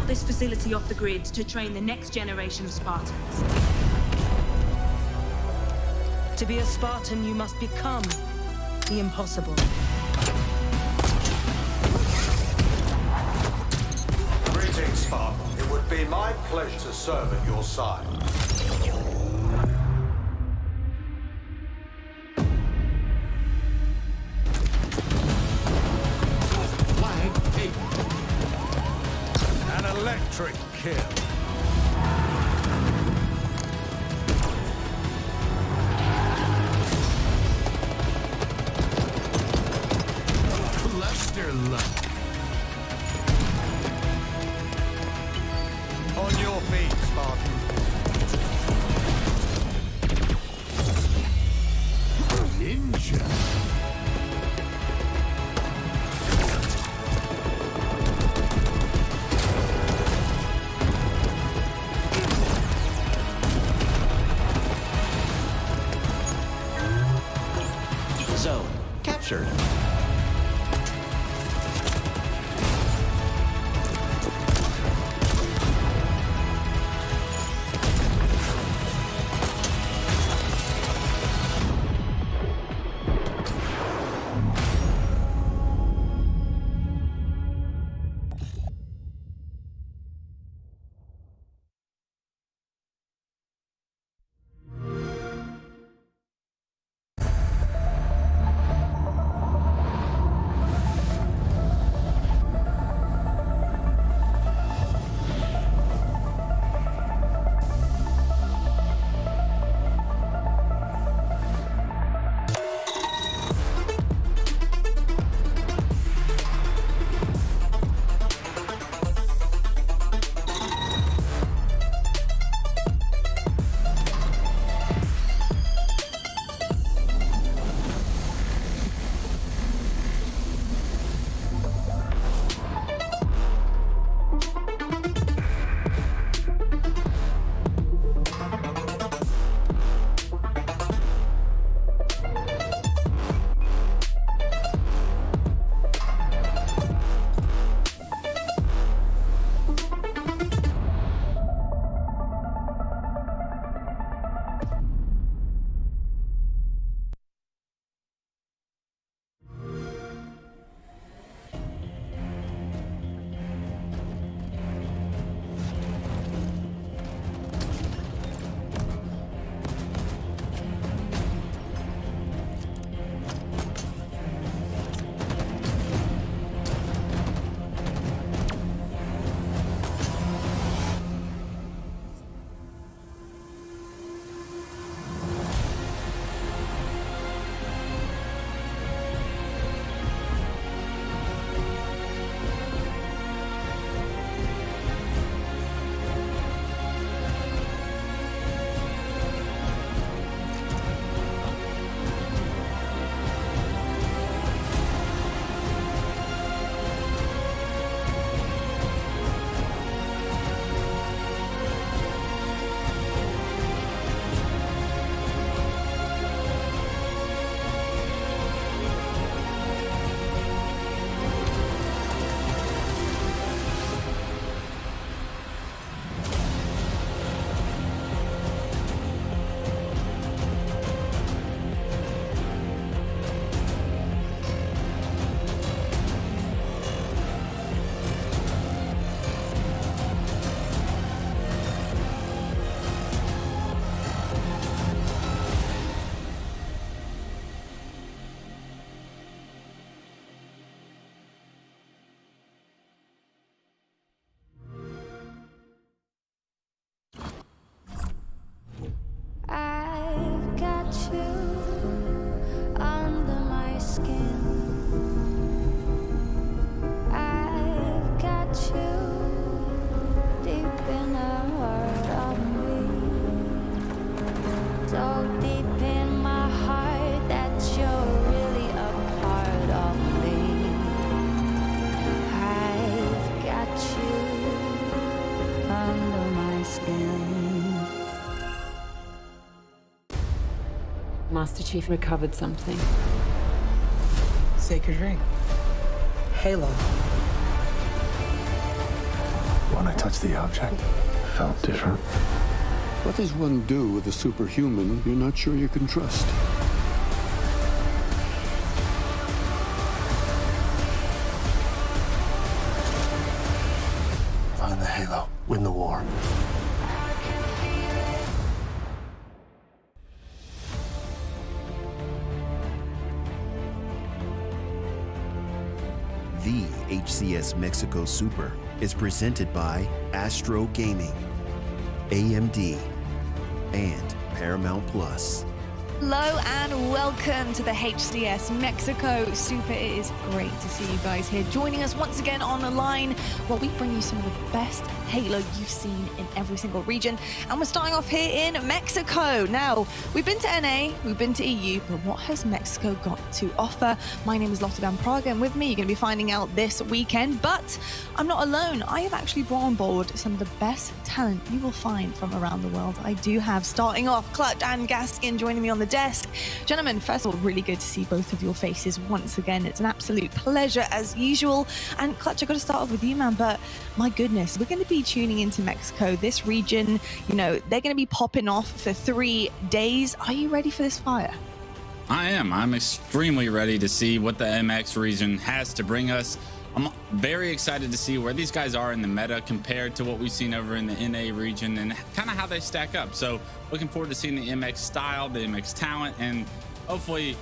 out this facility off the grid to train the next generation of Spartans. To be a Spartan, you must become the impossible. Greetings, Spartan. It would be my pleasure to serve at your side. Flag taken. An electric kill. Cluster luck. On your feet, Spartan. Ninja. Zone captured. Master Chief recovered something. Sacred ring. Halo. When I touched the object, it felt different. What does one do with a superhuman you're not sure you can trust? Find the Halo. Win the war. The HCS Mexico Super is presented by Astro Gaming, AMD, and Paramount Plus. Hello and welcome to the HCS Mexico Super. It is great to see you guys here joining us once again on the line while we bring you some of the best Halo you've seen in every single region. And we're starting off here in Mexico. Now, we've been to NA, we've been to EU, but what has Mexico got to offer? My name is Lotte Van Praga, and with me you're going to be finding out this weekend. But I'm not alone. I have actually brought on board some of the best talent you will find from around the world. I do have, starting off, Clutch and Gaskin joining me on the desk. Gentlemen, first of all, really good to see both of your faces once again. It's an absolute pleasure as usual. And Clutch, I've got to start off with you, man, but my goodness, we're going to be tuning into Mexico. This region, you know, they're going to be popping off for 3 days. Are you ready for this fire? I am. I'm extremely ready to see what the MX region has to bring us. I'm very excited to see where these guys are in the meta compared to what we've seen over in the NA region and kind of how they stack up. So looking forward to seeing the MX style, the MX talent, and hopefully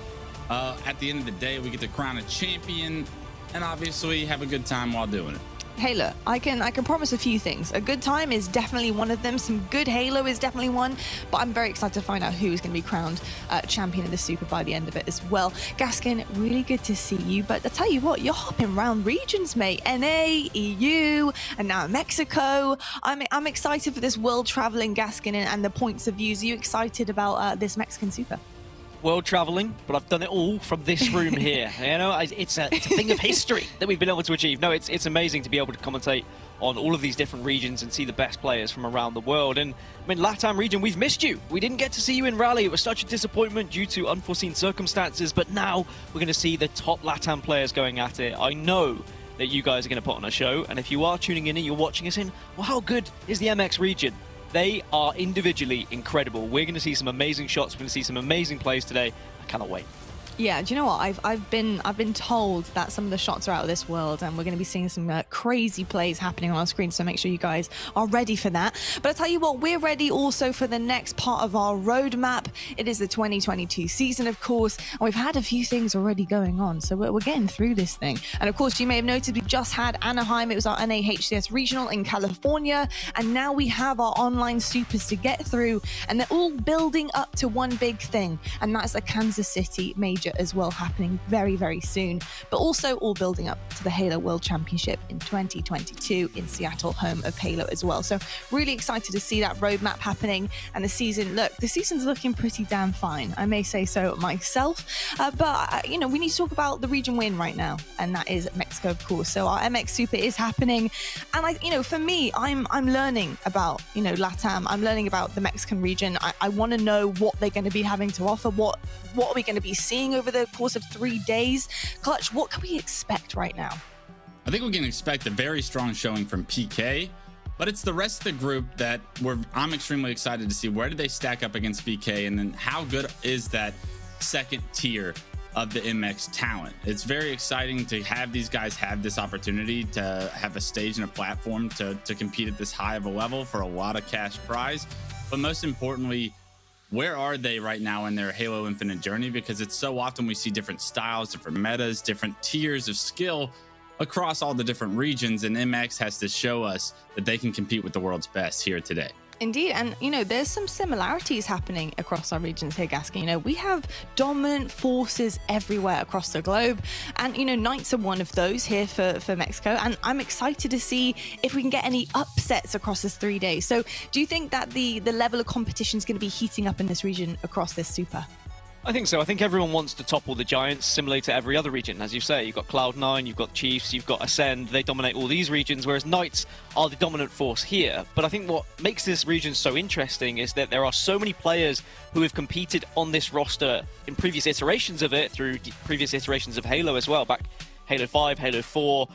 at the end of the day, we get to crown a champion and obviously have a good time while doing it. Hey, look, I can promise a few things. A good time is definitely one of them. Some good Halo is definitely one. But I'm very excited to find out who is going to be crowned champion of the Super by the end of it as well. Gaskin, really good to see you. But I tell you what, you're hopping around regions, mate. NA, EU, and now Mexico. I'm excited for this world traveling, Gaskin, and the points of views. Are you excited about this Mexican Super? World traveling, but I've done it all from this room here. You know, it's a thing of history that we've been able to achieve. No, it's amazing to be able to commentate on all of these different regions and see the best players from around the world. And I mean, LATAM region, we've missed you. We didn't get to see you in Rally. It was such a disappointment due to unforeseen circumstances, but now we're going to see the top LATAM players going at it. I know that you guys are going to put on a show, and if you are tuning in and you're watching us in, well, how good is the MX region? They are individually incredible. We're going to see some amazing shots. We're going to see some amazing plays today. I cannot wait. Yeah, do you know what? I've been told that some of the shots are out of this world, and we're going to be seeing some crazy plays happening on our screen. So make sure you guys are ready for that. But I tell you what, we're ready also for the next part of our roadmap. It is the 2022 season, of course, and we've had a few things already going on. So we're getting through this thing. And of course, you may have noticed we just had Anaheim. It was our NA HCS regional in California, and now we have our online supers to get through, and they're all building up to one big thing, and that's the Kansas City major as well, happening very, very soon, but also all building up to the Halo World Championship in 2022 in Seattle, home of Halo as well. So really excited to see that roadmap happening, and the season's looking pretty damn fine, I may say so myself. But you know, we need to talk about the region win right now, and that is Mexico, of course. So our MX Super is happening, and for me, I'm learning about, LATAM. I'm learning about the Mexican region. I want to know what they're going to be having to offer. What are we going to be seeing over the course of 3 days? Clutch, what can we expect right now? I think we can expect a very strong showing from PK, but it's the rest of the group that I'm extremely excited to see. Where do they stack up against PK, and then how good is that second tier of the MX talent? It's very exciting to have these guys have this opportunity to have a stage and a platform to compete at this high of a level for a lot of cash prize. But most importantly, where are they right now in their Halo Infinite journey? Because it's so often we see different styles, different metas, different tiers of skill across all the different regions, and MX has to show us that they can compete with the world's best here today. Indeed, and there's some similarities happening across our regions here, Gaskin. We have dominant forces everywhere across the globe, and Knights are one of those here for Mexico, and I'm excited to see if we can get any upsets across this 3 days. So do you think that the level of competition is going to be heating up in this region across this Super? I think so. I think everyone wants to topple the Giants, similarly to every other region. As you say, you've got Cloud9, you've got Chiefs, you've got Ascend. They dominate all these regions, whereas Knights are the dominant force here. But I think what makes this region so interesting is that there are so many players who have competed on this roster in previous iterations of it, through previous iterations of Halo as well, back Halo 5, Halo 4.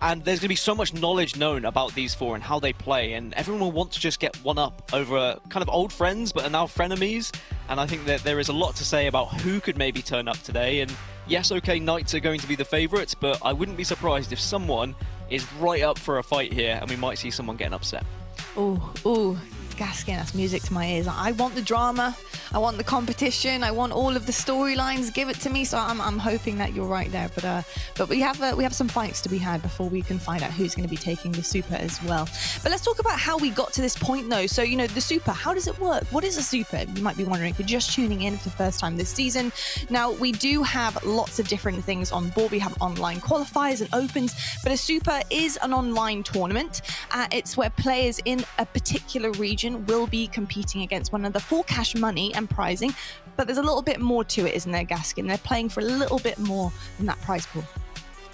And there's going to be so much knowledge known about these four and how they play, and everyone will want to just get one up over kind of old friends but are now frenemies. And I think that there is a lot to say about who could maybe turn up today. And yes, okay, Knights are going to be the favourites, but I wouldn't be surprised if someone is right up for a fight here and we might see someone getting upset. Ooh, Gaskin, that's music to my ears. I want the drama, I want the competition, I want all of the storylines. Give it to me. So I'm hoping that you're right there. But we have some fights to be had before we can find out who's going to be taking the Super as well. But let's talk about how we got to this point, though. So the Super, how does it work? What is a Super? You might be wondering if you're just tuning in for the first time this season. Now we do have lots of different things on board. We have online qualifiers and opens, but a Super is an online tournament. It's where players in a particular region will be competing against one another for cash money and prizing, but there's a little bit more to it, isn't there, Gaskin? They're playing for a little bit more than that prize pool.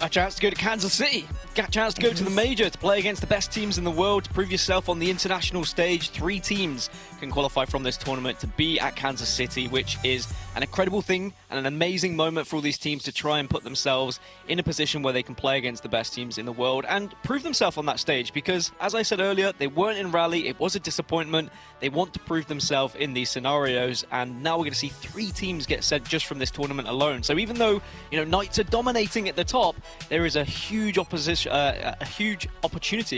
A chance to go to Kansas City, a chance to go to the major, to play against the best teams in the world, to prove yourself on the international stage. 3 teams can qualify from this tournament to be at Kansas City, which is an incredible thing and an amazing moment for all these teams to try and put themselves in a position where they can play against the best teams in the world and prove themselves on that stage. Because, as I said earlier, they weren't in Rally, it was a disappointment. They want to prove themselves in these scenarios, and now we're going to see 3 teams get sent just from this tournament alone. So even though, Knights are dominating at the top, there is a huge opportunity,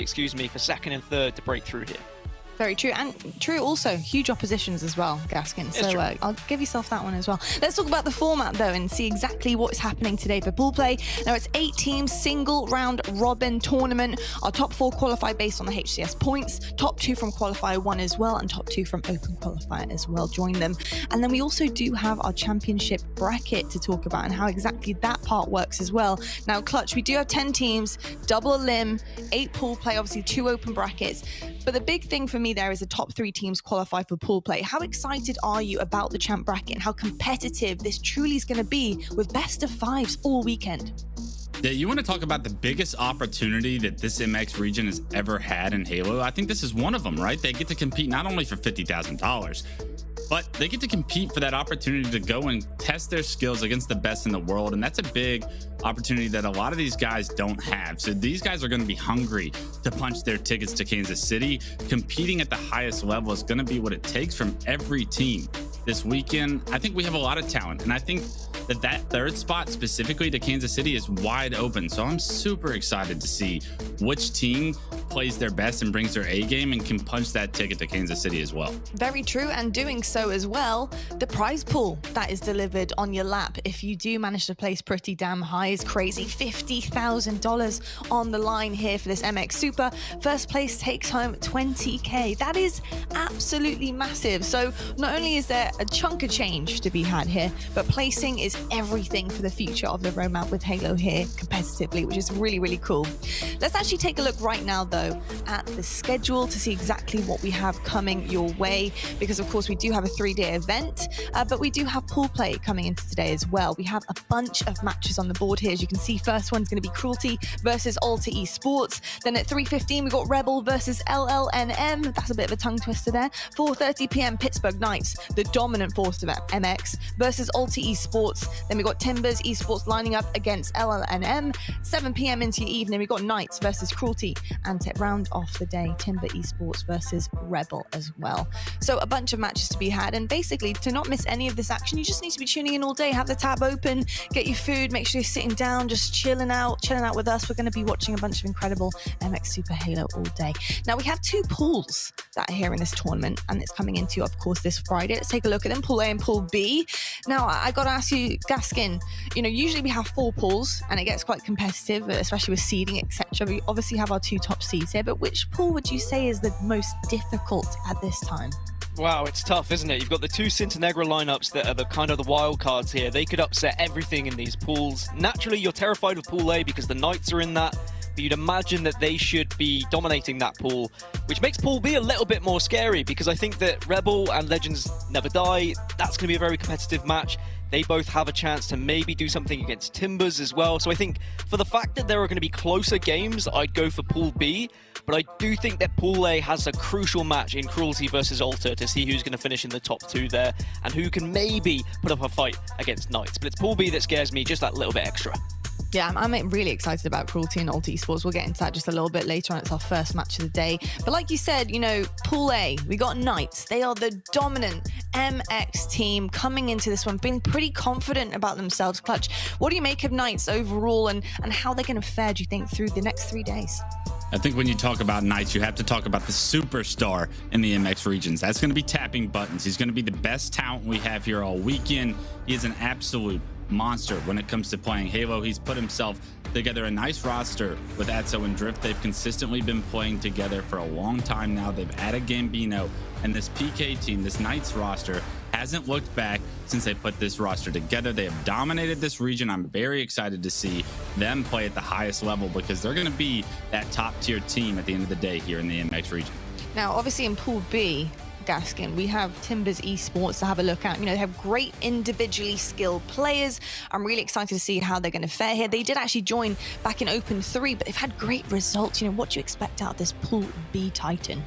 for second and third to break through here. Very true. And true also, huge oppositions as well, Gaskin. So I'll give yourself that one as well. Let's talk about the format, though, and see exactly what's happening today for pool play. Now, it's 8 teams, single round robin tournament. Our top 4 qualify based on the HCS points, top 2 from qualifier 1 as well, and top 2 from open qualifier as well join them. And then we also do have our championship bracket to talk about and how exactly that part works as well. Now, Clutch, we do have 10 teams, double a limb, 8 pool play, obviously 2 open brackets. But the big thing for me there is the top 3 teams qualify for pool play. How excited are you about the champ bracket and how competitive this truly is going to be with best of 5s all weekend? Yeah, you want to talk about the biggest opportunity that this MX region has ever had in Halo? I think this is one of them, right? They get to compete not only for $50,000, but they get to compete for that opportunity to go and test their skills against the best in the world. And that's a big opportunity that a lot of these guys don't have. So these guys are going to be hungry to punch their tickets to Kansas City. Competing at the highest level is going to be what it takes from every team this weekend. I think we have a lot of talent, and I think that 3rd spot specifically to Kansas City is wide open. So I'm super excited to see which team plays their best and brings their A game and can punch that ticket to Kansas City as well. Very true, and doing so as well, the prize pool that is delivered on your lap if you do manage to place pretty damn high is crazy. $50,000 on the line here for this MX Super. First place takes home $20K. That is absolutely massive. So not only is there a chunk of change to be had here, but placing is everything for the future of the roadmap with Halo here competitively, which is really, really cool. Let's actually take a look right now, though, at the schedule to see exactly what we have coming your way, because of course we do have a 3-day event, but we do have pool play coming into today as well. We have a bunch of matches on the board here. As you can see, first one's going to be Cruelty versus Alter Esports. Then at 3:15 we got Rebel versus LLNM. That's a bit of a tongue twister there. 4:30 p.m. Pittsburgh Knights, the dominant force of MX, versus Alter Esports. Then we got Timbers Esports lining up against LLNM. 7 p.m. into your evening, we got Knights versus Cruelty, and to round off the day, Timber Esports versus Rebel as well. So a bunch of matches to be had, and basically to not miss any of this action, you just need to be tuning in all day. Have the tab open, get your food, make sure you're sitting down, just chilling out with us. We're going to be watching a bunch of incredible MX Super Halo all day. Now we have 2 pools that are here in this tournament, and it's coming into, of course, this Friday. Let's take a look at them, Pool A and Pool B. Now I got to ask you, Gaskin, usually we have 4 pools and it gets quite competitive, especially with seeding, etc. We obviously have our 2 top seeds here, but which pool would you say is the most difficult at this time? Wow, it's tough, isn't it? You've got the 2 Cintanegra lineups that are the kind of the wild cards here. They could upset everything in these pools. Naturally, you're terrified of Pool A because the Knights are in that, but you'd imagine that they should be dominating that pool, which makes Pool B a little bit more scary, because I think that Rebel and Legends Never Die, that's going to be a very competitive match. They both have a chance to maybe do something against Timbers as well. So I think for the fact that there are going to be closer games, I'd go for Pool B. But I do think that Pool A has a crucial match in Cruelty versus Alter to see who's going to finish in the top 2 there and who can maybe put up a fight against Knights. But it's Pool B that scares me just that little bit extra. Yeah, I'm really excited about Cruelty and Alt Esports. We'll get into that just a little bit later on. It's our first match of the day. But like you said, you know, Pool A, we got Knights. They are the dominant MX team coming into this one, being pretty confident about themselves. Clutch, what do you make of Knights overall and how they're going to fare, do you think, through the next 3 days? I think when you talk about Knights, you have to talk about the superstar in the MX regions. That's going to be tapping buttons. He's going to be the best talent we have here all weekend. He is an absolute monster when it comes to playing Halo. He's put himself together a nice roster with Atso and Drift. They've consistently been playing together for a long time now. They've added Gambino, and this PK team, this Knights roster, hasn't looked back since they put this roster together. They have dominated this region. I'm very excited to see them play at the highest level because they're going to be that top tier team at the end of the day here in the MX region. Now, obviously in Pool B, Gaskin, we have Timbers Esports to have a look at. You know, they have great individually skilled players. I'm really excited to see how they're going to fare here. They did actually join back in Open 3, but they've had great results. You know, what do you expect out of this Pool B Titan?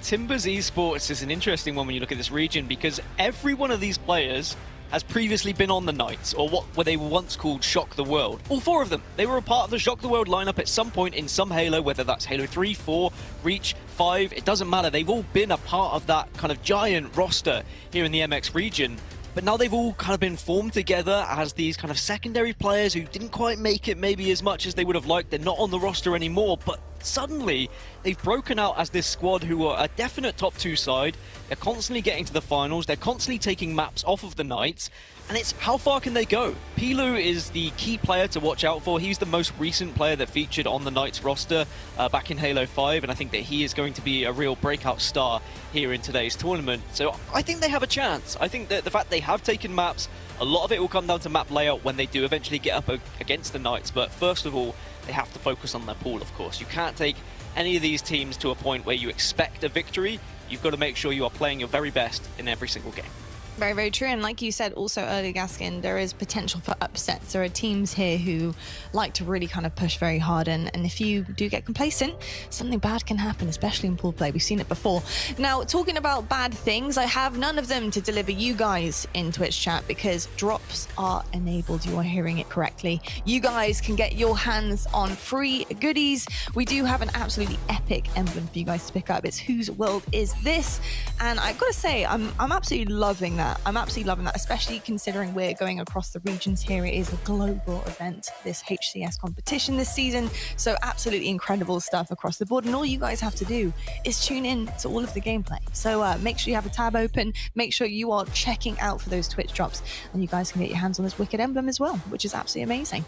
Timbers Esports is an interesting one when you look at this region because every one of these players has previously been on the Knights, or what were they once called Shock the World. All 4 of them, they were a part of the Shock the World lineup at some point in some Halo, whether that's Halo 3, 4, Reach, 5, it doesn't matter. They've all been a part of that kind of giant roster here in the MX region. But now they've all kind of been formed together as these kind of secondary players who didn't quite make it maybe as much as they would have liked. They're not on the roster anymore, but suddenly they've broken out as this squad who are a definite top 2 side. They're constantly getting to the finals. They're constantly taking maps off of the Knights. And it's how far can they go? Pilu is the key player to watch out for. He's the most recent player that featured on the Knights roster back in Halo 5, and I think that he is going to be a real breakout star here in today's tournament. So I think they have a chance. I think that the fact they have taken maps, a lot of it will come down to map layout when they do eventually get up against the Knights, but first of all, they have to focus on their pool, of course. You can't take any of these teams to a point where you expect a victory. You've got to make sure you are playing your very best in every single game. Very, very true. And like you said also earlier, Gaskin, there is potential for upsets. There are teams here who like to really kind of push very hard. And if you do get complacent, something bad can happen, especially in pool play. We've seen it before. Now, talking about bad things, I have none of them to deliver you guys in Twitch chat because drops are enabled. You are hearing it correctly. You guys can get your hands on free goodies. We do have an absolutely epic emblem for you guys to pick up. It's Whose World Is This? And I've got to say, I'm absolutely loving that. I'm absolutely loving that, especially considering we're going across the regions here. It is a global event, this HCS competition this season. So absolutely incredible stuff across the board. And all you guys have to do is tune in to all of the gameplay. So make sure you have a tab open. Make sure you are checking out for those Twitch drops. And you guys can get your hands on this wicked emblem as well, which is absolutely amazing.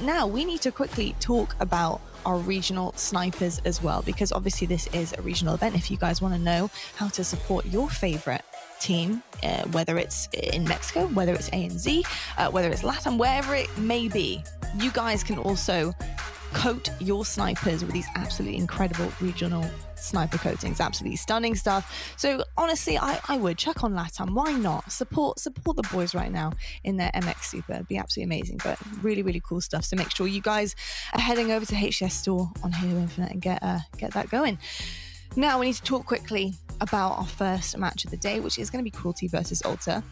Now, we need to quickly talk about our regional snipers as well, because obviously this is a regional event. If you guys want to know how to support your favorite team, whether it's in Mexico, whether it's ANZ, whether it's Latin, wherever it may be, you guys can also coat your snipers with these absolutely incredible regional sniper coatings. Absolutely stunning stuff. So honestly, I would check on Latam. Why not? Support the boys right now in their MX Super. It'd be absolutely amazing, but really, really cool stuff. So make sure you guys are heading over to HCS Store on Halo Infinite and get that going. Now we need to talk quickly about our first match of the day, which is going to be Cruelty versus Alter.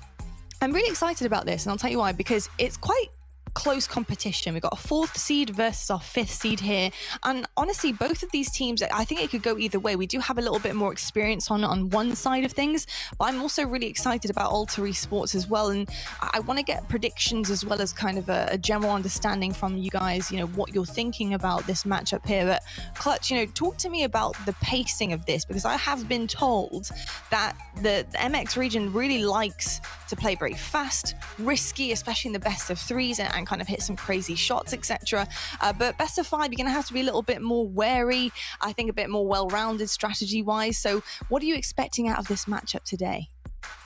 I'm really excited about this, and I'll tell you why, because it's quite close competition. We've got a 4th seed versus our 5th seed here, and honestly both of these teams, I think it could go either way. We do have a little bit more experience on one side of things, but I'm also really excited about Alter Esports as well, and I want to get predictions as well as kind of a general understanding from you guys, you know, what you're thinking about this matchup here. But Clutch, you know, talk to me about the pacing of this, because I have been told that the MX region really likes to play very fast, risky, especially in the best of 3s, and kind of hit some crazy shots, etc. But best of 5, you're going to have to be a little bit more wary, I think a bit more well-rounded strategy-wise. So what are you expecting out of this matchup today?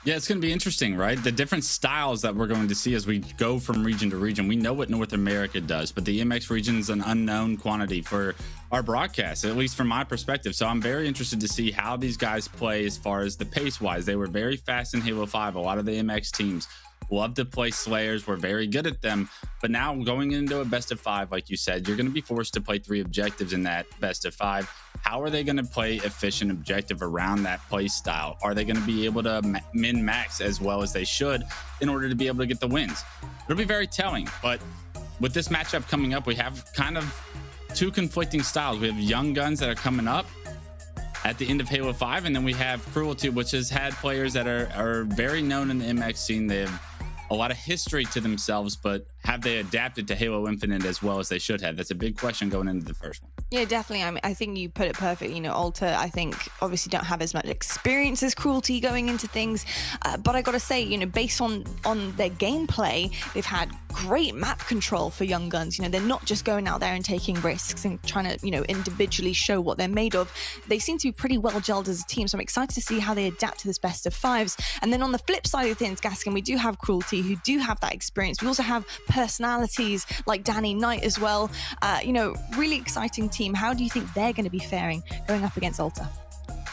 Yeah, it's going to be interesting, right? The different styles that we're going to see as we go from region to region. We know what North America does, but the MX region is an unknown quantity for our broadcast, at least from my perspective. So I'm very interested to see how these guys play as far as the pace-wise. They were very fast in Halo 5. A lot of the MX teams love to play Slayers. We're very good at them. But now going into a best of 5, like you said, you're going to be forced to play 3 objectives in that best of 5. How are they going to play efficient objective around that play style? Are they going to be able to min-max as well as they should in order to be able to get the wins? It'll be very telling. But with this matchup coming up, we have kind of two conflicting styles. We have Young Guns that are coming up at the end of Halo 5, and then we have Cruelty, which has had players that are very known in the MX scene. They have a lot of history to themselves, but have they adapted to Halo Infinite as well as they should have? That's a big question going into the first one. Yeah, definitely. I mean, I think you put it perfectly. You know, Alter, I think, obviously don't have as much experience as Cruelty going into things. But I got to say, you know, based on their gameplay, they've had great map control for Young Guns. You know, they're not just going out there and taking risks and trying to, you know, individually show what they're made of. They seem to be pretty well gelled as a team. So I'm excited to see how they adapt to this best of fives. And then on the flip side of things, Gaskin, we do have Cruelty, who do have that experience. We also have personalities like Danny Knight as well. You know, really exciting team. How do you think they're going to be faring going up against Alter?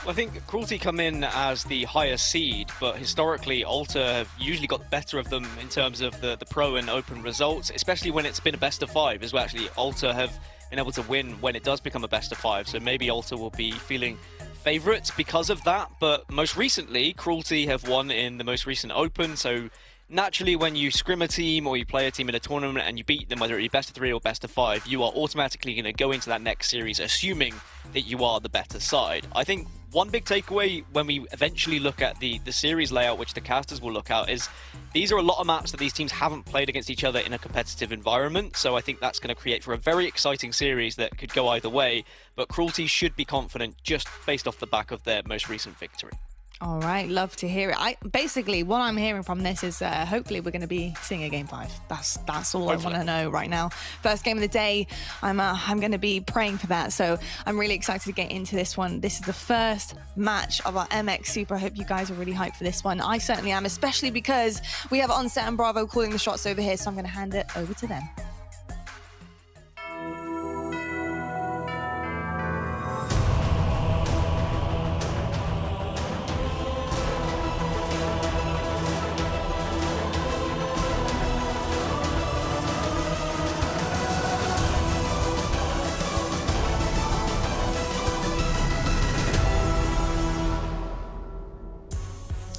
I think Cruelty come in as the higher seed, but historically Alter have usually got the better of them in terms of the pro and open results, especially when it's been a best of 5, as well. Actually, Alter have been able to win when it does become a best of 5, so maybe Alter will be feeling favourites because of that. But most recently, Cruelty have won in the most recent open, so naturally, when you scrim a team or you play a team in a tournament and you beat them, whether it be best of 3 or best of 5, you are automatically going to go into that next series assuming that you are the better side. I think one big takeaway when we eventually look at the series layout, which the casters will look at, is these are a lot of maps that these teams haven't played against each other in a competitive environment. So I think that's going to create for a very exciting series that could go either way. But Cruelty should be confident just based off the back of their most recent victory. All right, love to hear it. Basically, what I'm hearing from this is hopefully we're going to be seeing a game 5. That's all hopefully. I want to know right now. First game of the day, I'm going to be praying for that. So I'm really excited to get into this one. This is the first match of our MX Super. I hope you guys are really hyped for this one. I certainly am, especially because we have Onset and Bravo calling the shots over here. So I'm going to hand it over to them.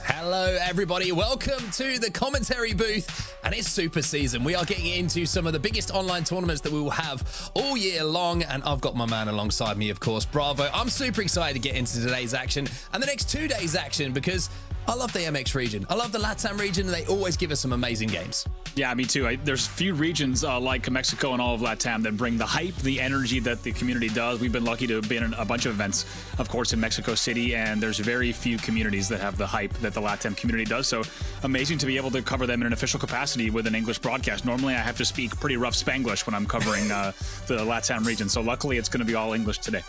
Hello everybody, welcome to the commentary booth, and it's Super Season. We are getting into some of the biggest online tournaments that we will have all year long, and I've got my man alongside me, of course, Bravo. I'm super excited to get into today's action and the next 2 days action because I love the MX region. I love the LATAM region, and they always give us some amazing games. Yeah, me too. There's few regions like Mexico and all of LATAM that bring the hype, the energy that the community does. We've been lucky to have been in a bunch of events, of course, in Mexico City, and there's very few communities that have the hype that the LATAM community does. So amazing to be able to cover them in an official capacity with an English broadcast. Normally, I have to speak pretty rough Spanglish when I'm covering the LATAM region. So luckily, it's going to be all English today.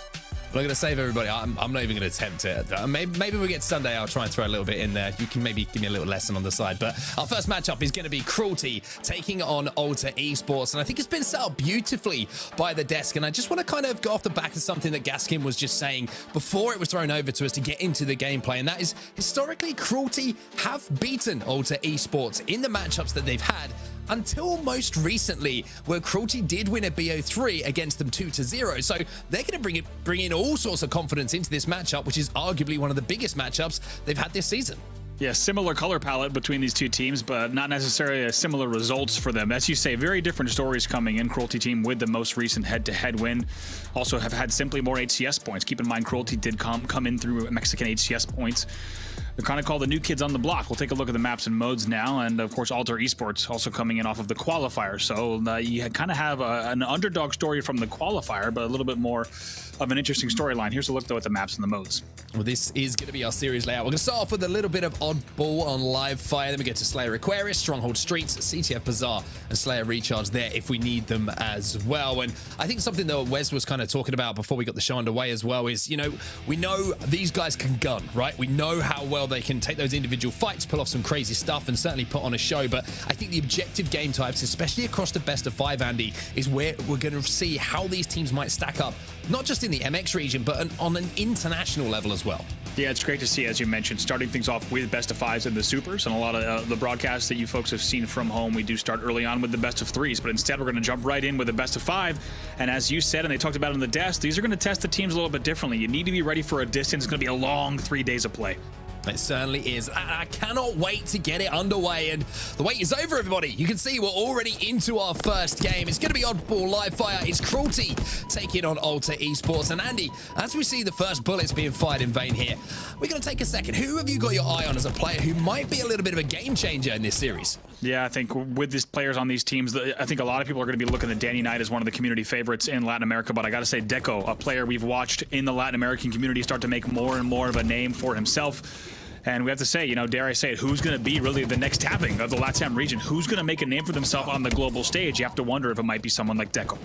I'm going to save everybody. I'm not even going to attempt it. Maybe we get Sunday. I'll try and throw a little bit in there. You can maybe give me a little lesson on the side. But our first matchup is going to be Cruelty taking on Alter Esports. And I think it's been set up beautifully by the desk. And I just want to kind of go off the back of something that Gaskin was just saying before it was thrown over to us to get into the gameplay. And that is, historically, Cruelty have beaten Alter Esports in the matchups that they've had, until most recently, where Cruelty did win a BO3 against them 2-0. So they're going to bring in all sorts of confidence into this matchup, which is arguably one of the biggest matchups they've had this season. Yeah, similar color palette between these two teams, but not necessarily a similar results for them. As you say, very different stories coming in. Cruelty team with the most recent head-to-head win. Also have had simply more HCS points. Keep in mind, Cruelty did come in through Mexican HCS points. They're kind of called the new kids on the block. We'll take a look at the maps and modes now. And of course, Alter Esports also coming in off of the qualifier. So you kind of have an underdog story from the qualifier, but a little bit more of an interesting storyline. Here's a look though at the maps and the modes. Well, this is going to be our series layout. We're going to start off with a little bit of Oddball on Live Fire. Then we get to Slayer Aquarius, Stronghold Streets, CTF Bazaar, and Slayer Recharge there if we need them as well. And I think something that Wes was kind of talking about before we got the show underway as well is, you know, we know these guys can gun, right? We know how well they can take those individual fights, pull off some crazy stuff, and certainly put on a show. But I think the objective game types, especially across the best of 5, Andy, is where we're going to see how these teams might stack up, not just in the MX region, but on an international level as well. Yeah, it's great to see, as you mentioned, starting things off with best of 5s and the supers. And a lot of the broadcasts that you folks have seen from home, we do start early on with the best of 3s, but instead we're going to jump right in with the best of 5. And as you said, and they talked about it on the desk, these are going to test the teams a little bit differently. You need to be ready for a distance. It's going to be a long 3 days of play. It certainly is. I cannot wait to get it underway, and the wait is over, everybody. You can see we're already into our first game. It's going to be Oddball Live Fire. It's Cruelty taking on Alter Esports. And Andy, as we see the first bullets being fired in vain here, we're going to take a second. Who have you got your eye on as a player who might be a little bit of a game changer in this series? Yeah, I think with these players on these teams, I think a lot of people are going to be looking at Danny Knight as one of the community favorites in Latin America. But I got to say, Deco, a player we've watched in the Latin American community start to make more and more of a name for himself. And we have to say, you know, dare I say it, who's going to be really the next tapping of the LATAM region? Who's going to make a name for themselves on the global stage? You have to wonder if it might be someone like Deco.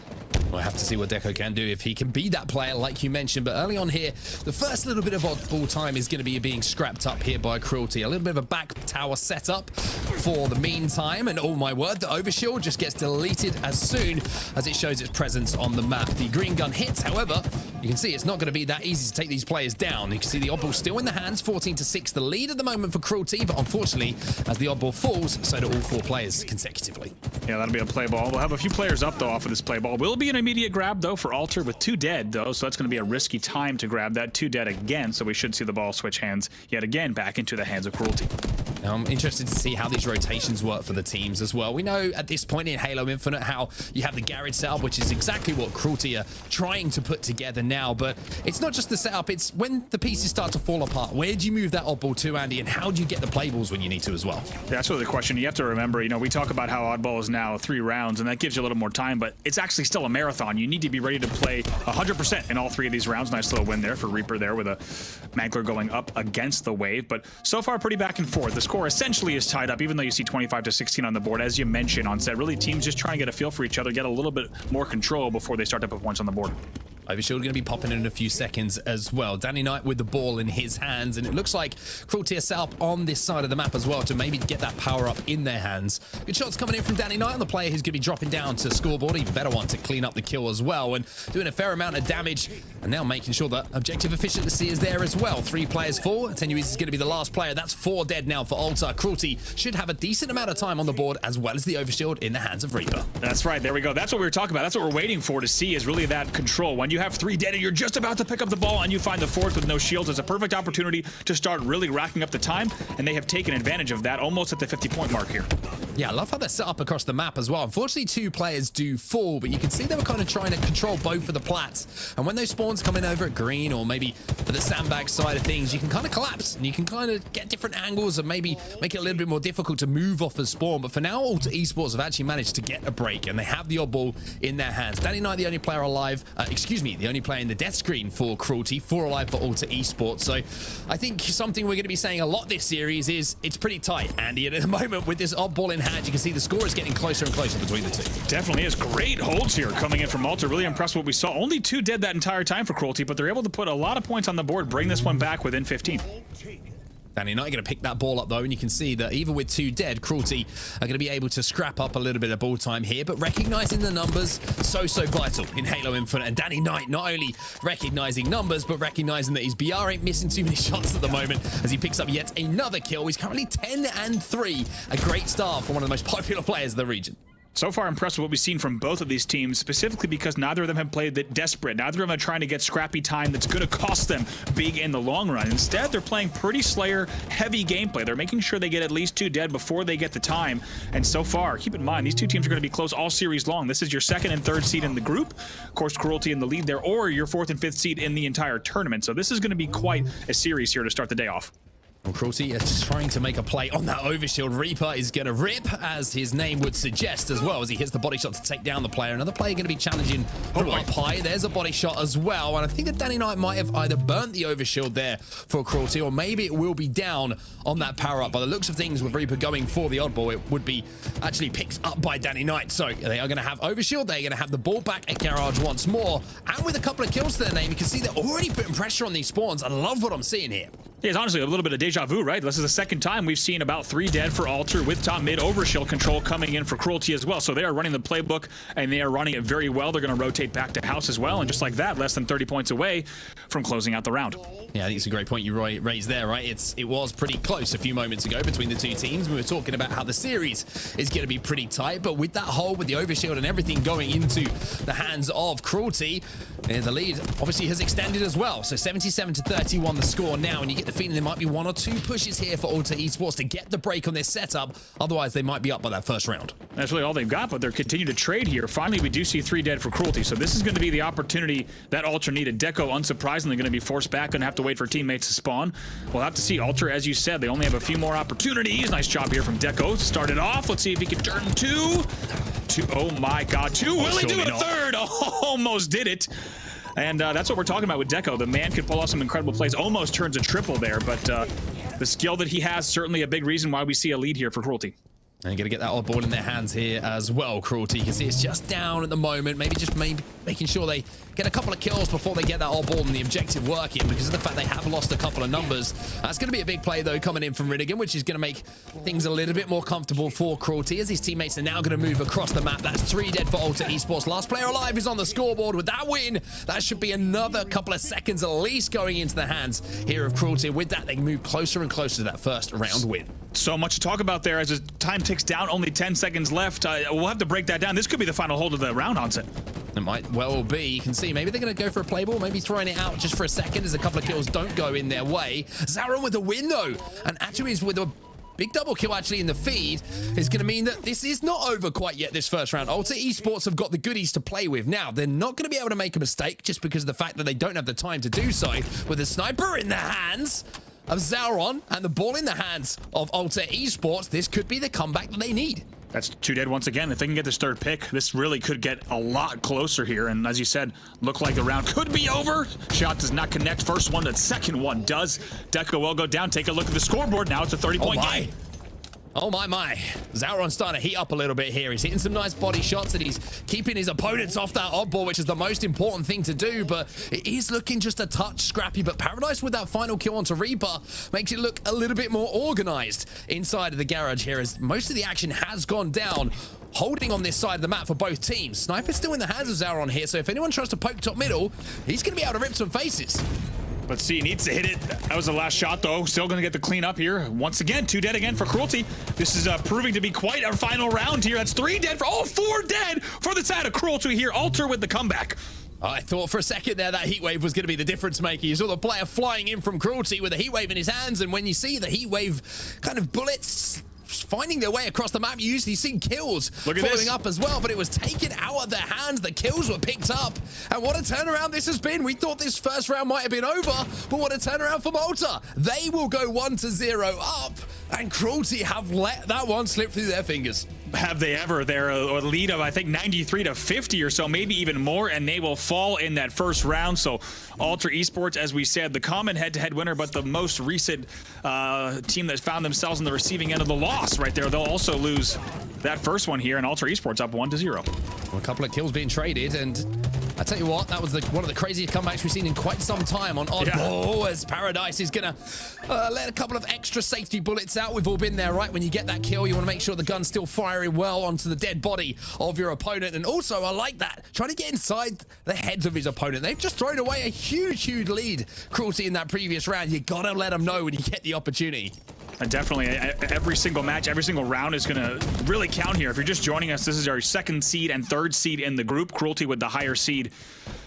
We'll have to see what Deco can do, if he can be that player like you mentioned. But early on here, the first little bit of oddball time is going to be being scrapped up here by Cruelty. A little bit of a back tower setup for the meantime. And oh my word, the overshield just gets deleted as soon as it shows its presence on the map. The green gun hits, however, you can see it's not going to be that easy to take these players down. You can see the oddball still in the hands, 14-6. The lead at the moment for Cruelty, but unfortunately, as the oddball falls, so do all 4 players consecutively. Yeah, that'll be a play ball. We'll have a few players up, though, off of this play ball. Will be an immediate grab, though, for Alter with 2 dead, though, so that's going to be a risky time to grab that. 2 dead again, so we should see the ball switch hands yet again back into the hands of Cruelty. Now, I'm interested to see how these rotations work for the teams as well. We know at this point in Halo Infinite how you have the garage setup, which is exactly what Cruelty are trying to put together now, but it's not just the setup, it's when the pieces start to fall apart. Where do you move that oddball to, Andy, and how do you get the play balls when you need to as well? Yeah, that's really the question. You have to remember, you know, we talk about how oddball is now 3 rounds, and that gives you a little more time, but it's actually still a marathon. You need to be ready to play 100% in all 3 of these rounds. Nice little win there for Reaper there with a Mangler going up against the wave, but so far pretty back and forth. The score essentially is tied up, even though you see 25-16 on the board. As you mentioned on set, really teams just trying to get a feel for each other, get a little bit more control before they start to put points on the board. Overshield going to be popping in a few seconds as well. Danny Knight with the ball in his hands, and it looks like Cruelty are set up on this side of the map as well to maybe get that power up in their hands. Good shots coming in from Danny Knight on the player who's going to be dropping down to scoreboard. Even better one to clean up the kill as well, and doing a fair amount of damage, and now making sure that objective efficiency is there as well. 3 players fall. Tenuis is going to be the last player. That's 4 dead now for Alter. Cruelty should have a decent amount of time on the board, as well as the overshield in the hands of Reaper. That's right. There we go. That's what we were talking about. That's what we're waiting for to see, is really that control. When you have 3 dead and you're just about to pick up the ball and you find the 4th with no shields, it's a perfect opportunity to start really racking up the time, and they have taken advantage of that almost at the 50-point mark here. Yeah, I love how they're set up across the map as well. Unfortunately, 2 players do fall, but you can see they were kind of trying to control both of the plats. And when those spawns come in over at green, or maybe for the sandbag side of things, you can kind of collapse and you can kind of get different angles and maybe make it a little bit more difficult to move off of spawn. But for now, Alter Esports have actually managed to get a break, and they have the oddball in their hands. Danny Knight, the only player alive, the only player in the death screen for Cruelty, 4 alive for Alter Esports. So I think something we're going to be saying a lot this series is it's pretty tight, Andy. And at the moment, with this oddball in hand, you can see the score is getting closer and closer between the 2. Definitely is. Great holds here coming in from Alter. Really impressed with what we saw. Only 2 dead that entire time for Cruelty, but they're able to put a lot of points on the board, bring this one back within 15. Danny Knight going to pick that ball up, though, and you can see that even with 2 dead, Cruelty are going to be able to scrap up a little bit of ball time here, but recognizing the numbers, so vital in Halo Infinite. And Danny Knight not only recognizing numbers, but recognizing that his BR ain't missing too many shots at the moment as he picks up yet another kill. He's currently 10-3, a great start for one of the most popular players in the region. So far impressed with what we've seen from both of these teams, specifically because neither of them have played that desperate. Neither of them are trying to get scrappy time that's going to cost them big in the long run. Instead, they're playing pretty Slayer-heavy gameplay. They're making sure they get at least 2 dead before they get the time. And so far, keep in mind, these 2 teams are going to be close all series long. This is your 2nd and 3rd seed in the group. Of course, Cruelty in the lead there, or your 4th and 5th seed in the entire tournament. So this is going to be quite a series here to start the day off. Well, Cruelty is just trying to make a play on that overshield. Reaper is going to rip, as his name would suggest, as well as he hits the body shot to take down the player. Another player going to be challenging from up high. There's a body shot as well, and I think that Danny Knight might have either burnt the overshield there for Cruelty, or maybe it will be down on that power up. By the looks of things, with Reaper going for the oddball, it would be actually picked up by Danny Knight. So they are going to have overshield. They're going to have the ball back at Garage once more, and with a couple of kills to their name, you can see they're already putting pressure on these spawns. I love what I'm seeing here. Yeah, it's honestly a little bit of deja vu, right? This is the 2nd time we've seen about 3 dead for Alter, with top mid overshield control coming in for Cruelty as well. So they are running the playbook, and they are running it very well. They're going to rotate back to house as well, and just like that, less than 30 points away from closing out the round. Yeah, I think it's a great point you raised there, right? It was pretty close a few moments ago between the 2 teams. We were talking about how the series is going to be pretty tight, but with that hole, with the overshield and everything going into the hands of Cruelty, the lead obviously has extended as well. So 77-31 the score now, and you get get the feeling there might be 1 or 2 pushes here for Alter Esports to get the break on this setup. Otherwise, they might be up by that first round. That's really all they've got, but they're continuing to trade here. Finally, we do see 3 dead for Cruelty, so this is going to be the opportunity that Ultra needed. Deco, unsurprisingly, going to be forced back, going to have to wait for teammates to spawn. We'll have to see. Ultra, as you said, they only have a few more opportunities. Nice job here from Deco. Started off. Let's see if he can turn 2. Oh my God, 2. Will he do a 3rd? Oh, almost did it. And that's what we're talking about with Deco. The man could pull off some incredible plays. Almost turns a triple there, but the skill that he has, certainly a big reason why we see a lead here for Cruelty. And you're going to get that odd ball in their hands here as well, Cruelty. You can see it's just down at the moment. Maybe making sure they get a couple of kills before they get that odd ball and the objective working, because of the fact they have lost a couple of numbers. That's going to be a big play, though, coming in from Riddigan, which is going to make things a little bit more comfortable for Cruelty, as his teammates are now going to move across the map. That's 3 dead for Alter Esports. Last player alive is on the scoreboard. With that win, that should be another couple of seconds at least going into the hands here of Cruelty. With that, they move closer and closer to that first round win. So much to talk about there as the time ticks down. Only 10 seconds left. We'll have to break that down. This could be the final hold of the round, Onset. It might well be. You can see maybe they're going to go for a play ball, maybe throwing it out just for a second as a couple of kills don't go in their way. Zaron with a win, though. And actually is with a big double kill actually in the feed is going to mean that this is not over quite yet, this first round. Alter Esports have got the goodies to play with. Now, they're not going to be able to make a mistake just because of the fact that they don't have the time to do so. With a sniper in the hands of Zauron and the ball in the hands of Alter Esports, this could be the comeback that they need. That's 2 dead once again. If they can get this 3rd pick, this really could get a lot closer here. And as you said, look like the round could be over. Shot does not connect. First one, the second one does. Deco will go down. Take a look at the scoreboard. Now it's a 30-point game. Oh my. Zauron's starting to heat up a little bit here. He's hitting some nice body shots and he's keeping his opponents off that oddball, which is the most important thing to do, but it is looking just a touch scrappy. But Paradise with that final kill onto Reaper makes it look a little bit more organized inside of the garage here, as most of the action has gone down. Holding on this side of the map for both teams. Sniper's still in the hands of Zauron here, so if anyone tries to poke top middle, he's going to be able to rip some faces. Let's see, he needs to hit it. That was the last shot, though. Still going to get the clean up here. Once again, 2 dead again for Cruelty. This is proving to be quite our final round here. That's 3 dead for, 4 dead for the side of Cruelty here. Alter with the comeback. I thought for a second there that heatwave was going to be the difference maker. You saw the player flying in from Cruelty with a heatwave in his hands, and when you see the heatwave kind of bullets finding their way across the map, you usually see kills following up as well, but it was taken out of their hands. The kills were picked up, and what a turnaround this has been. We thought this first round might have been over, but what a turnaround for Malta. They will go 1-0 up, and Cruelty have let that one slip through their fingers. Have they ever? They're a lead of, I think, 93-50 or so, maybe even more, and they will fall in that first round. So Alter Esports, as we said, the common head-to-head winner, but the most recent team that found themselves on the receiving end of the loss right there. They'll also lose that first one here, and Alter Esports up 1-0. Well, a couple of kills being traded, and I tell you what, that was one of the craziest comebacks we've seen in quite some time on oddball, as Paradise is going to let a couple of extra safety bullets out. We've all been there, right? When you get that kill, you want to make sure the gun's still firing well onto the dead body of your opponent. And also, I like that, trying to get inside the heads of his opponent. They've just thrown away a huge lead, Cruelty, in that previous round. You got to let them know when you get the opportunity. And definitely, every single match, every single round is going to really count here. If you're just joining us, this is our 2nd seed and 3rd seed in the group. Cruelty with the higher seed,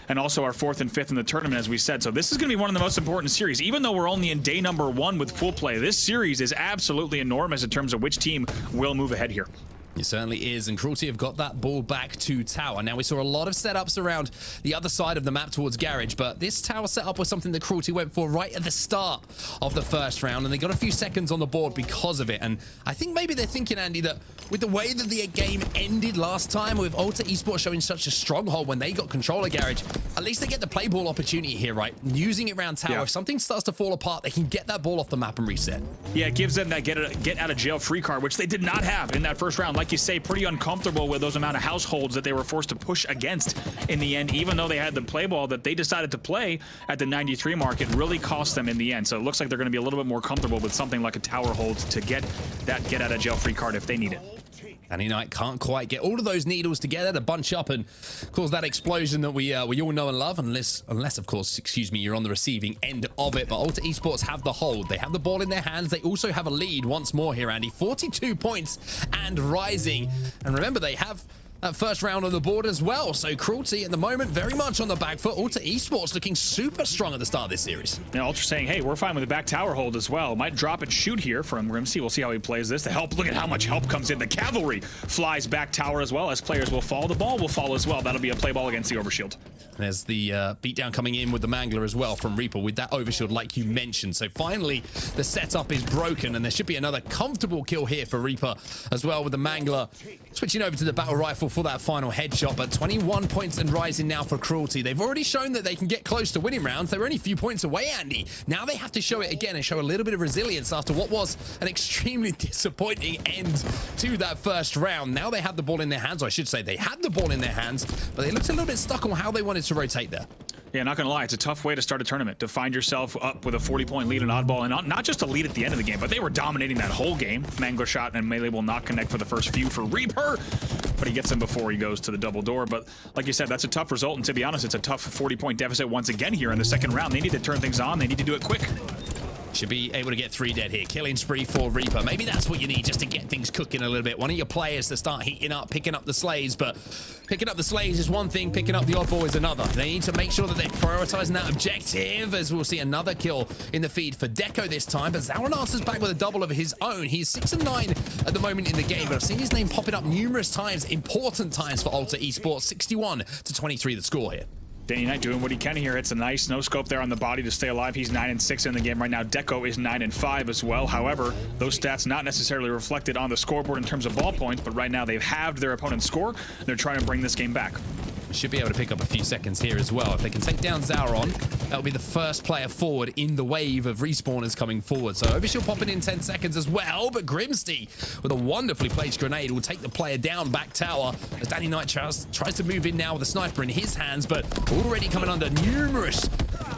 and also our 4th and 5th in the tournament, as we said. So this is going to be one of the most important series. Even though we're only in day number 1 with pool play, this series is absolutely enormous in terms of which team will move ahead here. It certainly is, and Cruelty have got that ball back to tower. Now, we saw a lot of setups around the other side of the map towards Garage, but this tower setup was something that Cruelty went for right at the start of the first round, and they got a few seconds on the board because of it. And I think maybe they're thinking, Andy, that with the way that the game ended last time, with Alter Esports showing such a stronghold when they got control of Garage, at least they get the play ball opportunity here, right? Using it around tower. If something starts to fall apart, they can get that ball off the map and reset. Yeah, it gives them that get out of jail free card, which they did not have in that first round. Like you say, pretty uncomfortable with those amount of households that they were forced to push against in the end. Even though they had the play ball that they decided to play at the 93 mark, it really cost them in the end. So it looks like they're going to be a little bit more comfortable with something like a tower hold to get that get out of jail free card if they need it. Danny Knight can't quite get all of those needles together to bunch up and cause that explosion that we all know and love, unless of course, you're on the receiving end of it. But Alter Esports have the hold. They have the ball in their hands. They also have a lead once more here, Andy. 42 points and rising. And remember, they have that first round on the board as well. So Cruelty at the moment very much on the back foot. Ultra Esports looking super strong at the start of this series. Now Ultra saying, hey, we're fine with the back tower hold as well. Might drop and shoot here from Grimsey. We'll see how he plays this. The help, look at how much help comes in. The cavalry flies back tower as well. As players will fall, the ball will fall as well. That'll be a play ball against the overshield. There's the beatdown coming in with the Mangler as well from Reaper with that overshield like you mentioned. So finally the setup is broken and there should be another comfortable kill here for Reaper as well with the Mangler switching over to the battle rifle for that final headshot. But 21 points and rising now for Cruelty. They've already shown that they can get close to winning rounds. They were only a few points away, Andy. Now they have to show it again and show a little bit of resilience after what was an extremely disappointing end to that first round. Now they have the ball in their hands, or I should say they had the ball in their hands, but they looked a little bit stuck on how they wanted to rotate there. Yeah, not gonna lie, it's a tough way to start a tournament, to find yourself up with a 40-point lead in oddball, and not just a lead at the end of the game, but they were dominating that whole game. Mangler shot and melee will not connect for the first few for Reaper, but he gets him before he goes to the double door. But like you said, that's a tough result, and to be honest, it's a tough 40-point deficit once again here in the second round. They need to turn things on, they need to do it quick. Should be able to get 3 dead here. Killing spree for Reaper. Maybe that's what you need just to get things cooking a little bit. One of your players to start heating up, picking up the slays. But picking up the slays is one thing, picking up the oddball is another. They need to make sure that they're prioritizing that objective, as we'll see another kill in the feed for Deco this time. But Zaranars is back with a double of his own. He's 6-9 at the moment in the game, but I've seen his name popping up numerous times, important times for Ultra Esports. 61-23 the score here. Danny Knight doing what he can here. It's a nice no scope there on the body to stay alive. He's 9-6 in the game right now. Deco is 9-5 as well. However, those stats not necessarily reflected on the scoreboard in terms of ball points, but right now they've halved their opponent's score. They're trying to bring this game back. Should be able to pick up a few seconds here as well. If they can take down Zauron, that'll be the first player forward in the wave of respawners coming forward. So Overshield popping in 10 seconds as well, but Grimsty with a wonderfully placed grenade will take the player down back tower as Danny Knight tries to move in now with a sniper in his hands, but already coming under numerous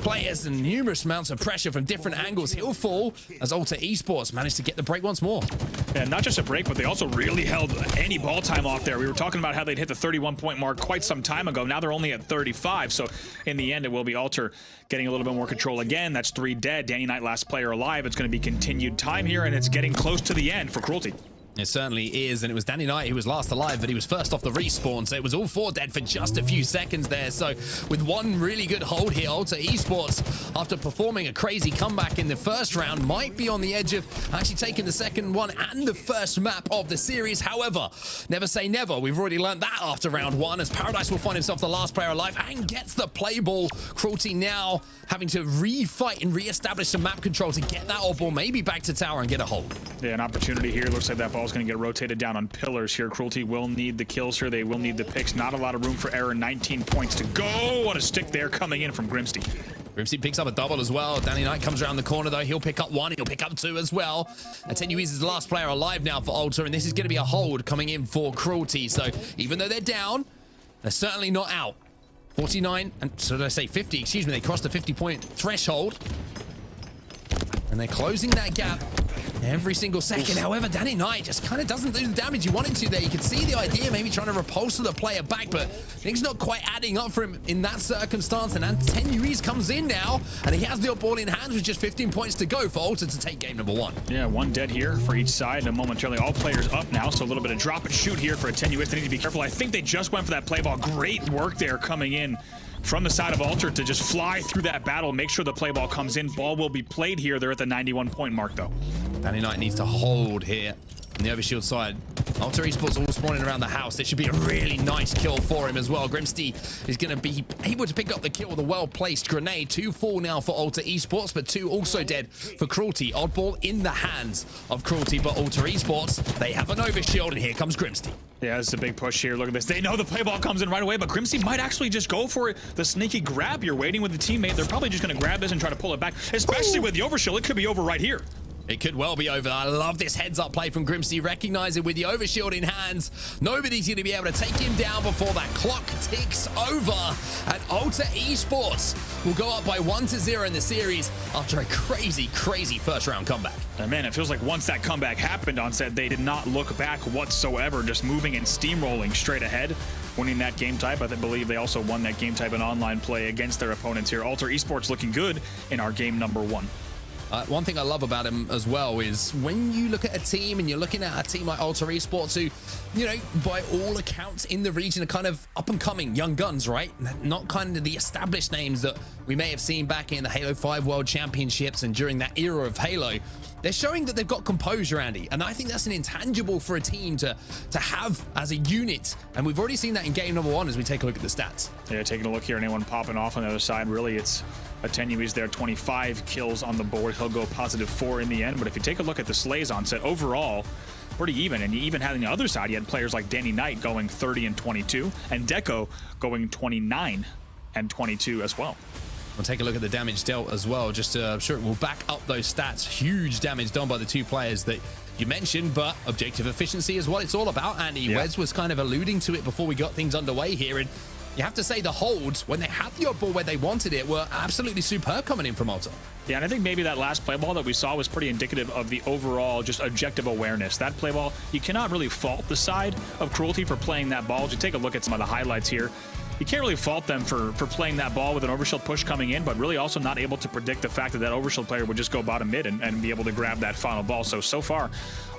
players and numerous amounts of pressure from different angles. He'll fall as Ultra Esports managed to get the break once more. Yeah, not just a break, but they also really held any ball time off there. We were talking about how they'd hit the 31-point mark quite some time ago. Now they're only at 35, so in the end it will be Alter getting a little bit more control again. That's 3 dead. Danny Knight, last player alive. It's going to be continued time here, and it's getting close to the end for Cruelty. It certainly is, and it was Danny Knight who was last alive, but he was first off the respawn, so it was all 4 dead for just a few seconds there. So with one really good hold here, Ultra Esports, after performing a crazy comeback in the first round, might be on the edge of actually taking the second one and the first map of the series. However, never say never. We've already learned that after round 1, as Paradise will find himself the last player alive and gets the play ball. Cruelty now having to refight and re-establish some map control to get that oddball maybe back to tower and get a hold. Yeah, an opportunity here. Looks like that ball's going to get rotated down on pillars here. Cruelty will need the kills here. They will need the picks. Not a lot of room for error. 19 points to go. What a stick there coming in from Grimsty. Grimsty picks up a double as well. Danny Knight comes around the corner though. He'll pick up 1. He'll pick up 2 as well. Atenuiz is the last player alive now for Ultra, and this is going to be a hold coming in for Cruelty. So even though they're down, they're certainly not out. 49, and so did I say 50? Excuse me, they crossed the 50-point threshold. And they're closing that gap every single second. However, Danny Knight just kind of doesn't do the damage you wanted to there. You can see the idea, maybe trying to repulse the player back, but things not quite adding up for him in that circumstance. And Atenuiz comes in now, and he has the ball in hand with just 15 points to go for Ultra to take game number 1. Yeah, 1 dead here for each side, and momentarily all players up now, so a little bit of drop and shoot here for Atenuiz. They need to be careful. I think they just went for that play ball. Great work there coming in from the side of Ultra to just fly through that battle, make sure the play ball comes in. Ball will be played here. They're at the 91-point mark, though. Danny Knight needs to hold here on the overshield side. Ultra Esports all spawning around the house. It should be a really nice kill for him as well. Grimsty is going to be able to pick up the kill with a well-placed grenade. 2 fall now for Ultra Esports, but 2 also dead for Cruelty. Oddball in the hands of Cruelty, but Ultra Esports, they have an overshield, and here comes Grimsty. Yeah, this is a big push here. Look at this. They know the play ball comes in right away, but Grimsty might actually just go for the sneaky grab. You're waiting with the teammate. They're probably just going to grab this and try to pull it back, especially with the overshield. It could be over right here. It could well be over. I love this heads-up play from Grimsty. Recognize it with the overshield in hands. Nobody's going to be able to take him down before that clock ticks over. And Ultra Esports will go up by 1-0 in the series after a crazy, crazy first-round comeback. And man, it feels like once that comeback happened on set, they did not look back whatsoever, just moving and steamrolling straight ahead, winning that game type. I believe they also won that game type in online play against their opponents here. Ultra Esports looking good in our game number 1. One thing I love about him as well is when you look at a team and you're looking at a team like Ultra Esports who, you know, by all accounts in the region are kind of up and coming young guns, right? Not kind of the established names that we may have seen back in the Halo 5 World Championships and during that era of Halo. They're showing that they've got composure, Andy, and I think that's an intangible for a team to have as a unit, and we've already seen that in game number 1 as we take a look at the stats. Yeah, taking a look here, anyone popping off on the other side, really it's Attenui's there, 25 kills on the board. He'll go +4 in the end, but if you take a look at the slays on set, overall, pretty even, and you even had on the other side, you had players like Danny Knight going 30 and 22, and Deco going 29 and 22 as well. We'll take a look at the damage dealt as well, just to, I'm sure it will back up those stats. Huge damage done by the two players that you mentioned, but objective efficiency is what it's all about, Andy. Yeah. Wes was kind of alluding to it before we got things underway here, and you have to say the holds, when they had the odd ball where they wanted it, were absolutely superb coming in from Ultra. Yeah, and I think maybe that last play ball that we saw was pretty indicative of the overall just objective awareness. That play ball, you cannot really fault the side of Cruelty for playing that ball. If you take a look at some of the highlights here, you can't really fault them for playing that ball with an overshield push coming in, but really also not able to predict the fact that that overshield player would just go bottom mid and be able to grab that final ball. So far,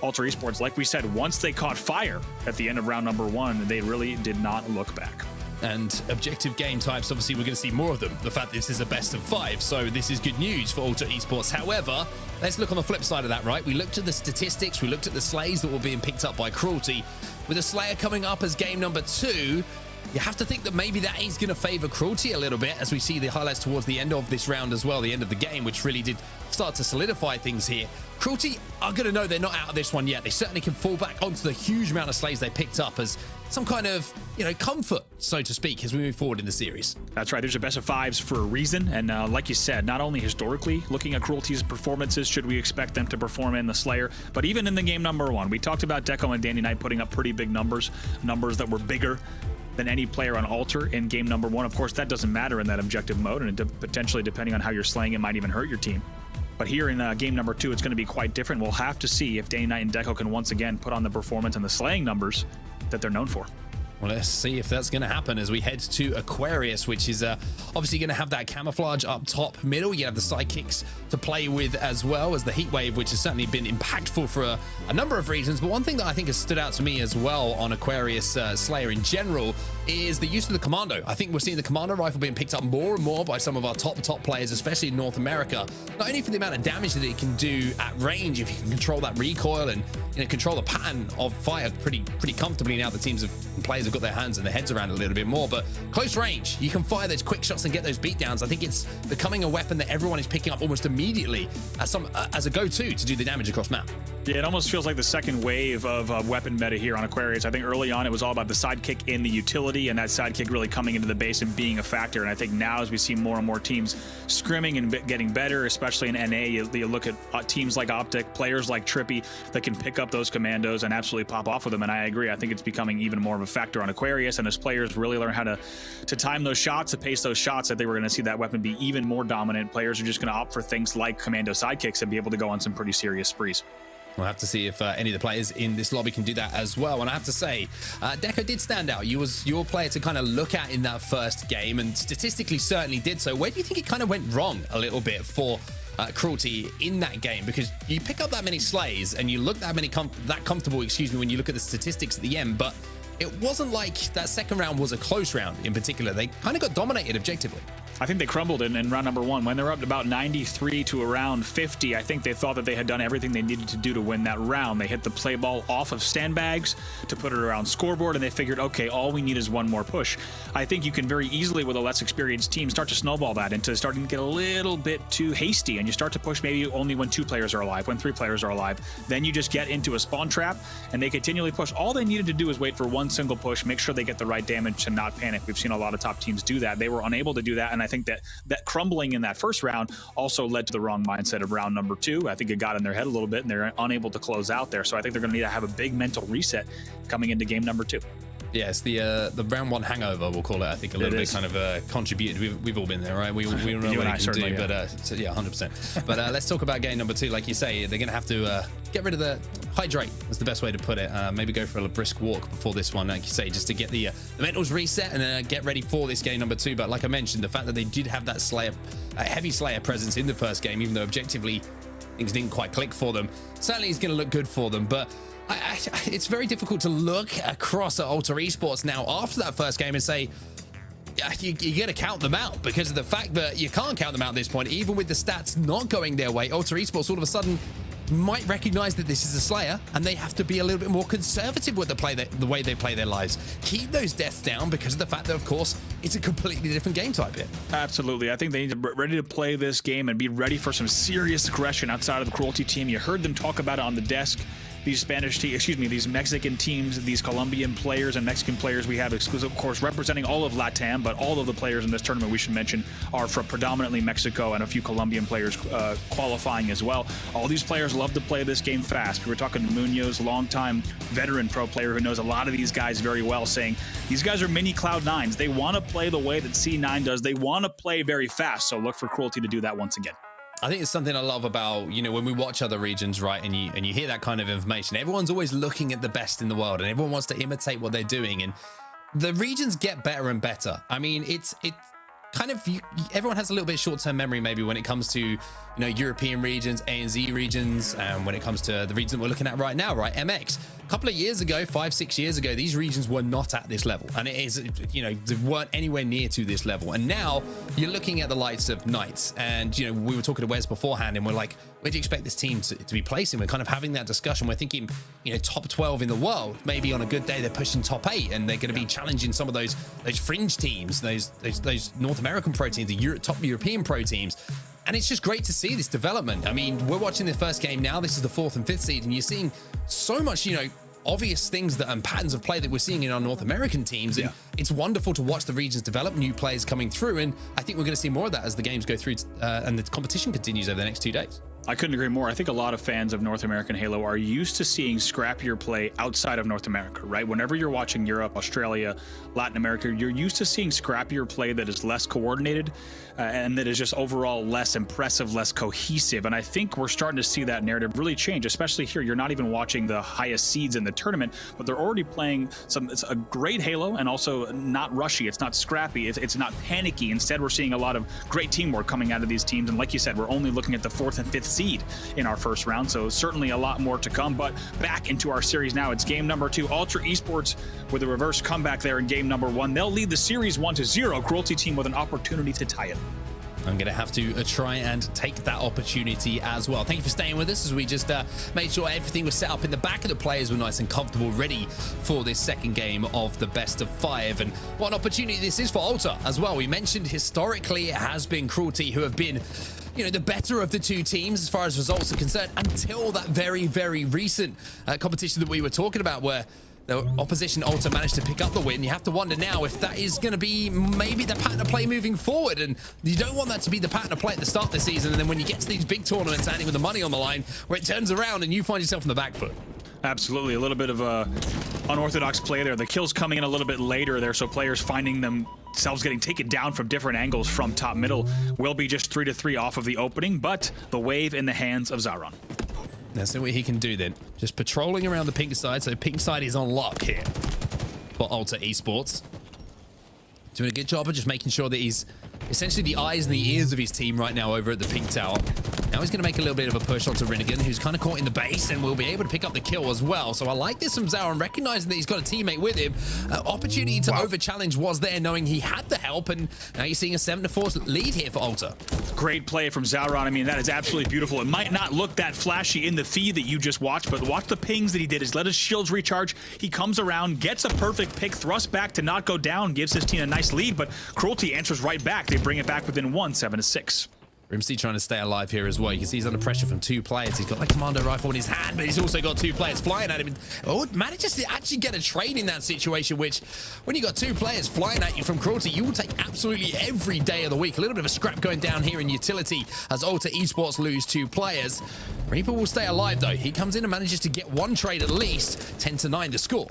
Ultra Esports, like we said, once they caught fire at the end of round number 1, they really did not look back. And objective game types, obviously we're going to see more of them. The fact that this is a best of 5, so this is good news for Ultra Esports. However, let's look on the flip side of that, right? We looked at the statistics, we looked at the slays that were being picked up by Cruelty. With a Slayer coming up as game number 2, you have to think that maybe that is going to favor Cruelty a little bit as we see the highlights towards the end of this round as well, the end of the game, which really did start to solidify things here. Cruelty are going to know they're not out of this one yet. They certainly can fall back onto the huge amount of slays they picked up as some kind of, you know, comfort, so to speak, as we move forward in the series. That's right. There's a best of 5s for a reason. And like you said, not only historically, looking at Cruelty's performances, should we expect them to perform in the Slayer, but even in the game number 1. We talked about Deco and Danny Knight putting up pretty big numbers that were bigger than any player on Alter in game number 1. Of course, that doesn't matter in that objective mode, and potentially, depending on how you're slaying, it might even hurt your team. But here in game number 2, it's going to be quite different. We'll have to see if Danny Knight and Deco can once again put on the performance and the slaying numbers that they're known for. Well, let's see if that's going to happen as we head to Aquarius, which is obviously going to have that camouflage up top middle. You have the sidekicks to play with as well as the heat wave, which has certainly been impactful for a number of reasons. But one thing that I think has stood out to me as well on Aquarius Slayer in general is the use of the commando. I think we're seeing the commando rifle being picked up more and more by some of our top players, especially in North America. Not only for the amount of damage that it can do at range, if you can control that recoil and, you know, control the pattern of fire pretty comfortably now. The teams and players have got their hands and their heads around it a little bit more, but close range, you can fire those quick shots and get those beatdowns. I think it's becoming a weapon that everyone is picking up almost immediately as a go-to to do the damage across map. Yeah, it almost feels like the second wave of weapon meta here on Aquarius. I think early on it was all about the sidekick in the utility, and that sidekick really coming into the base and being a factor. And I think now as we see more and more teams scrimming and getting better, especially in NA, you look at teams like Optic, players like Trippy that can pick up those commandos and absolutely pop off with them. And I agree, I think it's becoming even more of a factor on Aquarius. And as players really learn how to time those shots, to pace those shots, that they were going to see that weapon be even more dominant. Players are just going to opt for things like commando sidekicks and be able to go on some pretty serious sprees. We'll have to see if any of the players in this lobby can do that as well. And I have to say, Deco did stand out. You was your player to kind of look at in that first game, and statistically certainly did so. Where do you think it kind of went wrong a little bit for Cruelty in that game? Because you pick up that many slays and you look that comfortable, when you look at the statistics at the end, but it wasn't like that second round was a close round in particular. They kind of got dominated objectively. I think they crumbled in round number 1. When they were up to about 93 to around 50, I think they thought that they had done everything they needed to do to win that round. They hit the play ball off of sandbags to put it around scoreboard, and they figured, okay, all we need is one more push. I think you can very easily, with a less experienced team, start to snowball that into starting to get a little bit too hasty, and you start to push maybe only when 2 players are alive, when 3 players are alive. Then you just get into a spawn trap, and they continually push. All they needed to do is wait for one single push, make sure they get the right damage to not panic. We've seen a lot of top teams do that. They were unable to do that, and I think that crumbling in that first round also led to the wrong mindset of round number 2. I think it got in their head a little bit, and they're unable to close out there. So I think they're going to need to have a big mental reset coming into game number 2. Yeah, it's the round one hangover, we'll call it. I think a little bit kind of contributed. We've all been there, right? We all know what it can do, yeah. But so, yeah, 100%. But let's talk about game number 2. Like you say, they're going to have to get rid of the hydrate. That's the best way to put it. Maybe go for a brisk walk before this one, like you say, just to get the mentals reset and get ready for this game number 2. But like I mentioned, the fact that they did have that heavy Slayer presence in the first game, even though objectively things didn't quite click for them, certainly is going to look good for them. But it's very difficult to look across at Ultra Esports now after that first game and say, you got to count them out, because of the fact that you can't count them out at this point. Even with the stats not going their way, Ultra Esports all of a sudden might recognize that this is a Slayer, and they have to be a little bit more conservative with the way they play their lives. Keep those deaths down, because of the fact that, of course, it's a completely different game type here. Absolutely. I think they need to be ready to play this game and be ready for some serious aggression outside of the Cruelty team. You heard them talk about it on the desk. These these Mexican teams, these Colombian players and Mexican players we have exclusive, of course, representing all of LATAM, but all of the players in this tournament, we should mention, are from predominantly Mexico, and a few Colombian players qualifying as well. All these players love to play this game fast. We were talking to Munoz, longtime veteran pro player who knows a lot of these guys very well, saying these guys are mini Cloud9s. They want to play the way that C9 does. They want to play very fast, so look for Cruelty to do that once again. I think it's something I love about, when we watch other regions, right, and you hear that kind of information, everyone's always looking at the best in the world, and everyone wants to imitate what they're doing, and the regions get better and better. I mean, it kind of, everyone has a little bit of short-term memory maybe when it comes to, European regions, ANZ regions, and when it comes to the region we're looking at right now, right, MX. A couple of years ago, 5-6 years ago, these regions were not at this level, and it is, they weren't anywhere near to this level. And now you're looking at the likes of Knights, and we were talking to Wes beforehand, and we're like, where do you expect this team to be placing? We're kind of having that discussion. We're thinking, top 12 in the world. Maybe on a good day they're pushing top 8, and they're going to be challenging some of those fringe teams, those North American pro teams, the top European pro teams. And it's just great to see this development. I mean, we're watching the first game now. This is the 4th and 5th seed, and you're seeing so much, obvious things and patterns of play that we're seeing in our North American teams. And it's wonderful to watch the regions develop, new players coming through. And I think we're going to see more of that as the games go through and the competition continues over the next 2 days. I couldn't agree more. I think a lot of fans of North American Halo are used to seeing scrappier play outside of North America, right? Whenever you're watching Europe, Australia, Latin America, you're used to seeing scrappier play that is less coordinated and that is just overall less impressive, less cohesive. And I think we're starting to see that narrative really change, especially here. You're not even watching the highest seeds in the tournament, but they're already playing it's a great Halo, and also not rushy. It's not scrappy. It's not panicky. Instead, we're seeing a lot of great teamwork coming out of these teams. And like you said, we're only looking at the 4th and 5th seed in our first round, so certainly a lot more to come. But back into our series now. It's game number 2. Ultra Esports with a reverse comeback there in game number 1. They'll lead the series 1-0. Cruelty team with an opportunity to tie it. I'm going to have to try and take that opportunity as well. Thank you for staying with us as we just made sure everything was set up in the back of the players were nice and comfortable, ready for this second game of the best of 5. And what an opportunity this is for Ultra as well. We mentioned historically it has been Cruelty who have been the better of the two teams as far as results are concerned, until that very, very recent competition that we were talking about, where the opposition Ultra managed to pick up the win. You have to wonder now if that is going to be maybe the pattern of play moving forward, and you don't want that to be the pattern of play at the start of the season, and then when you get to these big tournaments ending with the money on the line, where it turns around and you find yourself on the back foot. Absolutely, a little bit of a unorthodox play there. The kills coming in a little bit later there, so players finding themselves getting taken down from different angles from top middle. Will be just 3-3 off of the opening, but the wave in the hands of Zaron. Let's see what he can do then. Just patrolling around the pink side, so pink side is on lock here for Ultra Esports. Doing a good job of just making sure that he's essentially the eyes and the ears of his team right now over at the pink tower. Now he's going to make a little bit of a push onto Rinnigan, who's kind of caught in the base and will be able to pick up the kill as well. So I like this from Zaron, recognizing that he's got a teammate with him. Opportunity to over-challenge was there, knowing he had the help, and now you're seeing a 7-4 lead here for Ultra. Great play from Zaron. I mean, that is absolutely beautiful. It might not look that flashy in the feed that you just watched, but watch the pings that he did. He's let his shields recharge. He comes around, gets a perfect pick, thrusts back to not go down, gives his team a nice lead, but Cruelty answers right back. They bring it back within 1, 7-6. Rimsey trying to stay alive here as well. You can see he's under pressure from 2 players. He's got that commando rifle in his hand, but he's also got 2 players flying at him. Oh, manages to actually get a trade in that situation, which when you got 2 players flying at you from Cruelty, you will take absolutely every day of the week. A little bit of a scrap going down here in utility as Ultra Esports lose 2 players. Reaper will stay alive though. He comes in and manages to get 1 trade at least. 10-9 to score.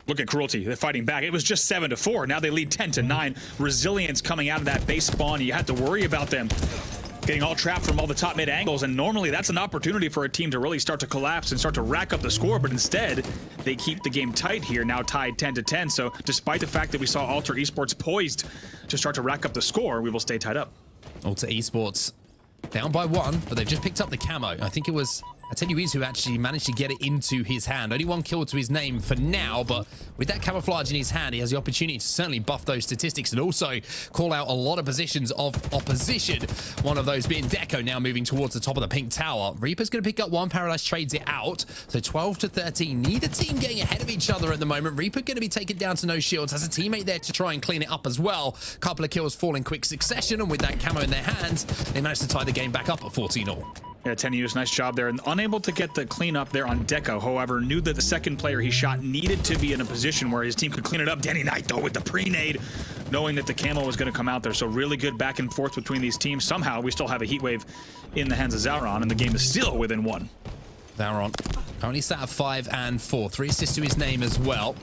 Look at Cruelty. They're fighting back. It was just 7-4. Now they lead 10-9. Resilience coming out of that base spawn. You had to worry about them getting all trapped from all the top mid angles, and normally that's an opportunity for a team to really start to collapse and start to rack up the score, but instead they keep the game tight here, now tied 10-10. So despite the fact that we saw Alter Esports poised to start to rack up the score, we will stay tied up. Alter Esports down by 1, but they've just picked up the camo. I think it was Attenuiz who actually managed to get it into his hand. Only 1 kill to his name for now, but with that camouflage in his hand, he has the opportunity to certainly buff those statistics and also call out a lot of positions of opposition. One of those being Deco, now moving towards the top of the pink tower. Reaper's going to pick up 1, Paradise trades it out. So 12-13. Neither team getting ahead of each other at the moment. Reaper going to be taken down to no shields. Has a teammate there to try and clean it up as well. Couple of kills fall in quick succession, and with that camo in their hands, they managed to tie the game back up at 14-all. Yeah, Tenuous, nice job there. And unable to get the cleanup there on Deco. However, knew that the second player he shot needed to be in a position where his team could clean it up. Danny Knight, though, with the pre-nade, knowing that the camo was going to come out there. So really good back and forth between these teams. Somehow, we still have a heat wave in the hands of Zauron, and the game is still within 1. Zauron currently sat at 5 and 4. 3 assists to his name as well.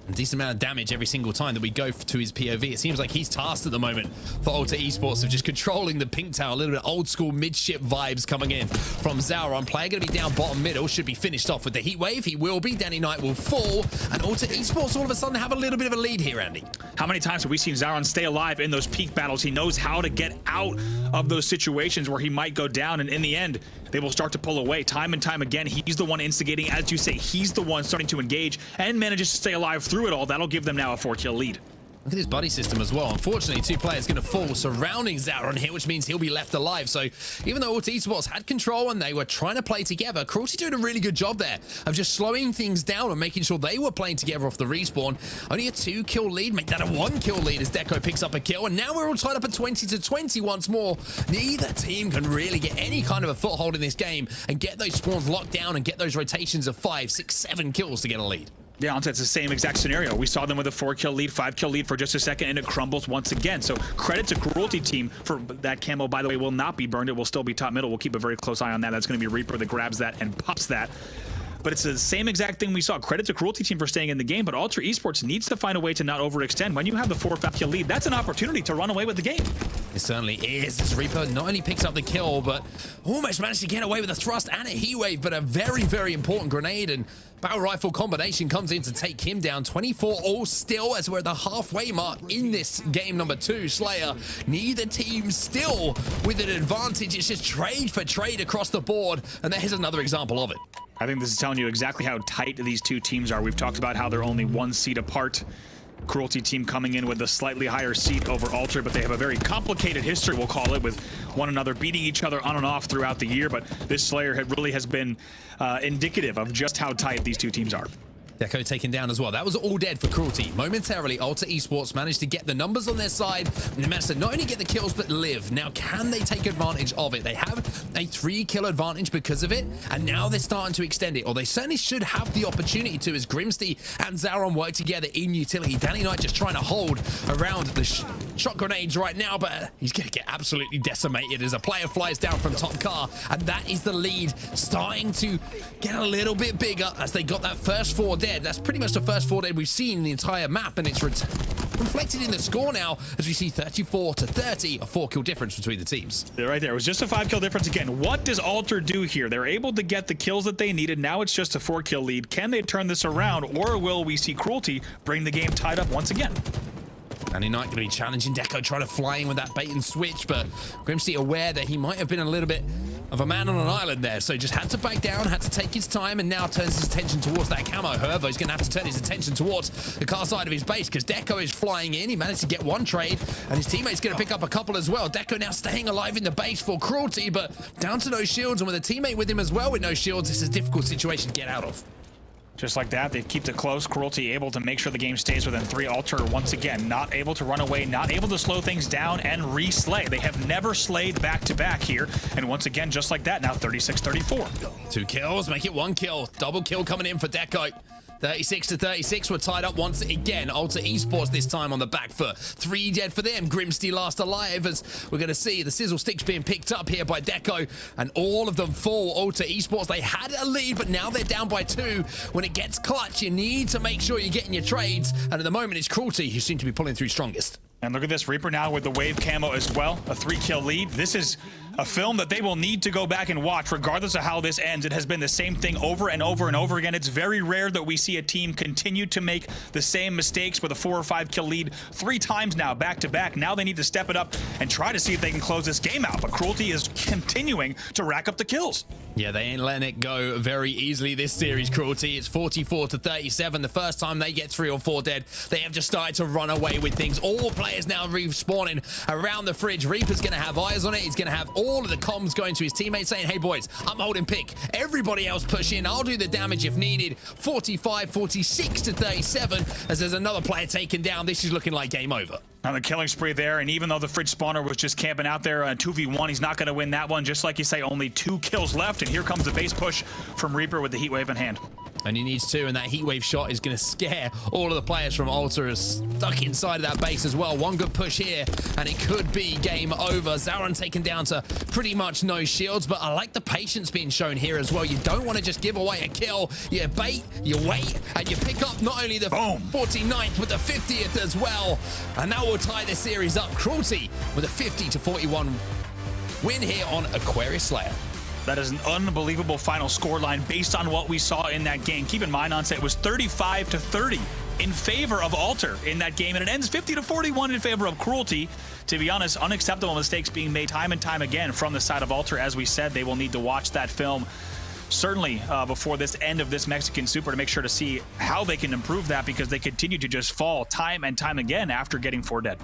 A decent amount of damage every single time that we go to his POV. It seems like he's tasked at the moment for Alter Esports of just controlling the pink tower. A little bit old school midship vibes coming in from Zauron. Player going to be down bottom middle. Should be finished off with the heat wave. He will be. Danny Knight will fall. And Alter Esports all of a sudden have a little bit of a lead here, Andy. How many times have we seen Zauron stay alive in those peak battles? He knows how to get out of those situations where he might go down, and in the end, they will start to pull away time and time again. He's the one instigating. As you say, he's the one starting to engage and manages to stay alive through it all. That'll give them now a 4-kill lead. Look at his buddy system as well. Unfortunately, 2 players going to fall surrounding Zauron here, which means he'll be left alive. So even though Alter Esports had control and they were trying to play together, Cruelty doing a really good job there of just slowing things down and making sure they were playing together off the respawn. Only a 2-kill lead, make that a 1-kill lead as Deco picks up a kill. And now we're all tied up at 20-20 once more. Neither team can really get any kind of a foothold in this game and get those spawns locked down and get those rotations of 5, 6, 7 kills to get a lead. Yeah, it's the same exact scenario. We saw them with a 4-kill lead, 5-kill lead for just a second, and it crumbles once again. So credit to Cruelty team for that camo, by the way, will not be burned. It will still be top middle. We'll keep a very close eye on that. That's going to be Reaper that grabs that and pops that. But it's the same exact thing we saw. Credit to Cruelty team for staying in the game, but Alter Esports needs to find a way to not overextend. When you have the 4-5-kill lead, that's an opportunity to run away with the game. It certainly is. As Reaper not only picks up the kill, but almost managed to get away with a thrust and a heat wave, but a very, very important grenade and battle rifle combination comes in to take him down. 24-all still as we're at the halfway mark in this game number 2. Slayer, neither team still with an advantage. It's just trade for trade across the board, and there's another example of it. I think this is telling you exactly how tight these two teams are. We've talked about how they're only 1 seed apart. Cruelty team coming in with a slightly higher seed over Alter, but they have a very complicated history, we'll call it, with one another beating each other on and off throughout the year. But this Slayer really has been indicative of just how tight these two teams are. Deco taken down as well. That was all dead for Cruelty. Momentarily, Alter Esports managed to get the numbers on their side, and they managed to not only get the kills, but live. Now, can they take advantage of it? They have a 3-kill advantage because of it, and now they're starting to extend it, or they certainly should have the opportunity to, as Grimsty and Zauron work together in utility. Danny Knight just trying to hold around the shot grenades right now, but he's going to get absolutely decimated as a player flies down from top car, and that is the lead starting to get a little bit bigger as they got that first 4 dead. That's pretty much the first 4 dead we've seen in the entire map, and it's reflected in the score now as we see 34-30, a 4-kill difference between the teams. Yeah, right there. It was just a 5-kill difference again. What does Alter do here? They're able to get the kills that they needed. Now it's just a 4-kill lead. Can they turn this around, or will we see Cruelty bring the game tied up once again? Danny Knight going to be challenging Deco, trying to fly in with that bait and switch, but Grimsty aware that he might have been a little bit of a man on an island there, so just had to back down, had to take his time, and now turns his attention towards that camo. However, he's going to have to turn his attention towards the car side of his base because Deco is flying in. He managed to get 1 trade, and his teammate's going to pick up a couple as well. Deco now staying alive in the base for Cruelty, but down to no shields, and with a teammate with him as well with no shields, this is a difficult situation to get out of. Just like that, they keep it close. Cruelty able to make sure the game stays within 3. Alter, once again, not able to run away, not able to slow things down and re-slay. They have never slayed back-to-back here. And once again, just like that, now 36-34. 2 kills, make it 1 kill. Double kill coming in for Deco. 36-36, we're tied up once again. Ultra Esports this time on the back foot. 3 dead for them. Grimsty last alive, as we're going to see the sizzle sticks being picked up here by Deco, and all of them fall. Ultra Esports, they had a lead, but now they're down by 2. When it gets clutch, you need to make sure you're getting your trades, and at the moment it's Cruelty who seem to be pulling through strongest. And look at this, Reaper now with the wave camo as well, a 3-kill lead. This is a film that they will need to go back and watch regardless of how this ends. It has been the same thing over and over and over again. It's very rare that we see a team continue to make the same mistakes with a 4 or 5 kill lead 3 times now, back to back. Now they need to step it up and try to see if they can close this game out. But Cruelty is continuing to rack up the kills. Yeah, they ain't letting it go very easily this series, Cruelty. It's 44-37. The first time they get 3 or 4 dead, they have just started to run away with things. All players now respawning around the fridge. Reaper's going to have eyes on it. He's going to have all of the comms going to his teammates saying, hey boys, I'm holding pick. Everybody else push in. I'll do the damage if needed. 45-46-37 as there's another player taken down. This is looking like game over. Now the killing spree there, and even though the fridge spawner was just camping out there 2v1, he's not going to win that one. Just like you say, only 2 kills left, and here comes the base push from Reaper with the heat wave in hand. And he needs 2, and that heat wave shot is going to scare all of the players from Ultra stuck inside of that base as well. One good push here, and it could be game over. Zaron taken down to pretty much no shields, but I like the patience being shown here as well. You don't want to just give away a kill. You bait, you wait, and you pick up not only the 49th, but the 50th as well. And that will tie the series up. Cruelty with a 50-41 win here on Aquarius Slayer. That is an unbelievable final scoreline based on what we saw in that game. Keep in mind, Onset, it was 35-30 in favor of Alter in that game, and it ends 50-41 in favor of Cruelty. To be honest, unacceptable mistakes being made time and time again from the side of Alter. As we said, they will need to watch that film certainly before this end of this Mexican Super to make sure to see how they can improve that, because they continue to just fall time and time again after getting 4 dead.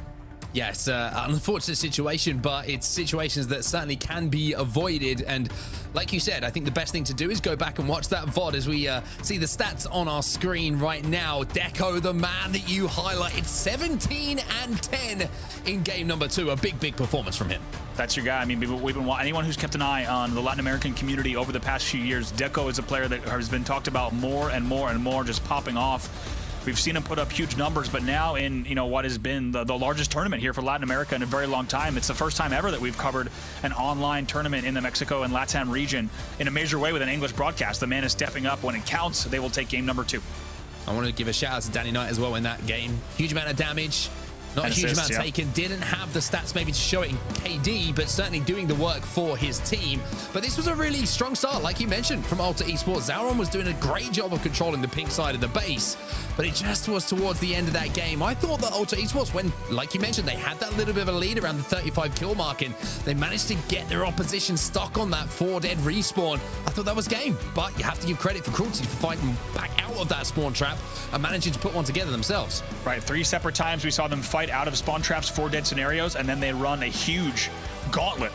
Yes, an unfortunate situation, but it's situations that certainly can be avoided. And like you said, I think the best thing to do is go back and watch that VOD as we see the stats on our screen right now. Deco, the man that you highlighted, 17-10 in game number 2. A big performance from him. That's your guy. I mean, we've been anyone who's kept an eye on the Latin American community over the past few years, Deco is a player that has been talked about more and more and more, just popping off. We've seen him put up huge numbers, but now in what has been the largest tournament here for Latin America in a very long time, it's the first time ever that we've covered an online tournament in the Mexico and Latam region in a major way with an English broadcast. The man is stepping up when it counts. They will take game number 2. I want to give a shout out to Danny Knight as well in that game. Huge amount of damage. Not a huge amount taken. Didn't have the stats maybe to show it in KD, but certainly doing the work for his team. But this was a really strong start, like you mentioned, from Ultra Esports. Zaron was doing a great job of controlling the pink side of the base, but it just was towards the end of that game. I thought that Ultra Esports, when, like you mentioned, they had that little bit of a lead around the 35 kill mark, and they managed to get their opposition stuck on that 4 dead respawn. I thought that was game, but you have to give credit for Cruelty for fighting back out of that spawn trap and managing to put one together themselves. Right, 3 separate times we saw them fight out of spawn traps, 4 dead scenarios, and then they run a huge gauntlet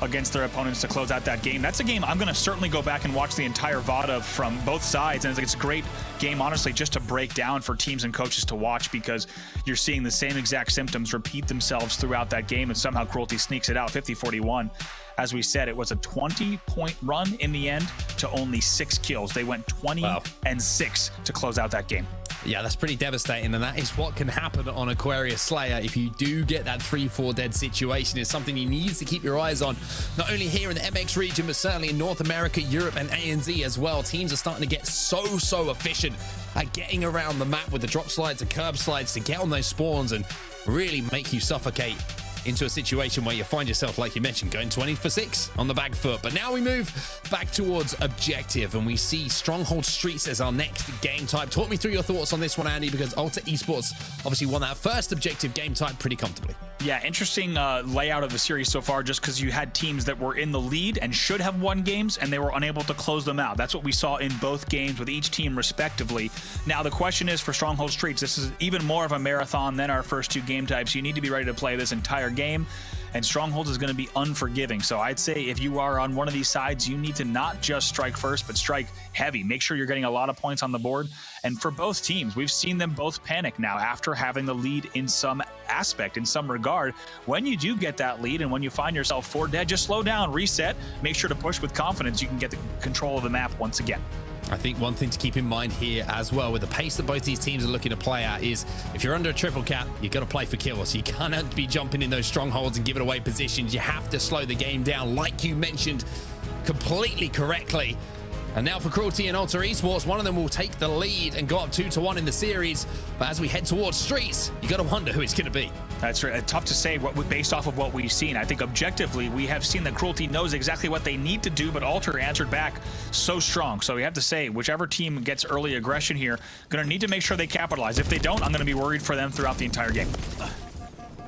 against their opponents to close out that game. That's a game I'm going to certainly go back and watch the entire VOD of from both sides, and it's a great game, honestly, just to break down for teams and coaches to watch, because you're seeing the same exact symptoms repeat themselves throughout that game, and somehow Cruelty sneaks it out 50-41. As we said, it was a 20-point run in the end to only 6 kills. They went 20-6 to close out that game. Yeah, that's pretty devastating, and that is what can happen on Aquarius Slayer if you do get that 3-4 dead situation. It's something you need to keep your eyes on, not only here in the MX region, but certainly in North America, Europe, and ANZ as well. Teams are starting to get so efficient at getting around the map with the drop slides and curb slides to get on those spawns and really make you suffocate into a situation where you find yourself, like you mentioned, going 20 for 6 on the back foot. But now we move back towards objective, and we see Stronghold Streets as our next game type. Talk me through your thoughts on this one, Andy, because Ultra Esports obviously won that first objective game type pretty comfortably. Yeah, interesting layout of the series so far, just because you had teams that were in the lead and should have won games, and they were unable to close them out. That's what we saw in both games with each team respectively. Now, the question is for Stronghold Streets, this is even more of a marathon than our first 2 game types. You need to be ready to play this entire game, and Stronghold is going to be unforgiving. So I'd say if you are on one of these sides, you need to not just strike first, but strike heavy. Make sure you're getting a lot of points on the board. And for both teams, we've seen them both panic now after having the lead in some aspect, in some regard. When you do get that lead and when you find yourself 4 dead, just slow down, reset, make sure to push with confidence. You can get the control of the map once again. I think one thing to keep in mind here as well, with the pace that both these teams are looking to play at, is if you're under a triple cap, you've got to play for kills. You cannot be jumping in those strongholds and giving away positions. You have to slow the game down, like you mentioned completely correctly. And now for Cruelty and Ultra Esports, one of them will take the lead and go up 2-1 in the series. But as we head towards Streets, you got to wonder who it's going to be. That's right. Tough to say based off of what we've seen. I think objectively, we have seen that Cruelty knows exactly what they need to do, but Ultra answered back so strong. So we have to say, whichever team gets early aggression here, going to need to make sure they capitalize. If they don't, I'm going to be worried for them throughout the entire game.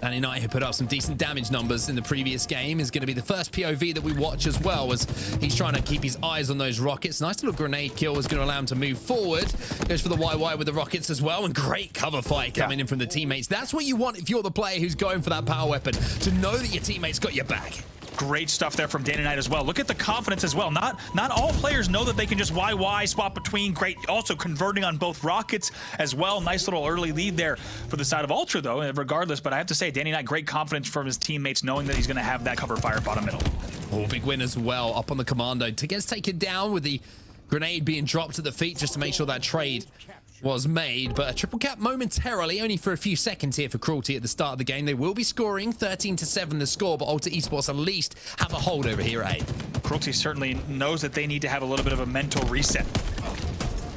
Danny Knight, who put up some decent damage numbers in the previous game, is going to be the first POV that we watch as well, as he's trying to keep his eyes on those rockets. Nice little grenade kill is going to allow him to move forward. Goes for the YY with the rockets as well, and great cover fight coming in from the teammates. That's what you want if you're the player who's going for that power weapon, to know that your teammates got your back. Great stuff there from Danny Knight as well. Look at the confidence as well. Not all players know that they can just YY swap between. Great, also converting on both rockets as well. Nice little early lead there for the side of Ultra, though, regardless. But I have to say, Danny Knight, great confidence from his teammates, knowing that he's going to have that cover fire bottom middle. Oh, big win as well up on the commando. Gets taken down with the grenade being dropped at the feet just to make sure that trade was made, but a triple cap momentarily, only for a few seconds here for Cruelty at the start of the game. They will be scoring 13-7 the score, but Ultra Esports at least have a hold over here at A. Cruelty certainly knows that they need to have a little bit of a mental reset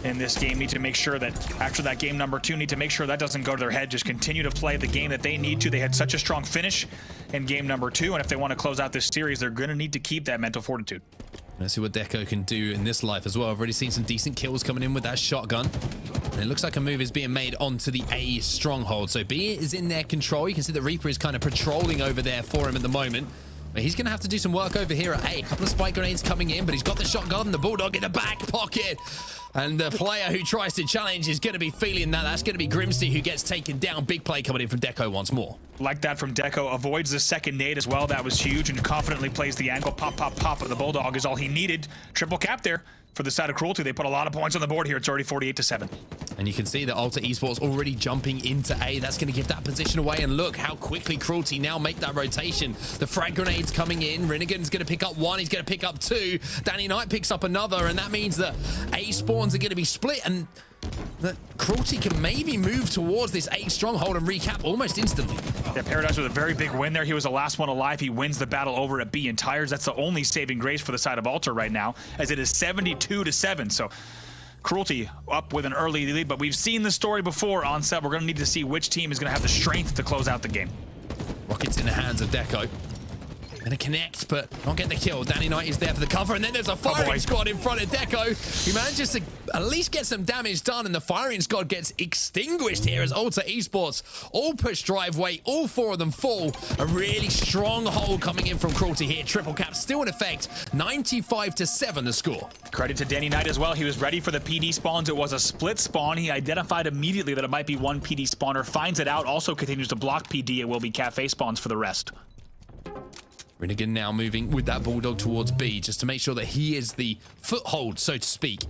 in this game. Need to make sure that after that game number 2, need to make sure that doesn't go to their head. Just continue to play the game that they need to. They had such a strong finish in game number 2, and if they want to close out this series, they're going to need to keep that mental fortitude. Let's see what Deco can do in this life as well. I've already seen some decent kills coming in with that shotgun. And it looks like a move is being made onto the A stronghold. So B is in their control. You can see the Reaper is kind of patrolling over there for him at the moment. But he's going to have to do some work over here at A. A couple of spike grenades coming in, but he's got the shotgun, the Bulldog in the back pocket. And the player who tries to challenge is going to be feeling that. That's going to be Grimsty, who gets taken down. Big play coming in from Deco once more. Like that from Deco. Avoids the second nade as well. That was huge, and confidently plays the angle. Pop, pop, pop. But the Bulldog is all he needed. Triple cap there for the side of Cruelty. They put a lot of points on the board here. It's already 48-7. And you can see that Ultra Esports already jumping into A. That's going to give that position away. And look how quickly Cruelty now make that rotation. The frag grenades coming in. Rinnigan's going to pick up 1. He's going to pick up 2. Danny Knight picks up another. And that means that A spawns are going to be split. And that Cruelty can maybe move towards this A stronghold and recap almost instantly. Yeah, Paradise with a very big win there. He was the last one alive. He wins the battle over at B in tires. That's the only saving grace for the side of Ultra right now, as it is 72-7. So Cruelty up with an early lead, but we've seen the story before on set. We're going to need to see which team is going to have the strength to close out the game. Rockets in the hands of Deco. Going to connect, but not get the kill. Danny Knight is there for the cover, and then there's a firing squad in front of Deco. He manages to at least get some damage done, and the firing squad gets extinguished here as Ultra Esports all push driveway. All 4 of them fall. A really strong hold coming in from Cruelty here. Triple cap still in effect. 95-7 the score. Credit to Danny Knight as well. He was ready for the PD spawns. It was a split spawn. He identified immediately that it might be one PD spawner. Finds it out. Also continues to block PD. It will be cafe spawns for the rest. Rinnigan now moving with that Bulldog towards B, just to make sure that he is the foothold, so to speak.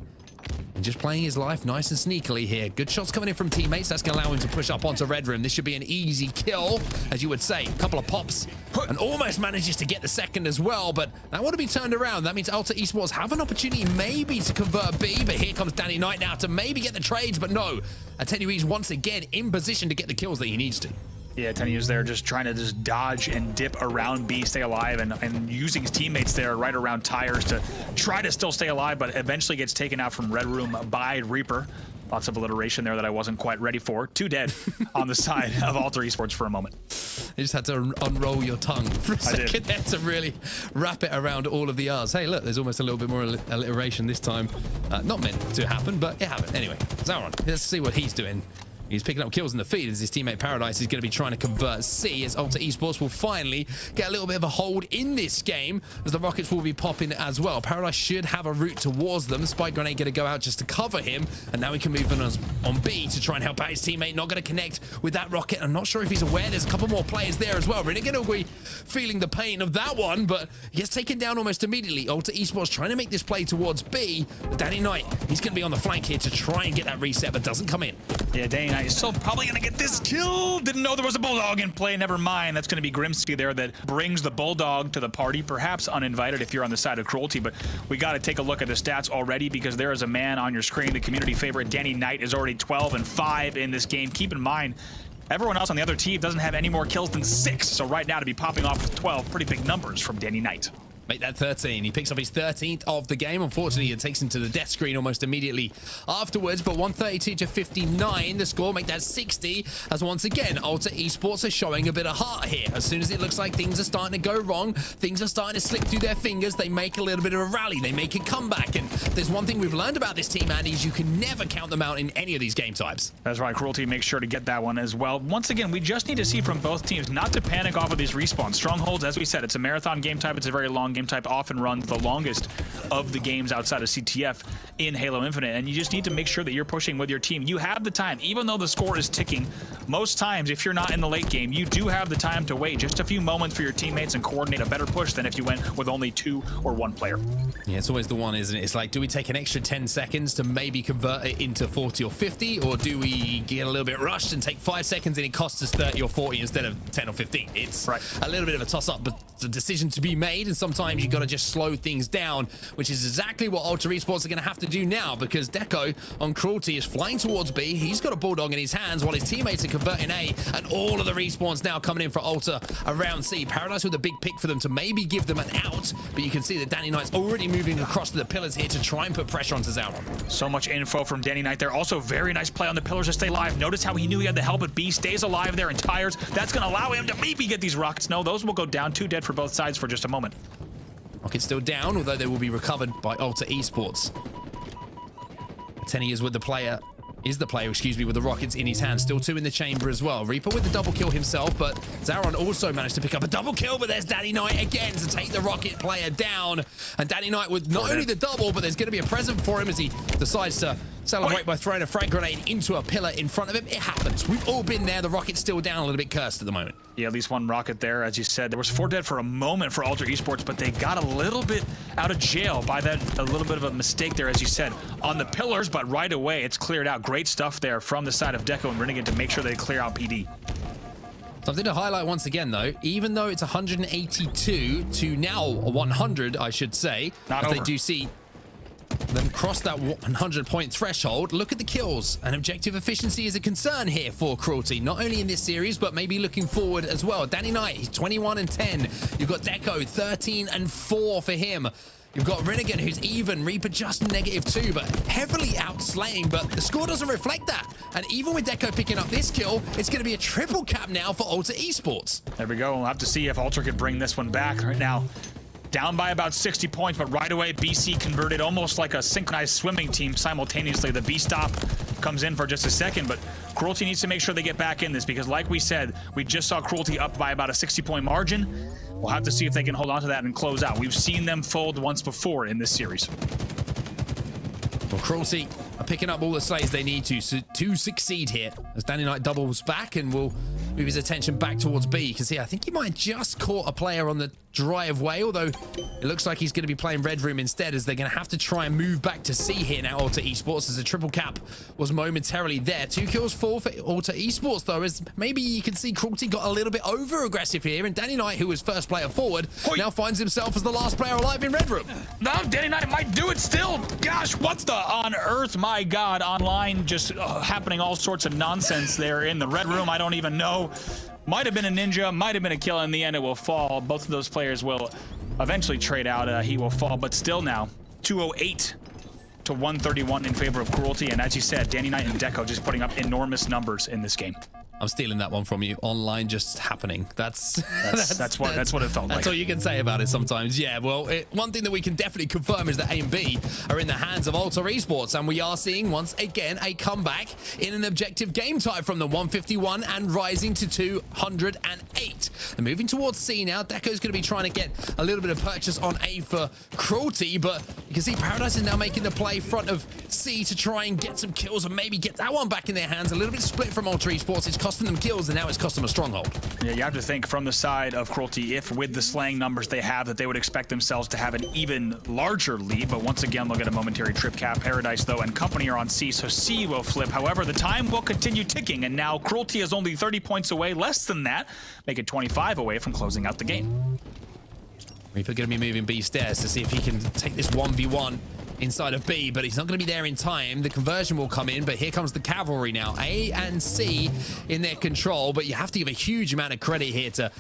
And just playing his life nice and sneakily here. Good shots coming in from teammates. That's going to allow him to push up onto Red Room. This should be an easy kill, as you would say. A couple of pops, and almost manages to get the second as well, but that would have been turned around. That means Ultra Esports have an opportunity maybe to convert B, but here comes Danny Knight now to maybe get the trades, but no. Attenue's once again in position to get the kills that he needs to. Yeah, Tenny's there just trying to just dodge and dip around B, stay alive, and using his teammates there right around tires to try to still stay alive, but eventually gets taken out from Red Room by Reaper. Lots of alliteration there that I wasn't quite ready for. 2 dead on the side of Ultra Esports for a moment. You just had to unroll your tongue for a second there to really wrap it around all of the R's. Hey, look, there's almost a little bit more alliteration this time. Not meant to happen, but it happened. Anyway, Zaron, let's see what he's doing. He's picking up kills in the feed as his teammate Paradise is going to be trying to convert C, as Ultra Esports will finally get a little bit of a hold in this game, as the rockets will be popping as well. Paradise should have a route towards them. Spike grenade going to go out just to cover him, and now he can move on B to try and help out his teammate. Not going to connect with that rocket. I'm not sure if he's aware there's a couple more players there as well. Really going to be feeling the pain of that one, but he gets taken down almost immediately. Ultra Esports trying to make this play towards B, but Danny Knight, he's going to be on the flank here to try and get that reset, but doesn't come in. Yeah, Danny Knight Knight is still probably going to get this kill. Didn't know there was a Bulldog in play. Never mind. That's going to be Grimsky there that brings the Bulldog to the party. Perhaps uninvited if you're on the side of Cruelty, but we got to take a look at the stats already because there is a man on your screen. The community favorite, Danny Knight, is already 12-5 in this game. Keep in mind, everyone else on the other team doesn't have any more kills than 6. So right now to be popping off with 12, pretty big numbers from Danny Knight. Make that 13. He picks up his 13th of the game. Unfortunately, it takes him to the death screen almost immediately afterwards. But 132-59, the score. Make that 60. As once again, Ultra Esports are showing a bit of heart here. As soon as it looks like things are starting to go wrong, things are starting to slip through their fingers, they make a little bit of a rally. They make a comeback. And there's one thing we've learned about this team, Andy, is you can never count them out in any of these game types. That's right. Cruelty makes sure to get that one as well. Once again, we just need to see from both teams not to panic off of these respawns. Strongholds, as we said, it's a marathon game type. It's a very long game type. Often runs the longest of the games outside of CTF in Halo Infinite, and you just need to make sure that you're pushing with your team. You have the time, even though the score is ticking. Most times, if you're not in the late game, you do have the time to wait just a few moments for your teammates and coordinate a better push than if you went with only 2 or 1 player. Yeah, it's always the one, isn't it? It's like, do we take an extra 10 seconds to maybe convert it into 40 or 50, or do we get a little bit rushed and take 5 seconds and it costs us 30 or 40 instead of 10 or 15? It's a little bit of a toss-up, but it's a decision to be made, and sometimes you got to just slow things down, which is exactly what Ultra Esports are going to have to do now, because Deco on Cruelty is flying towards B. He's got a Bulldog in his hands while his teammates are converting A, and all of the respawns now coming in for Ultra around C. Paradise with a big pick for them to maybe give them an out, but you can see that Danny Knight's already moving across to the pillars here to try and put pressure onto Zauron. So much info from Danny Knight there. Also, very nice play on the pillars to stay alive. Notice how he knew he had the help at B, stays alive there in tires. That's going to allow him to maybe get these rockets. No, those will go down. 2 dead for both sides for just a moment. Rocket's still down, although they will be recovered by Ultra Esports. Tenny is with the player. Is the player, excuse me, with the rockets in his hand. Still 2 in the chamber as well. Reaper with the double kill himself, but Zauron also managed to pick up a double kill, but there's Danny Knight again to take the rocket player down. And Danny Knight with not only the double, but there's going to be a present for him as he decides to celebrate by throwing a frag grenade into a pillar in front of him. It happens. We've all been there. The rocket's still down, a little bit cursed at the moment. Yeah, at least 1 rocket there. As you said, there was 4 dead for a moment for Ultra Esports, but they got a little bit out of jail by that, a little bit of a mistake there, as you said, on the pillars, but right away it's cleared out. Great stuff there from the side of Deco and Renegade to make sure they clear out PD. Something to highlight once again, though, even though it's 182 to now 100, I should say, if they do see them cross that 100-point threshold, look at the kills, and objective efficiency is a concern here for Cruelty, not only in this series, but maybe looking forward as well. Danny Knight, he's 21-10. You've got Deco, 13-4 for him. You've got Renegade, who's even. Reaper just -2, but heavily outslaying, but the score doesn't reflect that. And even with Deco picking up this kill, it's going to be a triple cap now for Ultra Esports. There we go. We'll have to see if Ultra could bring this one back. Right now, down by about 60 points, but right away, BC converted almost like a synchronized swimming team simultaneously. The B stop comes in for just a second, but Cruelty needs to make sure they get back in this, because like we said, we just saw Cruelty up by about a 60-point margin. We'll have to see if they can hold on to that and close out. We've seen them fold once before in this series. Well, Cruelty are picking up all the slays they need to succeed here, as Danny Knight doubles back and will move his attention back towards B. You can see, I think he might have just caught a player on the driveway, although it looks like he's going to be playing Red Room instead, as they're going to have to try and move back to C here now. Ultra Esports, as a triple cap was momentarily there. 2 kills for Ultra Esports, though, as maybe you can see Cruelty got a little bit over aggressive here, and Danny Knight, who was first player forward, now finds himself as the last player alive in Red Room. No, Danny Knight might do it still. Gosh, what's the on earth? My God, online just happening all sorts of nonsense there in the Red Room. I don't even know. Might have been a ninja, might have been a kill. In the end, it will fall. Both of those players will eventually trade out. He will fall, but still now 208 to 131 in favor of Cruelty. And as you said, Danny Knight and Deco just putting up enormous numbers in this game. I'm stealing that one from you. Online just happening. That's what it felt like. That's all you can say about it sometimes. Yeah, well, one thing that we can definitely confirm is that A and B are in the hands of Ultra Esports, and we are seeing once again a comeback in an objective game type from the 151 and rising to 208. They're moving towards C now. Deco's going to be trying to get a little bit of purchase on A for Cruelty, but you can see Paradise is now making the play front of C to try and get some kills and maybe get that one back in their hands. A little bit split from Ultra Esports. It's costing them kills, and now it's costing them a stronghold. Yeah, you have to think from the side of Cruelty, if with the slaying numbers they have, that they would expect themselves to have an even larger lead. But once again, they'll get a momentary trip cap. Paradise, though, and company are on C, so C will flip. However, the time will continue ticking, and now Cruelty is only 30 points away, less than that, make it 25 away from closing out the game. Reaper going to be moving B stairs to see if he can take this 1v1 inside of B, but he's not going to be there in time. The conversion will come in, but here comes the cavalry now. A and C in their control, but you have to give a huge amount of credit here to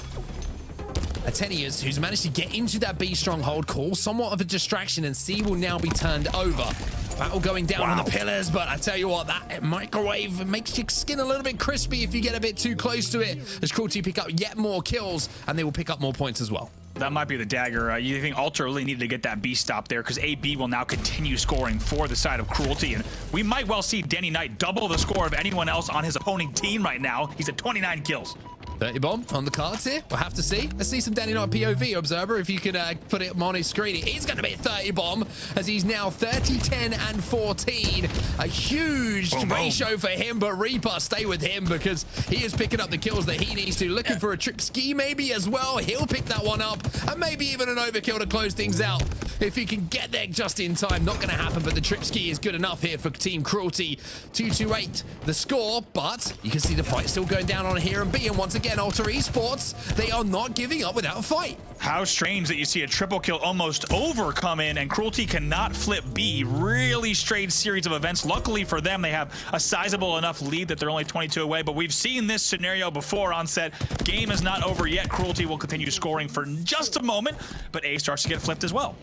Atenius, who's managed to get into that B stronghold, cause somewhat of a distraction, and C will now be turned over. Battle going down on the pillars, but I tell you what, that microwave makes your skin a little bit crispy if you get a bit too close to it, as Cruelty pick up yet more kills, and they will pick up more points as well. That might be the dagger. You think Ultra really needed to get that B stop there, because AB will now continue scoring for the side of Cruelty, and we might well see Danny Knight double the score of anyone else on his opposing team right now. He's at 29 kills. 30 bomb on the cards here. We'll have to see. Let's see some Danny Knight POV, Observer, if you can put it on his screen. It is going to be a 30 bomb, as he's now 30, 10, and 14. A huge ratio for him, but Reaper, stay with him, because he is picking up the kills that he needs to. Looking for a trip ski maybe as well. He'll pick that one up, and maybe even an overkill to close things out. If he can get there just in time, not going to happen, but the trip ski is good enough here for Team Cruelty. 2-8 the score, but you can see the fight still going down on here and B, and once again, Ultra Esports, they are not giving up without a fight. How strange that you see a triple kill almost over come in, and Cruelty cannot flip B. Really strange series of events. Luckily for them, they have a sizable enough lead that they're only 22 away, but we've seen this scenario before on set. Game is not over yet. Cruelty will continue scoring for just a moment, but A starts to get flipped as well.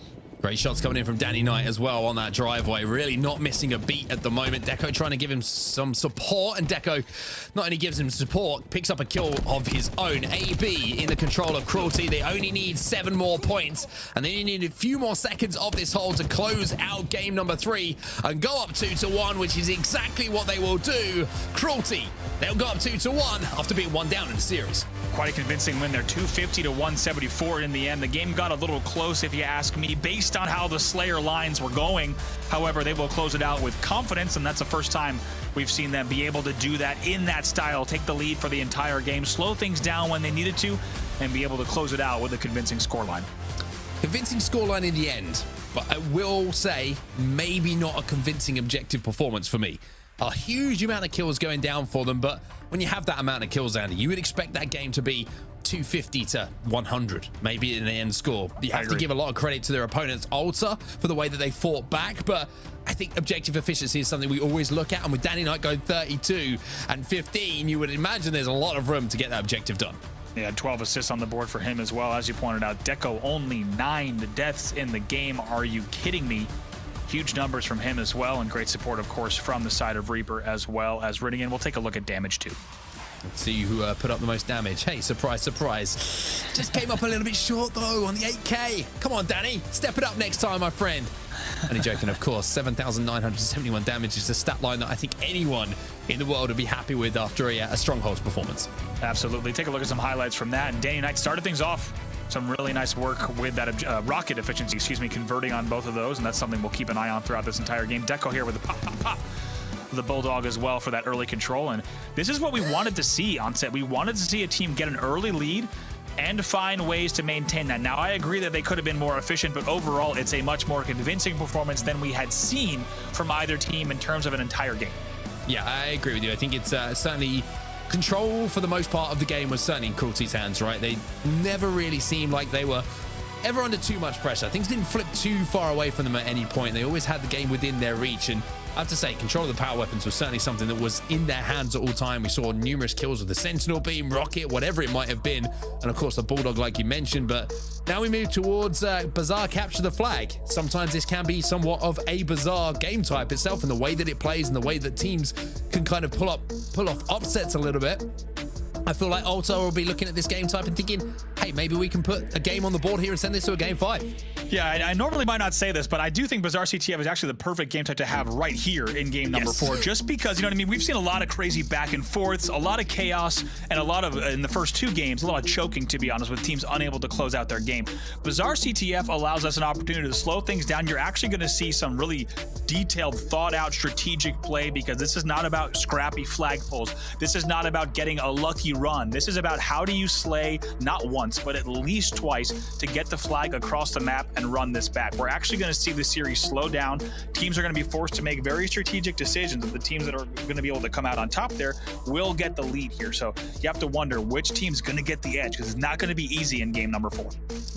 Great shots coming in from Danny Knight as well on that driveway. Really not missing a beat at the moment. Deco trying to give him some support, and Deco not only gives him support, picks up a kill of his own. AB in the control of Cruelty. They only need 7 more points, and they need a few more seconds of this hold to close out game number 3 and go up 2-1, which is exactly what they will do. Cruelty, they'll go up 2-1 after being 1 down in the series. Quite a convincing win there, 250 to 174 in the end. The game got a little close, if you ask me, based on how the Slayer lines were going. However, they will close it out with confidence, and that's the first time we've seen them be able to do that in that style. Take the lead for the entire game, slow things down when they needed to, and be able to close it out with a convincing scoreline. Convincing scoreline in the end, but I will say maybe not a convincing objective performance for me. A huge amount of kills going down for them, but when you have that amount of kills, Andy, you would expect that game to be 250 to 100, maybe in the end score. You have to give a lot of credit to their opponents, Ultra, for the way that they fought back, but I think objective efficiency is something we always look at, and with Danny Knight going 32 and 15, you would imagine there's a lot of room to get that objective done. Yeah, 12 assists on the board for him as well. As you pointed out, Deco only 9 deaths in the game. Are you kidding me? Huge numbers from him as well, and great support, of course, from the side of Reaper as well as Riddigan. We'll take a look at damage too. Let's see who put up the most damage. Hey, surprise, surprise. Just came up a little bit short, though, on the 8K. Come on, Danny. Step it up next time, my friend. Only joking, of course. 7,971 damage is a stat line that I think anyone in the world would be happy with after a Strongholds performance. Absolutely. Take a look at some highlights from that. And Danny Knight started things off. Some really nice work with that rocket efficiency, converting on both of those, and that's something we'll keep an eye on throughout this entire game. Deco here with the pop, pop, pop. The Bulldog as well for that early control, and this is what we wanted to see on set. We wanted to see a team get an early lead and find ways to maintain that. Now, I agree that they could have been more efficient, but overall, it's a much more convincing performance than we had seen from either team in terms of an entire game. Yeah, I agree with you. I think it's certainly control for the most part of the game was certainly in Cruelty's hands, right? They never really seemed like they were ever under too much pressure. Things didn't flip too far away from them at any point. They always had the game within their reach, and I have to say, control of the power weapons was certainly something that was in their hands at all time. We saw numerous kills with the Sentinel Beam, Rocket, whatever it might have been, and of course the Bulldog, like you mentioned. But now we move towards Bazaar Capture the Flag. Sometimes this can be somewhat of a bizarre game type itself, and the way that it plays and the way that teams can kind of pull off upsets a little bit. I feel like Ultra will be looking at this game type and thinking, hey, maybe we can put a game on the board here and send this to a game 5. Yeah, I normally might not say this, but I do think Bazaar CTF is actually the perfect game type to have right here in game number 4, just because, you know what I mean? We've seen a lot of crazy back and forths, a lot of chaos, and a lot of, in the first 2 games, a lot of choking, to be honest, with teams unable to close out their game. Bazaar CTF allows us an opportunity to slow things down. You're actually going to see some really detailed, thought-out, strategic play, because this is not about scrappy flag pulls. This is not about getting a lucky run. This is about how do you slay, not once, but at least twice, to get the flag across the map and run this back. We're actually going to see the series slow down. Teams are going to be forced to make very strategic decisions, and the teams that are going to be able to come out on top there will get the lead here. So you have to wonder which team's going to get the edge, because it's not going to be easy in game number 4.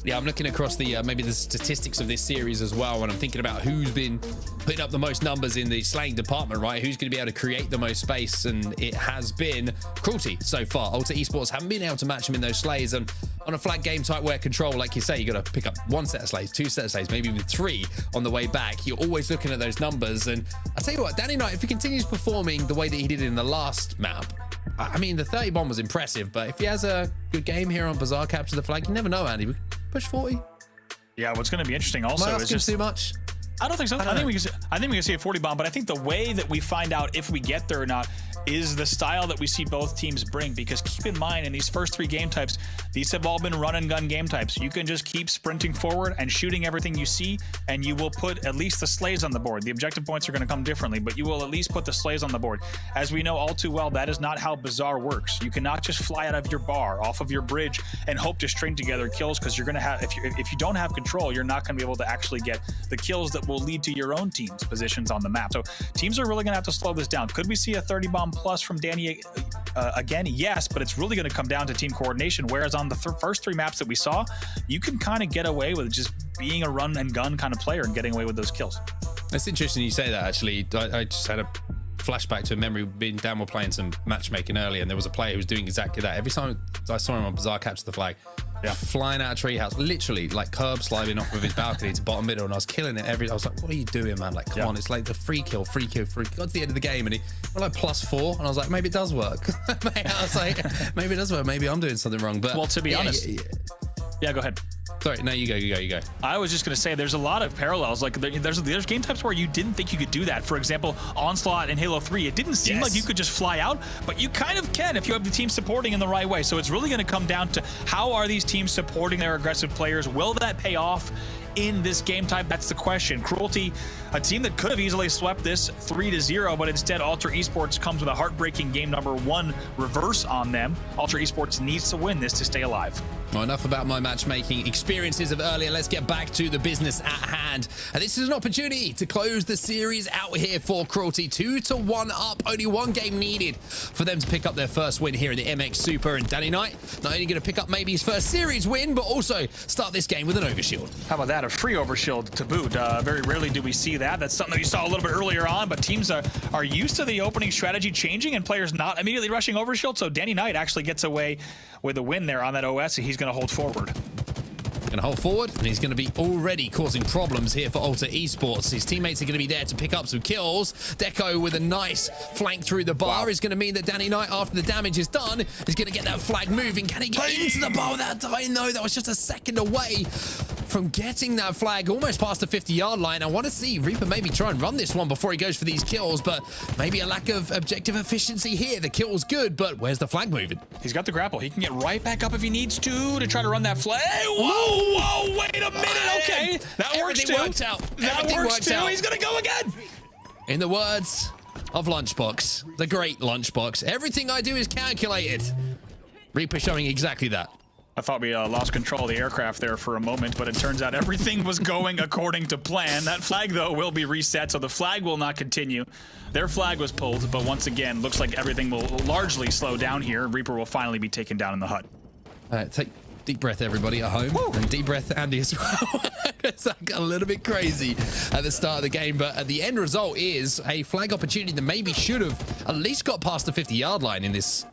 Yeah, I'm looking across the maybe the statistics of this series as well, and I'm thinking about who's been putting up the most numbers in the slaying department, right? Who's going to be able to create the most space, and it has been Cruelty so far. Ulta Esports haven't been able to match them in those slays, and on a flag game type where control, like you say, you got to pick up 1 set of slays, 2 set of slays, maybe even 3 on the way back. You're always looking at those numbers, and I tell you what, Danny Knight, if he continues performing the way that he did in the last map, I mean, the 30 bomb was impressive, but if he has a good game here on Bazaar Capture the Flag, you never know, Andy. We push 40. Yeah, what's going to be interesting also is just too much. I don't think so. I think we can see a 40 bomb, but I think the way that we find out if we get there or not is the style that we see both teams bring, because keep in mind, in these first 3 game types, these have all been run and gun game types. You can just keep sprinting forward and shooting everything you see, and you will put at least the slays on the board. The objective points are going to come differently, but you will at least put the slays on the board. As we know all too well, that is not how Bazaar works. You cannot just fly out of your bar, off of your bridge, and hope to string together kills, because you're going to have, if you don't have control, you're not going to be able to actually get the kills that will lead to your own team's positions on the map. So teams are really going to have to slow this down. Could we see a 30 bomb plus from Danny again? Yes, but it's really going to come down to team coordination, whereas on the first 3 maps that we saw, you can kind of get away with just being a run and gun kind of player and getting away with those kills. That's interesting you say that, actually. I just had a flashback to a memory. Dan were playing some matchmaking earlier, and there was a player who was doing exactly that. Every time I saw him on Bazaar Capture the Flag, flying out of treehouse, literally like curb sliding off of his balcony to bottom middle, and I was killing it I was like, what are you doing, man? Like, come on, it's like the free kill. Got to the end of the game, and he went like +4, and I was like, maybe it does work. I was like, maybe it does work. Maybe I'm doing something wrong. But well, to be honest, yeah, go ahead. Sorry, no, you go. I was just going to say there's a lot of parallels. Like there's game types where you didn't think you could do that. For example, Onslaught and Halo 3, it didn't seem like you could just fly out, but you kind of can if you have the team supporting in the right way. So it's really going to come down to how are these teams supporting their aggressive players? Will that pay off in this game type? That's the question. Cruelty, a team that could have easily swept this 3-0, but instead Ultra Esports comes with a heartbreaking game number 1 reverse on them. Ultra Esports needs to win this to stay alive. Well, enough about my matchmaking experiences of earlier. Let's get back to the business at hand. And this is an opportunity to close the series out here for Cruelty. 2-1 up. Only 1 game needed for them to pick up their first win here in the MX Super. And Danny Knight not only going to pick up maybe his first series win, but also start this game with an overshield. How about that? A free overshield to boot. Very rarely do we see that. That's something that you saw a little bit earlier on, but teams are used to the opening strategy changing and players not immediately rushing overshield. So Danny Knight actually gets away with a win there on that OS. He's going to hold forward. Going to hold forward, and he's going to be already causing problems here for Ulta Esports. His teammates are going to be there to pick up some kills. Deco with a nice flank through the bar is going to mean that Danny Knight, after the damage is done, is going to get that flag moving. Can he get into the bar without dying? No, that was just a second away from getting that flag almost past the 50-yard line. I want to see Reaper maybe try and run this one before he goes for these kills, but maybe a lack of objective efficiency here. The kill's good, but where's the flag moving? He's got the grapple. He can get right back up if he needs to try to run that flag. Whoa, wait a minute. Okay, that works too. Worked out. That works too. He's going to go again. In the words of Lunchbox, the great Lunchbox, everything I do is calculated. Reaper showing exactly that. I thought we lost control of the aircraft there for a moment, but it turns out everything was going according to plan. That flag, though, will be reset, so the flag will not continue. Their flag was pulled, but once again, looks like everything will largely slow down here. Reaper will finally be taken down in the hut. All right, take deep breath, everybody at home. Woo. And deep breath, Andy, as well. It's like a little bit crazy at the start of the game, but the end result is a flag opportunity that maybe should have at least got past the 50-yard line in this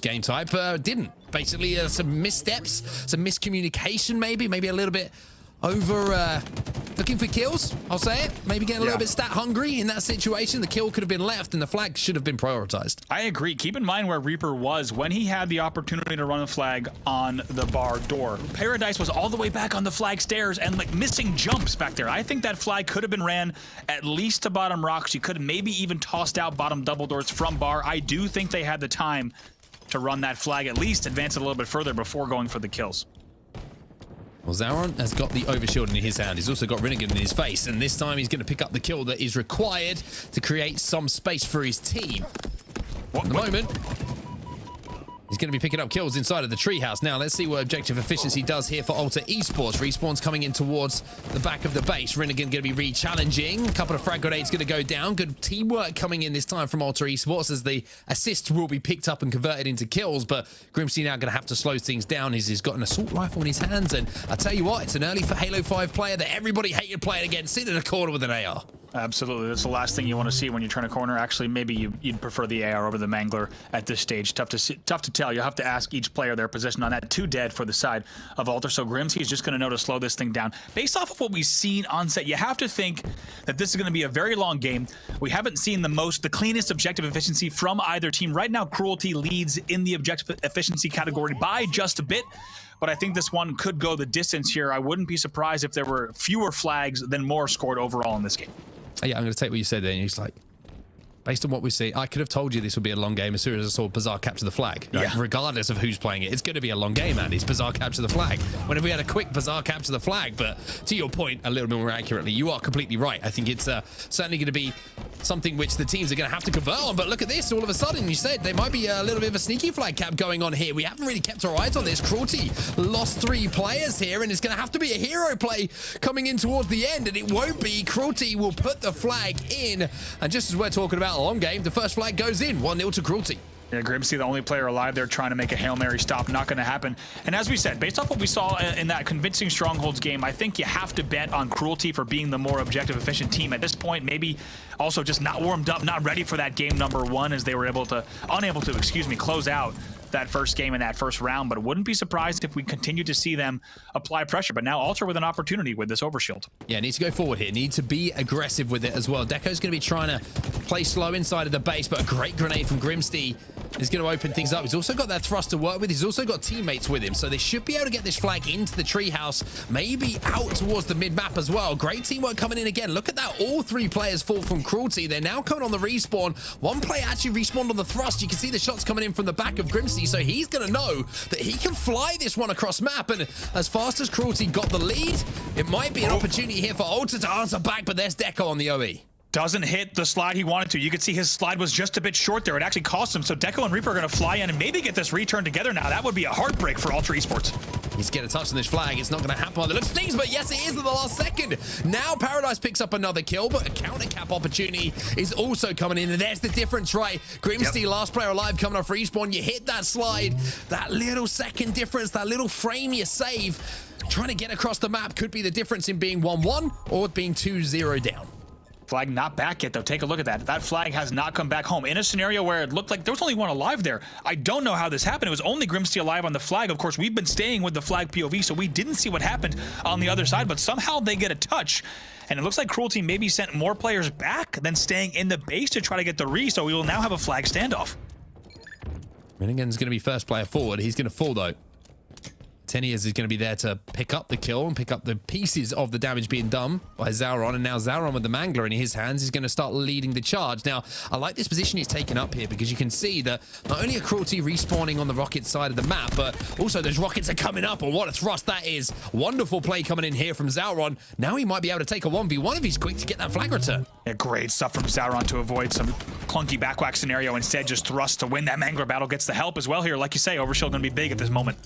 game type, didn't. Basically, some missteps, some miscommunication, maybe a little bit over looking for kills, I'll say it. Maybe getting a little bit stat hungry in that situation. The kill could have been left and the flag should have been prioritized. I agree. Keep in mind where Reaper was when he had the opportunity to run a flag on the bar door. Paradise was all the way back on the flag stairs and like missing jumps back there. I think that flag could have been ran at least to bottom rocks. You could have maybe even tossed out bottom double doors from bar. I do think they had the time to run that flag, at least advance it a little bit further before going for the kills. Well, Zauron has got the overshield in his hand. He's also got Rinnegan in his face, and this time he's going to pick up the kill that is required to create some space for his team. At the moment, he's going to be picking up kills inside of the treehouse. Now, let's see what objective efficiency does here for Ultra Esports. Respawn's coming in towards the back of the base. Rinnegan going to be re-challenging. A couple of frag grenades going to go down. Good teamwork coming in this time from Ultra Esports as the assists will be picked up and converted into kills. But Grimsty now going to have to slow things down. He's got an assault rifle in his hands. And I tell you what, it's an early for Halo 5 player that everybody hated playing against. Sit in a corner with an AR. Absolutely. That's the last thing you want to see when you're trying to corner. Actually, maybe you'd prefer the AR over the Mangler at this stage. Tough to tell. You'll have to ask each player their position on that. 2 dead for the side of Alter. So Grimsy is just going to know to slow this thing down. Based off of what we've seen on set, you have to think that this is going to be a very long game. We haven't seen the cleanest objective efficiency from either team. Right now, Cruelty leads in the objective efficiency category by just a bit. But I think this one could go the distance here. I wouldn't be surprised if there were fewer flags than more scored overall in this game. Yeah, I'm going to take what you said there. And he's like, based on what we see, I could have told you this would be a long game as soon as I saw Bazaar capture the flag. Right? Yeah. Regardless of who's playing it, it's going to be a long game, Andy. It's Bazaar capture the flag. Whenever we had a quick Bazaar capture the flag, but to your point, a little bit more accurately, you are completely right. I think it's certainly going to be something which the teams are going to have to convert on. But look at this, all of a sudden, you said there might be a little bit of a sneaky flag cap going on here. We haven't really kept our eyes on this. Cruelty lost 3 players here, and it's going to have to be a hero play coming in towards the end, and it won't be. Cruelty will put the flag in, and just as we're talking about a long game, the first flag goes in, 1-0 to Cruelty. Yeah, Grimsy, the only player alive there trying to make a Hail Mary stop. Not going to happen. And as we said, based off what we saw in that convincing Strongholds game, I think you have to bet on Cruelty for being the more objective efficient team at this point. Maybe also just not warmed up, not ready for that game number 1 as they were unable to close out that first game in that first round. But wouldn't be surprised if we continue to see them apply pressure. But now Alter with an opportunity with this overshield. Yeah, needs to go forward here. Need to be aggressive with it as well. Deco's going to be trying to play slow inside of the base, but a great grenade from Grimsty is going to open things up. He's also got that thrust to work with. He's also got teammates with him, so they should be able to get this flag into the treehouse, maybe out towards the mid-map as well. Great teamwork coming in again. Look at that. All 3 players fall from Cruelty. They're now coming on the respawn. 1 player actually respawned on the thrust. You can see the shots coming in from the back of Grimsty, so he's going to know that he can fly this one across map. And as fast as Cruelty got the lead, it might be an opportunity here for Alter to answer back, but there's Deco on the OE. Doesn't hit the slide he wanted to. You could see his slide was just a bit short there. It actually cost him. So Deco and Reaper are going to fly in and maybe get this return together now. That would be a heartbreak for Ultra Esports. He's getting a touch on this flag. It's not going to happen on the looks of things, but yes, it is at the last second. Now Paradise picks up another kill, but a counter cap opportunity is also coming in. And there's the difference, right? Grimsty, last player alive coming off respawn. You hit that slide, that little second difference, that little frame you save. Trying to get across the map could be the difference in being 1-1 or being 2-0 down. Flag not back yet, though. Take a look at that. That flag has not come back home. In a scenario where it looked like there was only 1 alive there. I don't know how this happened. It was only Grimsty alive on the flag. Of course, we've been staying with the flag POV, so we didn't see what happened on the other side, but somehow they get a touch. And it looks like Cruelty maybe sent more players back than staying in the base to try to get the re, so we will now have a flag standoff. Rinnegan's going to be first player forward. He's going to fall, though. Teniers is going to be there to pick up the kill and pick up the pieces of the damage being done by Zauron. And now Zauron with the Mangler in his hands is going to start leading the charge. Now, I like this position he's taken up here because you can see that not only are Cruelty respawning on the rocket side of the map, but also those rockets are coming up. And what a thrust that is. Wonderful play coming in here from Zauron. Now he might be able to take a 1v1 if he's quick to get that flag return. Yeah, great stuff from Zauron to avoid some clunky backwhack scenario. Instead, just thrust to win that Mangler battle. Gets the help as well here. Like you say, Overshield going to be big at this moment.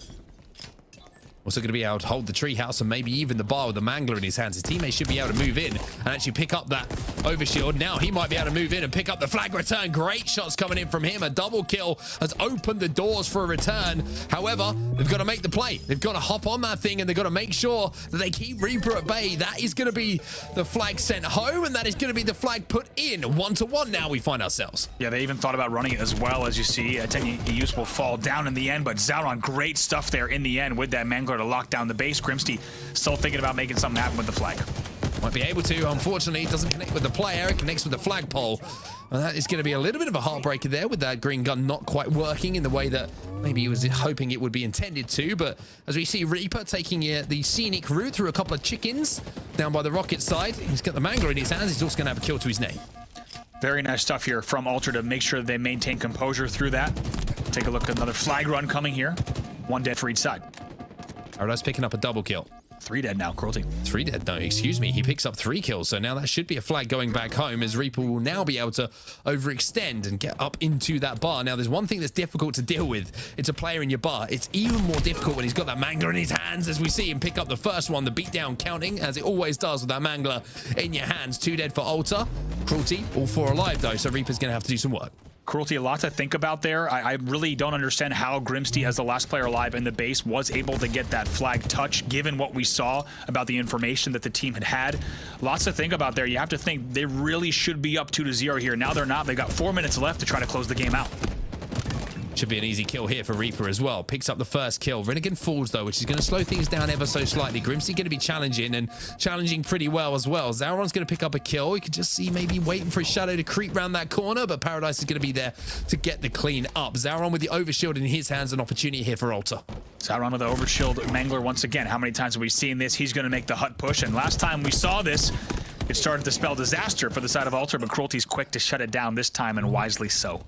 Also going to be able to hold the treehouse and maybe even the bar with the Mangler in his hands. His teammates should be able to move in and actually pick up that overshield. Now he might be able to move in and pick up the flag return. Great shots coming in from him. A double kill has opened the doors for a return. However, they've got to make the play. They've got to hop on that thing and they've got to make sure that they keep Reaper at bay. That is going to be the flag sent home and that is going to be the flag put in. 1-1 now we find ourselves. Yeah, they even thought about running it as well, as you see. Use will fall down in the end, but Zauron, great stuff there in the end with that Mangler to lock down the base. Grimsty still thinking about making something happen with the flag. Might be able to. Unfortunately, it doesn't connect with the player. It connects with the flagpole. And that is going to be a little bit of a heartbreaker there with that green gun not quite working in the way that maybe he was hoping it would be intended to. But as we see Reaper taking the scenic route through a couple of chickens down by the rocket side. He's got the Mangler in his hands. He's also going to have a kill to his name. Very nice stuff here from Ultra to make sure they maintain composure through that. Take a look at another flag run coming here. 1 dead for each side. Paradise picking up a double kill. 3 dead now, Cruelty. 3 dead, no, excuse me. He picks up 3 kills, so now that should be a flag going back home as Reaper will now be able to overextend and get up into that bar. Now, there's one thing that's difficult to deal with. It's a player in your bar. It's even more difficult when he's got that Mangler in his hands, as we see him pick up the first one, the beatdown counting, as it always does with that Mangler in your hands. 2 dead for Alter. Cruelty, all 4 alive, though, so Reaper's going to have to do some work. Cruelty, a lot to think about there. I really don't understand how Grimsty, as the last player alive in the base, was able to get that flag touch, given what we saw about the information that the team had. Lots to think about there. You have to think they really should be up 2-0 here. Now they're not. They've got 4 minutes left to try to close the game out. Should be an easy kill here for Reaper as well. Picks up the first kill. Renegade falls, though, which is going to slow things down ever so slightly. Grimsty going to be challenging and challenging pretty well as well. Zauron's going to pick up a kill. You can just see maybe waiting for his shadow to creep around that corner, but Paradise is going to be there to get the clean up. Zauron with the overshield in his hands. An opportunity here for Alter. Zauron with the overshield Mangler once again. How many times have we seen this? He's going to make the hut push, and last time we saw this, it started to spell disaster for the side of Alter, but Cruelty's quick to shut it down this time, and wisely so.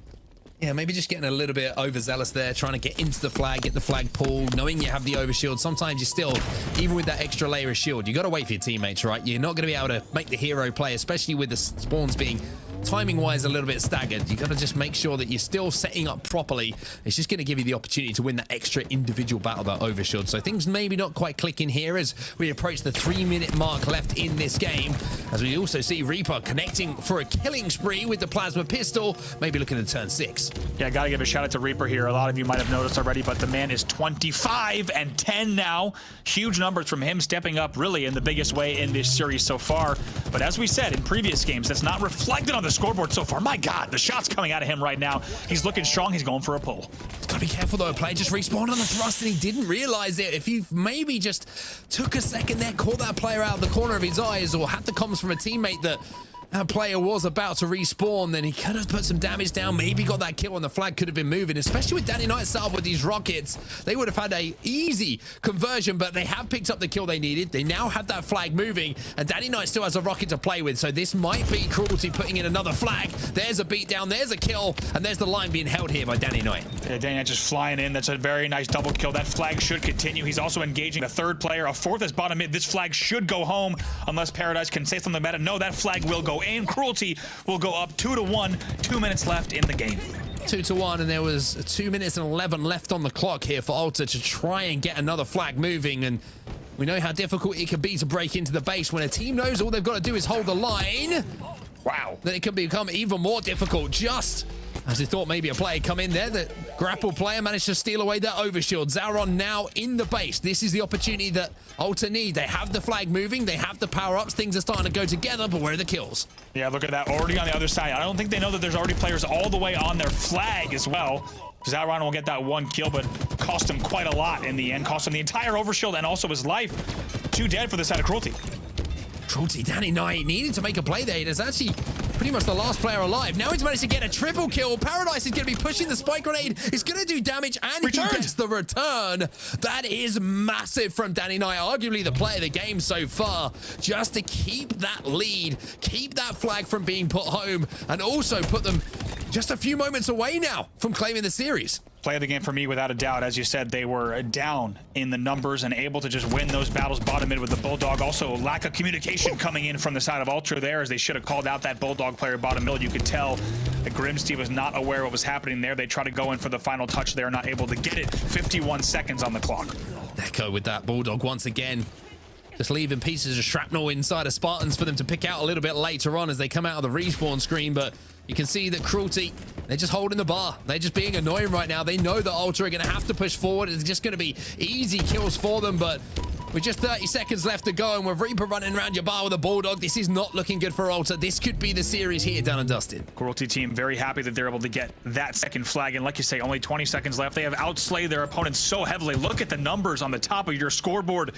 Yeah, maybe just getting a little bit overzealous there, trying to get into the flag, get the flag pulled, knowing you have the overshield. Sometimes you still, even with that extra layer of shield, you got to wait for your teammates, right? You're not going to be able to make the hero play, especially with the spawns being timing-wise a little bit staggered. You got to just make sure that you're still setting up properly. It's just going to give you the opportunity to win that extra individual battle, that overshield. So things maybe not quite clicking here as we approach the 3-minute mark left in this game. As we also see Reaper connecting for a killing spree with the plasma pistol, maybe looking to turn 6. Yeah, got to give a shout out to Reaper here. A lot of you might have noticed already, but the man is 25 and 10 now. Huge numbers from him, stepping up really in the biggest way in this series so far. But as we said in previous games, that's not reflected on the scoreboard so far. My God, the shots coming out of him right now. He's looking strong. He's going for a pull. He's got to be careful though. A player just respawned on the thrust and he didn't realize it. If he maybe just took a second there, caught that player out of the corner of his eyes, or had the comms from a teammate that that player was about to respawn, then he could have put some damage down, maybe got that kill, and the flag could have been moving, especially with Danny Knight set up with these rockets. They would have had a easy conversion, but they have picked up the kill they needed. They now have that flag moving, and Danny Knight still has a rocket to play with, so this might be Cruelty putting in another flag. There's a beatdown, there's a kill, and there's the line being held here by Danny Knight. Yeah, Danny Knight just flying in. That's a very nice double kill. That flag should continue. He's also engaging a third player, a fourth is bottom mid. This flag should go home unless Paradise can say something about it. No, that flag will go in. Cruelty will go up 2-1. 2 minutes left in the game. 2-1, and there was 2 minutes and 11 left on the clock here for Alter to try and get another flag moving. And we know how difficult it can be to break into the base when a team knows all they've got to do is hold the line. Wow. Then it can become even more difficult, just as they thought maybe a player come in there. The grapple player managed to steal away that overshield. Zauron now in the base. This is the opportunity that Alter need. They have the flag moving. They have the power-ups. Things are starting to go together, but where are the kills? Yeah, look at that. Already on the other side. I don't think they know that there's already players all the way on their flag as well. Zauron will get that one kill, but cost him quite a lot in the end. Cost him the entire overshield and also his life. 2 dead for the side of Cruelty. Cruelty, Danny Knight needed to make a play there. It is actually pretty much the last player alive. Now he's managed to get a triple kill. Paradise is going to be pushing the spike grenade. It's going to do damage, and he gets the return. That is massive from Danny Knight, arguably the player of the game so far, just to keep that lead, keep that flag from being put home, and also put them just a few moments away now from claiming the series. Play of the game for me, without a doubt. As you said, they were down in the numbers and able to just win those battles bottom mid with the Bulldog. Also, lack of communication coming in from the side of Ultra there, as they should have called out that Bulldog player bottom mid. You could tell that Grimsty was not aware what was happening there. They try to go in for the final touch. They're not able to get it. 51 seconds on the clock. Echo with that Bulldog once again. Just leaving pieces of shrapnel inside of Spartans for them to pick out a little bit later on as they come out of the respawn screen, but you can see that Cruelty, they're just holding the bar. They're just being annoying right now. They know that Ultra are going to have to push forward. It's just going to be easy kills for them, but with just 30 seconds left to go and with Reaper running around your bar with a Bulldog, this is not looking good for Ultra. This could be the series here, done and dusted. Cruelty team very happy that they're able to get that second flag, and like you say, only 20 seconds left. They have outslayed their opponents so heavily. Look at the numbers on the top of your scoreboard.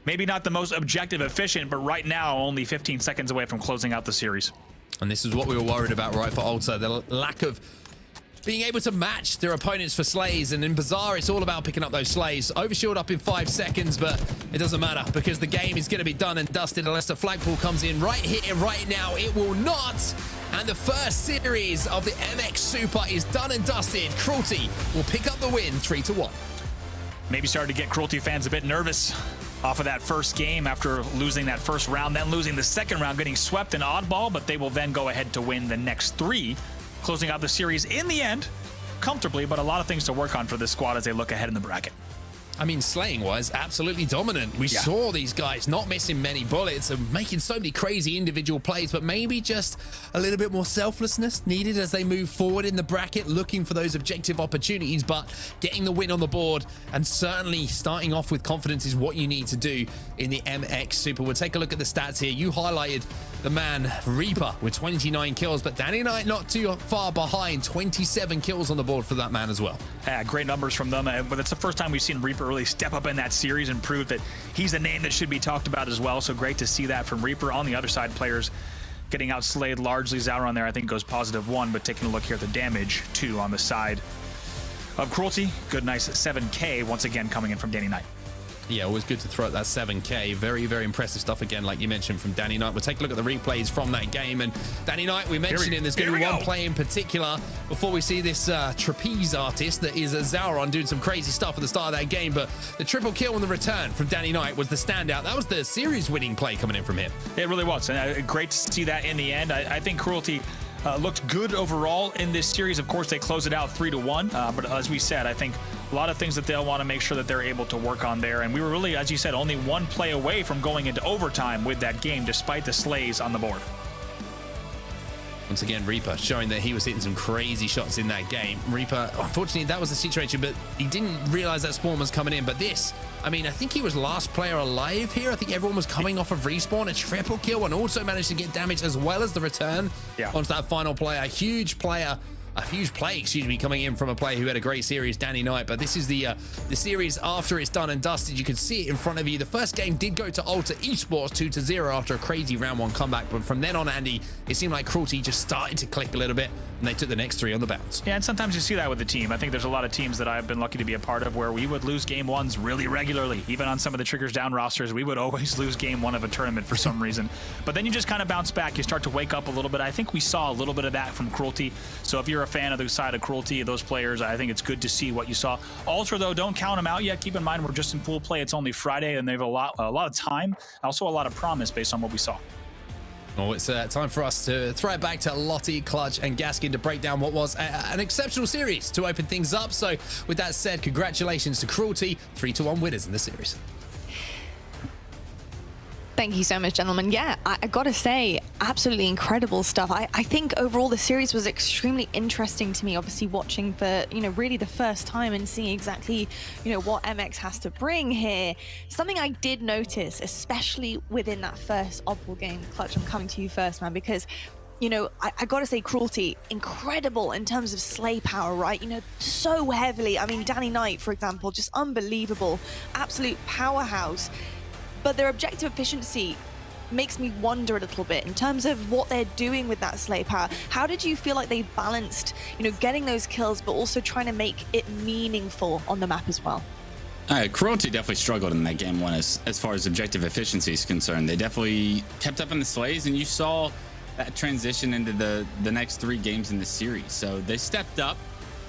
maybe not the most objective efficient, but right now only 15 seconds away from closing out the series. And this is what we were worried about, right, for Ulta. The lack of being able to match their opponents for slays. And in Bazaar, it's all about picking up those slays. Overshield up in 5 seconds, but it doesn't matter because the game is going to be done and dusted unless the flagpole comes in right here, right now. It will not. And the first series of the MX Super is done and dusted. Cruelty will pick up the win 3-1. Maybe started to get Cruelty fans a bit nervous off of that first game after losing that first round, then losing the second round, getting swept in oddball, but they will then go ahead to win the next 3, closing out the series in the end comfortably, but a lot of things to work on for this squad as they look ahead in the bracket. I mean, slaying-wise, absolutely dominant. We saw these guys not missing many bullets and making so many crazy individual plays, but maybe just a little bit more selflessness needed as they move forward in the bracket, looking for those objective opportunities, but getting the win on the board and certainly starting off with confidence is what you need to do in the MX Super. We'll take a look at the stats here. You highlighted the man Reaper with 29 kills, but Danny Knight not too far behind, 27 kills on the board for that man as well. Yeah, great numbers from them, but it's the first time we've seen Reaper really step up in that series and prove that he's a name that should be talked about as well. So great to see that from Reaper. On the other side, players getting outslayed largely. Zauron there, I think, goes +1, but taking a look here at the damage, 2 on the side of Cruelty. Good, nice 7K once again coming in from Danny Knight. Yeah, always good to throw at that 7K. Very, very impressive stuff again, like you mentioned, from Danny Knight. We'll take a look at the replays from that game. And Danny Knight, we mentioned him. There's going to be one play in particular before we see this trapeze artist that is Zauron doing some crazy stuff at the start of that game. But the triple kill on the return from Danny Knight was the standout. That was the series-winning play coming in from him. It really was. And great to see that in the end. I think Cruelty looked good overall in this series. Of course, they close it out 3-1. But as we said, I think a lot of things that they'll want to make sure that they're able to work on there. And we were really, as you said, only 1 play away from going into overtime with that game, despite the slays on the board. Once again, Reaper showing that he was hitting some crazy shots in that game. Reaper, unfortunately, that was the situation, but he didn't realize that spawn was coming in. But this, I mean, I think he was last player alive here. I think everyone was coming off of respawn, a triple kill, and also managed to get damage as well as the return onto that final play. A huge play, excuse me, coming in from a player who had a great series, Danny Knight. But this is the series after it's done and dusted. You can see it in front of you. The first game did go to Ulta Esports 2-0 after a crazy round 1 comeback. But from then on, Andy, it seemed like Cruelty just started to click a little bit, and they took the next 3 on the bounce. Yeah, and sometimes you see that with the team. I think there's a lot of teams that I've been lucky to be a part of where we would lose game 1s really regularly. Even on some of the Triggers Down rosters, we would always lose game 1 of a tournament for some reason. But then you just kind of bounce back. You start to wake up a little bit. I think we saw a little bit of that from Cruelty. So if you're a fan of the side of Cruelty, those players, I think it's good to see what you saw. Ultra, though, don't count them out yet. Keep in mind, we're just in pool play. It's only Friday, and they have a lot of time. Also a lot of promise based on what we saw. Well, it's time for us to throw it back to Lottie, Clutch, and Gaskin to break down what was an exceptional series to open things up. So with that said, congratulations to Cruelty, 3-1 winners in the series. Thank you so much, gentlemen. Yeah, I gotta say, absolutely incredible stuff. I think overall the series was extremely interesting to me, obviously watching for, really the first time and seeing exactly, what MX has to bring here. Something I did notice, especially within that first oddball game, Clutch, I'm coming to you first, man, because I gotta say, Cruelty, incredible in terms of slay power, right? So heavily. I mean, Danny Knight, for example, just unbelievable, absolute powerhouse. But their objective efficiency makes me wonder a little bit in terms of what they're doing with that slay power. How did you feel like they balanced, getting those kills, but also trying to make it meaningful on the map as well? Cruelty definitely struggled in that game 1 as far as objective efficiency is concerned. They definitely kept up in the slays, and you saw that transition into the next 3 games in the series. So they stepped up.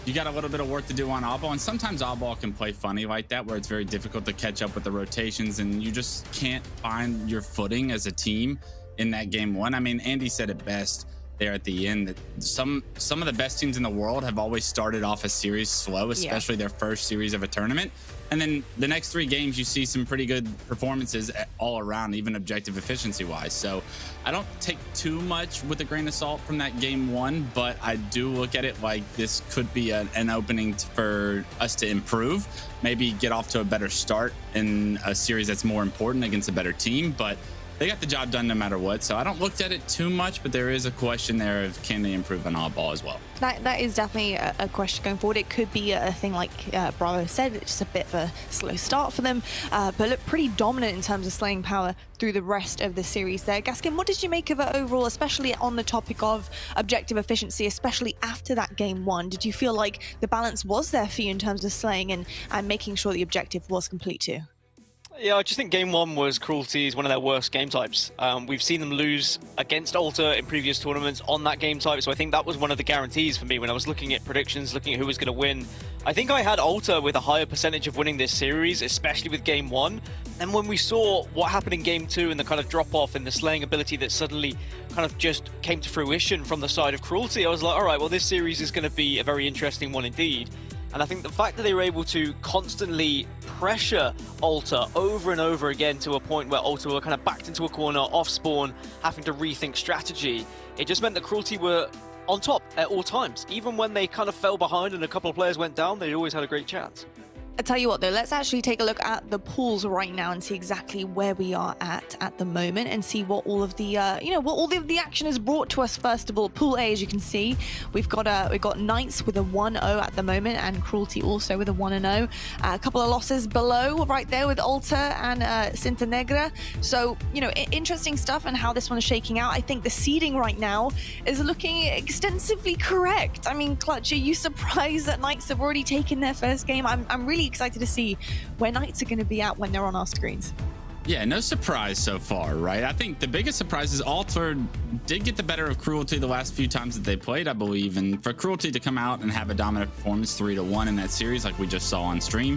You got a little bit of work to do on oddball, and sometimes oddball can play funny like that, where it's very difficult to catch up with the rotations, and you just can't find your footing as a team in that game 1. I mean, Andy said it best there at the end that some of the best teams in the world have always started off a series slow, especially their first series of a tournament. And then the next 3 games, you see some pretty good performances all around, even objective efficiency wise. So I don't take too much with a grain of salt from that game 1, but I do look at it like this could be an opening for us to improve, maybe get off to a better start in a series that's more important against a better team. But they got the job done no matter what. So I don't look at it too much, but there is a question there of can they improve on oddball as well. That is definitely a question going forward. It could be a thing like Bravo said, it's just a bit of a slow start for them, but look pretty dominant in terms of slaying power through the rest of the series there. Gaskin, what did you make of it overall, especially on the topic of objective efficiency, especially after that game one? Did you feel like the balance was there for you in terms of slaying and making sure the objective was complete too? Yeah, I just think game one was Cruelty's one of their worst game types. We've seen them lose against Alter in previous tournaments on that game type, so I think that was one of the guarantees for me when I was looking at predictions, looking at who was going to win. I think I had Alter with a higher percentage of winning this series, especially with game one. And when we saw what happened in game two and the kind of drop-off in the slaying ability that suddenly kind of just came to fruition from the side of Cruelty, I was like, all right, well, this series is going to be a very interesting one indeed. And I think the fact that they were able to constantly pressure Alter over and over again to a point where Alter were kind of backed into a corner, off spawn, having to rethink strategy, it just meant that Cruelty were on top at all times. Even when they kind of fell behind and a couple of players went down, they always had a great chance. I tell you what though, let's actually take a look at the pools right now and see exactly where we are at the moment and see what all of the what all of the action is brought to us. First of all, Pool A, as you can see, we've got Knights with a 1-0 at the moment, and Cruelty also with a 1-0. A couple of losses below right there with Alter and Cinta Negra. So interesting stuff and how this one is shaking out. I think the seeding right now is looking extensively correct. I mean, Clutch, are you surprised that Knights have already taken their first game? I'm really excited to see where Knights are going to be at when they're on our screens. Yeah, no surprise so far, right? I think the biggest surprise is Alter did get the better of Cruelty the last few times that they played, I believe, and for Cruelty to come out and have a dominant performance 3-1 in that series like we just saw on stream,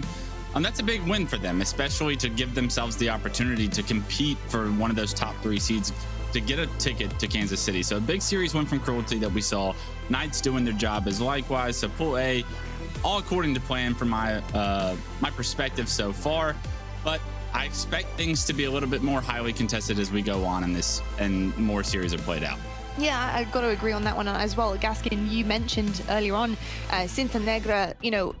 that's a big win for them, especially to give themselves the opportunity to compete for one of those top 3 seeds to get a ticket to Kansas City. So a big series win from Cruelty that we saw. Knights doing their job as likewise. So Pool A, all according to plan from my perspective so far, but I expect things to be a little bit more highly contested as we go on in this and more series are played out. Yeah, I've got to agree on that one as well. Gaskin, you mentioned earlier on Cinta Negra,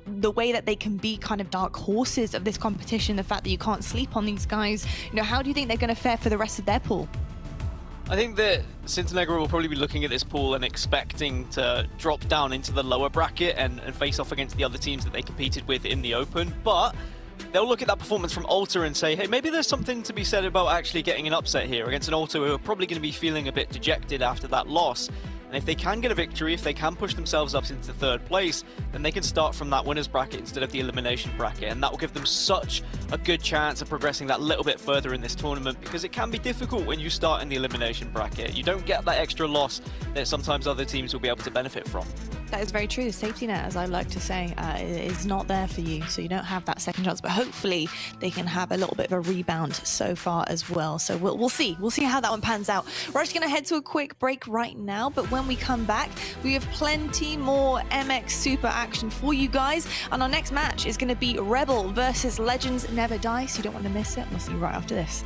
the way that they can be kind of dark horses of this competition, the fact that you can't sleep on these guys. How do you think they're going to fare for the rest of their pool? I think that Cinta Negra will probably be looking at this pool and expecting to drop down into the lower bracket and face off against the other teams that they competed with in the Open. But they'll look at that performance from Alter and say, hey, maybe there's something to be said about actually getting an upset here against an Alter who are probably going to be feeling a bit dejected after that loss. And if they can get a victory, if they can push themselves up into third place, then they can start from that winner's bracket instead of the elimination bracket. And that will give them such a good chance of progressing that little bit further in this tournament, because it can be difficult when you start in the elimination bracket. You don't get that extra loss that sometimes other teams will be able to benefit from. That is very true. The safety net, as I like to say, is not there for you, so you don't have that second chance. But hopefully they can have a little bit of a rebound so far as well. So we'll see. We'll see how that one pans out. We're actually going to head to a quick break right now, but when we come back, we have plenty more MX Super action for you guys. And our next match is going to be Rebel versus Legends Never Die, so you don't want to miss it. We'll see you right after this.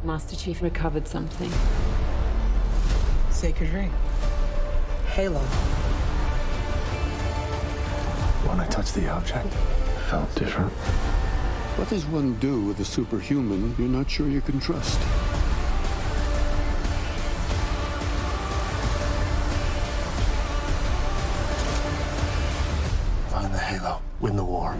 Master Chief recovered something. Sacred ring. Halo. When I touched the object, it felt different. What does one do with a superhuman you're not sure you can trust? Find the Halo. Win the war.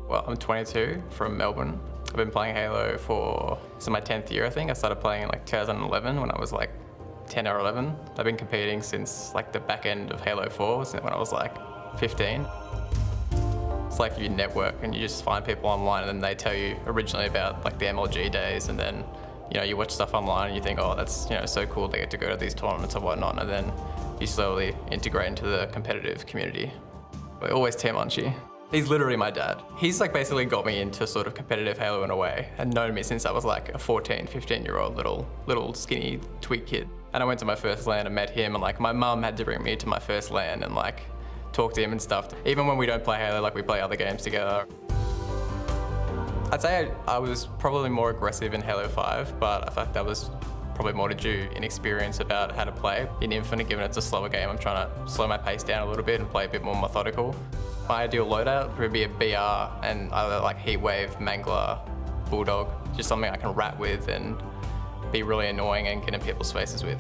Well, I'm 22 from Melbourne. I've been playing Halo for, this is my 10th year, I think. I started playing in like 2011 when I was like 10 or 11. I've been competing since like the back end of Halo 4, since when I was like 15. It's like you network and you just find people online and then they tell you originally about like the MLG days, and then you watch stuff online and you think, oh, that's so cool, they get to go to these tournaments and whatnot, and then you slowly integrate into the competitive community. We're always Team Unchi. He's literally my dad. He's like basically got me into sort of competitive Halo in a way, and known me since I was like a 14, 15-year-old little skinny twig kid. And I went to my first LAN and met him, and like my mum had to bring me to my first LAN and like talk to him and stuff. Even when we don't play Halo, like we play other games together. I'd say I was probably more aggressive in Halo 5, but I thought that was probably more to do inexperience about how to play. In Infinite, given it's a slower game, I'm trying to slow my pace down a little bit and play a bit more methodical. My ideal loadout would be a BR and either like Heatwave, Mangler, Bulldog, just something I can rat with and be really annoying and get in people's faces with.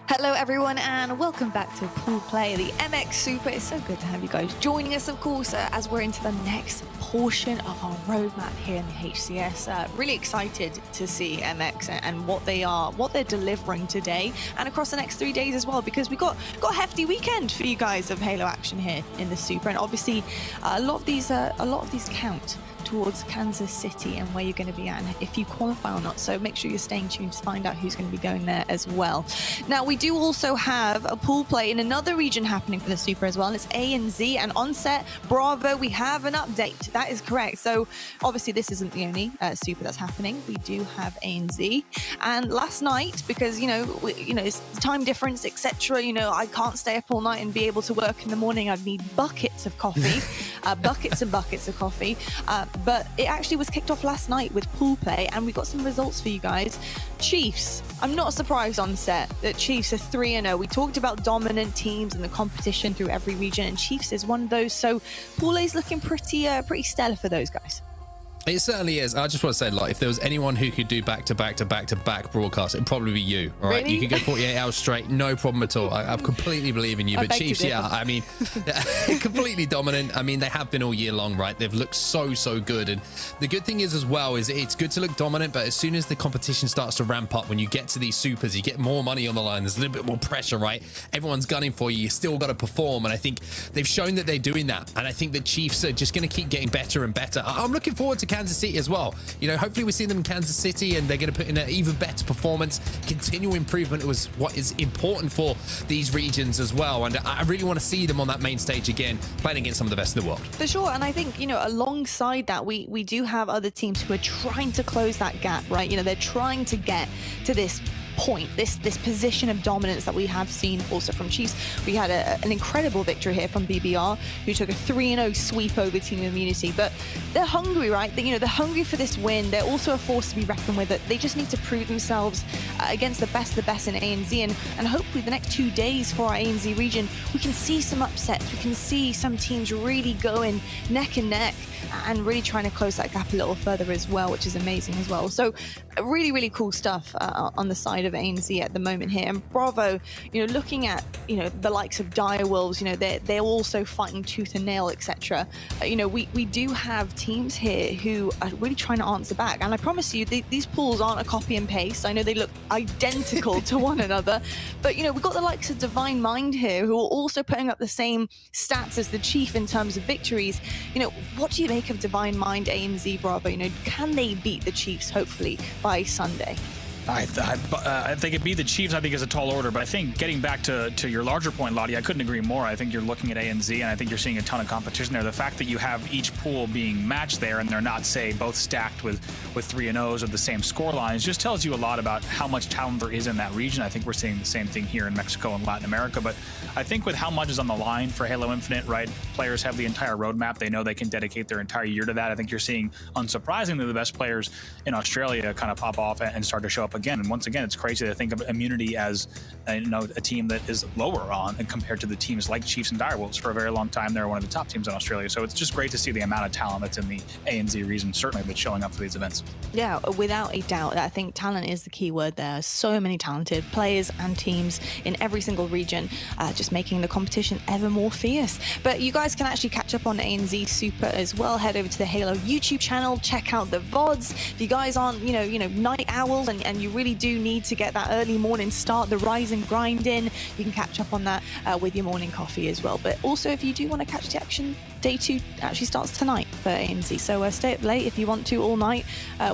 Hello everyone and welcome back to Pool Play, the MX Super. It's so good to have you guys joining us, of course, as we're into the next portion of our roadmap here in the HCS. Really excited to see MX and what they're delivering today and across the next 3 days as well, because we got a hefty weekend for you guys of Halo action here in the Super, and obviously a lot of these count towards Kansas City and where you're going to be at and if you qualify or not. So make sure you're staying tuned to find out who's going to be going there as well. Now, we do also have a pool play in another region happening for the Super as well, and it's ANZ. And on set, Bravo, we have an update. That is correct. So obviously this isn't the only Super that's happening. We do have ANZ. And last night, because it's time difference, etc. I can't stay up all night and be able to work in the morning. I'd need buckets of coffee, buckets and buckets of coffee. But it actually was kicked off last night with pool play, and we got some results for you guys. Chiefs, I'm not surprised on set that Chiefs are 3-0. We talked about dominant teams and the competition through every region, and Chiefs is one of those. So pool A is looking pretty stellar for those guys. It certainly is. I just want to say, like, if there was anyone who could do back-to-back broadcasts, it'd probably be you. All right, really? You could go 48 hours straight, no problem at all. I completely believe in you. But Chiefs, yeah, I mean, completely dominant. I mean, they have been all year long, right? They've looked so good. And the good thing is as well is it's good to look dominant, but as soon as the competition starts to ramp up, when you get to these supers, you get more money on the line. There's a little bit more pressure, right? Everyone's gunning for you. You still got to perform, and I think they've shown that they're doing that. And I think the Chiefs are just going to keep getting better and better. I'm looking forward to Kansas City as well. Hopefully we see them in Kansas City and they're going to put in an even better performance. Continual improvement was what is important for these regions as well, and I really want to see them on that main stage again, playing against some of the best in the world. For sure. And I think, alongside that, we do have other teams who are trying to close that gap, right? They're trying to get to this point, this position of dominance that we have seen also from Chiefs. We had an incredible victory here from BBR, who took a 3-0 sweep over Team Immunity. But they're hungry, right? They're hungry for this win. They're also a force to be reckoned with. They just need to prove themselves against the best in ANZ, and hopefully the next 2 days for our ANZ region, we can see some upsets. We can see some teams really going neck and neck and really trying to close that gap a little further as well, which is amazing as well. So really cool stuff on the side of ANZ at the moment here. And Bravo, looking at the likes of Direwolves, they're also fighting tooth and nail, etc. We do have teams here who are really trying to answer back, and I promise you these pools aren't a copy and paste. I know they look identical to one another, but we've got the likes of Divine Mind here, who are also putting up the same stats as the Chief in terms of victories. What do you make of Divine Mind, ANZ, Bravo? Can they beat the Chiefs hopefully by Sunday? I think it'd be the Chiefs, I think, is a tall order. But I think getting back to your larger point, Lottie, I couldn't agree more. I think you're looking at ANZ, and I think you're seeing a ton of competition there. The fact that you have each pool being matched there, and they're not, say, both stacked with 3-0s of the same score lines, just tells you a lot about how much talent there is in that region. I think we're seeing the same thing here in Mexico and Latin America. But I think with how much is on the line for Halo Infinite, right, players have the entire roadmap. They know they can dedicate their entire year to that. I think you're seeing, unsurprisingly, the best players in Australia kind of pop off and start to show up again. And once again, it's crazy to think of Immunity as a team that is lower on and compared to the teams like Chiefs and Direwolves. For a very long time, they're one of the top teams in Australia. So it's just great to see the amount of talent that's in the ANZ region, certainly, that's showing up for these events. Yeah, without a doubt. I think talent is the key word there. So many talented players and teams in every single region, just making the competition ever more fierce. But you guys can actually catch up on ANZ Super as well. Head over to the Halo YouTube channel, check out the VODs. If you guys aren't, night owls and you really do need to get that early morning start, the rise and grind in, you can catch up on that with your morning coffee as well. But also, if you do want to catch the action, day 2 actually starts tonight for ANZ. So stay up late if you want to all night,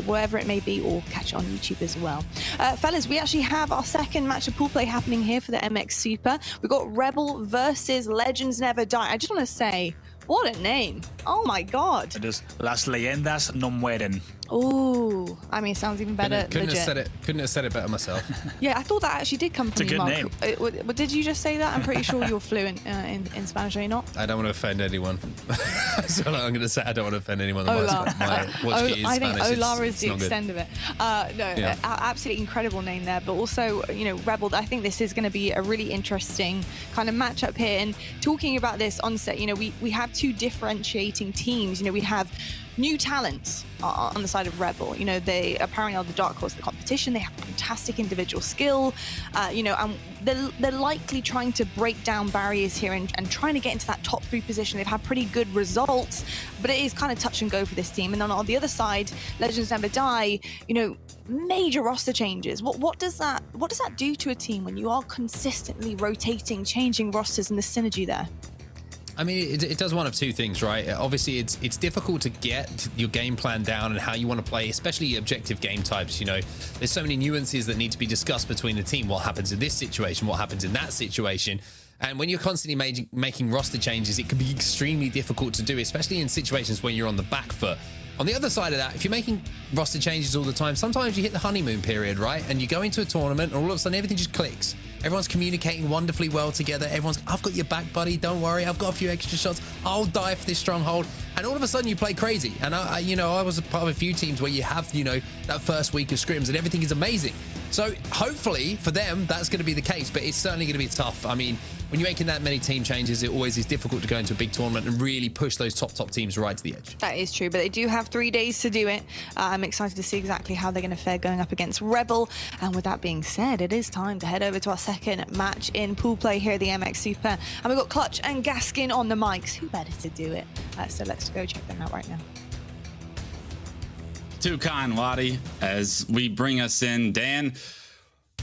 wherever it may be, or catch it on YouTube as well. Fellas, we actually have our second match of pool play happening here for the MX Super. We've got Rebel versus Legends Never Die. I just want to say, what a name. Oh my God. It is Las Leyendas No Mueren. Oh, I mean, it sounds even better. Couldn't have said it better myself. Yeah, I thought that actually did come from you, Mark. It's a good name. Did you just say that? I'm pretty sure you're fluent in Spanish, are you not? I don't want to offend anyone. So I'm going to say I don't want to offend anyone. Ola. I think Ola is the extent of it. Absolutely incredible name there. But also, Rebel, I think this is going to be a really interesting kind of matchup here. And talking about this onset, we have two differentiating teams. We have new talents on the side of Rebel. They apparently are the dark horse of the competition. They have fantastic individual skill, and they're likely trying to break down barriers here and trying to get into that top 3 position. They've had pretty good results, but it is kind of touch and go for this team. And then on the other side, Legends Never Die, major roster changes. What does that do to a team when you are consistently rotating, changing rosters, and the synergy there? I mean, it does one of two things, right? Obviously, it's difficult to get your game plan down and how you want to play, especially objective game types. There's so many nuances that need to be discussed between the team. What happens in this situation? What happens in that situation? And when you're constantly making roster changes, it can be extremely difficult to do, especially in situations when you're on the back foot. On the other side of that, if you're making roster changes all the time, sometimes you hit the honeymoon period, right? And you go into a tournament and all of a sudden everything just clicks. Everyone's communicating wonderfully well together. I've got your back, buddy. Don't worry. I've got a few extra shots. I'll die for this stronghold. And all of a sudden you play crazy. And I was a part of a few teams where you have, that first week of scrims and everything is amazing. So hopefully for them, that's going to be the case, but it's certainly going to be tough. I mean, when you're making that many team changes, it always is difficult to go into a big tournament and really push those top teams right to the edge. That is true, but they do have 3 days to do it. I'm excited to see exactly how they're going to fare going up against Rebel. And with that being said, it is time to head over to our second match in pool play here at the MX Super. And we've got Clutch and Gaskin on the mics. Who better to do it? So let's go check them out right now. Too kind, Lottie, as we bring us in. Dan,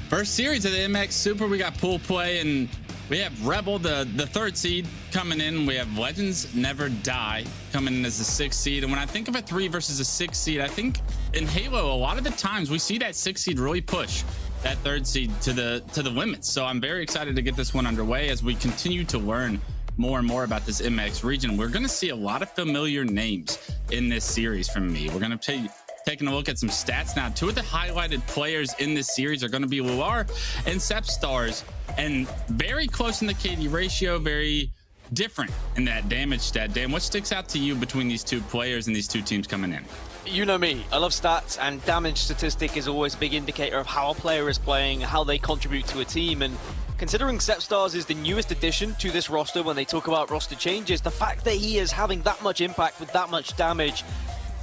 first series of the MX Super, we got pool play, and we have Rebel, the 3rd seed, coming in. We have Legends Never Die coming in as the 6th seed. And when I think of a 3 versus a 6 seed, I think in Halo, a lot of the times we see that 6 seed really push that 3rd seed to the limits. So I'm very excited to get this one underway as we continue to learn more and more about this MX region. We're going to see a lot of familiar names in this series from me. We're going to taking a look at some stats now. 2 of the highlighted players in this series are going to be Luar and Sepstars, and very close in the KD ratio, very different in that damage stat. Dan, what sticks out to you between these 2 players and these 2 teams coming in? You know me, I love stats, and damage statistic is always a big indicator of how a player is playing, how they contribute to a team. And considering Sepstars is the newest addition to this roster, when they talk about roster changes, the fact that he is having that much impact with that much damage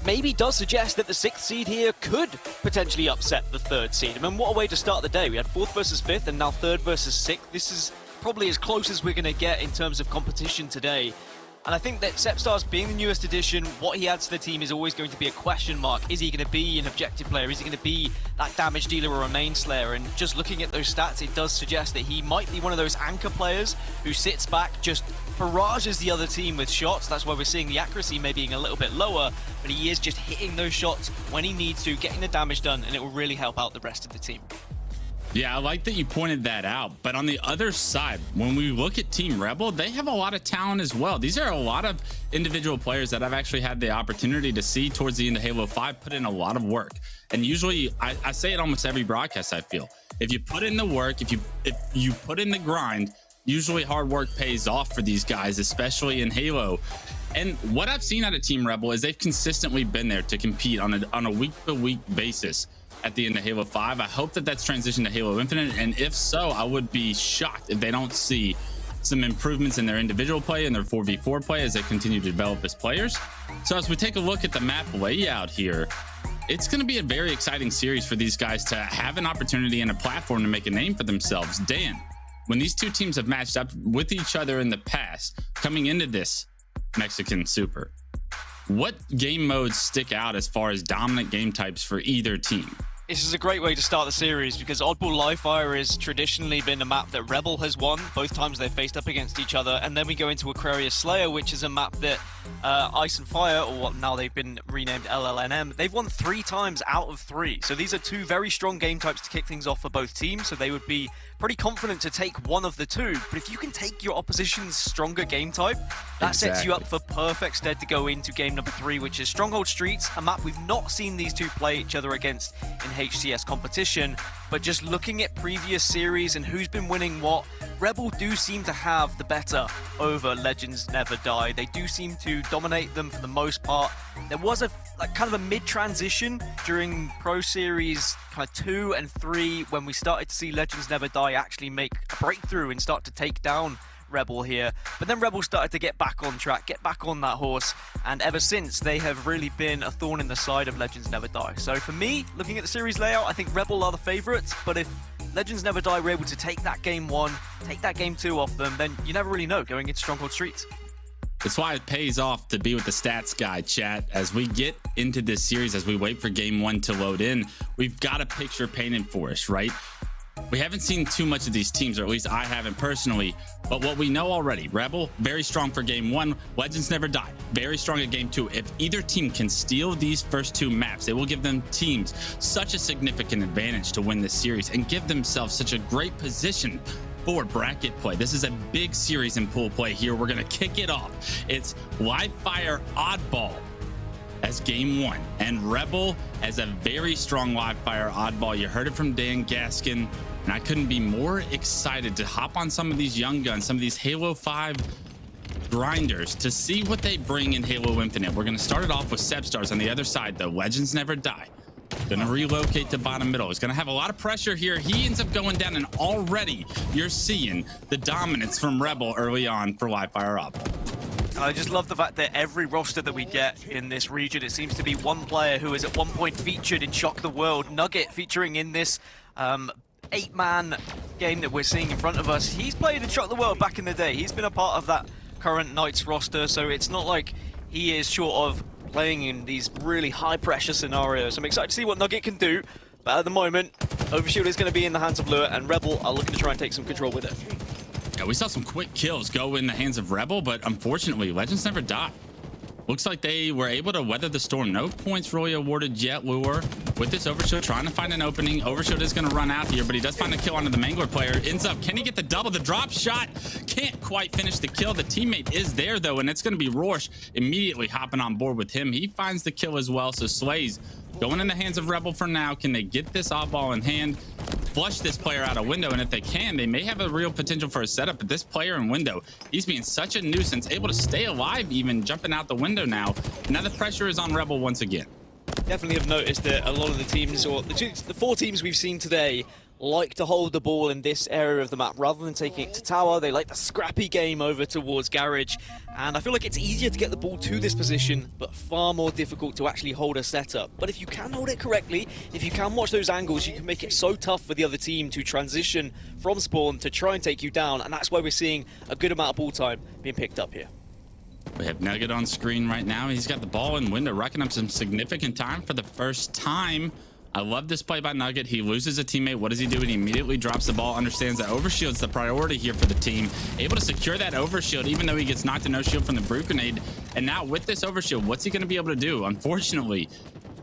maybe does suggest that the 6th seed here could potentially upset the 3rd seed. I mean, what a way to start the day. We had 4th versus 5th and now 3rd versus 6th. This is probably as close as we're going to get in terms of competition today. And I think that Sepstars being the newest addition, what he adds to the team is always going to be a question mark. Is he going to be an objective player? Is he going to be that damage dealer or a main slayer? And just looking at those stats, it does suggest that he might be one of those anchor players who sits back, just barrages the other team with shots. That's why we're seeing the accuracy maybe being a little bit lower, but he is just hitting those shots when he needs to, getting the damage done, and it will really help out the rest of the team. Yeah, I like that you pointed that out. But on the other side, when we look at Team Rebel, they have a lot of talent as well. These are a lot of individual players that I've actually had the opportunity to see towards the end of Halo 5 put in a lot of work. And usually, I say it almost every broadcast, I feel. If you put in the work, if you put in the grind, usually hard work pays off for these guys, especially in Halo. And what I've seen out of Team Rebel is they've consistently been there to compete on a week-to-week basis at the end of Halo 5. I hope that that's transitioned to Halo Infinite, and if so, I would be shocked if they don't see some improvements in their individual play and their 4v4 play as they continue to develop as players. So as we take a look at the map layout here, it's going to be a very exciting series for these guys to have an opportunity and a platform to make a name for themselves. Dan, when these two teams have matched up with each other in the past, coming into this Mexican Super, what game modes stick out as far as dominant game types for either team? This is a great way to start the series because Oddball Livefire has traditionally been a map that Rebel has won both times they've faced up against each other, and then we go into Aquarius Slayer, which is a map that Ice and Fire, or what now they've been renamed LLNM, they've won 3 times out of 3. So these are 2 very strong game types to kick things off for both teams, so they would be pretty confident to take one of the 2. But if you can take your opposition's stronger game type, that sets you up for perfect stead to go into game number 3, which is Stronghold Streets, a map we've not seen these 2 play each other against in HCS competition. But just looking at previous series and who's been winning what, Rebel do seem to have the better over Legends Never Die. They do seem to dominate them for the most part. There was a kind of a mid-transition during Pro Series kind of 2 and 3 when we started to see Legends Never Die actually make a breakthrough and start to take down Rebel here. But then Rebel started to get back on track, get back on that horse, and ever since they have really been a thorn in the side of Legends Never Die. So for me, looking at the series layout, I think Rebel are the favorites, but if Legends Never Die were able to take that game 1, take that game 2 off them, then you never really know going into Stronghold Streets. That's why it pays off to be with the stats guy, chat. As we get into this series, as we wait for game 1 to load in, we've got a picture painted for us, right? We haven't seen too much of these teams, or at least I haven't personally, but what we know already, Rebel, very strong for game 1, Legends Never Die, very strong at game 2. If either team can steal these first 2 maps, it will give them teams such a significant advantage to win this series and give themselves such a great position for bracket play. This is a big series in pool play here. We're going to kick it off. It's Livefire Oddball as game 1, and Rebel as a very strong Livefire Oddball. You heard it from Dan Gaskin, and I couldn't be more excited to hop on some of these young guns, some of these Halo 5 grinders, to see what they bring in Halo Infinite. We're going to start it off with Sepstars on the other side, though. Legends Never Die. Gonna relocate to bottom middle. He's gonna have a lot of pressure here. He ends up going down, and already you're seeing the dominance from Rebel early on for Livefire Oddball. I just love the fact that every roster that we get in this region, it seems to be one player who is at one point featured in Shock the World. Nugget featuring in this 8-man game that we're seeing in front of us. He's played in Shock the World back in the day. He's been a part of that current Knights roster, so it's not like he is short of playing in these really high-pressure scenarios. I'm excited to see what Nugget can do, but at the moment, Overshield is going to be in the hands of Lua, and Rebel are looking to try and take some control with it. Yeah, we saw some quick kills go in the hands of Rebel, but unfortunately, Legends Never Die. Looks like they were able to weather the storm. No points really awarded yet. Lure with this Overshield trying to find an opening. Overshield is going to run out here, but he does find a kill onto the Mangler player. Ends up, can he get the double? The drop shot can't quite finish the kill. The teammate is there, though, and it's going to be Rorsch immediately hopping on board with him. He finds the kill as well, so Slays going in the hands of Rebel for now. Can they get this oddball in hand, flush this player out a window? And if they can, they may have a real potential for a setup. But this player in window, he's being such a nuisance, able to stay alive even, jumping out the window now. Now the pressure is on Rebel once again. Definitely have noticed that a lot of the teams, or the 4 teams we've seen today, like to hold the ball in this area of the map rather than taking it to tower. They like the scrappy game over towards garage, and I feel like it's easier to get the ball to this position but far more difficult to actually hold a setup. But if you can hold it correctly, if you can watch those angles, you can make it so tough for the other team to transition from spawn to try and take you down, and that's why we're seeing a good amount of ball time being picked up here. We have Nugget on screen right now. He's got the ball in window, racking up some significant time for the first time. I love this play by Nugget. He loses a teammate. What does he do? He immediately drops the ball, understands that overshield's the priority here for the team. Able to secure that overshield, even though he gets knocked to no shield from the brute grenade. And now with this overshield, what's he going to be able to do? Unfortunately,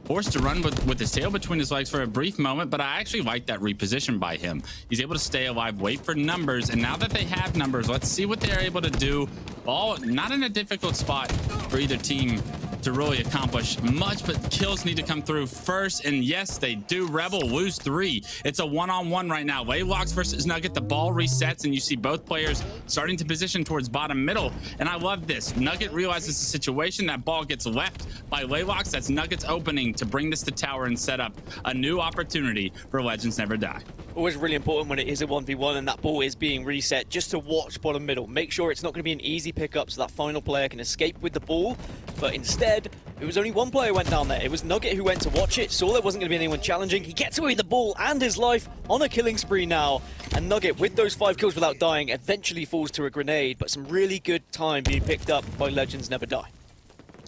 forced to run with his tail between his legs for a brief moment, but I actually like that reposition by him. He's able to stay alive, wait for numbers, and now that they have numbers, let's see what they're able to do. Ball not in a difficult spot for either team to really accomplish much, but kills need to come through first, and yes, they do. Rebel lose 3. It's a one-on-one right now. Laylocks versus Nugget. The ball resets, and you see both players starting to position towards bottom middle, and I love this. Nugget realizes the situation. That ball gets left by Laylocks. That's Nugget's opening to bring this to tower and set up a new opportunity for Legends Never Die. Always really important when it is a 1v1 and that ball is being reset, just to watch bottom middle. Make sure it's not going to be an easy pickup so that final player can escape with the ball, but instead, it was only one player went down there. It was Nugget who went to watch it, saw there wasn't going to be anyone challenging. He gets away with the ball and his life on a killing spree now, and Nugget, with those 5 kills without dying, eventually falls to a grenade, but some really good time being picked up by Legends Never Die.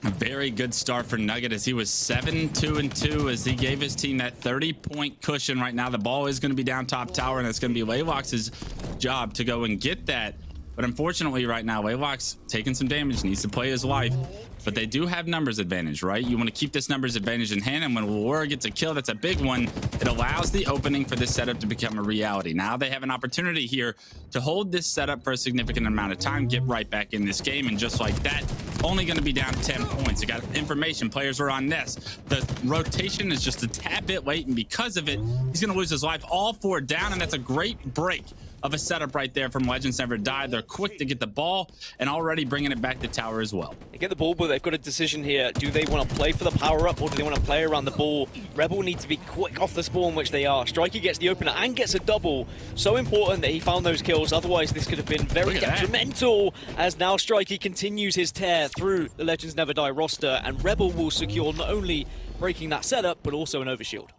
A very good start for Nugget as he was 7-2-2 as he gave his team that 30-point cushion. Right now, the ball is going to be down top tower, and it's going to be Laylock's job to go and get that. But unfortunately, right now, Laylock's taking some damage, needs to play his life. But they do have numbers advantage, right? You want to keep this numbers advantage in hand, and when Laura gets a kill, that's a big one. It allows the opening for this setup to become a reality. Now they have an opportunity here to hold this setup for a significant amount of time, get right back in this game, and just like that, only going to be down 10 points. You got information. Players are on nest. The rotation is just a tad bit late, and because of it, he's going to lose his life. All 4 down, and that's a great break of a setup right there from Legends Never Die. They're quick to get the ball and already bringing it back to tower as well. They get the ball, but they've got a decision here. Do they want to play for the power-up, or do they want to play around the ball? Rebel need to be quick off the spawn, which they are. Strikey gets the opener and gets a double. So important that he found those kills. Otherwise, this could have been very detrimental, as now Strikey continues his tear through the Legends Never Die roster, and Rebel will secure not only breaking that setup, but also an overshield.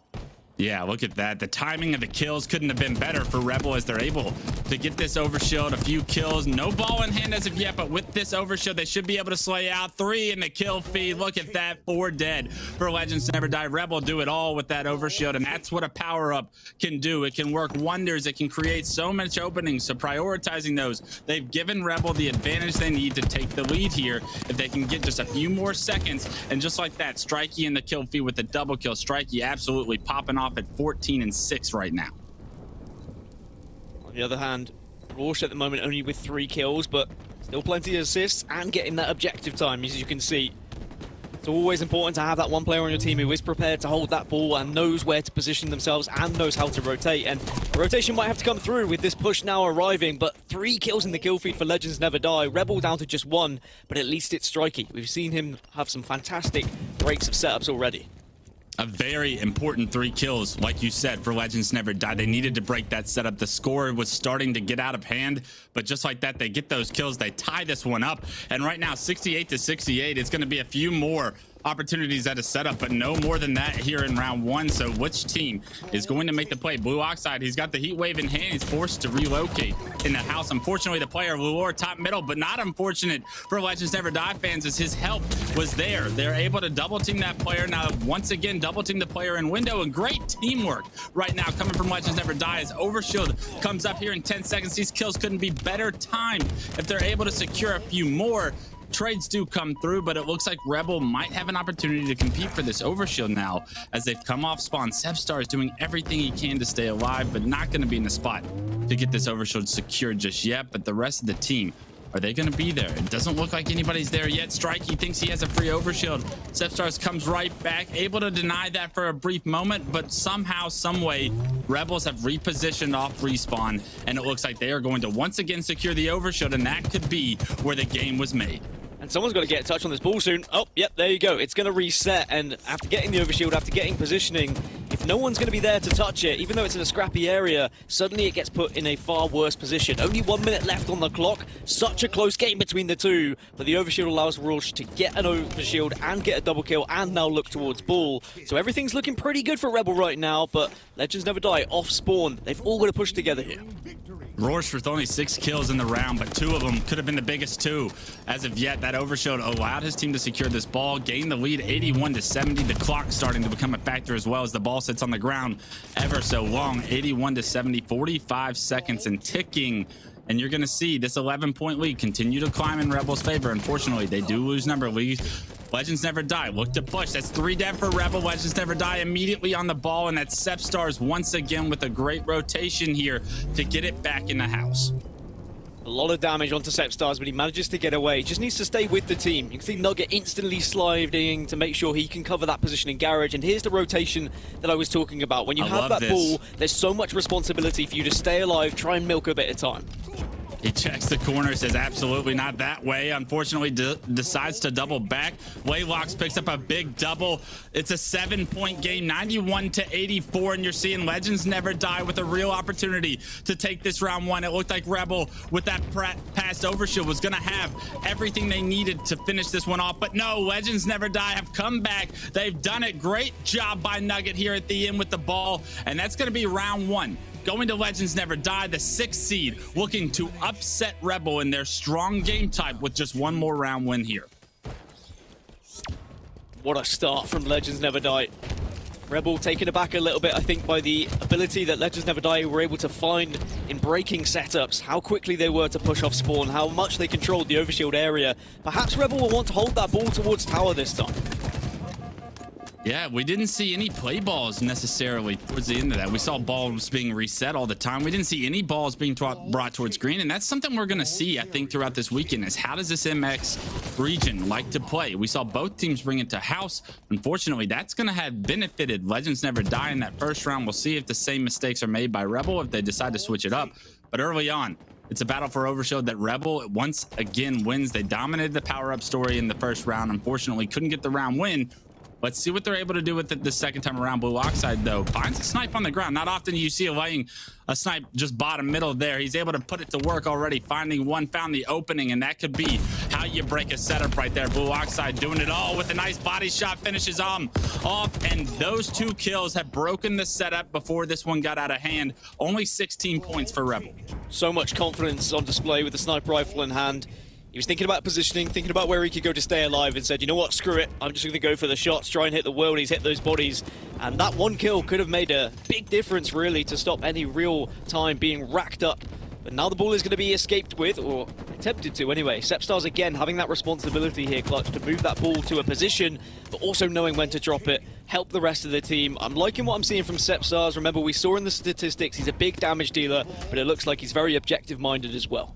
Yeah, look at that. The timing of the kills couldn't have been better for Rebel as they're able to get this overshield. A few kills, no ball in hand as of yet, but with this overshield, they should be able to slay out 3 in the kill feed. Look at that, 4 dead for Legends Never Die. Rebel do it all with that overshield, and that's what a power-up can do. It can work wonders. It can create so much openings, so prioritizing those. They've given Rebel the advantage they need to take the lead here. If they can get just a few more seconds, and just like that, Strikey in the kill feed with the double kill. Strikey absolutely popping off at 14-6 right now. On the other hand, Rorsch at the moment only with 3 kills, but still plenty of assists and getting that objective time, as you can see. It's always important to have that one player on your team who is prepared to hold that ball and knows where to position themselves and knows how to rotate. And rotation might have to come through with this push now arriving, but 3 kills in the kill feed for Legends Never Die. Rebel down to just 1, but at least it's Strikey. We've seen him have some fantastic breaks of setups already. A very important 3 kills, like you said, for Legends Never Die. They needed to break that setup. The score was starting to get out of hand, but just like that, they get those kills. They tie this one up, and right now, 68-68. It's going to be a few more opportunities at a setup, but no more than that here in round 1. So which team is going to make the play? Blue Oxide, he's got the heat wave in hand. He's forced to relocate in the house. Unfortunately, the player Lure top middle, but not unfortunate for Legends Never Die fans as his help was there. They're able to double team that player. Now, once again, double team the player in window, and great teamwork right now coming from Legends Never Die as Overshield comes up here in 10 seconds. These kills couldn't be better timed if they're able to secure a few more. Trades do come through, but it looks like Rebel might have an opportunity to compete for this overshield now as they've come off spawn. Sebstar is doing everything he can to stay alive, but not going to be in the spot to get this overshield secured just yet. But the rest of the team, are they going to be there? It doesn't look like anybody's there yet. Strikey thinks he has a free overshield. Sebstars comes right back, able to deny that for a brief moment, but somehow, some way, Rebels have repositioned off respawn, and it looks like they are going to once again secure the overshield, and that could be where the game was made. And someone's got to get a touch on this ball soon. Oh, yep, there you go. It's going to reset, and after getting the overshield, after getting positioning, if no one's going to be there to touch it, even though it's in a scrappy area, suddenly it gets put in a far worse position. Only 1 minute left on the clock. Such a close game between the two, but the overshield allows Rorsch to get an overshield and get a double kill, and now look towards ball. So everything's looking pretty good for Rebel right now, but Legends Never Die off spawn. They've all got to push together here. Rorsch with only 6 kills in the round, but 2 of them could have been the biggest 2 as of yet. That overshot allowed his team to secure this ball, gain the lead 81-70. The clock starting to become a factor as well as the ball sits on the ground ever so long. 81-70, 45 seconds and ticking. And you're going to see this 11-point lead continue to climb in Rebel's favor. Unfortunately, they do lose number leads. Legends Never Die. Look to push. That's 3 dead for Rebel. Legends Never Die immediately on the ball. And that's Sepstars once again with a great rotation here to get it back in the house. A lot of damage onto Sepstars, but he manages to get away. Just needs to stay with the team. You can see Nugget instantly sliding to make sure he can cover that position in Garage. And here's the rotation that I was talking about. When you have that ball, there's so much responsibility for you to stay alive, try and milk a bit of time. He checks the corner, says absolutely not that way. Unfortunately, decides to double back. Waylocks picks up a big double. It's a 7-point game, 91-84, and you're seeing Legends Never Die with a real opportunity to take this round 1. It looked like Rebel with that past overshield was going to have everything they needed to finish this one off, but no, Legends Never Die have come back. They've done it. Great job by Nugget here at the end with the ball, and that's going to be round 1. Going to Legends Never Die, the 6th seed, looking to upset Rebel in their strong game type with just 1 more round win here. What a start from Legends Never Die. Rebel taken aback a little bit, I think, by the ability that Legends Never Die were able to find in breaking setups, how quickly they were to push off spawn, how much they controlled the overshield area. Perhaps Rebel will want to hold that ball towards tower this time. Yeah, we didn't see any play balls necessarily towards the end of that. We saw balls being reset all the time. We didn't see any balls being brought towards green, and that's something we're going to see, I think, throughout this weekend is how does this MX region like to play? We saw both teams bring it to house. Unfortunately, that's going to have benefited Legends Never Die in that first round. We'll see if the same mistakes are made by Rebel if they decide to switch it up. But early on, it's a battle for overshield that Rebel once again wins. They dominated the power-up story in the first round. Unfortunately, couldn't get the round win. Let's see what they're able to do with it the second time around. Blue Oxide, though, finds a snipe on the ground. Not often you see a snipe just bottom middle there. He's able to put it to work already, finding one, found the opening, and that could be how you break a setup right there. Blue Oxide doing it all with a nice body shot, finishes off, and those 2 kills have broken the setup before this one got out of hand. Only 16 points for Rebel. So much confidence on display with the sniper rifle in hand. He was thinking about positioning, thinking about where he could go to stay alive, and said, you know what, screw it. I'm just going to go for the shots, try and hit the worldies, hit those bodies. And that 1 kill could have made a big difference, really, to stop any real time being racked up. But now the ball is going to be escaped with, or attempted to anyway. Sepstars, again, having that responsibility here, Clutch, to move that ball to a position, but also knowing when to drop it, help the rest of the team. I'm liking what I'm seeing from Sepstars. Remember, we saw in the statistics, he's a big damage dealer, but it looks like he's very objective-minded as well.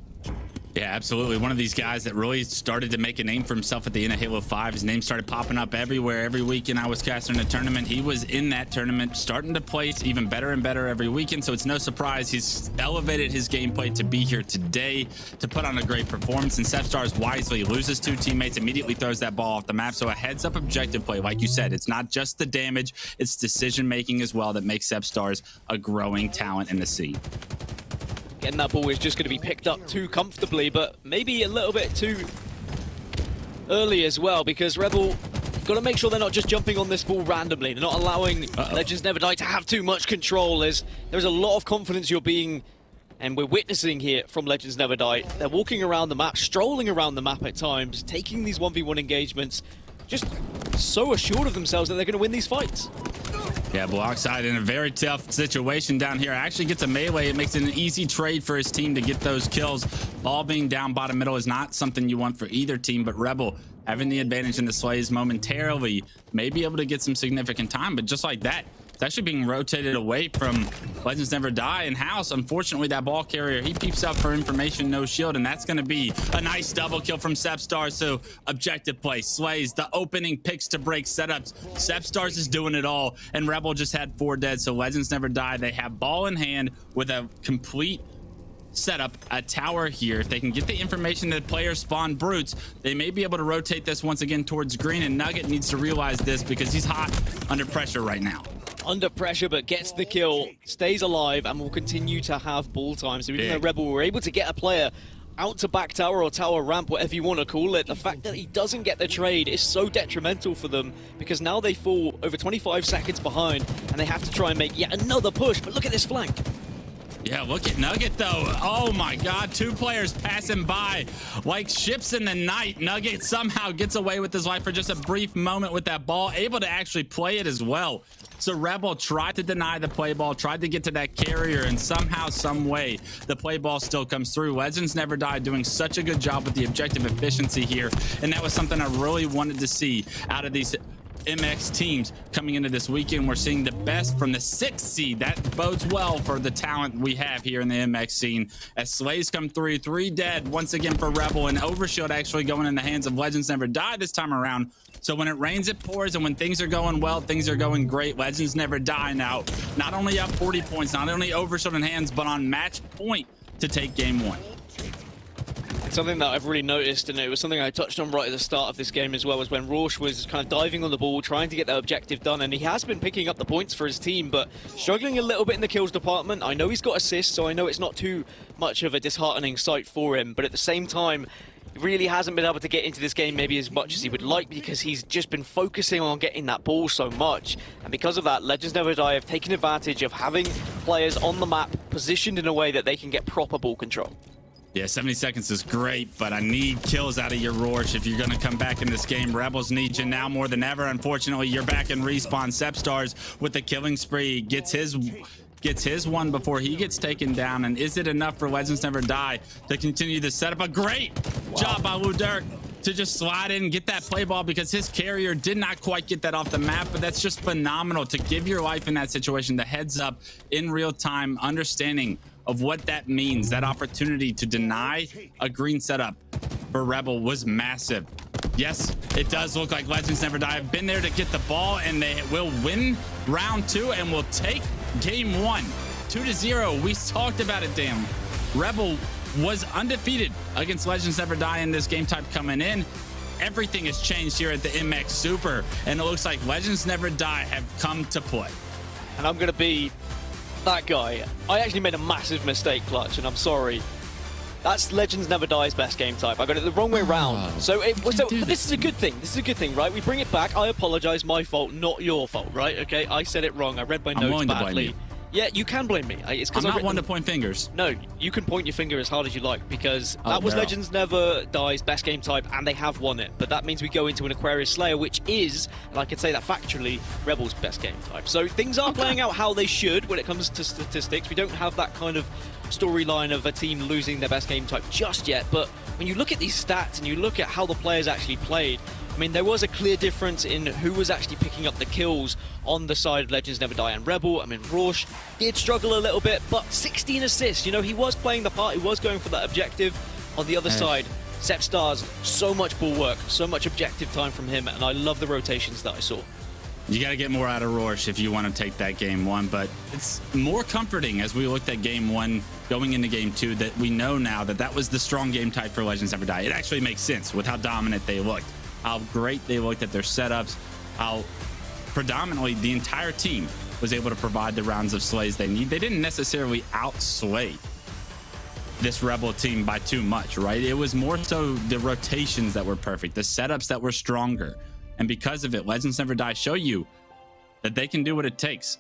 Yeah, absolutely. One of these guys that really started to make a name for himself at the end of Halo 5. His name started popping up everywhere. Every weekend I was casting a tournament. He was in that tournament, starting to place even better and better every weekend. So it's no surprise he's elevated his gameplay to be here today to put on a great performance. And Sepstars wisely loses 2 teammates, immediately throws that ball off the map. So a heads-up objective play, like you said, it's not just the damage, it's decision-making as well that makes Sepstars a growing talent in the scene. Again, that ball is just going to be picked up too comfortably, but maybe a little bit too early as well, because Rebel got to make sure they're not just jumping on this ball randomly. They're not allowing Legends Never Die to have too much control. There's a lot of confidence and we're witnessing here from Legends Never Die. They're walking around the map, strolling around the map at times, taking these 1v1 engagements, just so assured of themselves that they're going to win these fights. Yeah, Blue Oxide in a very tough situation down here. Actually gets a melee. It makes it an easy trade for his team to get those kills. Ball being down bottom middle is not something you want for either team, but Rebel having the advantage in the slays momentarily may be able to get some significant time, but just like that, it's actually being rotated away from Legends Never Die in house. Unfortunately, that ball carrier, he peeps out for information, no shield, and that's going to be a nice double kill from Sepstars. So objective play, slays, the opening picks to break setups. Sepstars is doing it all, and Rebel just had 4 dead. So Legends Never Die, they have ball in hand with a complete setup, a tower here. If they can get the information that players spawn brutes, they may be able to rotate this once again towards green, and Nugget needs to realize this because he's hot under pressure right now. Under pressure, but gets the kill, stays alive, and will continue to have ball time. So even though Rebel were able to get a player out to back tower or tower ramp, whatever you want to call it, the fact that he doesn't get the trade is so detrimental for them, because now they fall over 25 seconds behind, and they have to try and make yet another push. But look at this flank. Yeah, look at Nugget though. Oh my God, 2 players passing by like ships in the night. Nugget somehow gets away with his life for just a brief moment with that ball, able to actually play it as well. So Rebel tried to deny the play ball, tried to get to that carrier, and somehow, some way, the play ball still comes through. Legends Never Die doing such a good job with the objective efficiency here, and that was something I really wanted to see out of these MX teams coming into this weekend. We're seeing the best from the 6th seed. That bodes well for the talent we have here in the MX scene. As Slays come through, 3 dead once again for Rebel, and Overshield actually going in the hands of Legends Never Die this time around. So when it rains, it pours, and when things are going well, things are going great. Legends Never Die now, not only up 40 points, not only Overshield in hands, but on match point to take game 1. Something that I've really noticed, and it was something I touched on right at the start of this game as well, was when Rorsch was kind of diving on the ball, trying to get that objective done, and he has been picking up the points for his team, but struggling a little bit in the kills department. I know he's got assists, so I know it's not too much of a disheartening sight for him, but at the same time, he really hasn't been able to get into this game maybe as much as he would like, because he's just been focusing on getting that ball so much. And because of that, Legends Never Die have taken advantage of having players on the map positioned in a way that they can get proper ball control. Yeah, 70 seconds is great, but I need kills out of your Rorsch if you're going to come back in this game. Rebels need you now more than ever. Unfortunately, you're back in respawn. Sepstars with the killing spree gets his one before he gets taken down. And is it enough for Legends Never Die to continue the setup? A great job by Ludirk to just slide in and get that play ball, because his carrier did not quite get that off the map. But that's just phenomenal to give your life in that situation, the heads up in real time, understanding of what that means. That opportunity to deny a green setup for Rebel was massive. Yes, it does look like Legends Never Die have been there to get the ball, and they will win round 2 and will take game 1 2-0. We talked about it, Dan. Rebel was undefeated against Legends Never Die in this game type coming in. Everything has changed here at the MX Super, and it looks like Legends Never Die have come to play. And I'm going to be that guy. I actually made a massive mistake, Clutch, and I'm sorry. That's Legends Never Die's best game type. I got it the wrong way around. So this is a good thing. This is a good thing, right? We bring it back. I apologize. My fault, not your fault, right? Okay, I said it wrong. I read my notes badly. Yeah, you can blame me. It's I'm not one to point fingers. No, you can point your finger as hard as you like, because that was Legends Never Die's best game type, and they have won it. But that means we go into an Aquarius Slayer, which is, and I can say that factually, Rebel's best game type. So things are playing out how they should when it comes to statistics. We don't have that kind of storyline of a team losing their best game type just yet. But when you look at these stats and you look at how the players actually played, I mean, there was a clear difference in who was actually picking up the kills on the side of Legends Never Die and Rebel. I mean, Rorsch did struggle a little bit, but 16 assists. You know, he was playing the part. He was going for that objective. On the other side, Sepstars, so much ball work, so much objective time from him, and I love the rotations that I saw. You got to get more out of Rorsch if you want to take that game 1, but it's more comforting as we looked at game 1 going into game 2 that we know now that that was the strong game type for Legends Never Die. It actually makes sense with how dominant they looked, how great they looked at their setups, how predominantly the entire team was able to provide the rounds of slays they need. They didn't necessarily outslay this Rebel team by too much, right? It was more so the rotations that were perfect, the setups that were stronger. And because of it, Legends Never Die show you that they can do what it takes.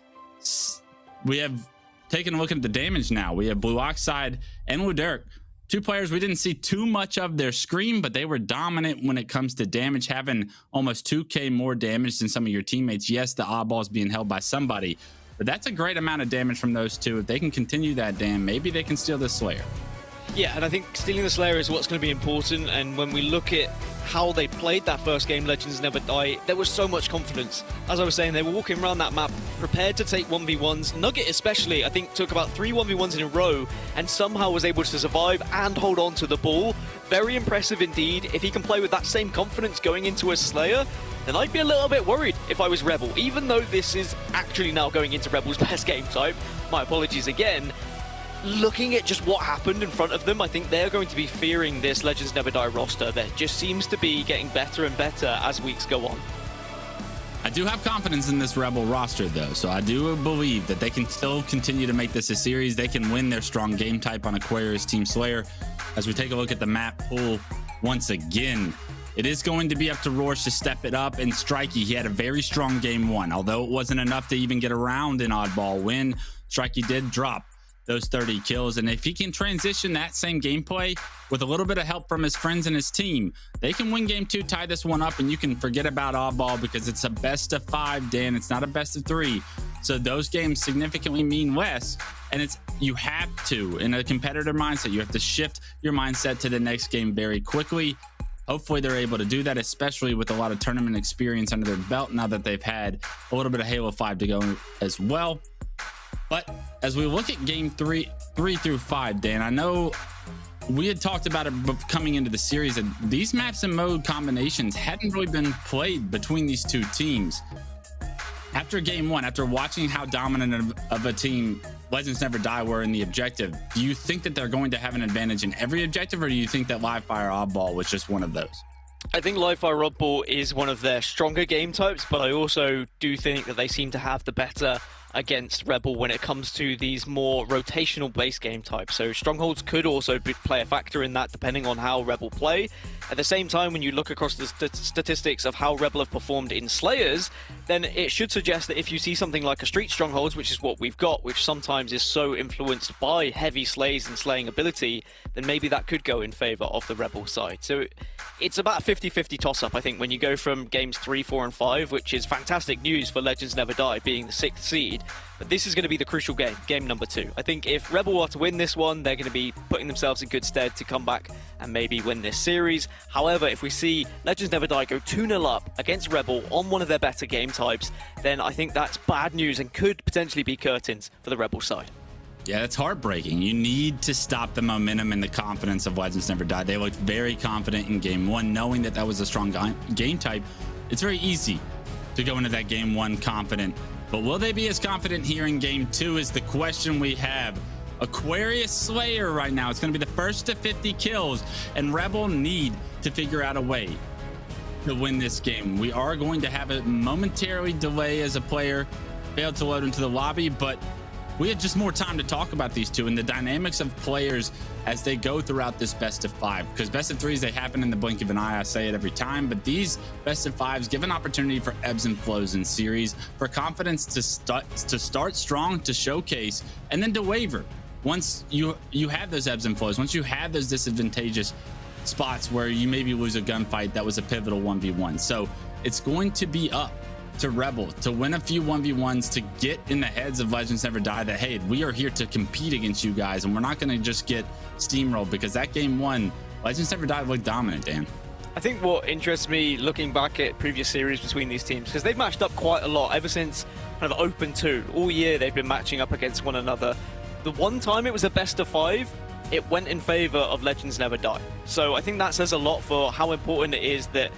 We have taken a look at the damage now. We have Blue Oxide and Ludirk, 2 players we didn't see too much of their screen, but they were dominant when it comes to damage, having almost 2k more damage than some of your teammates. Yes, the oddball is being held by somebody, but that's a great amount of damage from those 2. If they can continue that, Dan, maybe they can steal the Slayer. Yeah, and I think stealing the Slayer is what's going to be important, and when we look at how they played that first game, Legends Never Die, there was so much confidence. As I was saying, they were walking around that map prepared to take 1v1s. Nugget especially, I think, took about 3 1v1s in a row and somehow was able to survive and hold on to the ball. Very impressive indeed. If he can play with that same confidence going into a Slayer, then I'd be a little bit worried if I was Rebel, even though this is actually now going into Rebel's best game type. My apologies again. Looking at just what happened in front of them, I think they're going to be fearing this Legends Never Die roster that just seems to be getting better and better as weeks go on. I do have confidence in this Rebel roster, though, so I do believe that they can still continue to make this a series. They can win their strong game type on Aquarius Team Slayer. As we take a look at the map pool once again, it is going to be up to Rorsch to step it up, and Strikey, he had a very strong game 1, although it wasn't enough to even get around an oddball win. Strikey did drop those 30 kills. And if he can transition that same gameplay with a little bit of help from his friends and his team, they can win game 2, tie this one up, and you can forget about oddball because it's a best of 5, Dan. It's not a best of 3. So those games significantly mean less. And you have to, in a competitor mindset, you have to shift your mindset to the next game very quickly. Hopefully they're able to do that, especially with a lot of tournament experience under their belt now that they've had a little bit of Halo 5 to go as well. But as we look at game 3 through 5, Dan, I know we had talked about it coming into the series, and these maps and mode combinations hadn't really been played between these two teams. After game 1, after watching how dominant of a team Legends Never Die were in the objective, do you think that they're going to have an advantage in every objective, or do you think that live fire oddball was just one of those? I think live fire oddball is one of their stronger game types, but I also do think that they seem to have the better against Rebel when it comes to these more rotational based game types. So Strongholds could also play a factor in that depending on how Rebel play. At the same time, when you look across the statistics of how Rebel have performed in Slayers, then it should suggest that if you see something like a Street Strongholds, which is what we've got, which sometimes is so influenced by heavy slays and slaying ability, then maybe that could go in favor of the Rebel side. So it's about a 50-50 toss-up, I think, when you go from games 3, 4, and 5, which is fantastic news for Legends Never Die being the 6th seed. But this is going to be the crucial game number 2. I think if Rebel are to win this one, they're going to be putting themselves in good stead to come back and maybe win this series. However, if we see Legends Never Die go 2-0 up against Rebel on one of their better game types, then I think that's bad news and could potentially be curtains for the Rebel side. Yeah, it's heartbreaking. You need to stop the momentum and the confidence of Legends Never Die. They looked very confident in game 1, knowing that that was a strong game type. It's very easy to go into that game 1 confident. But will they be as confident here in game 2 is the question we have. Aquarius Slayer right now. It's going to be the first to 50 kills, and Rebel need to figure out a way to win this game. We are going to have a momentarily delay as a player failed to load into the lobby, but we had just more time to talk about these two and the dynamics of players as they go throughout this best of 5, because best of 3s, they happen in the blink of an eye. I say it every time, but these best of 5s give an opportunity for ebbs and flows in series, for confidence to start strong, to showcase, and then to waver once you have those ebbs and flows, once you have those disadvantageous spots where you maybe lose a gunfight that was a pivotal 1v1. So it's going to be up to Rebel to win a few 1v1s, to get in the heads of Legends Never Die that, hey, we are here to compete against you guys, and we're not going to just get steamrolled, because that game 1, Legends Never Die looked dominant, Dan. I think what interests me looking back at previous series between these teams, because they've matched up quite a lot ever since kind of Open 2. All year they've been matching up against one another. The one time it was a best of 5, it went in favor of Legends Never Die. So I think that says a lot for how important it is that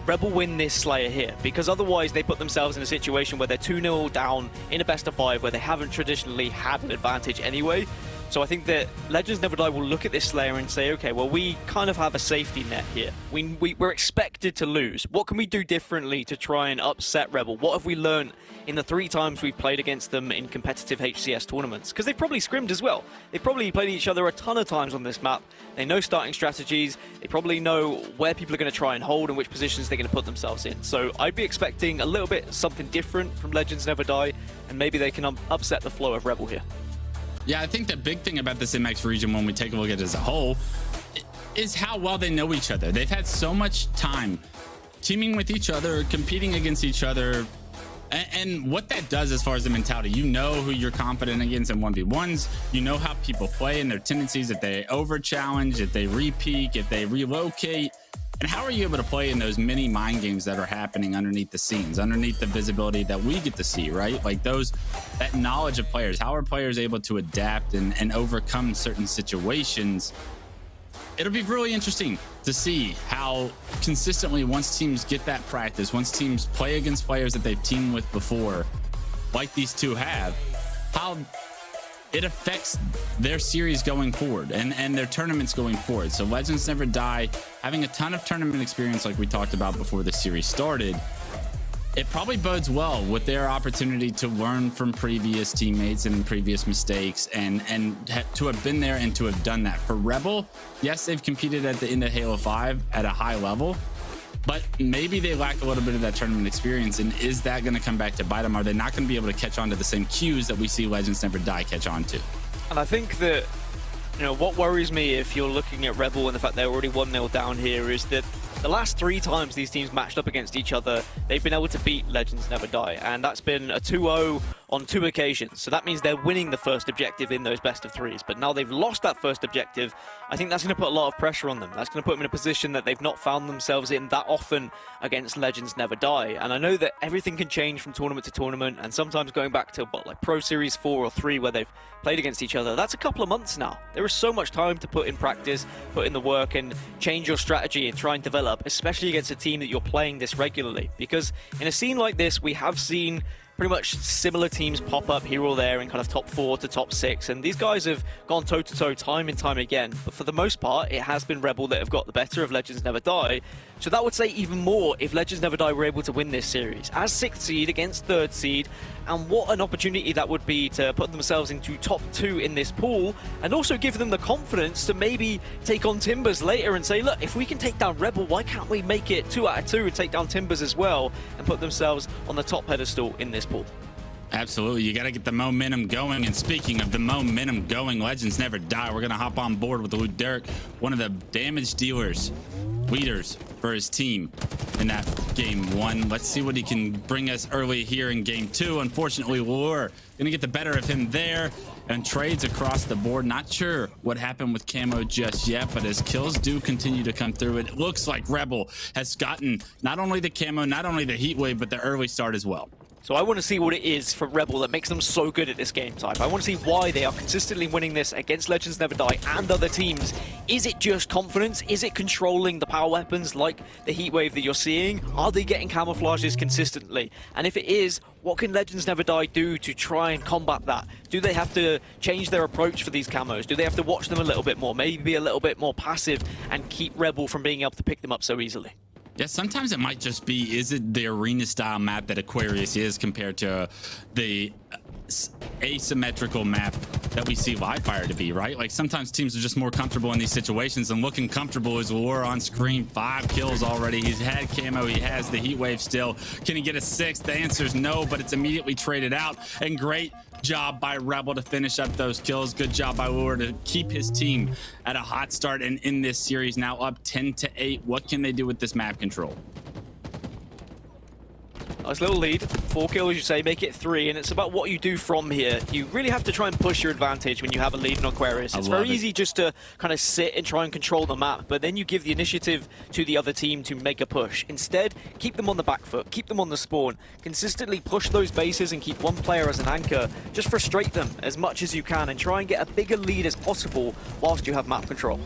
Rebel win this Slayer here, because otherwise they put themselves in a situation where they're 2-0 down in a best of 5 where they haven't traditionally had an advantage anyway. So I think that Legends Never Die will look at this Slayer and say, okay, well, we kind of have a safety net here. We're expected to lose. What can we do differently to try and upset Rebel? What have we learned in the 3 times we've played against them in competitive HCS tournaments? Because they've probably scrimmed as well. They've probably played each other a ton of times on this map. They know starting strategies. They probably know where people are going to try and hold and which positions they're going to put themselves in. So I'd be expecting a little bit something different from Legends Never Die, and maybe they can upset the flow of Rebel here. Yeah, I think the big thing about this MX region when we take a look at it as a whole is how well they know each other. They've had so much time teaming with each other, competing against each other, and what that does as far as the mentality. You know who you're confident against in 1v1s. You know how people play and their tendencies, if they over challenge, if they re-peak, if they relocate. And how are you able to play in those mini mind games that are happening underneath the scenes, underneath the visibility that we get to see, right? Like that knowledge of players. How are players able to adapt and overcome certain situations? It'll be really interesting to see how consistently, once teams get that practice, once teams play against players that they've teamed with before, like these two have, how it affects their series going forward and their tournaments going forward. So Legends Never Die, having a ton of tournament experience like we talked about before the series started, it probably bodes well with their opportunity to learn from previous teammates and previous mistakes and to have been there and to have done that. For Rebel, yes, they've competed at the end of Halo 5 at a high level, but maybe they lack a little bit of that tournament experience. And is that going to come back to bite them? Are they not going to be able to catch on to the same cues that we see Legends Never Die catch on to? And I think that, you know, what worries me if you're looking at Rebel and the fact they're already 1-0 down here is that the last 3 times these teams matched up against each other, they've been able to beat Legends Never Die, and that's been a 2-0 on 2 occasions. So that means they're winning the first objective in those best of 3s. But now they've lost that first objective, I think that's going to put a lot of pressure on them. That's going to put them in a position that they've not found themselves in that often against Legends Never Die. And I know that everything can change from tournament to tournament, and sometimes going back to like Pro Series 4 or 3 where they've played against each other, that's a couple of months now. There is so much time to put in practice, put in the work, and change your strategy and try and develop, especially against a team that you're playing this regularly. Because in a scene like this, we have seen pretty much similar teams pop up here or there in kind of top 4 to top 6, and these guys have gone toe-to-toe time and time again, but for the most part it has been Rebel that have got the better of Legends Never Die. So that would say even more if Legends Never Die were able to win this series as 6th seed against 3rd seed, and what an opportunity that would be to put themselves into top 2 in this pool, and also give them the confidence to maybe take on Timbers later and say, look, if we can take down Rebel, why can't we make it 2 out of 2 and take down Timbers as well, and put themselves on the top pedestal in this pool. Absolutely, you got to get the momentum going. And speaking of the momentum going, Legends Never Die, we're going to hop on board with Luke Derrick, one of the damage dealers, leaders for his team in that game 1. Let's see what he can bring us early here in game 2. Unfortunately, Lure going to get the better of him there, and trades across the board. Not sure what happened with Camo just yet, but as kills do continue to come through, it looks like Rebel has gotten not only the camo, not only the heat wave, but the early start as well. So I want to see what it is for Rebel that makes them so good at this game type. I want to see why they are consistently winning this against Legends Never Die and other teams. Is it just confidence? Is it controlling the power weapons like the heat wave that you're seeing? Are they getting camouflages consistently? And if it is, what can Legends Never Die do to try and combat that? Do they have to change their approach for these camos? Do they have to watch them a little bit more? Maybe be a little bit more passive and keep Rebel from being able to pick them up so easily? Yeah, sometimes it might just be, is it the arena style map that Aquarius is compared to the asymmetrical map that we see Livefire to be, right? Like sometimes teams are just more comfortable in these situations, and looking comfortable is Lure on screen. 5 kills already. He's had camo, he has the heat wave still. Can he get a 6th? The answer is no, but it's immediately traded out. And great job by Rebel to finish up those kills. Good job by Lure to keep his team at a hot start, and in this series now up 10-8. What can they do with this map control? Nice little lead, 4 kills you say, make it 3, and it's about what you do from here. You really have to try and push your advantage when you have a lead in Aquarius. It's very easy just to kind of sit and try and control the map, but then you give the initiative to the other team to make a push. Instead, keep them on the back foot, keep them on the spawn, consistently push those bases and keep one player as an anchor. Just frustrate them as much as you can and try and get a bigger lead as possible whilst you have map control.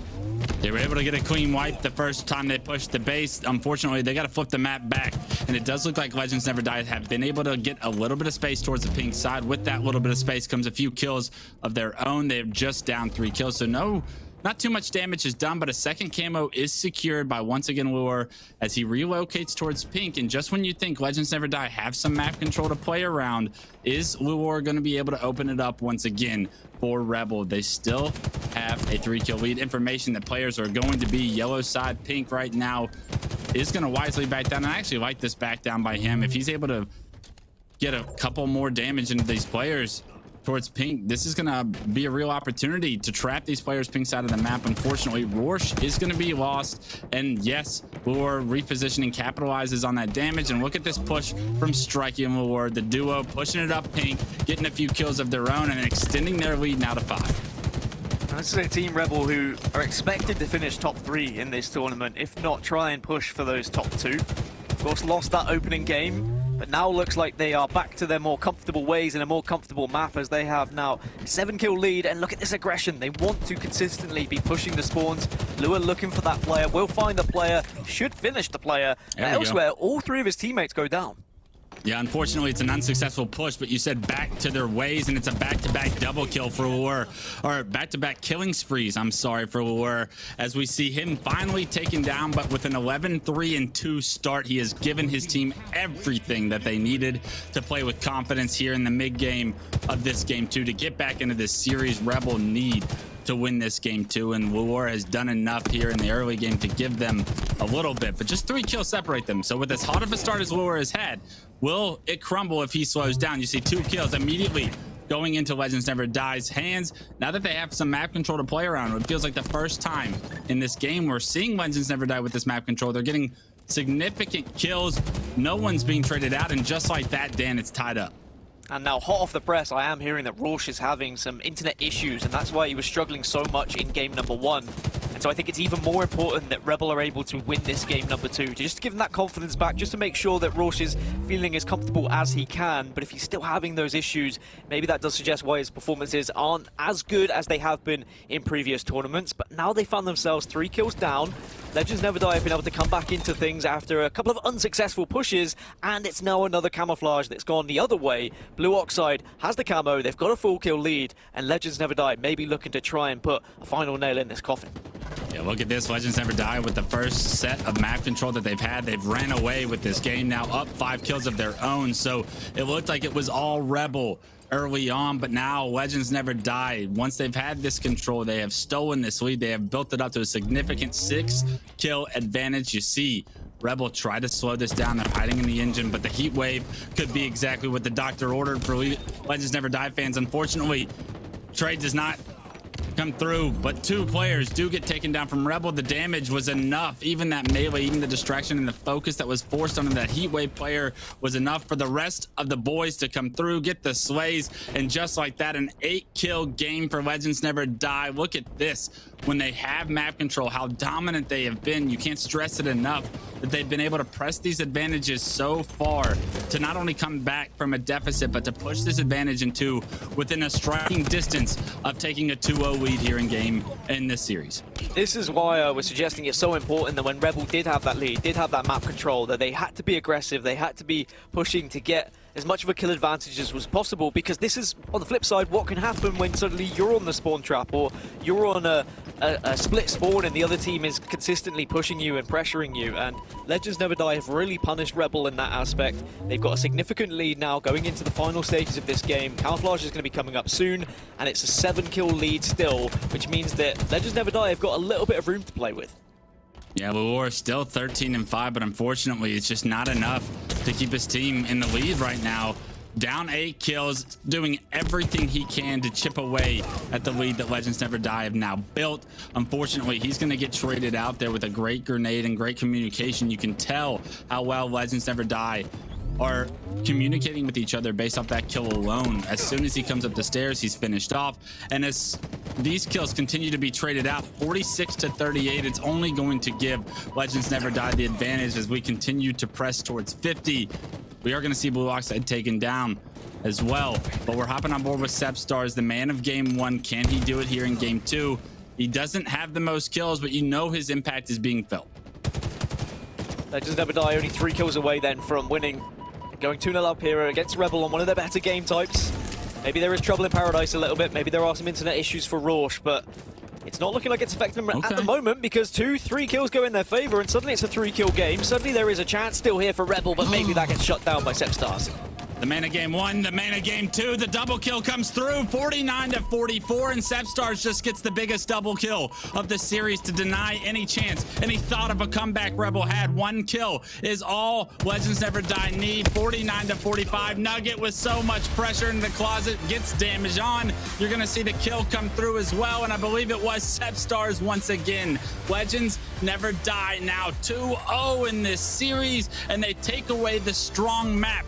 They were able to get a clean wipe the first time they pushed the base. Unfortunately, they got to flip the map back, and it does look like Legends Never Die have been able to get a little bit of space towards the pink side. With that little bit of space comes a few kills of their own. They're just down 3 kills, so not too much damage is done, but a second camo is secured by, once again, Lure as he relocates towards pink. And just when you think Legends Never Die have some map control to play around, is Lure going to be able to open it up once again for Rebel? They still have a 3-kill lead. Information that players are going to be yellow side. Pink right now is going to wisely back down. And I actually like this back down by him. If he's able to get a couple more damage into these players towards pink, this is gonna be a real opportunity to trap these players pink side of the map. Unfortunately, Rorsch is gonna be lost, and yes, Lure repositioning capitalizes on that damage. And look at this push from Strikey and Lure, the duo pushing it up pink, getting a few kills of their own and extending their lead now to 5. This is a Team Rebel who are expected to finish top 3 in this tournament, if not try and push for those top 2. Of course, lost that opening game, but now looks like they are back to their more comfortable ways in a more comfortable map, as they have now a 7-kill lead. And look at this aggression. They want to consistently be pushing the spawns. Lure looking for that player, will find the player, should finish the player. Elsewhere, all 3 of his teammates go down. Yeah, unfortunately, it's an unsuccessful push, but you said back to their ways, and it's a back-to-back double kill for Lure, or back-to-back killing sprees, I'm sorry, for Lure, as we see him finally taken down. But with an 11-3-2 start, he has given his team everything that they needed to play with confidence here in the mid-game of this game 2 to get back into this series. Rebel need to win this game too, and War has done enough here in the early game to give them a little bit, but just 3 kills separate them. So with as hot of a start as War has had, will it crumble if he slows down? You see 2 kills immediately going into Legends Never Die's hands. Now that they have some map control to play around, it feels like the first time in this game we're seeing Legends Never Die with this map control. They're getting significant kills. No one's being traded out, and just like that, Dan, it's tied up. And now, hot off the press, I am hearing that Rorsch is having some internet issues, and that's why he was struggling so much in game number 1. And so I think it's even more important that Rebel are able to win this game number 2, to just give him that confidence back, just to make sure that Rorsch is feeling as comfortable as he can. But if he's still having those issues, maybe that does suggest why his performances aren't as good as they have been in previous tournaments. But now they found themselves 3 kills down. Legends Never Die have been able to come back into things after a couple of unsuccessful pushes, and it's now another camouflage that's gone the other way. Blue Oxide has the camo, they've got a full kill lead, and Legends Never Die may be looking to try and put a final nail in this coffin. Yeah, look at this. Legends Never Die with the first set of map control that they've had. They've ran away with this game, now up 5 kills of their own. So it looked like it was all Rebel early on, but now Legends Never Die. Once they've had this control, they have stolen this lead. They have built it up to a significant 6 kill advantage. You see Rebel try to slow this down. They're hiding in the engine, but the heat wave could be exactly what the doctor ordered for Legends Never Die fans. Unfortunately, trade does not come through, but 2 players do get taken down from Rebel. The damage was enough. Even that melee, even the distraction and the focus that was forced onto that heat wave player was enough for the rest of the boys to come through, get the slays, and just like that, an 8-kill game for Legends Never Die. Look at this. When they have map control, how dominant they have been. You can't stress it enough that they've been able to press these advantages so far to not only come back from a deficit, but to push this advantage into within a striking distance of taking a 2-0 lead here in this series. This is why I was suggesting it's so important that when Rebel did have that lead, did have that map control, that they had to be aggressive, they had to be pushing to get as much of a kill advantage as was possible, because this is, on the flip side, what can happen when suddenly you're on the spawn trap or you're on a split spawn and the other team is consistently pushing you and pressuring you. And Legends Never Die have really punished Rebel in that aspect. They've got a significant lead now going into the final stages of this game. Camouflage is going to be coming up soon, and it's a 7-kill lead still, which means that Legends Never Die have got a little bit of room to play with. Yeah, Luor is still 13-5, but unfortunately, it's just not enough to keep his team in the lead right now. Down 8 kills, doing everything he can to chip away at the lead that Legends Never Die have now built. Unfortunately, he's going to get traded out there with a great grenade and great communication. You can tell how well Legends Never Die are communicating with each other based off that kill alone. As soon as he comes up the stairs, he's finished off. And as these kills continue to be traded out, 46-38, it's only going to give Legends Never Die the advantage as we continue to press towards 50. We are going to see Blue Oxide taken down as well, but we're hopping on board with Sepstars, the man of game 1. Can he do it here in game 2? He doesn't have the most kills, but you know his impact is being felt. Legends Never Die only 3 kills away then from winning. Going 2-0 up here against Rebel on one of their better game types. Maybe there is trouble in paradise a little bit. Maybe there are some internet issues for Rorsch, but it's not looking like it's affecting them at the moment, because 2-3 kills go in their favor, and suddenly it's a 3-kill game. Suddenly there is a chance still here for Rebel, but maybe that gets shut down by Sepstars. The man of game 1, the man of game 2, the double kill comes through, 49-44, and Sepstars just gets the biggest double kill of the series to deny any chance, any thought of a comeback Rebel had. 1 kill is all Legends Never Die need. 49-45, Nugget with so much pressure in the closet gets damage on. You're gonna see the kill come through as well, and I believe it was Sepstars once again. Legends Never Die now 2-0 in this series, and they take away the strong map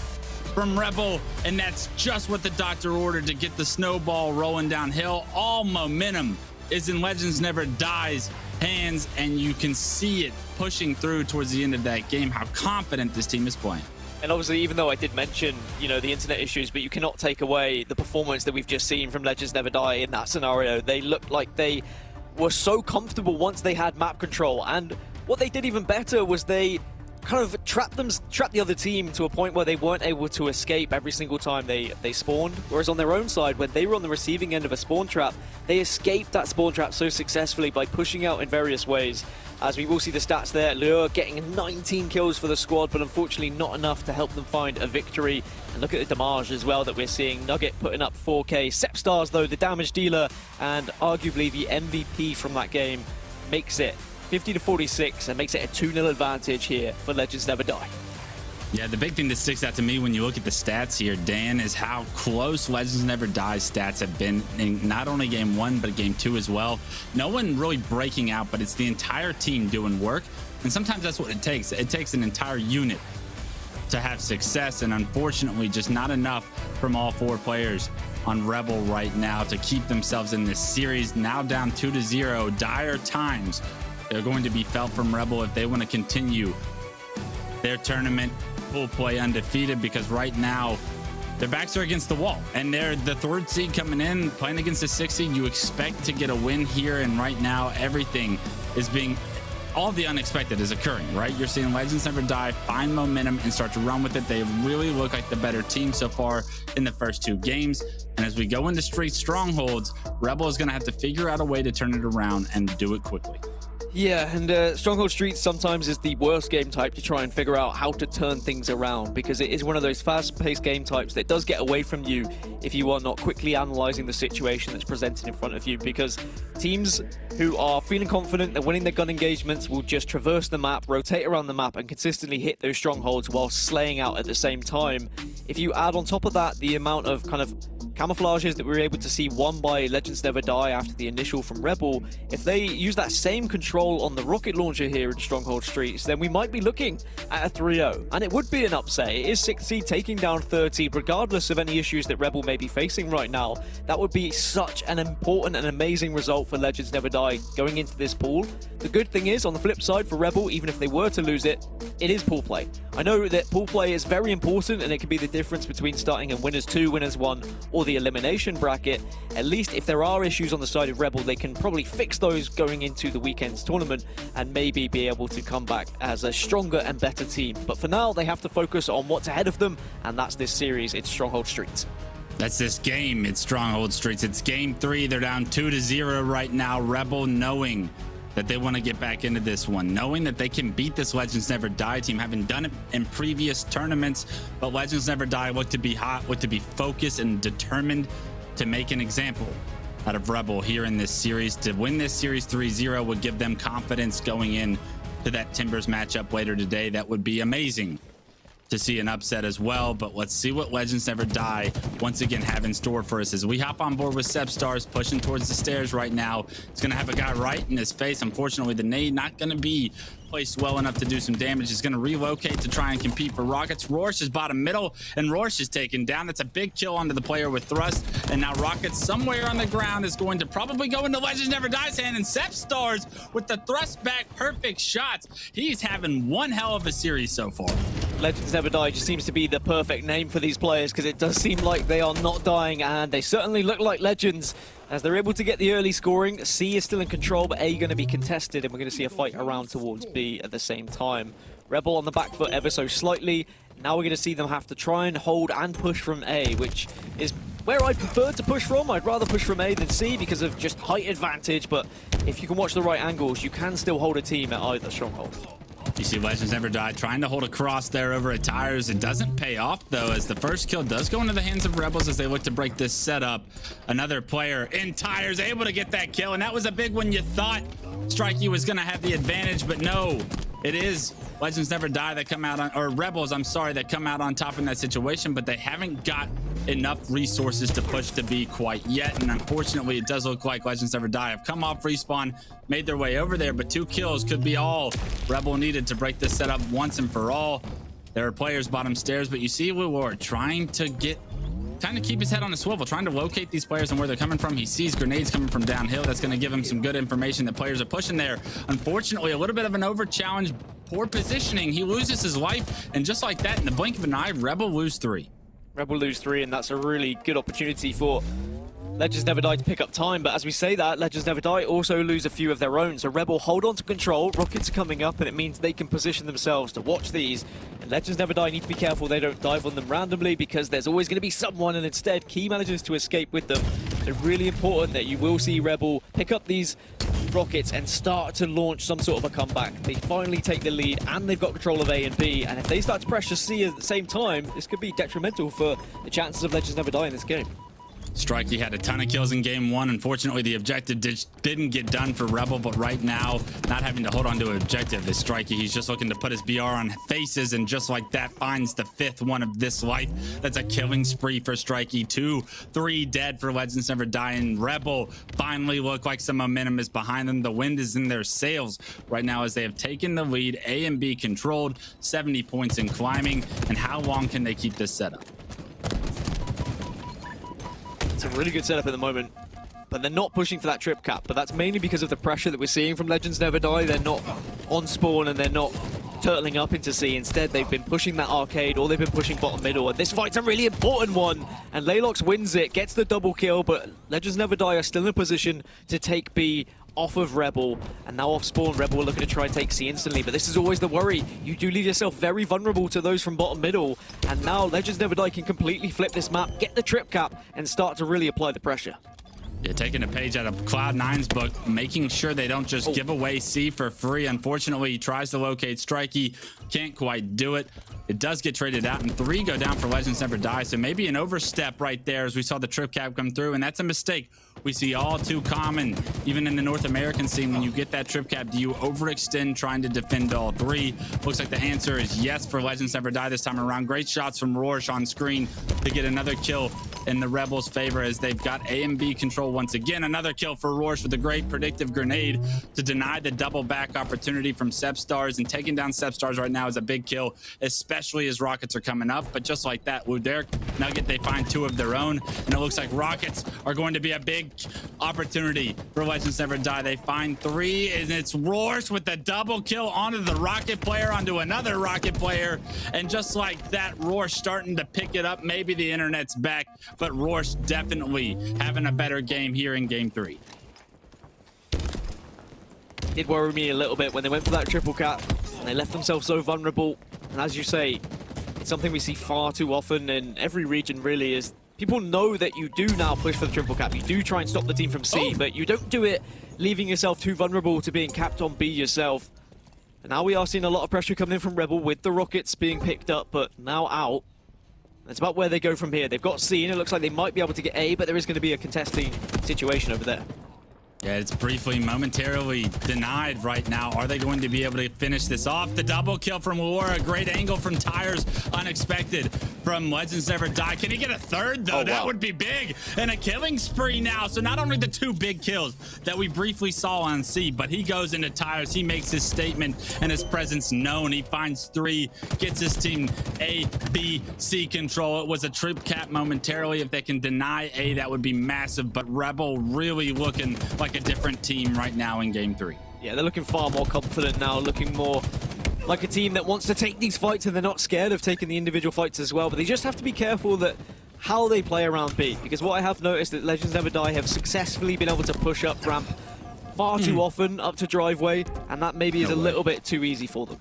from Rebel, and that's just what the doctor ordered to get the snowball rolling downhill. All momentum is in Legends Never Die's hands, and you can see it pushing through towards the end of that game, how confident this team is playing. And obviously, even though I did mention, you know, the internet issues, but you cannot take away the performance that we've just seen from Legends Never Die in that scenario. They looked like they were so comfortable once they had map control, and what they did even better was they kind of trapped the other team to a point where they weren't able to escape every single time they spawned. Whereas on their own side, when they were on the receiving end of a spawn trap, they escaped that spawn trap so successfully by pushing out in various ways. As we will see the stats there, Lure getting 19 kills for the squad, but unfortunately not enough to help them find a victory. And look at the damage as well that we're seeing. Nugget putting up 4K. Sepstars, though, the damage dealer and arguably the MVP from that game, makes it 50-46 and makes it a 2-0 advantage here for Legends Never Die. Yeah, the big thing that sticks out to me when you look at the stats here, Dan, is how close Legends Never Die's stats have been in not only game 1, but game 2 as well. No one really breaking out, but it's the entire team doing work. And sometimes that's what it takes. It takes an entire unit to have success, and unfortunately just not enough from all 4 players on Rebel right now to keep themselves in this series. Now down 2-0, dire times. They're going to be felt from Rebel if they want to continue their tournament pool play undefeated, because right now their backs are against the wall and they're the 3rd seed coming in, playing against the 6th seed. You expect to get a win here, and right now everything is being, all the unexpected is occurring, right? You're seeing Legends Never Die find momentum and start to run with it. They really look like the better team so far in the first 2 games. And as we go into straight strongholds, Rebel is going to have to figure out a way to turn it around and do it quickly. Yeah, and Stronghold Streets sometimes is the worst game type to try and figure out how to turn things around, because it is one of those fast-paced game types that does get away from you if you are not quickly analyzing the situation that's presented in front of you, because teams who are feeling confident they're winning their gun engagements will just traverse the map, rotate around the map, and consistently hit those strongholds while slaying out at the same time. If you add on top of that the amount of kind of camouflages that we were able to see won by Legends Never Die after the initial from Rebel, if they use that same control on the rocket launcher here in Stronghold Streets, then we might be looking at a 3-0. And it would be an upset. It is 6th seed taking down 3rd seed, regardless of any issues that Rebel may be facing right now. That would be such an important and amazing result for Legends Never Die going into this pool. The good thing is, on the flip side for Rebel, even if they were to lose it, it is pool play. I know that pool play is very important, and it can be the difference between starting in winners 2, winners 1, or the elimination bracket. At least if there are issues on the side of Rebel, they can probably fix those going into the weekend's tournament and maybe be able to come back as a stronger and better team. But for now, they have to focus on what's ahead of them, and that's this series. It's Stronghold Streets. That's this game. It's Stronghold Streets. It's game 3. They're down 2-0 right now. Rebel knowing that they want to get back into this one, knowing that they can beat this Legends Never Die team, having done it in previous tournaments. But Legends Never Die look to be hot, look to be focused and determined to make an example out of Rebel here in this series. To win this series 3-0 would give them confidence going in to that Timbers matchup later today. That would be amazing to see an upset as well. But let's see what Legends Never Die once again have in store for us as we hop on board with Sepstars, pushing towards the stairs right now. It's going to have a guy right in his face. Unfortunately, the nade not going to be placed well enough to do some damage. He's going to relocate to try and compete for Rockets. Rorsch is bottom middle, and Rorsch is taken down. That's a big kill onto the player with thrust. And now Rockets somewhere on the ground is going to probably go into Legends Never Die's hand, and Sepstars with the thrust back perfect shots. He's having one hell of a series so far. Legends Never Die just seems to be the perfect name for these players, because it does seem like they are not dying, and they certainly look like Legends as they're able to get the early scoring. C is still in control, but A going to be contested, and we're going to see a fight around towards B at the same time. Rebel on the back foot ever so slightly. Now we're going to see them have to try and hold and push from A, which is where I prefer to push from. I'd rather push from A than C because of just height advantage, but if you can watch the right angles, you can still hold a team at either stronghold. You see Legends Never Die trying to hold a cross there over at Tires. It doesn't pay off, though, as the first kill does go into the hands of Rebels as they look to break this setup. Another player in Tires able to get that kill, and that was a big one. You thought Strikey was going to have the advantage, but no. It is Legends Never Die that come out on, or Rebels, I'm sorry, that come out on top in that situation, but they haven't got enough resources to push to B quite yet. And unfortunately, it does look like Legends Never Die have come off respawn, made their way over there, but 2 kills could be all Rebel needed to break this setup once and for all. There are players bottom stairs, but you see Lure trying to keep his head on a swivel, trying to locate these players and where they're coming from. He sees grenades coming from downhill. That's going to give him some good information that players are pushing there. Unfortunately, a little bit of an over challenge, poor positioning. He loses his life, and just like that, in the blink of an eye, Rebel lose 3. Rebel lose 3, and that's a really good opportunity for Legends Never Die to pick up time, but as we say that, Legends Never Die also lose a few of their own. So Rebel hold on to control, Rockets are coming up, and it means they can position themselves to watch these. And Legends Never Die need to be careful they don't dive on them randomly, because there's always going to be someone, and instead Key manages to escape with them. So really important that you will see Rebel pick up these Rockets and start to launch some sort of a comeback. They finally take the lead, and they've got control of A and B, and if they start to pressure C at the same time, this could be detrimental for the chances of Legends Never Die in this game. Strikey had a ton of kills in game 1. Unfortunately, the objective didn't get done for Rebel, but right now, not having to hold on to an objective is Strikey. He's just looking to put his BR on faces, and just like that, finds the 5th one of this life. That's a killing spree for Strikey. 2, 3 dead for Legends Never Die, and Rebel finally look like some momentum is behind them. The wind is in their sails right now as they have taken the lead. A and B controlled, 70 points in climbing, and how long can they keep this setup? It's a really good setup at the moment, but they're not pushing for that trip cap, but that's mainly because of the pressure that we're seeing from Legends Never Die. They're not on spawn and they're not turtling up into C. Instead, they've been pushing that arcade, or they've been pushing bottom middle, and this fight's a really important one, and Laylox wins it, gets the double kill, but Legends Never Die are still in a position to take B off of Rebel, and now off spawn, Rebel are looking to try and take C instantly, but this is always the worry. You do leave yourself very vulnerable to those from bottom middle, and now Legends Never Die can completely flip this map, get the trip cap, and start to really apply the pressure. Yeah, taking a page out of Cloud9's book, making sure they don't just give away C for free. Unfortunately, he tries to locate Strikey, can't quite do it. It does get traded out, and 3 go down for Legends Never Die, so maybe an overstep right there as we saw the trip cap come through, and that's a mistake we see all too common, even in the North American scene. When you get that trip cap, do you overextend trying to defend all 3? Looks like the answer is yes for Legends Never Die this time around. Great shots from Rorsch on screen to get another kill in the Rebels' favor as they've got A and B control once again. Another kill for Rorsch with a great predictive grenade to deny the double back opportunity from Sepstars, and taking down Sepstars right now is a big kill, especially as Rockets are coming up. But just like that, with their Nugget, they find 2 of their own, and it looks like Rockets are going to be a big opportunity for Legends Never Die. They find 3, and it's Rorsch with the double kill onto the Rocket player, onto another Rocket player, and just like that, Rorsch starting to pick it up. Maybe the internet's back, but Rorsch definitely having a better game here in game 3. Did worry me a little bit when they went for that triple cap, and they left themselves so vulnerable. And as you say, it's something we see far too often in every region really, is people know that you do now push for the triple cap. You do try and stop the team from C, but you don't do it leaving yourself too vulnerable to being capped on B yourself. And now we are seeing a lot of pressure coming in from Rebel with the Rockets being picked up, but now out. It's about where they go from here. They've got C, and it looks like they might be able to get A, but there is going to be a contesting situation over there. Yeah, it's briefly, momentarily denied right now. Are they going to be able to finish this off? The double kill from Laura, great angle from Tires, unexpected from Legends Never Die. Can he get a 3rd though? That would be big. And a killing spree now. So not only the 2 big kills that we briefly saw on C, but he goes into Tires. He makes his statement and his presence known. He finds 3, gets his team A, B, C control. It was a trip cap momentarily. If they can deny A, that would be massive. But Rebel really looking like a different team right now in game 3. Yeah, they're looking far more confident now, looking more like a team that wants to take these fights, and they're not scared of taking the individual fights as well, but they just have to be careful that how they play around B, because what I have noticed that Legends Never Die have successfully been able to push up ramp far too often up to driveway, and that maybe is a little bit too easy for them.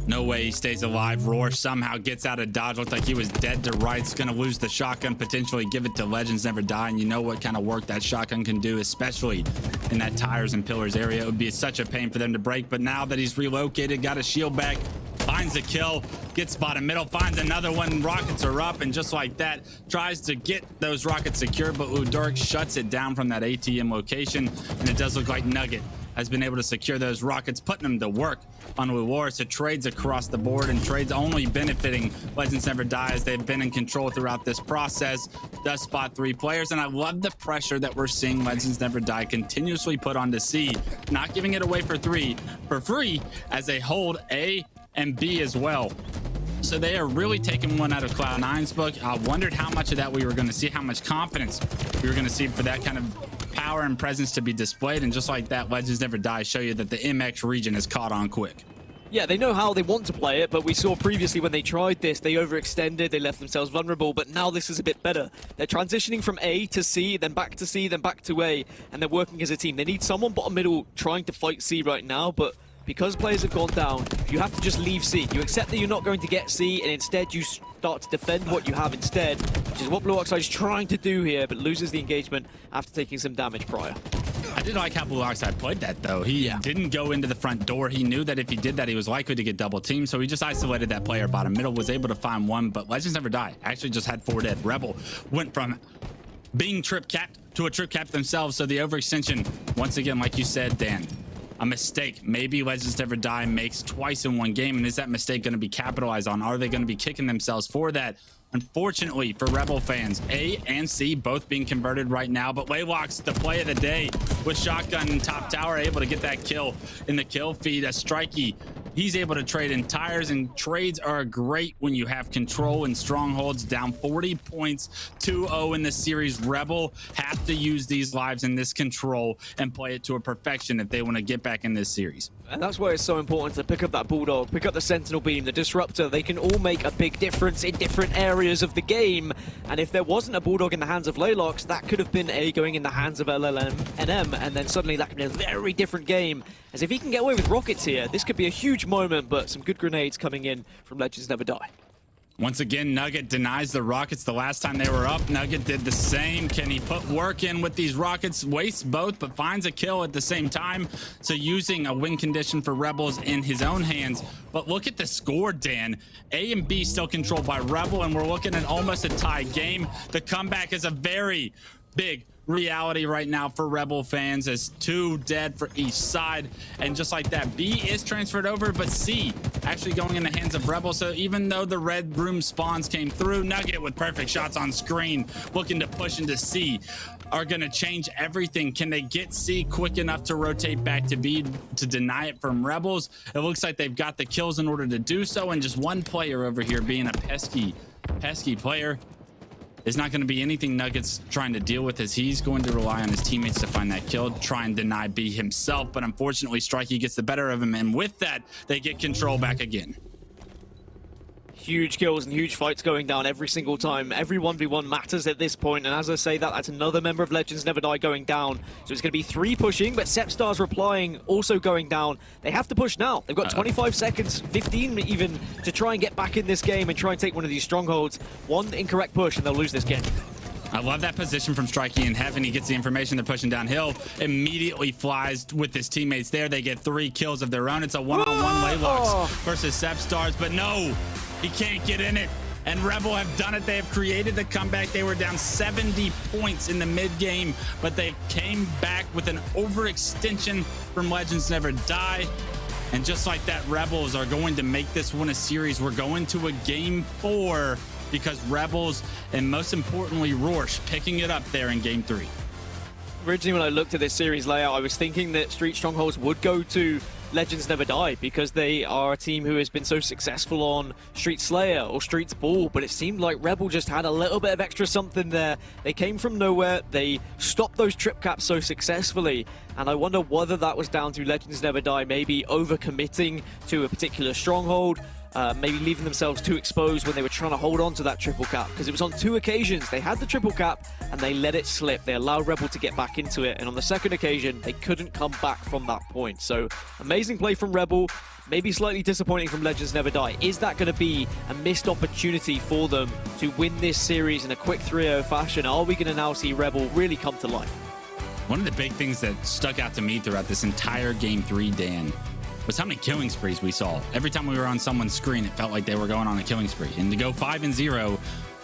No way he stays alive. Rorsch somehow gets out of dodge. Looked like he was dead to rights. Going to lose the shotgun, potentially give it to Legends Never Die. And you know what kind of work that shotgun can do, especially in that tires and pillars area. It would be such a pain for them to break. But now that he's relocated, got his shield back, finds a kill, gets bottom middle, finds another one. Rockets are up, and just like that, tries to get those rockets secured, but Udurk shuts it down from that ATM location. And it does look like Nugget has been able to secure those rockets, putting them to work on War. So trades across the board, and trades only benefiting Legends Never Die as they've been in control throughout this process. Does spot 3 players, and I love the pressure that we're seeing Legends Never Die continuously put onto C, not giving it away for free as they hold A and B as well. So they are really taking one out of Cloud9's book. I wondered how much of that we were going to see, how much confidence we were going to see for that kind of power and presence to be displayed. And just like that, Legends Never Die show you that the MX region is caught on quick. Yeah, they know how they want to play it, but we saw previously when they tried this, they overextended, they left themselves vulnerable, but now this is a bit better. They're transitioning from A to C, then back to C, then back to A, and they're working as a team. They need someone bottom middle trying to fight C right now, but because players have gone down, you have to just leave C. You accept that you're not going to get C, and instead you start to defend what you have instead, which is what Blue Oxide is trying to do here, but loses the engagement after taking some damage prior. I did like how Blue Oxide played that, though. He didn't go into the front door. He knew that if he did that, he was likely to get double teamed, so he just isolated that player bottom middle, was able to find one, but Legends Never Die actually just had 4 dead. Rebel went from being trip capped to a trip cap themselves, so the overextension, once again, like you said, Dan, a mistake. Maybe Legends Never Die makes twice in one game, and is that mistake going to be capitalized on? Are they going to be kicking themselves for that? Unfortunately for Rebel fans, A and C both being converted right now, but Laylock's the play of the day with shotgun and top tower, able to get that kill in the kill feed. A Strikey, he's able to trade in tires, and trades are great when you have control, and Stronghold's down 40 points, 2-0 in the series. Rebel have to use these lives in this control and play it to a perfection if they want to get back in this series. And that's why it's so important to pick up that Bulldog, pick up the Sentinel Beam, the Disruptor. They can all make a big difference in different areas of the game. And if there wasn't a Bulldog in the hands of Laylox, that could have been A going in the hands of LLM and M, and then suddenly that could be a very different game. As if he can get away with rockets here, this could be a huge moment, but some good grenades coming in from Legends Never Die. Once again, Nugget denies the rockets. The last time they were up, Nugget did the same. Can he put work in with these rockets? Wastes both, but finds a kill at the same time. So using a win condition for Rebels in his own hands. But look at the score, Dan. A and B still controlled by Rebel, and we're looking at almost a tie game. The comeback is a very big reality right now for Rebel fans, as 2 dead for each side. And just like that, B is transferred over, but C actually going in the hands of Rebel. So even though the red room spawns came through, Nugget with perfect shots on screen looking to push into C are going to change everything. Can they get C quick enough to rotate back to B to deny it from Rebels? It looks like they've got the kills in order to do so, and just one player over here being a pesky player is not going to be anything Nuggets trying to deal with, as he's going to rely on his teammates to find that kill, try and deny B himself. But unfortunately, Strikey gets the better of him, and with that, they get control back again. Huge kills and huge fights going down every single time. Every 1v1 matters at this point, and as I say that, that's another member of Legends Never Die going down. So it's going to be 3 pushing, but Sepstar's replying, also going down. They have to push now. They've got 25 seconds, 15 even, to try and get back in this game and try and take one of these strongholds. One incorrect push and they'll lose this game. I love that position from Strikey in heaven. He gets the information, they're pushing downhill, immediately flies with his teammates there. They get 3 kills of their own. It's a one-on-one Laylox versus Sepstars, but no, he can't get in it. And Rebel have done it. They have created the comeback. They were down 70 points in the mid game, but they came back with an overextension from Legends Never Die. And just like that, Rebels are going to make this one a series. We're going to a game 4 because Rebels, and most importantly, Rorsch, picking it up there in game 3. Originally, when I looked at this series layout, I was thinking that Street Strongholds would go to Legends Never Die because they are a team who has been so successful on Street Slayer or Streets Ball, but it seemed like Rebel just had a little bit of extra something there. They came from nowhere, they stopped those trip caps so successfully, and I wonder whether that was down to Legends Never Die maybe overcommitting to a particular stronghold, maybe leaving themselves too exposed when they were trying to hold on to that triple cap, because it was on 2 occasions they had the triple cap and they let it slip. They allowed Rebel to get back into it, and on the second occasion they couldn't come back from that point. So amazing play from Rebel, maybe slightly disappointing from Legends Never Die. Is that going to be a missed opportunity for them to win this series in a quick 3-0 fashion? Are we going to now see Rebel really come to life? One of the big things that stuck out to me throughout this entire game 3, Dan, was how many killing sprees we saw. Every time we were on someone's screen, it felt like they were going on a killing spree. And to go 5-0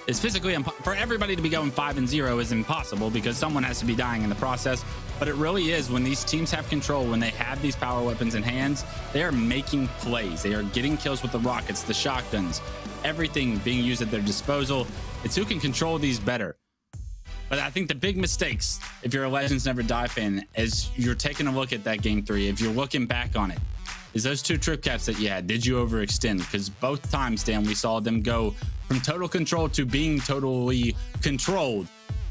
is physically for everybody to be going 5-0 is impossible because someone has to be dying in the process. But it really is, when these teams have control, when they have these power weapons in hands, they are making plays. They are getting kills with the rockets, the shotguns, everything being used at their disposal. It's who can control these better. But I think the big mistakes, if you're a Legends Never Die fan, as you're taking a look at that game 3, if you're looking back on it, is those 2 trip caps that you had. Did you overextend? Because both times, Dan, we saw them go from total control to being totally controlled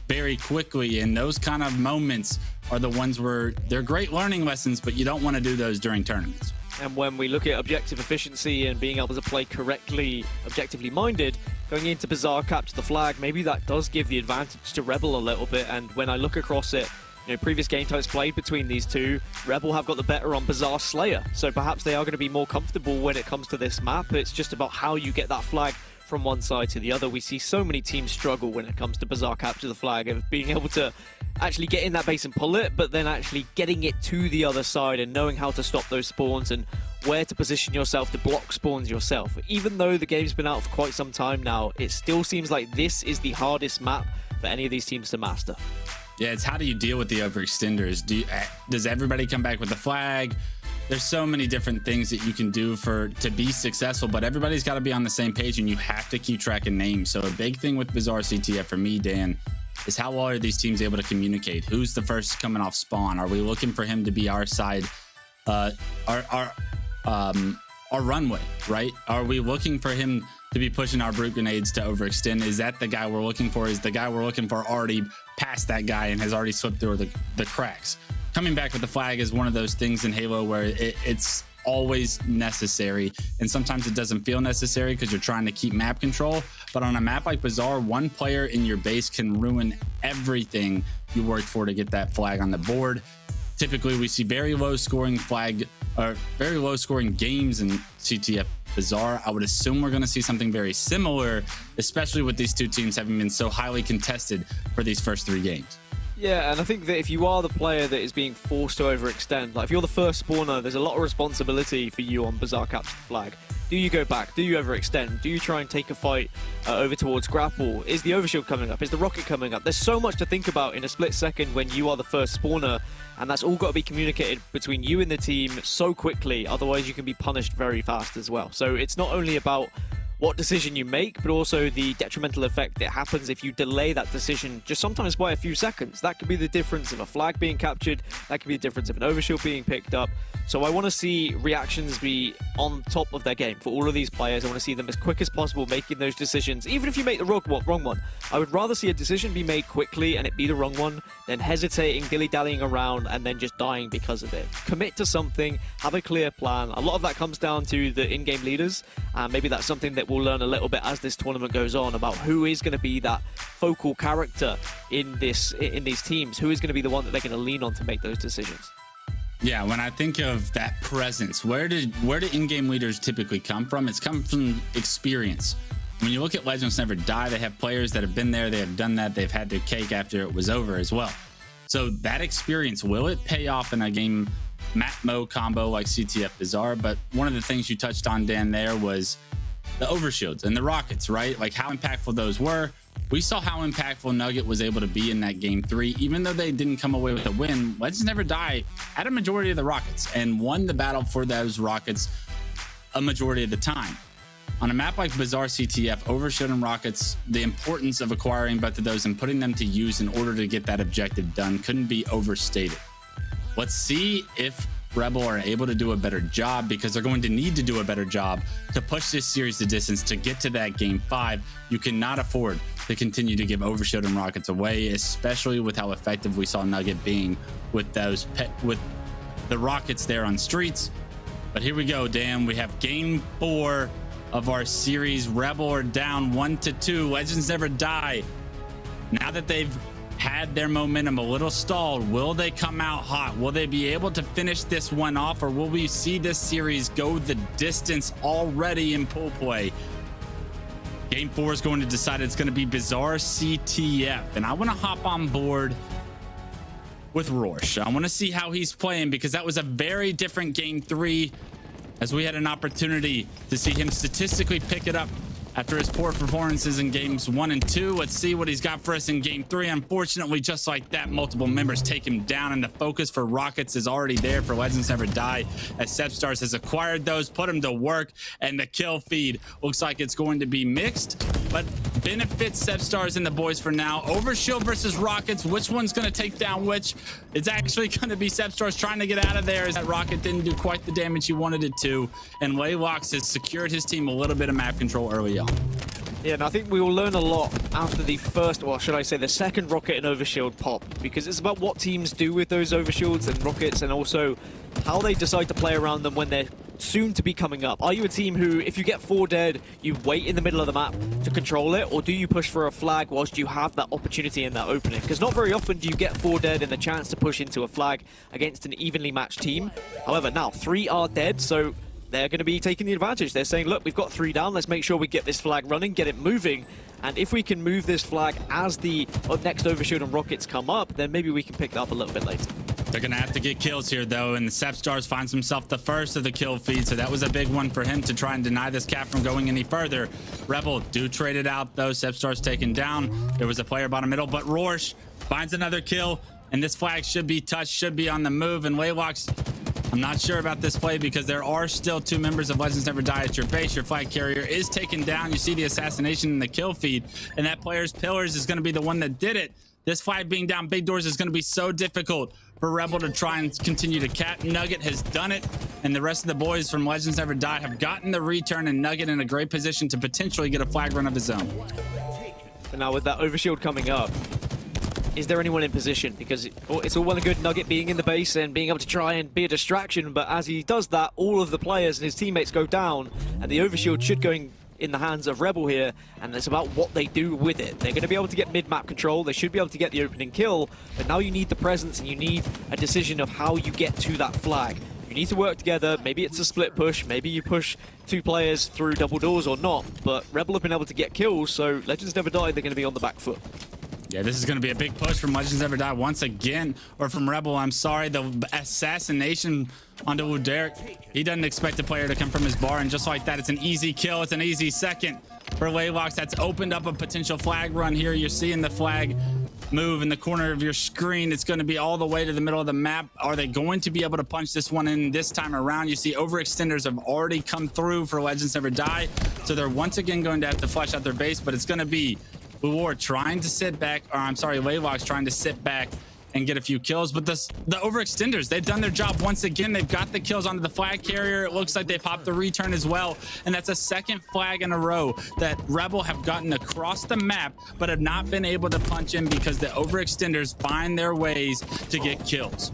very quickly. And those kind of moments are the ones where they're great learning lessons, but you don't want to do those during tournaments. And when we look at objective efficiency and being able to play correctly, objectively minded, going into Bazaar, capture the flag, maybe that does give the advantage to Rebel a little bit. And when I look across it, you know, previous game types played between these two, Rebel have got the better on Bazaar Slayer. So perhaps they are going to be more comfortable when it comes to this map. It's just about how you get that flag from one side to the other. We see so many teams struggle when it comes to Bazaar capture the flag, of being able to actually get in that base and pull it, but then actually getting it to the other side and knowing how to stop those spawns and where to position yourself to block spawns yourself. Even though the game's been out for quite some time now, it still seems like this is the hardest map for any of these teams to master. Yeah, it's how do you deal with the overextenders? Does everybody come back with the flag? There's so many different things that you can do to be successful, but everybody's got to be on the same page, and you have to keep track of names. So a big thing with Bazaar CTF for me, Dan, is how well are these teams able to communicate? Who's the first coming off spawn? Are we looking for him to be our side, our runway, right? Are we looking for him to be pushing our brute grenades to overextend? Is that the guy we're looking for? Is the guy we're looking for already past that guy and has already slipped through the cracks? Coming back with the flag is one of those things in Halo where it's always necessary, and sometimes it doesn't feel necessary because you're trying to keep map control. But on a map like Bazaar, one player in your base can ruin everything you worked for to get that flag on the board. Typically, we see very low scoring games in CTF Bazaar. I would assume we're going to see something very similar, especially with these two teams having been so highly contested for these first 3 games. Yeah, and I think that if you are the player that is being forced to overextend, like if you're the first spawner, there's a lot of responsibility for you on Bazaar capture the flag. Do you go back? Do you overextend? Do you try and take a fight over towards grapple? Is the overshield coming up? Is the rocket coming up? There's so much to think about in a split second when you are the first spawner, and that's all got to be communicated between you and the team so quickly, otherwise you can be punished very fast as well. So it's not only about what decision you make, but also the detrimental effect that happens if you delay that decision just sometimes by a few seconds. That could be the difference of a flag being captured, that could be the difference of an overshield being picked up. So I want to see reactions be on top of their game for all of these players. I want to see them as quick as possible making those decisions, even if you make the wrong one. I would rather see a decision be made quickly and it be the wrong one than hesitating, dilly-dallying around, and then just dying because of it. Commit to something, have a clear plan. A lot of that comes down to the in-game leaders, and maybe that's something that we'll learn a little bit as this tournament goes on about who is going to be that focal character in these teams, who is going to be the one that they're going to lean on to make those decisions. Yeah, when I think of that presence, where do in-game leaders typically come from? It's come from experience. When you look at Legends Never Die, they have players that have been there, they have done that, they've had their cake after it was over as well. So that experience, will it pay off in a game map mode combo like CTF Bazaar? But one of the things you touched on, Dan, there was the overshields and the rockets, right? Like how impactful those were. We saw how impactful Nugget was able to be in that game 3. Even though they didn't come away with a win, Legends Never Die had a majority of the rockets and won the battle for those rockets a majority of the time. On a map like Bazaar CTF, overshield and rockets, the importance of acquiring both of those and putting them to use in order to get that objective done couldn't be overstated. Let's see if Rebel are able to do a better job, because they're going to need to do a better job to push this series the distance to get to that game 5. You cannot afford to continue to give overshield and rockets away, especially with how effective we saw Nugget being with with the rockets there on Streets. But here we go, Dan. We have game 4 of our series. Rebel are down 1-2. Legends Never Die. Now that they've had their momentum a little stalled, will they come out hot? Will they be able to finish this one off, or will we see this series go the distance already in pool play? Game 4 is going to decide. It's going to be Bazaar CTF, and I want to hop on board with Rorsch. I want to see how he's playing, because that was a very different game 3, as we had an opportunity to see him statistically pick it up after his poor performances in games 1 and 2. Let's see what he's got for us in game 3. Unfortunately, just like that, multiple members take him down, and the focus for Rockets is already there for Legends Never Die, as Sepstars has acquired those, put them to work, and the kill feed looks like it's going to be mixed, but benefits Sepstars and the boys for now. Overshield versus Rockets, which one's going to take down which? It's actually going to be Sepstars trying to get out of there, as that Rocket didn't do quite the damage he wanted it to, and Laylox has secured his team a little bit of map control early on. Yeah, and I think we will learn a lot after the first, or should I say the second rocket and overshield pop, because it's about what teams do with those overshields and rockets, and also how they decide to play around them when they're soon to be coming up? Are you a team who, if you get 4 dead, you wait in the middle of the map to control it, or do you push for a flag whilst you have that opportunity in that opening? Because not very often do you get 4 dead and the chance to push into a flag against an evenly matched team. However, now 3 are dead, so they're going to be taking the advantage. They're saying, look, we've got 3 down, let's make sure we get this flag running, get it moving, and if we can move this flag as the next overshield and rockets come up, then maybe we can pick that up a little bit later. They're going to have to get kills here, though, and the Sepstars finds himself the first of the kill feed, so that was a big one for him to try and deny this cap from going any further. Rebel do trade it out, though. Sepstars taken down. There was a player bottom middle, but Rorsch finds another kill, and this flag should be touched, should be on the move, and Laylock's... I'm not sure about this play because there are still 2 members of Legends Never Die at your base. Your flag carrier is taken down. You see the assassination in the kill feed, and that player's pillars is going to be the one that did it. This flag being down big doors is going to be so difficult for Rebel to try and continue to cap. Nugget has done it, and the rest of the boys from Legends Never Die have gotten the return, and Nugget in a great position to potentially get a flag run of his own. And now with that overshield coming up, is there anyone in position? Because it's all well and good Nugget being in the base and being able to try and be a distraction, but as he does that, all of the players and his teammates go down, and the overshield should go in the hands of Rebel here, and it's about what they do with it. They're going to be able to get mid-map control, they should be able to get the opening kill, but now you need the presence and you need a decision of how you get to that flag. You need to work together. Maybe it's a split push, maybe you push 2 players through double doors or not, but Rebel have been able to get kills, so Legends Never Die, they're going to be on the back foot. Yeah, this is going to be a big push from Legends Never Die once again, or from Rebel, I'm sorry. The assassination onto Uderic. He doesn't expect a player to come from his bar, and just like that, it's an easy kill. It's an easy second for Laylox. That's opened up a potential flag run here. You're seeing the flag move in the corner of your screen. It's going to be all the way to the middle of the map. Are they going to be able to punch this one in this time around? You see overextenders have already come through for Legends Never Die, so they're once again going to have to flush out their base, but it's going to be War trying to sit back, or I'm sorry, Laylock's trying to sit back and get a few kills, but the overextenders, they've done their job once again. They've got the kills onto the flag carrier. It looks like they popped the return as well, and that's a second flag in a row that Rebel have gotten across the map, but have not been able to punch in because the overextenders find their ways to get kills.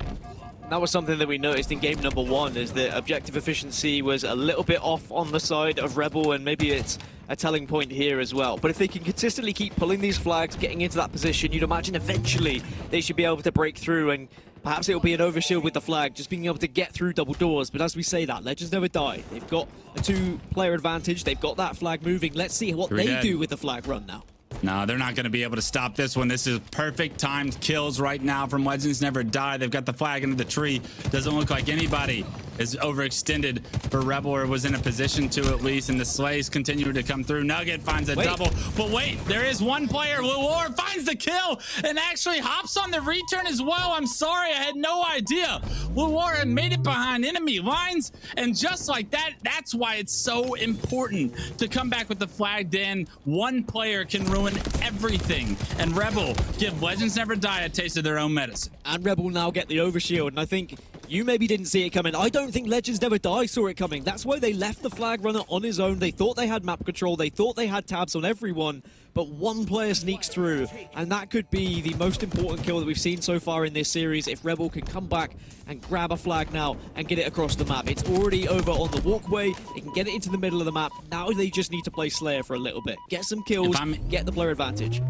That was something that we noticed in game number 1, is that objective efficiency was a little bit off on the side of Rebel, and maybe it's a telling point here as well. But if they can consistently keep pulling these flags, getting into that position, you'd imagine eventually they should be able to break through, and perhaps it'll be an overshield with the flag, just being able to get through double doors. But as we say that, Legends Never Die. They've got a 2-player advantage. They've got that flag moving. Let's see what they do with the flag run now. No, they're not going to be able to stop this one. This is perfect timed kills right now from Legends Never Die. They've got the flag into the tree. Doesn't look like anybody is overextended for Rebel, or was in a position to at least, and the slays continue to come through. Nugget finds a double, but wait, there is one player. War finds the kill and actually hops on the return as well. I'm sorry, I had no idea. War had made it behind enemy lines, and just like that, that's why it's so important to come back with the flag. Then one player can ruin everything, and Rebel give Legends Never Die a taste of their own medicine. And Rebel now get the overshield, and I think you maybe didn't see it coming. I don't think Legends Never Die saw it coming. That's why they left the flag runner on his own. They thought they had map control. They thought they had tabs on everyone, but one player sneaks through, and that could be the most important kill that we've seen so far in this series. If Rebel can come back and grab a flag now and get it across the map. It's already over on the walkway. They can get it into the middle of the map. Now they just need to play Slayer for a little bit. Get some kills, get the player advantage.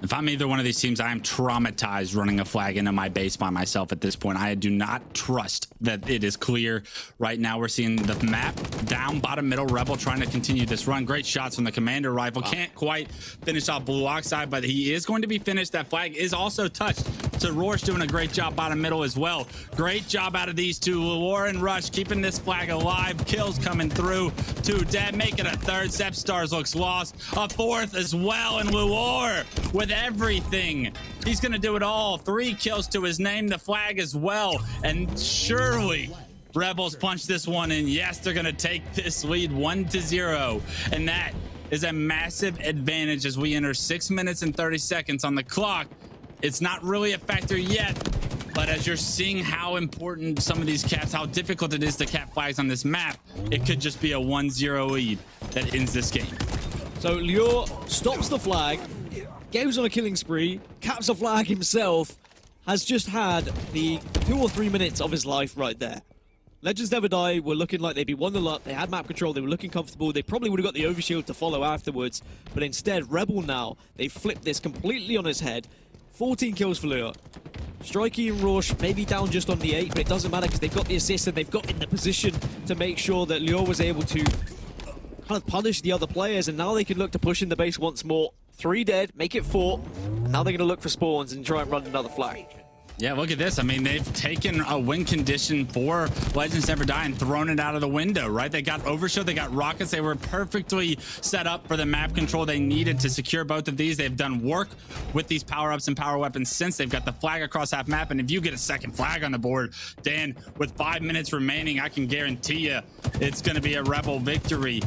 If I'm either one of these teams, I am traumatized running a flag into my base by myself at this point. I do not trust that it is clear. Right now, we're seeing the map down, bottom, middle. Rebel trying to continue this run. Great shots from the commander rifle. Can't quite finish off Blue Oxide, but he is going to be finished. That flag is also touched. So Roar's doing a great job bottom, middle as well. Great job out of these two. War and Rush keeping this flag alive. Kills coming through. 2 dead, making a third. Sepstars looks lost. A 4th as well, and War with everything. He's gonna do it all. 3 kills to his name, the flag as well, and surely Rebels punch this one in. Yes, they're gonna take this lead 1-0, and that is a massive advantage as we enter 6 minutes and 30 seconds on the clock. It's not really a factor yet, but as you're seeing how important some of these caps, how difficult it is to cap flags on this map, it could just be a 1-0 lead that ends this game. So Lior stops the flag, goes on a killing spree, caps a flag himself, has just had the 2 or 3 minutes of his life right there. Legends Never Die were looking like they'd be 1-0 up. They had map control. They were looking comfortable. They probably would have got the overshield to follow afterwards. But instead, Rebel now, they flipped this completely on his head. 14 kills for Lure. Strikey and Rausch maybe down just on the 8, but it doesn't matter because they've got the assist and they've got in the position to make sure that Lure was able to kind of punish the other players, and now they can look to push in the base once more. 3 dead, make it 4. Now they're going to look for spawns and try and run another flag. Yeah, look at this. I mean, they've taken a win condition for Legends Never Die and thrown it out of the window, right? They got overshield, they got rockets. They were perfectly set up for the map control they needed to secure both of these. They've done work with these power-ups and power weapons since. They've got the flag across half map, and if you get a second flag on the board, Dan, with 5 minutes remaining, I can guarantee you it's going to be a Rebel victory.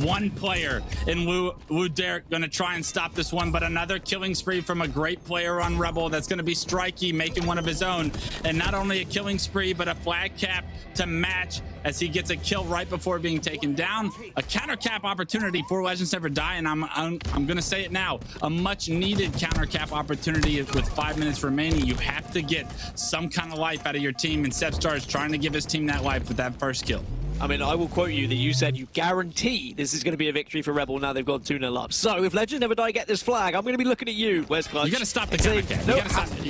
One player in Wu Derek going to try and stop this one, but another killing spree from a great player on Rebel. That's going to be Strikey, making one of his own, and not only a killing spree but a flag cap to match as he gets a kill right before being taken down. A counter cap opportunity for Legends Never Die, and I'm gonna say it now, a much needed counter cap opportunity with 5 minutes remaining. You have to get some kind of life out of your team, and Sepstar is trying to give his team that life with that first kill. I mean, I will quote you that you said you guarantee this is going to be a victory for Rebel. Now they've gone 2-0 up. So if Legends Never Die get this flag, I'm going to be looking at you. Where's Clutch? You got to stop the counter cap. No,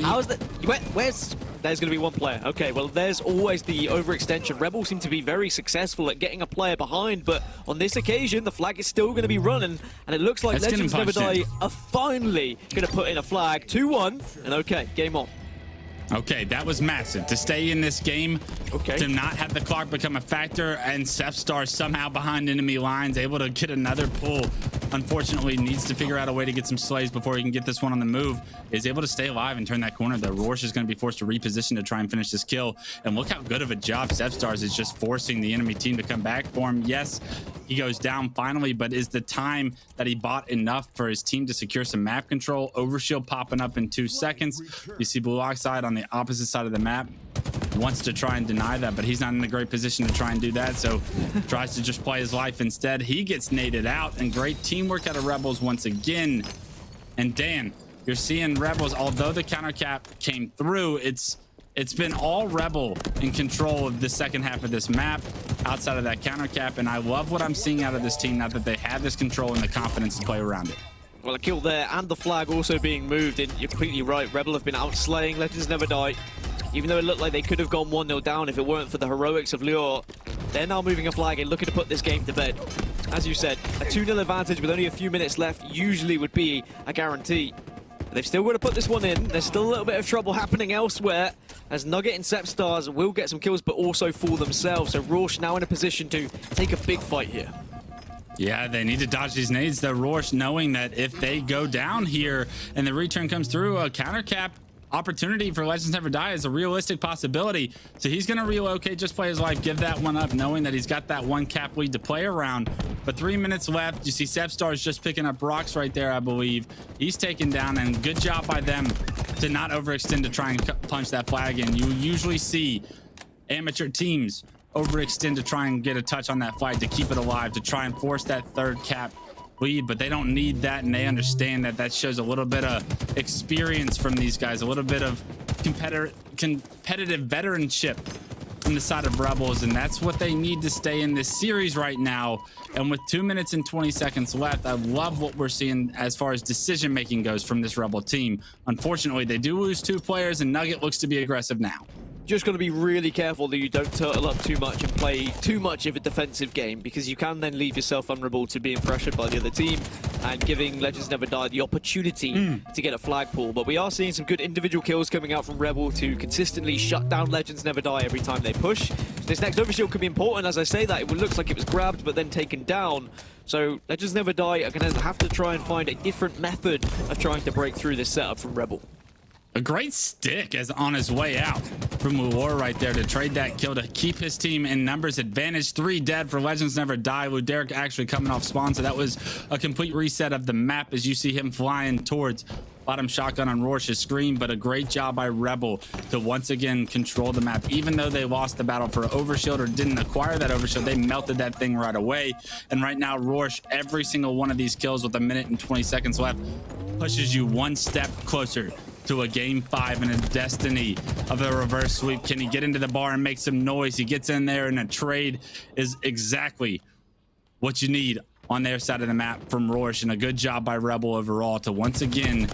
how's that? Where's... There's going to be one player. Okay, well, there's always the overextension. Rebel seem to be very successful at getting a player behind, but on this occasion, the flag is still going to be running, and it looks like Legends Never Die are finally going to put in a flag. 2-1, and okay, game on. Okay, that was massive to stay in this game, to not have the clock become a factor, and Sepstar somehow behind enemy lines, able to get another pull. Unfortunately, needs to figure out a way to get some slays before he can get this one on the move. Is able to stay alive and turn that corner. The Rausch is going to be forced to reposition to try and finish this kill. And look how good of a job Sepstars is just forcing the enemy team to come back for him. Yes, he goes down finally, but is the time that he bought enough for his team to secure some map control? Overshield popping up in 2 seconds. You see Blue Oxide on the opposite side of the map. Wants to try and deny that, but he's not in a great position to try and do that, so tries to just play his life instead. He gets naded out, and great teamwork out of Rebels once again. And Dan, you're seeing Rebels, although the counter cap came through, it's been all Rebel in control of the second half of this map outside of that counter cap, and I love what I'm seeing out of this team now that they have this control and the confidence to play around it. Well, a kill there, and the flag also being moved, and you're completely right. Rebel have been outslaying Legends Never Die. Even though it looked like they could have gone 1-0 down if it weren't for the heroics of Lure, they're now moving a flag and looking to put this game to bed. As you said, a 2-0 advantage with only a few minutes left usually would be a guarantee. But they've still got to put this one in. There's still a little bit of trouble happening elsewhere, as Nugget and Sepstars will get some kills, but also for themselves. So Rausch now in a position to take a big fight here. Yeah, they need to dodge these nades. The Rausch knowing that if they go down here and the return comes through, a counter cap opportunity for Legends Never Die is a realistic possibility. So he's going to relocate, just play his life, give that one up, knowing that he's got that one cap lead to play around. But 3 minutes left. You see Sepstars just picking up rocks right there, I believe. He's taken down, and good job by them to not overextend to try and punch that flag in. You usually see amateur teams overextend to try and get a touch on that flag to keep it alive, to try and force that third cap lead, but they don't need that, and they understand that that shows a little bit of experience from these guys, a little bit of competitive veteranship from the side of Rebels, and that's what they need to stay in this series right now. And with 2 minutes and 20 seconds left, I love what we're seeing as far as decision making goes from this Rebel team. Unfortunately, they do lose 2 players, and Nugget looks to be aggressive now. Just got to be really careful that you don't turtle up too much and play too much of a defensive game, because you can then leave yourself vulnerable to being pressured by the other team and giving Legends Never Die the opportunity to get a flag pull. But we are seeing some good individual kills coming out from Rebel to consistently shut down Legends Never Die every time they push. So this next overshield could be important. As I say that, it looks like it was grabbed but then taken down. So Legends Never Die are going to have to try and find a different method of trying to break through this setup from Rebel. A great stick as on his way out from Luor right there to trade that kill to keep his team in numbers advantage. 3 dead for Legends Never Die. Luderic actually coming off spawn, so that was a complete reset of the map as you see him flying towards bottom shotgun on Rausch's screen. But a great job by Rebel to once again control the map. Even though they lost the battle for overshield or didn't acquire that overshield, they melted that thing right away. And right now Rausch, every single one of these kills with 1 minute and 20 seconds left, pushes you one step closer to a game 5 and a destiny of a reverse sweep. Can he get into the bar and make some noise? He gets in there, and a trade is exactly what you need on their side of the map from Rorsch, and a good job by Rebel overall to once again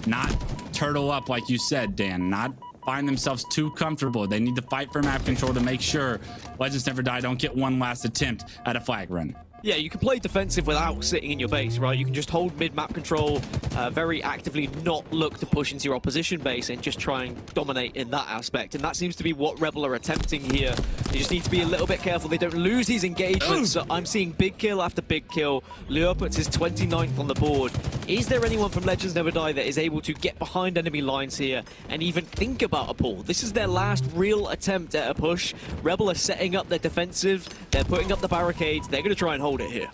not turtle up, like you said, Dan, not find themselves too comfortable. They need to fight for map control to make sure Legends Never Die don't get one last attempt at a flag run. Yeah, you can play defensive without sitting in your base, right? You can just hold mid-map control, very actively not look to push into your opposition base and just try and dominate in that aspect. And that seems to be what Rebel are attempting here. They just need to be a little bit careful they don't lose these engagements. So I'm seeing big kill after big kill. Leo puts his 29th on the board. Is there anyone from Legends Never Die that is able to get behind enemy lines here and even think about a pull? This is their last real attempt at a push. Rebel are setting up their defensive. They're putting up the barricades. They're going to try and hold it here.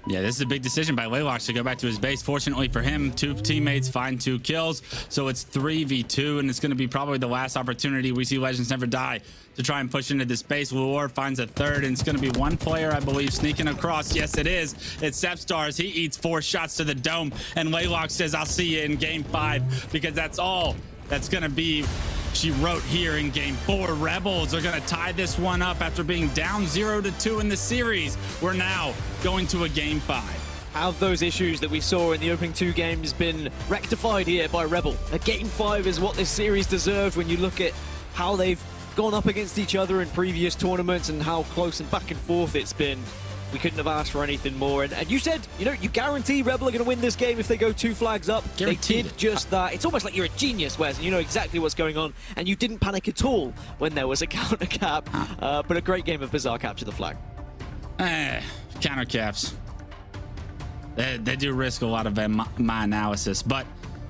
Yeah, this is a big decision by Laylox to go back to his base. Fortunately for him, 2 teammates find 2 kills, so it's 3v2, and it's going to be probably the last opportunity we see Legends Never Die to try and push into this base. Luor finds a third, and it's going to be one player, I believe, sneaking across. Yes, it is. It's Sepstars. He eats 4 shots to the dome, and Laylox says, I'll see you in game 5, because that's all that's going to be she wrote here in game 4. Rebels are going to tie this one up after being down 0-2 in the series. We're now going to a game 5. Have those issues that we saw in the opening 2 games been rectified here by Rebel? A game 5 is what this series deserved when you look at how they've gone up against each other in previous tournaments and how close and back and forth it's been. We couldn't have asked for anything more. And you said, you know, you guarantee Rebel are going to win this game if they go 2 flags up. Guaranteed. They did just that. It's almost like you're a genius, Wes, and you know exactly what's going on, and you didn't panic at all when there was a counter cap. But a great game of Bizarre capture the flag. Counter caps. They do risk a lot of my analysis, but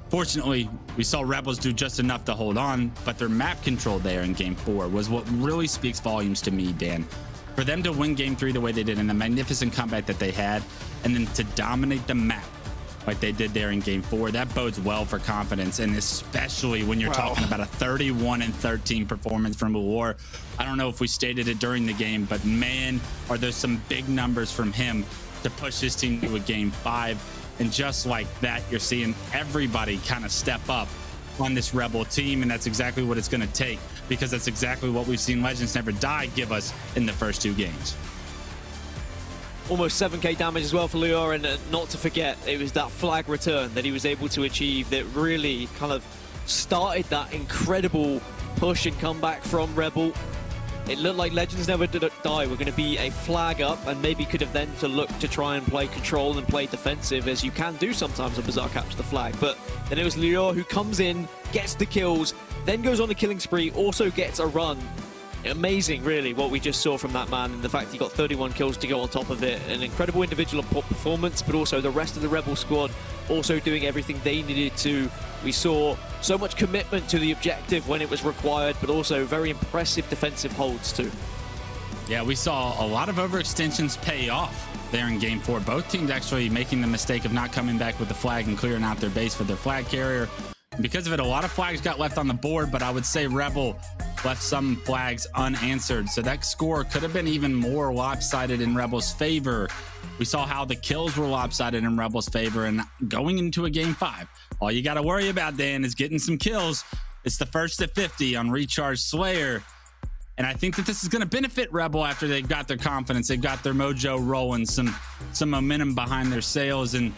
fortunately, we saw Rebels do just enough to hold on, but their map control there in game 4 was what really speaks volumes to me, Dan. For them to win game 3 the way they did in the magnificent comeback that they had, and then to dominate the map like they did there in game 4, that bodes well for confidence, and especially when you're talking about a 31-13 performance from War. I don't know if we stated it during the game, but man, are there some big numbers from him to push his team to a game 5. And just like that, you're seeing everybody kind of step up on this Rebel team, and that's exactly what it's going to take, because that's exactly what we've seen Legends Never Die give us in the first 2 games. Almost 7k damage as well for Lior, and not to forget, it was that flag return that he was able to achieve that really kind of started that incredible push and comeback from Rebel. It looked like Legends Never Die were going to be a flag up, and maybe could have then to look to try and play control and play defensive, as you can do sometimes on Bizarre capture the flag. But then it was Lior who comes in, gets the kills, then goes on a killing spree, also gets a run. Amazing, really, what we just saw from that man, and the fact he got 31 kills to go on top of it. An incredible individual performance, but also the rest of the Rebel squad also doing everything they needed to. We saw so much commitment to the objective when it was required, but also very impressive defensive holds too. Yeah, we saw a lot of overextensions pay off there in game 4. Both teams actually making the mistake of not coming back with the flag and clearing out their base for their flag carrier. Because of it, a lot of flags got left on the board, but I would say Rebel left some flags unanswered. So that score could have been even more lopsided in Rebel's favor. We saw how the kills were lopsided in Rebel's favor, and going into a game 5, all you got to worry about, Dan, is getting some kills. It's the first at 50 on Recharge Slayer. And I think that this is going to benefit Rebel after they've got their confidence. They've got their mojo rolling, some momentum behind their sails. And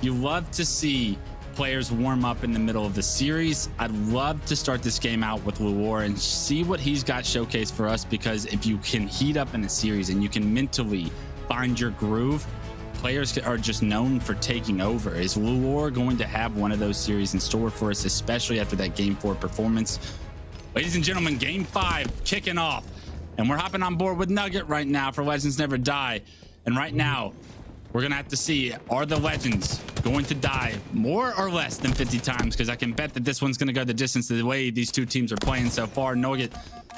you love to see players warm up in the middle of the series. I'd love to start this game out with Luor and see what he's got showcased for us, because if you can heat up in a series and you can mentally find your groove, players are just known for taking over. Is Luor going to have one of those series in store for us, especially after that game 4 performance? Ladies and gentlemen, game 5 kicking off, and we're hopping on board with Nugget right now for Legends Never Die. And right now, we're gonna have to see, are the Legends going to die more or less than 50 times? Because I can bet that this one's gonna go the distance the way these 2 teams are playing so far. Nugget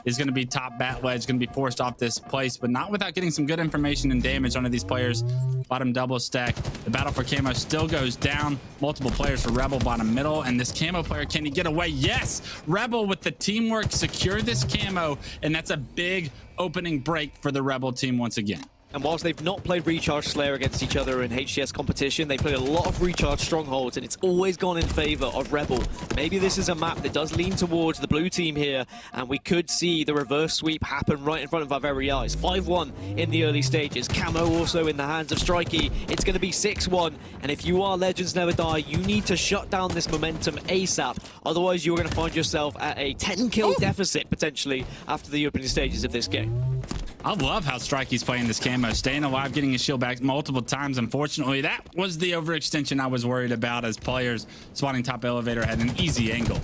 is gonna be top bat ledge, gonna be forced off this place, but not without getting some good information and damage onto these players. Bottom double stack. The battle for camo still goes down. Multiple players for Rebel bottom middle, and this camo player, can he get away? Yes! Rebel with the teamwork secure this camo, and that's a big opening break for the Rebel team once again. And whilst they've not played Recharge Slayer against each other in HCS competition, they played a lot of Recharge Strongholds, and it's always gone in favor of Rebel. Maybe this is a map that does lean towards the blue team here, and we could see the reverse sweep happen right in front of our very eyes. 5-1 in the early stages. Camo also in the hands of Strikey. It's going to be 6-1, and if you are Legends Never Die, you need to shut down this momentum ASAP. Otherwise, you're going to find yourself at a 10-kill deficit, potentially, after the opening stages of this game. I love how Strikey's playing this camo, staying alive, getting his shield back multiple times. Unfortunately, that was the overextension I was worried about, as players spawning top elevator had an easy angle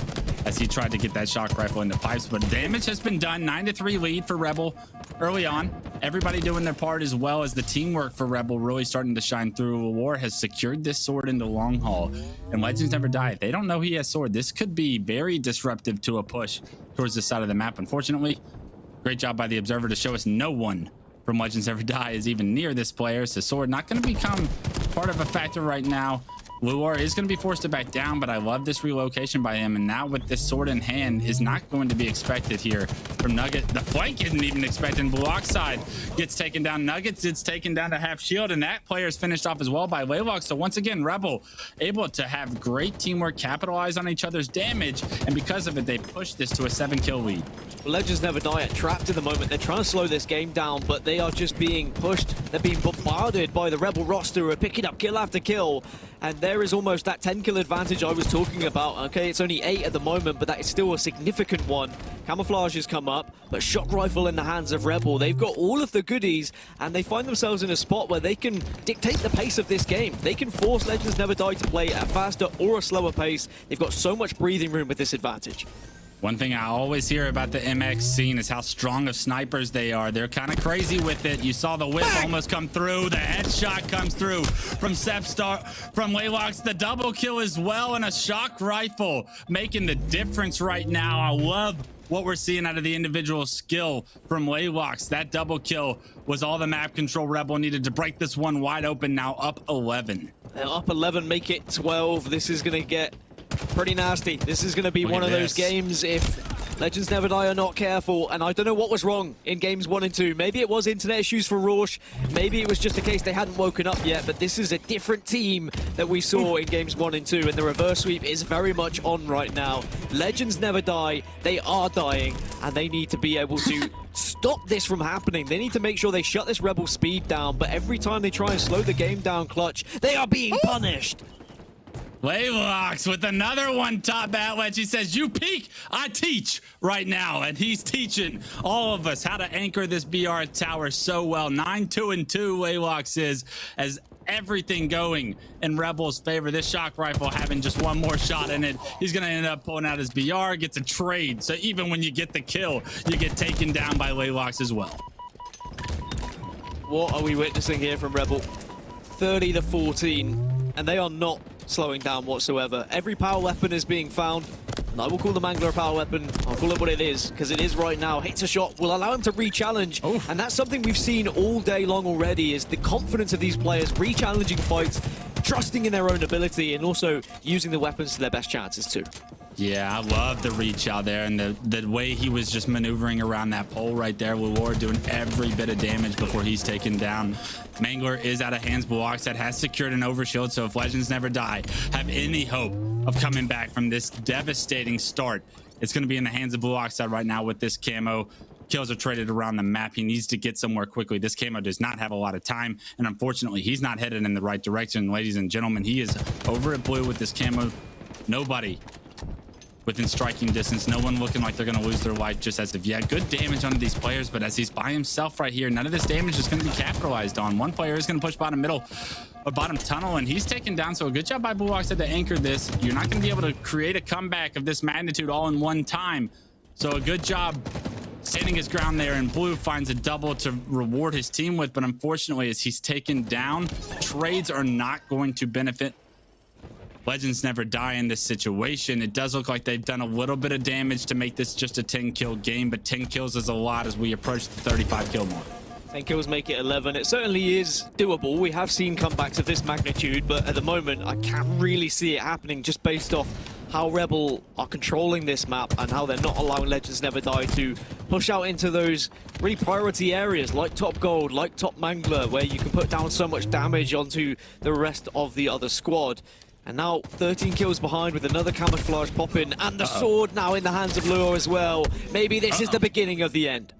as he tried to get that shock rifle into pipes. But damage has been done. 9-3 lead for Rebel early on. Everybody doing their part, as well as the teamwork for Rebel really starting to shine through. War has secured this sword into long haul, and Legends Never Die. If they don't know he has sword, this could be very disruptive to a push towards the side of the map. Unfortunately, great job by the Observer to show us no one from Legends Never Die is even near this player. So sword not going to become part of a factor right now. Luar is going to be forced to back down, but I love this relocation by him. And now with this sword in hand is not going to be expected here from Nugget. The flank isn't even expected. Blue Oxide gets taken down. Nuggets gets taken down to half shield, and that player is finished off as well by Laylock. So once again, Rebel able to have great teamwork, capitalize on each other's damage, and because of it, they push this to a 7-kill lead. Legends Never Die are trapped in the moment. They're trying to slow this game down, but they are just being pushed. They're being bombarded by the Rebel roster who are picking up kill after kill. And there is almost that 10-kill advantage I was talking about. Okay, it's only 8 at the moment, but that is still a significant one. Camouflage has come up, but shock rifle in the hands of Rebel. They've got all of the goodies, and they find themselves in a spot where they can dictate the pace of this game. They can force Legends Never Die to play at a faster or a slower pace. They've got so much breathing room with this advantage. One thing I always hear about the MX scene is how strong of snipers they are. They're kind of crazy with it. You saw the whip almost come through. The headshot comes through from Sepstar, from Laylock's, the double kill as well, and a shock rifle making the difference right now. I love what we're seeing out of the individual skill from Laylock's. That double kill was all the map control Rebel needed to break this one wide open. Now up 11. They're up 11, make it 12. This is going to get pretty nasty. This is going to be one of those games if Legends Never Die are not careful, and I don't know what was wrong in games 1 and 2. Maybe it was internet issues for Rorsch. Maybe it was just a case they hadn't woken up yet, but this is a different team that we saw in games 1 and 2, and the reverse sweep is very much on right now. Legends Never Die. They are dying, and they need to be able to stop this from happening. They need to make sure they shut this Rebel speed down, but every time they try and slow the game down clutch, they are being punished. Laylock's with another one top outlet. He says, you peek, I teach right now. And he's teaching all of us how to anchor this BR tower so well. 9-2-2 Laylock's is, as everything going in Rebel's favor. This shock rifle having just one more shot in it. He's going to end up pulling out his BR, gets a trade. So even when you get the kill, you get taken down by Laylock's as well. What are we witnessing here from Rebel? 30-14, and they are not slowing down whatsoever. Every power weapon is being found. And I will call the Mangler a power weapon. I'll call it what it is, because it is right now. Hits a shot, will allow him to re-challenge. And that's something we've seen all day long already, is the confidence of these players re-challenging fights, trusting in their own ability, and also using the weapons to their best chances too. Yeah, I love the reach out there, and the way he was just maneuvering around that pole right there. War doing every bit of damage before he's taken down. Mangler is out of hands. Blue Oxide has secured an overshield, so if Legends Never Die have any hope of coming back from this devastating start, it's going to be in the hands of Blue Oxide right now with this camo. Kills are traded around the map. He needs to get somewhere quickly. This camo does not have a lot of time, and unfortunately, he's not headed in the right direction. Ladies and gentlemen, he is over at blue with this camo. Nobody within striking distance, no one looking like they're going to lose their life, just as if, yeah, good damage on these players, but as he's by himself right here, none of this damage is going to be capitalized on. One player is going to push bottom middle or bottom tunnel, and he's taken down. So a good job by Blue Oxide to anchor this. You're not going to be able to create a comeback of this magnitude all in one time. So a good job standing his ground there, and Blue finds a double to reward his team with, but unfortunately, as he's taken down, trades are not going to benefit Legends Never Die in this situation. It does look like they've done a little bit of damage to make this just a 10-kill game, but 10 kills is a lot as we approach the 35-kill mark. 10 kills make it 11. It certainly is doable. We have seen comebacks of this magnitude, but at the moment, I can't really see it happening just based off how Rebel are controlling this map and how they're not allowing Legends Never Die to push out into those really priority areas like top gold, like top mangler, where you can put down so much damage onto the rest of the other squad. And now 13 kills behind with another camouflage popping, and the sword now in the hands of Lure as well. Maybe this is the beginning of the end.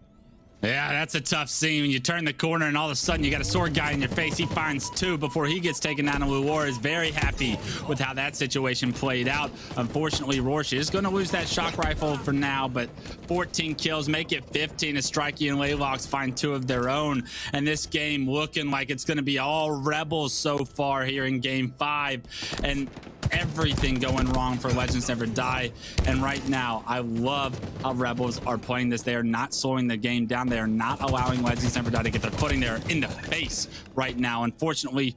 Yeah, that's a tough scene when you turn the corner and all of a sudden you got a sword guy in your face. He finds two before he gets taken down, and Luor is very happy with how that situation played out. Unfortunately, Rorsch is going to lose that shock rifle for now, but 14 kills make it 15 as Strikey and Laylox find two of their own. And this game looking like it's going to be all Rebels so far here in Game 5. And everything going wrong for Legends Never Die. And right now, I love how Rebels are playing this. They are not slowing the game down. They are not allowing Legends Never Die to get their footing. They're in the face right now. Unfortunately,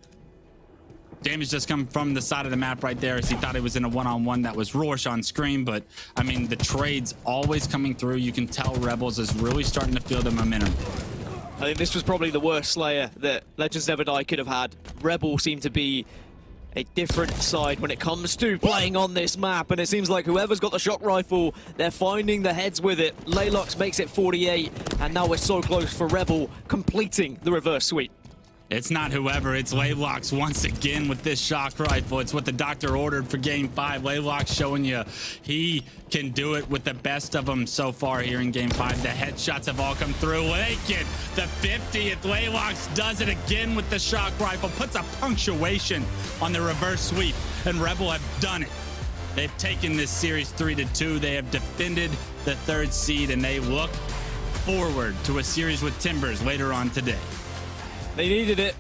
damage just come from the side of the map right there as he thought he was in a one-on-one. That was Rorsch on screen, but I mean, the trades always coming through. You can tell Rebels is really starting to feel the momentum. I think this was probably the worst Slayer that Legends Never Die could have had. Rebel seemed to be a different side when it comes to playing on this map, and it seems like whoever's got the shock rifle, they're finding the heads with it. Laylox makes it 48, and now we're so close for Rebel completing the reverse sweep. It's not whoever, it's Laylox once again with this shock rifle. It's what the doctor ordered for Game 5. Laylox showing you he can do it with the best of them so far here in Game 5. The headshots have all come through. Lakin, the 50th. Laylox does it again with the shock rifle. Puts a punctuation on the reverse sweep, and Rebel have done it. They've taken this series 3-2. They have defended the 3rd seed, and they look forward to a series with Timbers later on today. They needed it.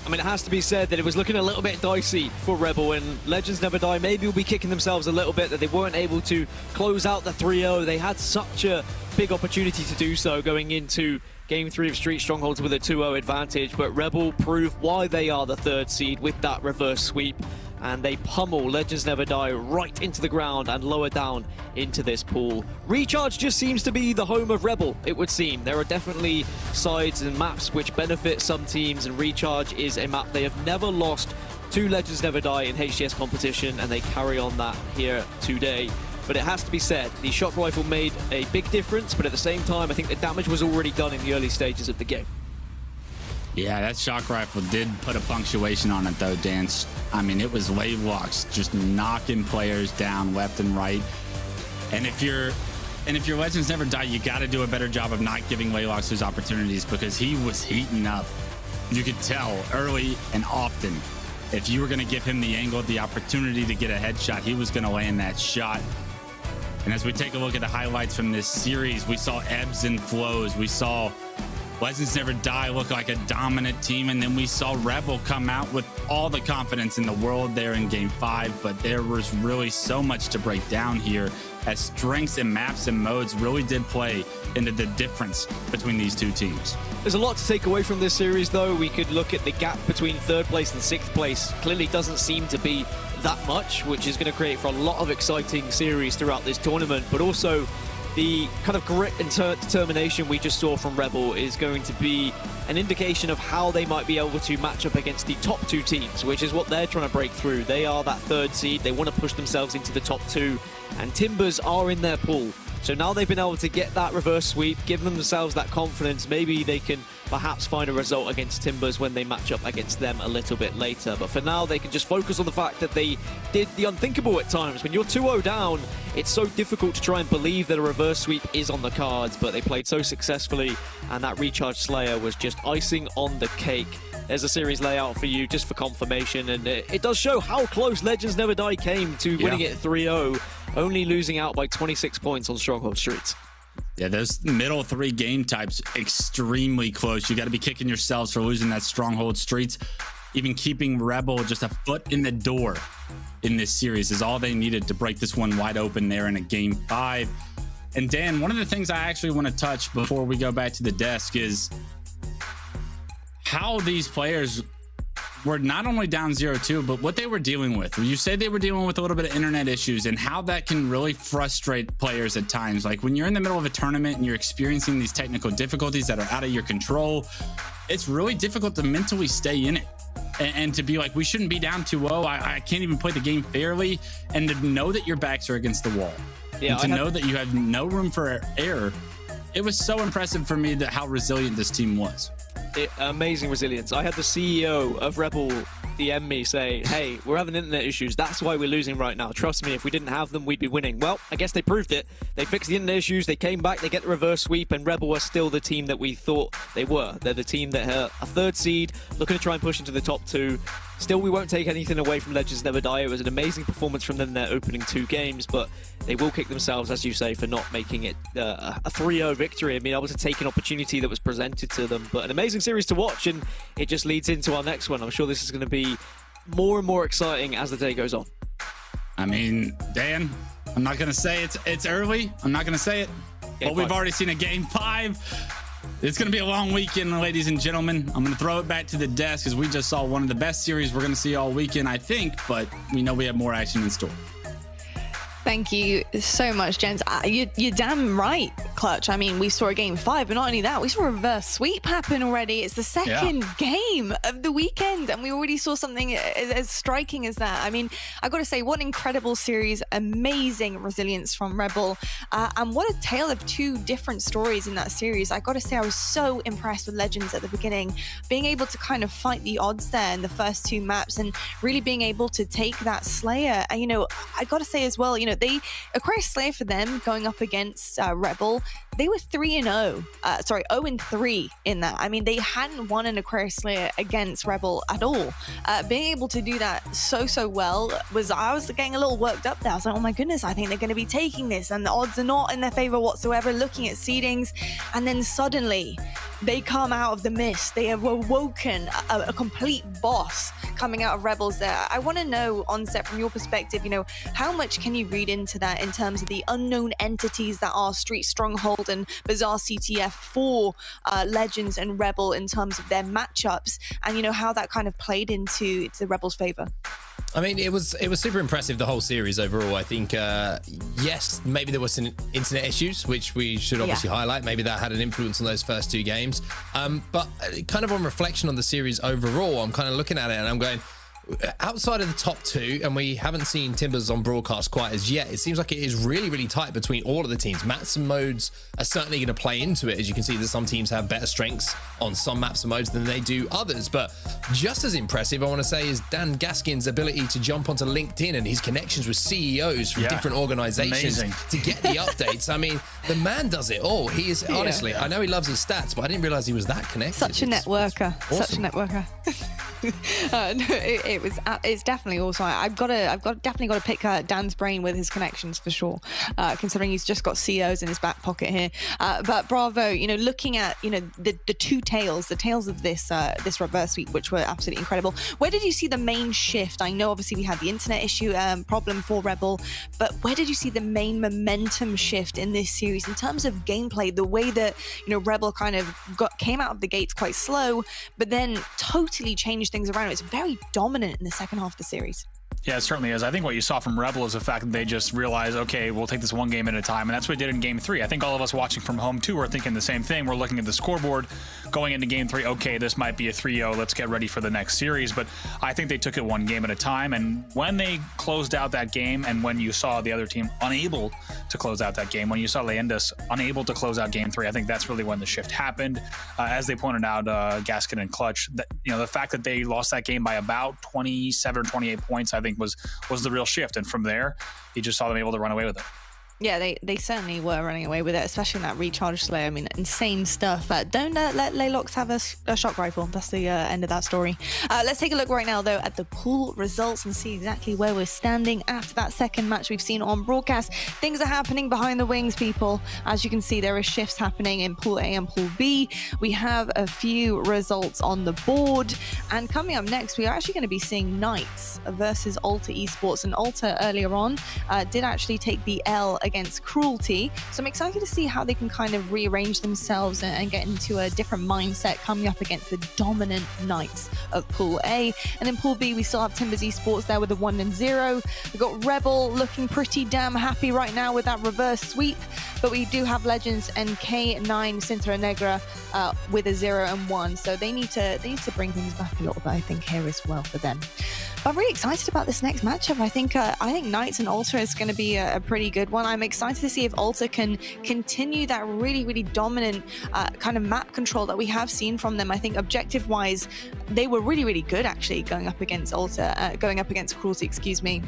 I mean, it has to be said that it was looking a little bit dicey for Rebel, and Legends Never Die maybe will be kicking themselves a little bit that they weren't able to close out the 3-0. They had such a big opportunity to do so going into Game 3 of Street Strongholds with a 2-0 advantage, but Rebel prove why they are the 3rd seed with that reverse sweep, and they pummel Legends Never Die right into the ground and lower down into this pool. Recharge just seems to be the home of Rebel, it would seem. There are definitely sides and maps which benefit some teams, and Recharge is a map they have never lost to Legends Never Die in HCS competition, and they carry on that here today. But it has to be said, the shock rifle made a big difference, but at the same time, I think the damage was already done in the early stages of the game. Yeah, that shock rifle did put a punctuation on it though, Dan. I mean, it was Laylox just knocking players down left and right. And if your Legends Never Die, you got to do a better job of not giving Laylox those opportunities, because he was heating up. You could tell early and often if you were going to give him the angle, the opportunity to get a headshot, he was going to land that shot. And as we take a look at the highlights from this series, we saw ebbs and flows. We saw Legends Never Die look like a dominant team, and then we saw Rebel come out with all the confidence in the world there in Game 5, but there was really so much to break down here, as strengths and maps and modes really did play into the difference between these two teams. There's a lot to take away from this series, though. We could look at the gap between 3rd place and 6th place. Clearly doesn't seem to be that much, which is going to create for a lot of exciting series throughout this tournament, but also the kind of grit and determination we just saw from Rebel is going to be an indication of how they might be able to match up against the top 2 teams, which is what they're trying to break through. They are that 3rd seed. They want to push themselves into the top 2, and Timbers are in their pool. So now they've been able to get that reverse sweep, give themselves that confidence. Maybe they can perhaps find a result against Timbers when they match up against them a little bit later. But for now, they can just focus on the fact that they did the unthinkable at times. When you're 2-0 down, it's so difficult to try and believe that a reverse sweep is on the cards, but they played so successfully, and that Recharge Slayer was just icing on the cake. There's a series layout for you just for confirmation, and it does show how close Legends Never Die came to winning it 3-0, only losing out by 26 points on Stronghold Streets. Yeah, those middle 3 game types extremely close. You got to be kicking yourselves for losing that Stronghold Streets. Even keeping Rebel just a foot in the door in this series is all they needed to break this one wide open there in a Game 5. And Dan, one of the things I actually want to touch before we go back to the desk is how these players were not only down 0-2, but what they were dealing with. You say they were dealing with a little bit of internet issues, and how that can really frustrate players at times. Like when you're in the middle of a tournament and you're experiencing these technical difficulties that are out of your control, it's really difficult to mentally stay in it and to be like, we shouldn't be down 2-0. I can't even play the game fairly. And to know that your backs are against the wall. Yeah, and to know that you have no room for error it was so impressive for me that how resilient this team was. Amazing resilience. I had the CEO of Rebel DM me say, hey, we're having internet issues. That's why we're losing right now. Trust me, if we didn't have them, we'd be winning. Well, I guess they proved it. They fixed the internet issues. They came back. They get the reverse sweep, and Rebel are still the team that we thought they were. They're the team that are a third seed, looking to try and push into the top 2. Still, we won't take anything away from Legends Never Die. It was an amazing performance from them in their opening 2 games, but they will kick themselves, as you say, for not making it a 3-0 victory and being able to take an opportunity that was presented to them. But an amazing series to watch, and it just leads into our next one. I'm sure this is going to be more and more exciting as the day goes on. I mean, Dan, I'm not going to say it's early. I'm not going to say it. But we've already seen a Game 5. It's going to be a long weekend, ladies and gentlemen. I'm going to throw it back to the desk because we just saw one of the best series we're going to see all weekend, I think, but we know we have more action in store. Thank you so much, gents. You're damn right, Clutch. I mean, we saw a Game 5, but not only that, we saw a reverse sweep happen already. It's the second game of the weekend, and we already saw something as striking as that. I mean, I got to say, what an incredible series. Amazing resilience from Rebel. And what a tale of 2 different stories in that series. I got to say, I was so impressed with Legends at the beginning, being able to kind of fight the odds there in the first 2 maps and really being able to take that Slayer. And, you know, I got to say as well, you know, Aquarius Slayer for them going up against Rebel, they were 0-3 in that. I mean, they hadn't won an Aquarius Slayer against Rebel at all. Being able to do that so well I was getting a little worked up there. I was like, oh my goodness, I think they're going to be taking this, and the odds are not in their favor whatsoever, looking at seedings. And then suddenly they come out of the mist. They have awoken a complete boss coming out of Rebels there. I want to know, Onset, from your perspective, you know, how much can you read into that in terms of the unknown entities that are Street Stronghold and Bazaar CTF for Legends and Rebel in terms of their matchups, and, you know, how that kind of played into the Rebels' favor? I mean, it was super impressive, the whole series overall. I think, yes, maybe there were some internet issues, which we should obviously highlight. Maybe that had an influence on those first 2 games. But kind of on reflection on the series overall, I'm kind of looking at it and I'm going, outside of the top 2, and we haven't seen Timbers on broadcast quite as yet, it seems like it is really tight between all of the teams. Maps and modes are certainly going to play into it. As you can see, that some teams have better strengths on some maps and modes than they do others. But just as impressive, I want to say, is Dan Gaskin's ability to jump onto LinkedIn and his connections with CEOs from different organizations to get the updates. I mean, the man does it all. He is, honestly, I know he loves his stats, but I didn't realize he was that connected. Such a networker. Awesome. Such a networker. It's definitely awesome. I've definitely got to pick Dan's brain with his connections for sure, considering he's just got CEOs in his back pocket here. But bravo, you know, looking at, you know, the 2 tails, the tails of this reverse sweep, which were absolutely incredible. Where did you see the main shift? I know obviously we had the internet issue problem for Rebel, but where did you see the main momentum shift in this series in terms of gameplay? The way that, you know, Rebel kind of came out of the gates quite slow, but then totally changed things around. It's very dominant in the second half of the series. Yeah, it certainly is. I think what you saw from Rebel is the fact that they just realized, okay, we'll take this one game at a time, and that's what they did in Game 3. I think all of us watching from home, too, are thinking the same thing. We're looking at the scoreboard going into Game 3. Okay, this might be a 3-0. Let's get ready for the next series. But I think they took it one game at a time, and when they closed out that game, and when you saw the other team unable to close out that game, when you saw Leyendas unable to close out Game 3, I think that's really when the shift happened. As they pointed out, Gaskin and Clutch, that, you know, the fact that they lost that game by about 27 or 28 points, I think was the real shift. And from there, you just saw them able to run away with it. Yeah, they certainly were running away with it, especially in that recharge Slayer. I mean, insane stuff. Don't let Laylox have a shock rifle. That's the end of that story. Let's take a look right now, though, at the pool results and see exactly where we're standing after that second match we've seen on broadcast. Things are happening behind the wings, people. As you can see, there are shifts happening in Pool A and Pool B. We have a few results on the board. And coming up next, we are actually going to be seeing Knights versus Alter Esports. And Alter, earlier on, did actually take the L against Cruelty. So I'm excited to see how they can kind of rearrange themselves and get into a different mindset coming up against the dominant Knights of Pool A. And in Pool B, we still have Timbers Esports there with a 1-0. We've got Rebel looking pretty damn happy right now with that reverse sweep. But we do have Legends and K9 Sintra Negra with a 0-1. So they need to bring things back a little bit, I think, here as well for them. I'm really excited about this next matchup. I think Knights and Ulta is going to be a pretty good one. I'm excited to see if Ulta can continue that really dominant kind of map control that we have seen from them. I think objective-wise, they were really good actually going up against Cruelty, excuse me.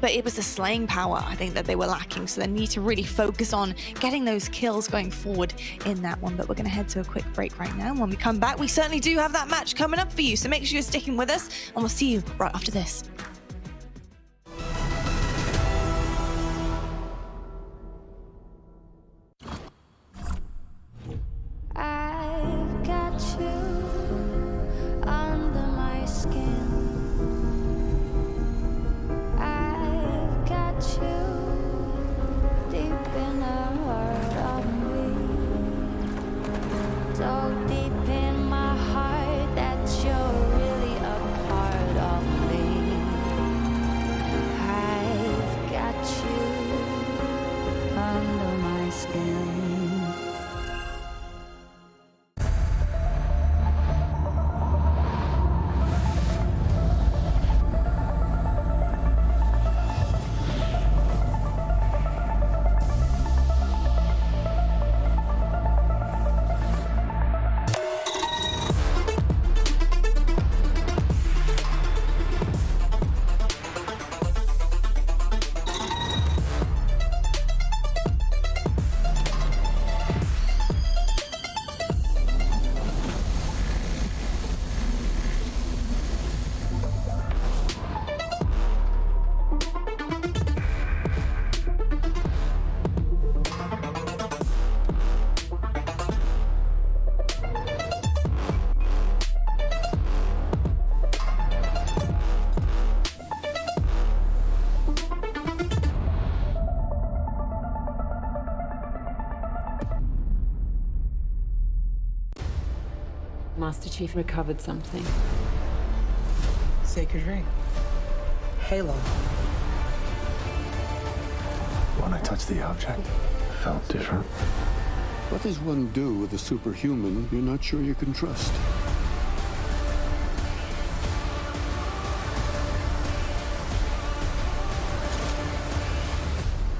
But it was the slaying power, I think, that they were lacking. So they need to really focus on getting those kills going forward in that one. But we're going to head to a quick break right now. When we come back, we certainly do have that match coming up for you. So make sure you're sticking with us, and we'll see you right after this. I've got you under my skin. Deep in the heart of me, so deep in my heart that you're really a part of me. I've got you under my skin. Master Chief recovered something. Sacred ring. Halo. When I touched the object, it felt different. What does one do with a superhuman you're not sure you can trust?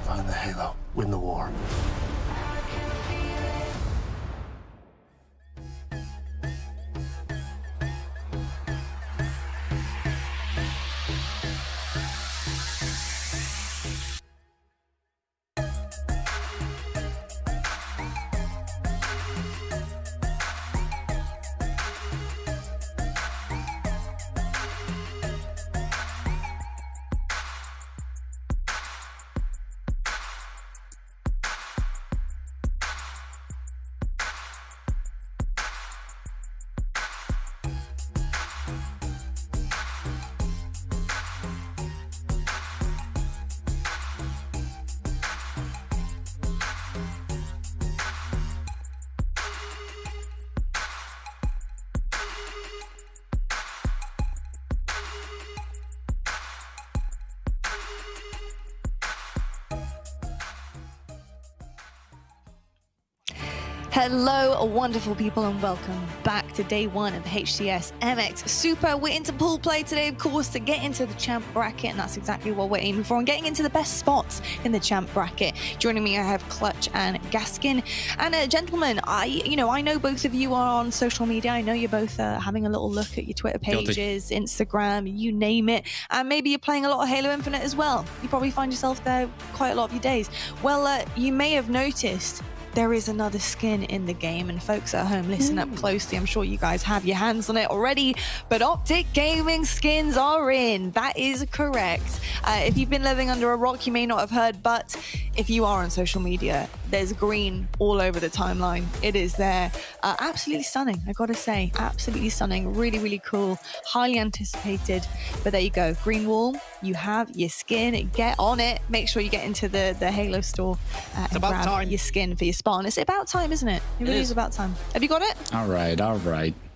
Find the Halo. Win the war. Hello, wonderful people, and welcome back to day one of the HCS MX Super. We're into pool play today, of course, to get into the champ bracket, and that's exactly what we're aiming for, and getting into the best spots in the champ bracket. Joining me, I have Clutch and Gaskin. And gentlemen, I know both of you are on social media. I know you're both having a little look at your Twitter pages, Instagram, you name it, and maybe you're playing a lot of Halo Infinite as well. You probably find yourself there quite a lot of your days. Well, you may have noticed there is another skin in the game, and folks at home, listen up closely. I'm sure you guys have your hands on it already, but Optic Gaming skins are in. That is correct. If you've been living under a rock, you may not have heard, but if you are on social media, there's green all over the timeline. It is there. Absolutely stunning, I gotta say. Absolutely stunning. Really cool. Highly anticipated. But there you go. Green wall. You have your skin. Get on it. Make sure you get into the Halo store and grab your skin for your spawn. It's about time, isn't it? It really is about time. Have you got it? All right.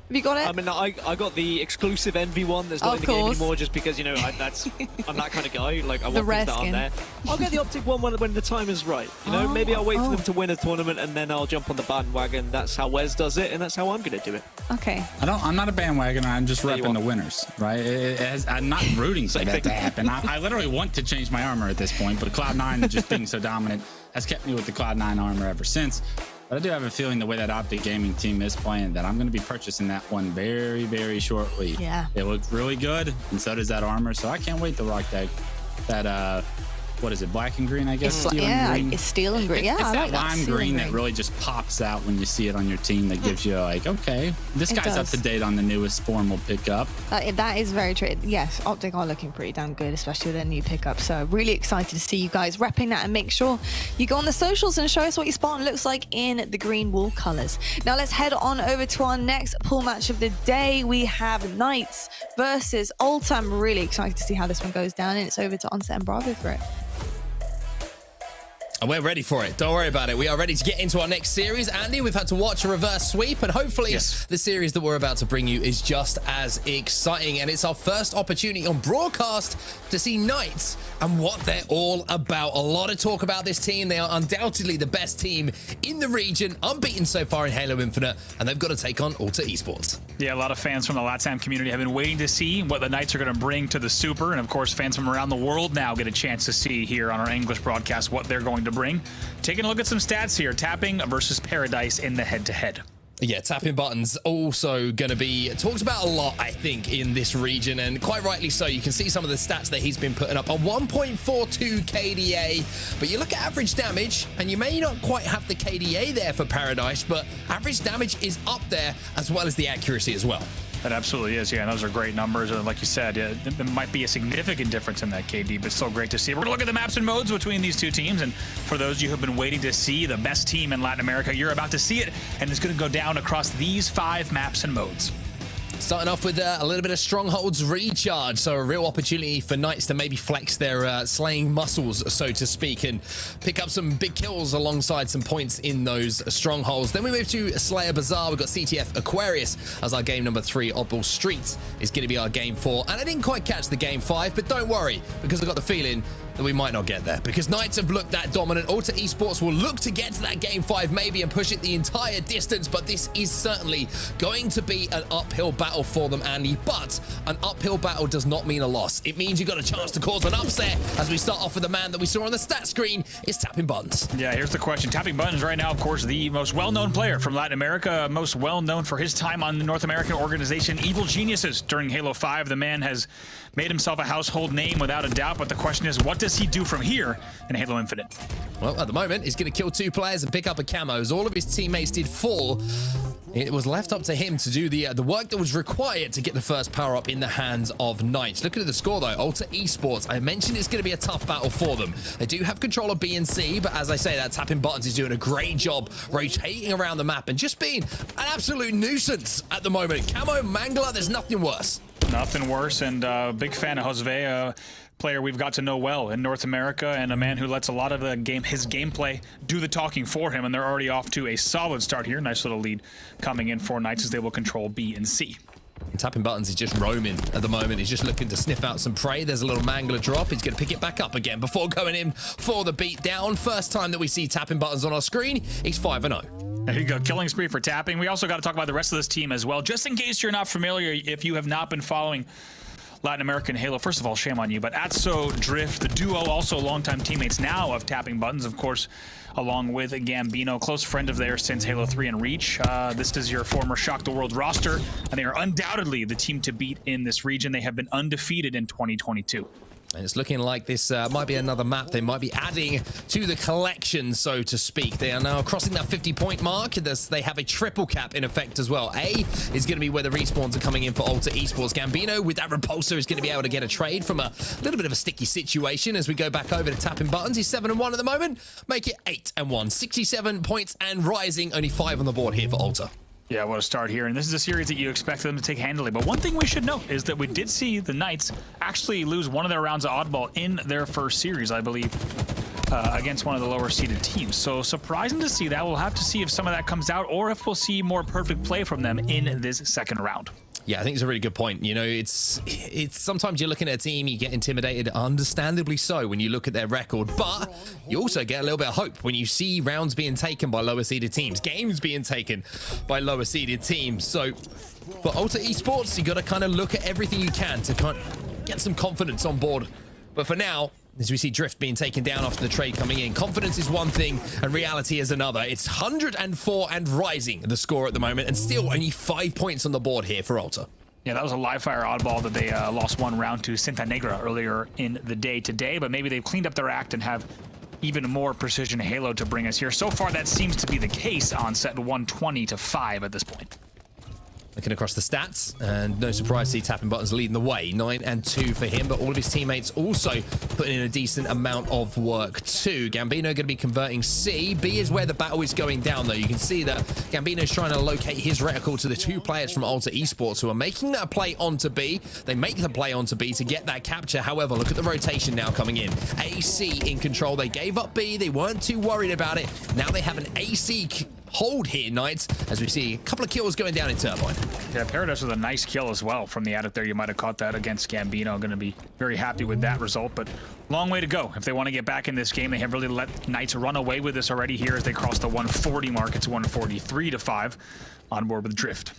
Have you got it? I mean, I got the exclusive Envy one that's not in the game anymore just because, you know, I'm that kind of guy. Like, I want things that aren't there. I'll get the Optic one when the time is right. You know, maybe I'll wait for them to win a tournament and then I'll jump on the bandwagon. That's how Wes does it, and that's how I'm going to do it. Okay. I'm not a bandwagoner. I'm just repping the winners, right? I'm not rooting for that to happen. I literally want to change my armor at this point, but Cloud9 just being so dominant has kept me with the Cloud9 armor ever since. But I do have a feeling the way that Optic Gaming team is playing that I'm going to be purchasing that one very, very shortly. Yeah. It looks really good, and so does that armor. So I can't wait to rock that what is it, black and green, I guess? Steel and green. It's steel and green. Yeah, it's I that like lime green that really just pops out when you see it on your team that gives you like, okay, this guy's up to date on the newest formal pickup. That is very true. Yes, Optic are looking pretty damn good, especially with their new pickup. So really excited to see you guys repping that, and make sure you go on the socials and show us what your Spartan looks like in the green wool colors. Now let's head on over to our next pool match of the day. We have Knights versus Ulta. I'm really excited to see how this one goes down, and it's over to Onset and Bravo for it. And we're ready for it. Don't worry about it. We are ready to get into our next series. Andy, we've had to watch a reverse sweep, and hopefully the series that we're about to bring you is just as exciting. And it's our first opportunity on broadcast to see Knights and what they're all about. A lot of talk about this team. They are undoubtedly the best team in the region, unbeaten so far in Halo Infinite, and they've got to take on Ulta Esports. Yeah, a lot of fans from the LATAM community have been waiting to see what the Knights are going to bring to the Super, and of course fans from around the world now get a chance to see here on our English broadcast what they're going to bring. Taking a look at some stats here. Tapping versus Paradise in the head-to-head. Yeah, tapping buttons also going to be talked about a lot, I think, in this region, and quite rightly so. You can see some of the stats that he's been putting up. A 1.42 KDA, but you look at average damage, and you may not quite have the KDA there for Paradise, but average damage is up there, as well as the accuracy as well. That absolutely is, yeah, and those are great numbers. And like you said, there might be a significant difference in that KD, but still great to see. We're going to look at the maps and modes between these two teams, and for those of you who have been waiting to see the best team in Latin America, you're about to see it, and it's going to go down across these 5 maps and modes. Starting off with a little bit of Stronghold's recharge, so a real opportunity for Knights to maybe flex their slaying muscles, so to speak, and pick up some big kills alongside some points in those Strongholds. Then we move to Slayer Bazaar. We've got CTF Aquarius as our game number 3. Oddball Streets is going to be our game 4, and I didn't quite catch the game 5, but don't worry, because I got the feeling that we might not get there, because Knights have looked that dominant. Ulta Esports will look to get to that game 5 maybe and push it the entire distance, but this is certainly going to be an uphill battle for them, Andy. But an uphill battle does not mean a loss. It means you got a chance to cause an upset, as we start off with the man that we saw on the stat screen. Is Tapping Buttons. Yeah, here's the question. Tapping Buttons right now, of course, the most well-known player from Latin America, most well-known for his time on the North American organization Evil Geniuses during Halo 5. The man has made himself a household name without a doubt, but the question is, what does he do from here in Halo Infinite? Well, at the moment, he's going to kill 2 players and pick up a camo. As all of his teammates did fall, it was left up to him to do the work that was required to get the first power-up in the hands of Knights. Looking at the score, though, Ulta Esports, I mentioned it's going to be a tough battle for them. They do have control of B and C, but as I say, that Tapping Buttons is doing a great job rotating around the map and just being an absolute nuisance at the moment. Camo Mangler, there's nothing worse. Nothing worse, and big fan of Josve, player we've got to know well in North America, and a man who lets a lot of his gameplay do the talking for him, and they're already off to a solid start here. Nice little lead coming in for Knights as they will control B and C. And Tapping Buttons is just roaming at the moment. He's just looking to sniff out some prey. There's a little Mangler drop. He's going to pick it back up again before going in for the beat down. First time that we see Tapping Buttons on our screen. He's 5-0. There you go, killing spree for Tapping. We also got to talk about the rest of this team as well, just in case you're not familiar, if you have not been following Latin American Halo. First of all, shame on you, but Atso, Drift, the duo, also longtime teammates now of Tapping Buttons, of course, along with Gambino, close friend of theirs since Halo 3 and Reach. This is your former Shock the World roster, and they are undoubtedly the team to beat in this region. They have been undefeated in 2022. And it's looking like this might be another map they might be adding to the collection, so to speak. They are now crossing that 50-point mark. They have a triple cap in effect as well. A is going to be where the respawns are coming in for Ulta Esports. Gambino with that repulsor is going to be able to get a trade from a little bit of a sticky situation as we go back over to Tapping Buttons. He's 7-1 at the moment. Make it 8-1. 67 points and rising. Only 5 on the board here for Ulta. Yeah, what a start here, and this is a series that you expect them to take handily. But one thing we should note is that we did see the Knights actually lose one of their rounds of oddball in their first series, I believe. against one of the lower seeded teams. So surprising to see that. We'll have to see if some of that comes out or if we'll see more perfect play from them in this second round. Yeah, I think it's a really good point. You know, it's sometimes you're looking at a team, you get intimidated, understandably so, when you look at their record, but you also get a little bit of hope when you see rounds being taken by lower seeded teams, games being taken by lower seeded teams. So for Ultra Esports, you got to kind of look at everything you can to kind of get some confidence on board. But for now, as we see Drift being taken down after the trade coming in, confidence is one thing and reality is another. It's 104 and rising, the score at the moment, and still only 5 points on the board here for Ultra. Yeah, that was a live fire oddball that they lost one round to Cinta Negra earlier in the day today, but maybe they've cleaned up their act and have even more precision Halo to bring us here. So far, that seems to be the case on set 120-5 at this point. Looking across the stats, and no surprise, see Tapping Buttons leading the way. 9 and 2 for him, but all of his teammates also putting in a decent amount of work too. Gambino going to be converting C. B is where the battle is going down, though. You can see that Gambino's trying to locate his reticle to the two players from Ultra Esports who are making that play onto B. They make the play onto B to get that capture. However, look at the rotation now coming in. AC in control. They gave up B. They weren't too worried about it. Now they have an AC hold here, Knights, as we see a couple of kills going down in Turbine. Yeah, Paradise with a nice kill as well from the addict there. You might have caught that against Gambino. Going to be very happy with that result, but long way to go. If they want to get back in this game, they have really let Knights run away with this already here as they cross the 140 mark. It's 143-5 on board with Drift.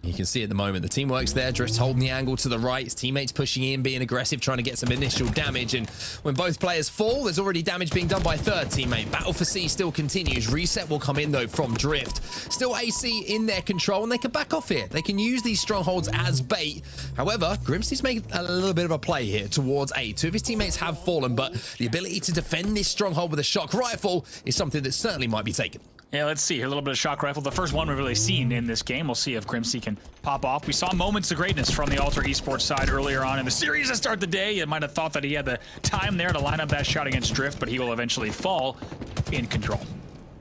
You can see at the moment the teamwork's there. Drift's holding the angle to the right. His teammates pushing in, being aggressive, trying to get some initial damage. And when both players fall, there's already damage being done by a third teammate. Battle for C still continues. Reset will come in, though, from Drift. Still AC in their control, and they can back off here. They can use these strongholds as bait. However, Grimsty's making a little bit of a play here towards A. Two of his teammates have fallen, but the ability to defend this stronghold with a shock rifle is something that certainly might be taken. Yeah, let's see here. A little bit of shock rifle. The first one we've really seen in this game. We'll see if Grimsty can pop off. We saw moments of greatness from the Ultra Esports side earlier on in the series to start the day. You might have thought that he had the time there to line up that shot against Drift, but he will eventually fall in control.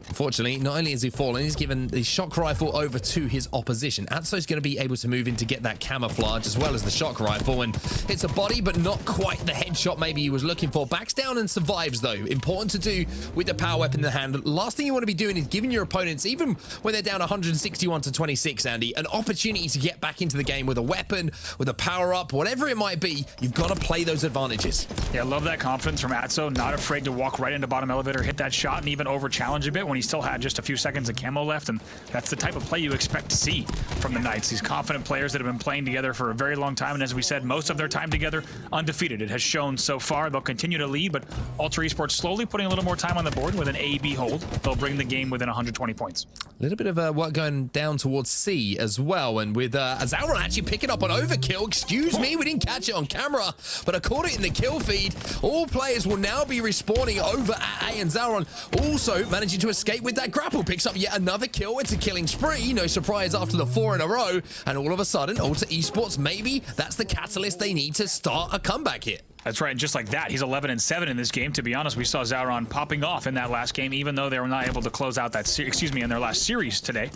Unfortunately, not only is he fallen, he's given the shock rifle over to his opposition. Atso's going to be able to move in to get that camouflage as well as the shock rifle, and hits a body, but not quite the headshot maybe he was looking for. Backs down and survives, though. Important to do with the power weapon in the hand. Last thing you want to be doing is giving your opponents, even when they're down 161-26, Andy, an opportunity to get back into the game with a weapon, with a power-up, whatever it might be. You've got to play those advantages. Yeah, I love that confidence from Atso. Not afraid to walk right into bottom elevator, hit that shot, and even over-challenge a bit when he still had just a few seconds of camo left, and that's the type of play you expect to see from the Knights. These confident players that have been playing together for a very long time, and as we said, most of their time together undefeated. It has shown so far. They'll continue to lead, but Ultra Esports slowly putting a little more time on the board with an A-B hold. They'll bring the game within 120 points. A little bit of work going down towards C as well, and with Azauron actually picking up an overkill. Excuse me, we didn't catch it on camera, but I caught it in the kill feed. All players will now be respawning over at A, and Zauron also managing to escape with that grapple. Picks up yet another kill. It's a killing spree. No surprise after the 4 in a row, and all of a sudden, Ultra Esports, maybe that's the catalyst they need to start a comeback here. That's right, and just like that, he's 11-7 in this game. To be honest, we saw Zauron popping off in that last game, even though they were not able to close out that in their last series today.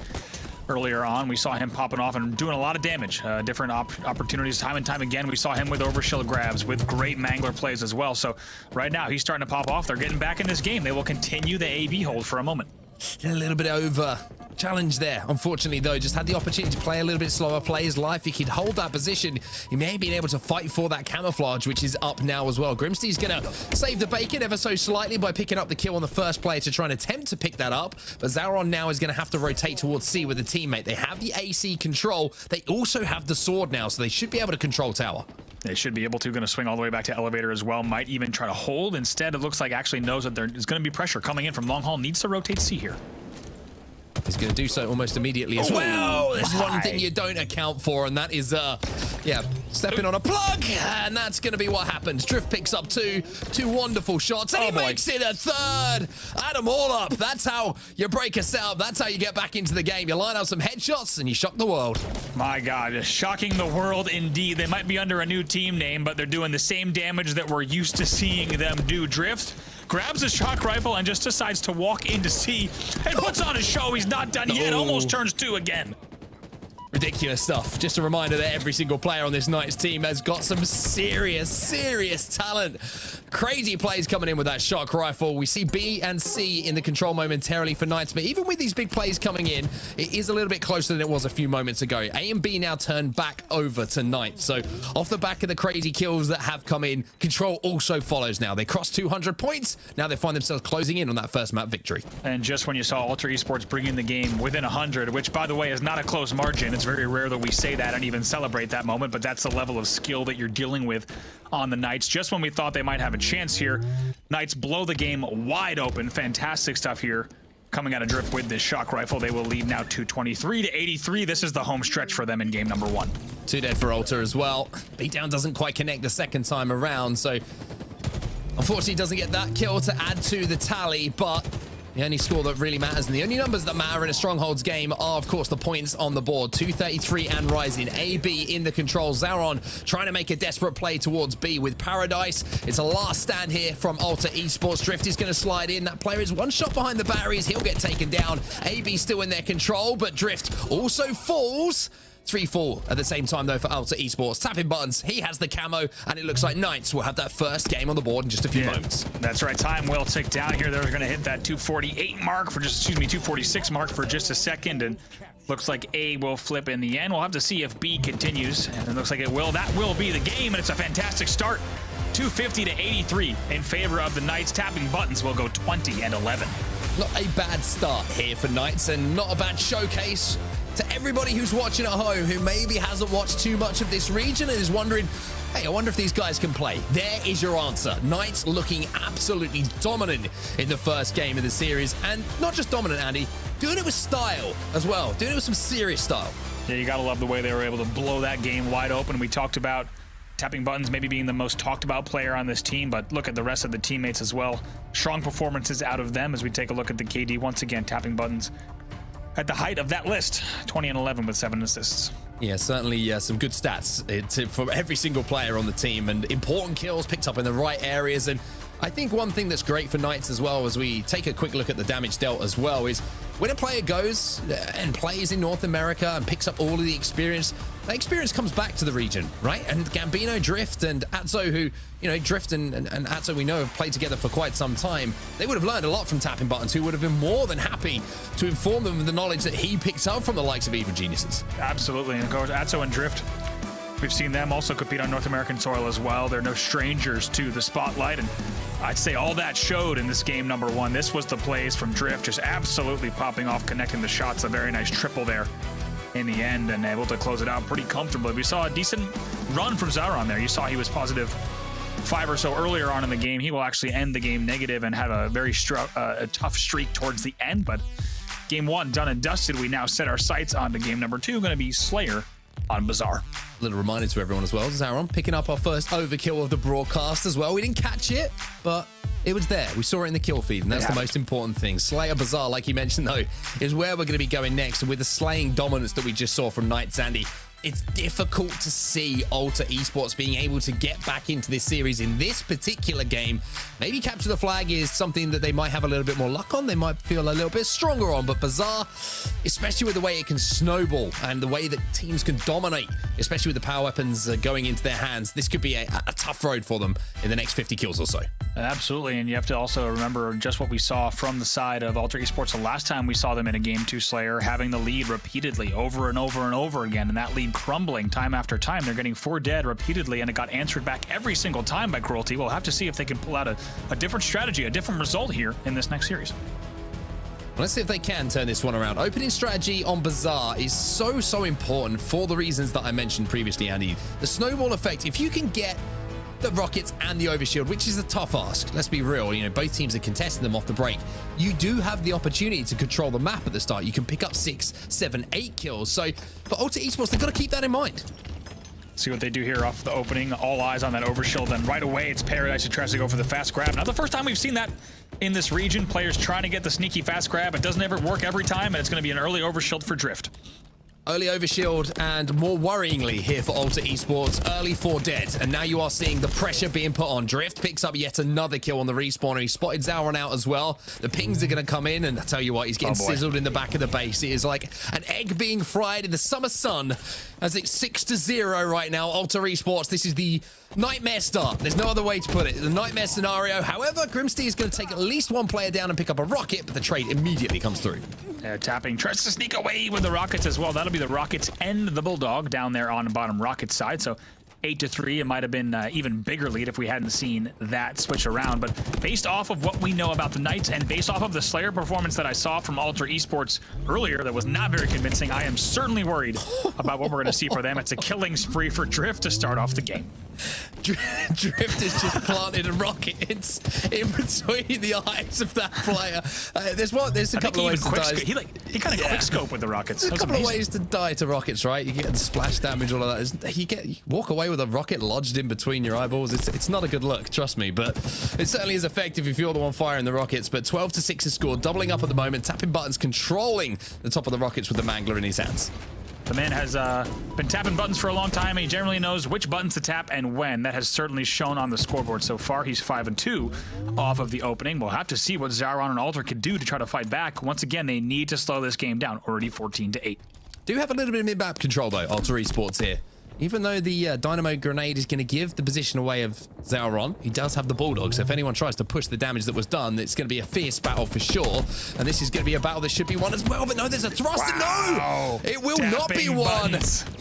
Earlier on, we saw him popping off and doing a lot of damage. Different opportunities time and time again. We saw him with overshield grabs, with great mangler plays as well. So right now, he's starting to pop off. They're getting back in this game. They will continue the A-B hold for a moment. A little bit over challenge there. Unfortunately, though, just had the opportunity to play a little bit slower, play his life. He could hold that position. He may have been able to fight for that camouflage, which is up now as well. Grimsty's going to save the bacon ever so slightly by picking up the kill on the first player to try and attempt to pick that up. But Zauron now is going to have to rotate towards C with a teammate. They have the AC control. They also have the sword now, so they should be able to control tower. They should be able to. Going to swing all the way back to elevator as well. Might even try to hold. Instead, it looks like actually knows that there is going to be pressure coming in from long haul. Needs to rotate C here. He's going to do so almost immediately as well. There's one thing you don't account for, and that is, stepping on a plug, and that's going to be what happens. Drift picks up two wonderful shots, and he makes it a third. Add them all up. That's how you break a setup. That's how you get back into the game. You line up some headshots, and you shock the world. My God, shocking the world indeed. They might be under a new team name, but they're doing the same damage that we're used to seeing them do. Drift grabs a shock rifle and just decides to walk into C and puts on a show. He's not done yet. Almost turns 2 again. ridiculous stuff. Just a reminder that every single player on this Knights team has got some serious talent. Crazy plays coming in with that shock rifle. We see B and C in the control momentarily for Knights, but even with these big plays coming in, it is a little bit closer than it was a few moments ago. A and B now turn back over to Knights. So off the back of the crazy kills that have come in, control also follows now. They cross 200 points. Now they find themselves closing in on that first map victory. And just when you saw Ultra Esports bringing the game within 100, which by the way is not a close margin. It's very rare that we say that and even celebrate that moment, but that's the level of skill that you're dealing with on the Knights. Just when we thought they might have a chance here, Knights blow the game wide open. Fantastic stuff here coming out of Drift with this shock rifle. They will lead now 223 to 83. This is the home stretch for them in game number 1. 2 dead for Ultra as well. Beatdown doesn't quite connect the second time around, so unfortunately doesn't get that kill to add to the tally, but the only score that really matters and the only numbers that matter in a Strongholds game are, of course, the points on the board. 233 and rising. AB in the control. Zaron trying to make a desperate play towards B with Paradise. It's a last stand here from Ultra Esports. Drift is going to slide in. That player is one shot behind the batteries. He'll get taken down. AB still in their control, but Drift also falls. 3-4 at the same time, though, for Ultra Esports. Tapping buttons, he has the camo, and it looks like Knights will have that first game on the board in just a few moments. That's right. Time will tick down here. They're going to hit that 248 mark for just, 246 mark for just a second, and looks like A will flip in the end. We'll have to see if B continues, and it looks like it will. That will be the game, and it's a fantastic start. 250 to 83 in favor of the Knights. Tapping buttons will go 20 and 11. Not a bad start here for Knights, and not a bad showcase to everybody who's watching at home who maybe hasn't watched too much of this region and is wondering, hey, I wonder if these guys can play. There is your answer. Knights looking absolutely dominant in the first game of the series, and not just dominant, Andy, doing it with style as well, doing it with some serious style. Yeah, you gotta love the way they were able to blow that game wide open. We talked about Tapping Buttons maybe being the most talked about player on this team, but look at the rest of the teammates as well. Strong performances out of them as we take a look at the KD. Once again, Tapping Buttons at the height of that list, 20 and 11 with 7 assists. Yeah, certainly some good stats for every single player on the team, and important kills picked up in the right areas. And I think one thing that's great for Knights as well, as we take a quick look at the damage dealt as well, is when a player goes and plays in North America and picks up all of the experience, that experience comes back to the region, right? And Gambino, Drift, and Atzo, who, Drift and Atzo we know have played together for quite some time, they would have learned a lot from Tapping Buttons, who would have been more than happy to inform them of the knowledge that he picked up from the likes of Evil Geniuses. Absolutely, and of course, Atzo and Drift, we've seen them also compete on North American soil as well. They're no strangers to the spotlight, and I'd say all that showed in this game number 1. This was the plays from Drift, just absolutely popping off, connecting the shots. A very nice triple there in the end, and able to close it out pretty comfortably. We saw a decent run from Zaron there. You saw he was positive 5 or so earlier on in the game. He will actually end the game negative and have a very a tough streak towards the end, but game 1 done and dusted. We now set our sights on to game number 2, going to be Slayer on Bazaar. Little reminder to everyone as well, Zaron picking up our first overkill of the broadcast as well. We didn't catch it, but it was there. We saw it in the kill feed, and that's the most important thing. Slayer Bazaar, like you mentioned, though, is where we're going to be going next. And with the slaying dominance that we just saw from Knights, Andy, it's difficult to see Ultra Esports being able to get back into this series in this particular game. Maybe capture the flag is something that they might have a little bit more luck on. They might feel a little bit stronger on, but Bazaar, especially with the way it can snowball and the way that teams can dominate, especially with the power weapons going into their hands, this could be a tough road for them in the next 50 kills or so. Absolutely, and you have to also remember just what we saw from the side of Ultra Esports the last time we saw them in a game 2 Slayer, having the lead repeatedly over and over and over again, and that lead crumbling time after time. They're getting 4 dead repeatedly, and it got answered back every single time by Cruelty. We'll have to see if they can pull out a different strategy, a different result here in this next series. Let's see if they can turn this one around. Opening strategy on Bazaar is so important for the reasons that I mentioned previously, Andy. The snowball effect, if you can get the rockets and the overshield, which is a tough ask, let's be real, both teams are contesting them off the break, you do have the opportunity to control the map at the start. You can pick up 6, 7, 8 kills. So for Ultra Esports, they've got to keep that in mind. See what they do here off the opening. All eyes on that overshield, and right away it's Paradise who tries to go for the fast grab. Now, the first time we've seen that in this region, players trying to get the sneaky fast grab. It doesn't ever work every time, and it's going to be an early overshield for Drift. early overshield, and more worryingly here for Alter Esports, early 4 dead. And now you are seeing the pressure being put on. Drift picks up yet another kill on the respawner. He spotted Zauron out as well. The pings are going to come in, and I tell you what, he's getting sizzled in the back of the base. It is like an egg being fried in the summer sun as it's 6-0 right now. Alter Esports, this is the nightmare start. There's no other way to put it. The nightmare scenario. However, Grimsty is going to take at least one player down and pick up a rocket, but the trade immediately comes through. Tapping tries to sneak away with the rockets as well. That'll be the Rockets and the Bulldog down there on the bottom Rocket side. So 8-3. It might have been even bigger lead if we hadn't seen that switch around. But based off of what we know about the Knights and based off of the Slayer performance that I saw from Alter Esports earlier that was not very convincing, I am certainly worried about what we're going to see for them. It's a killing spree for Drift to start off the game. Drift has just planted a rocket in between the eyes of that player. There's a couple of ways to die. He kind of quick scope with the rockets. There's a couple of ways to die to rockets, right? You get the splash damage, all of that. You walk away with a rocket lodged in between your eyeballs. It's not a good look, trust me, but it certainly is effective if you're the one firing the rockets. But 12-6 is scored, doubling up at the moment. Tapping buttons, controlling the top of the rockets with the mangler in his hands. The man has been tapping buttons for a long time, and he generally knows which buttons to tap and when. That has certainly shown on the scoreboard so far. He's 5-2 off of the opening. We'll have to see what Zauron and Alter can do to try to fight back. Once again, they need to slow this game down. Already 14-8. Do have a little bit of mid-map control, though, Alter Esports here. Even though the Dynamo Grenade is going to give the position away of Zauron, he does have the Bulldog, so if anyone tries to push the damage that was done, it's going to be a fierce battle for sure. And this is going to be a battle that should be won as well, but no, there's a thrust. Wow. No! It will not be won.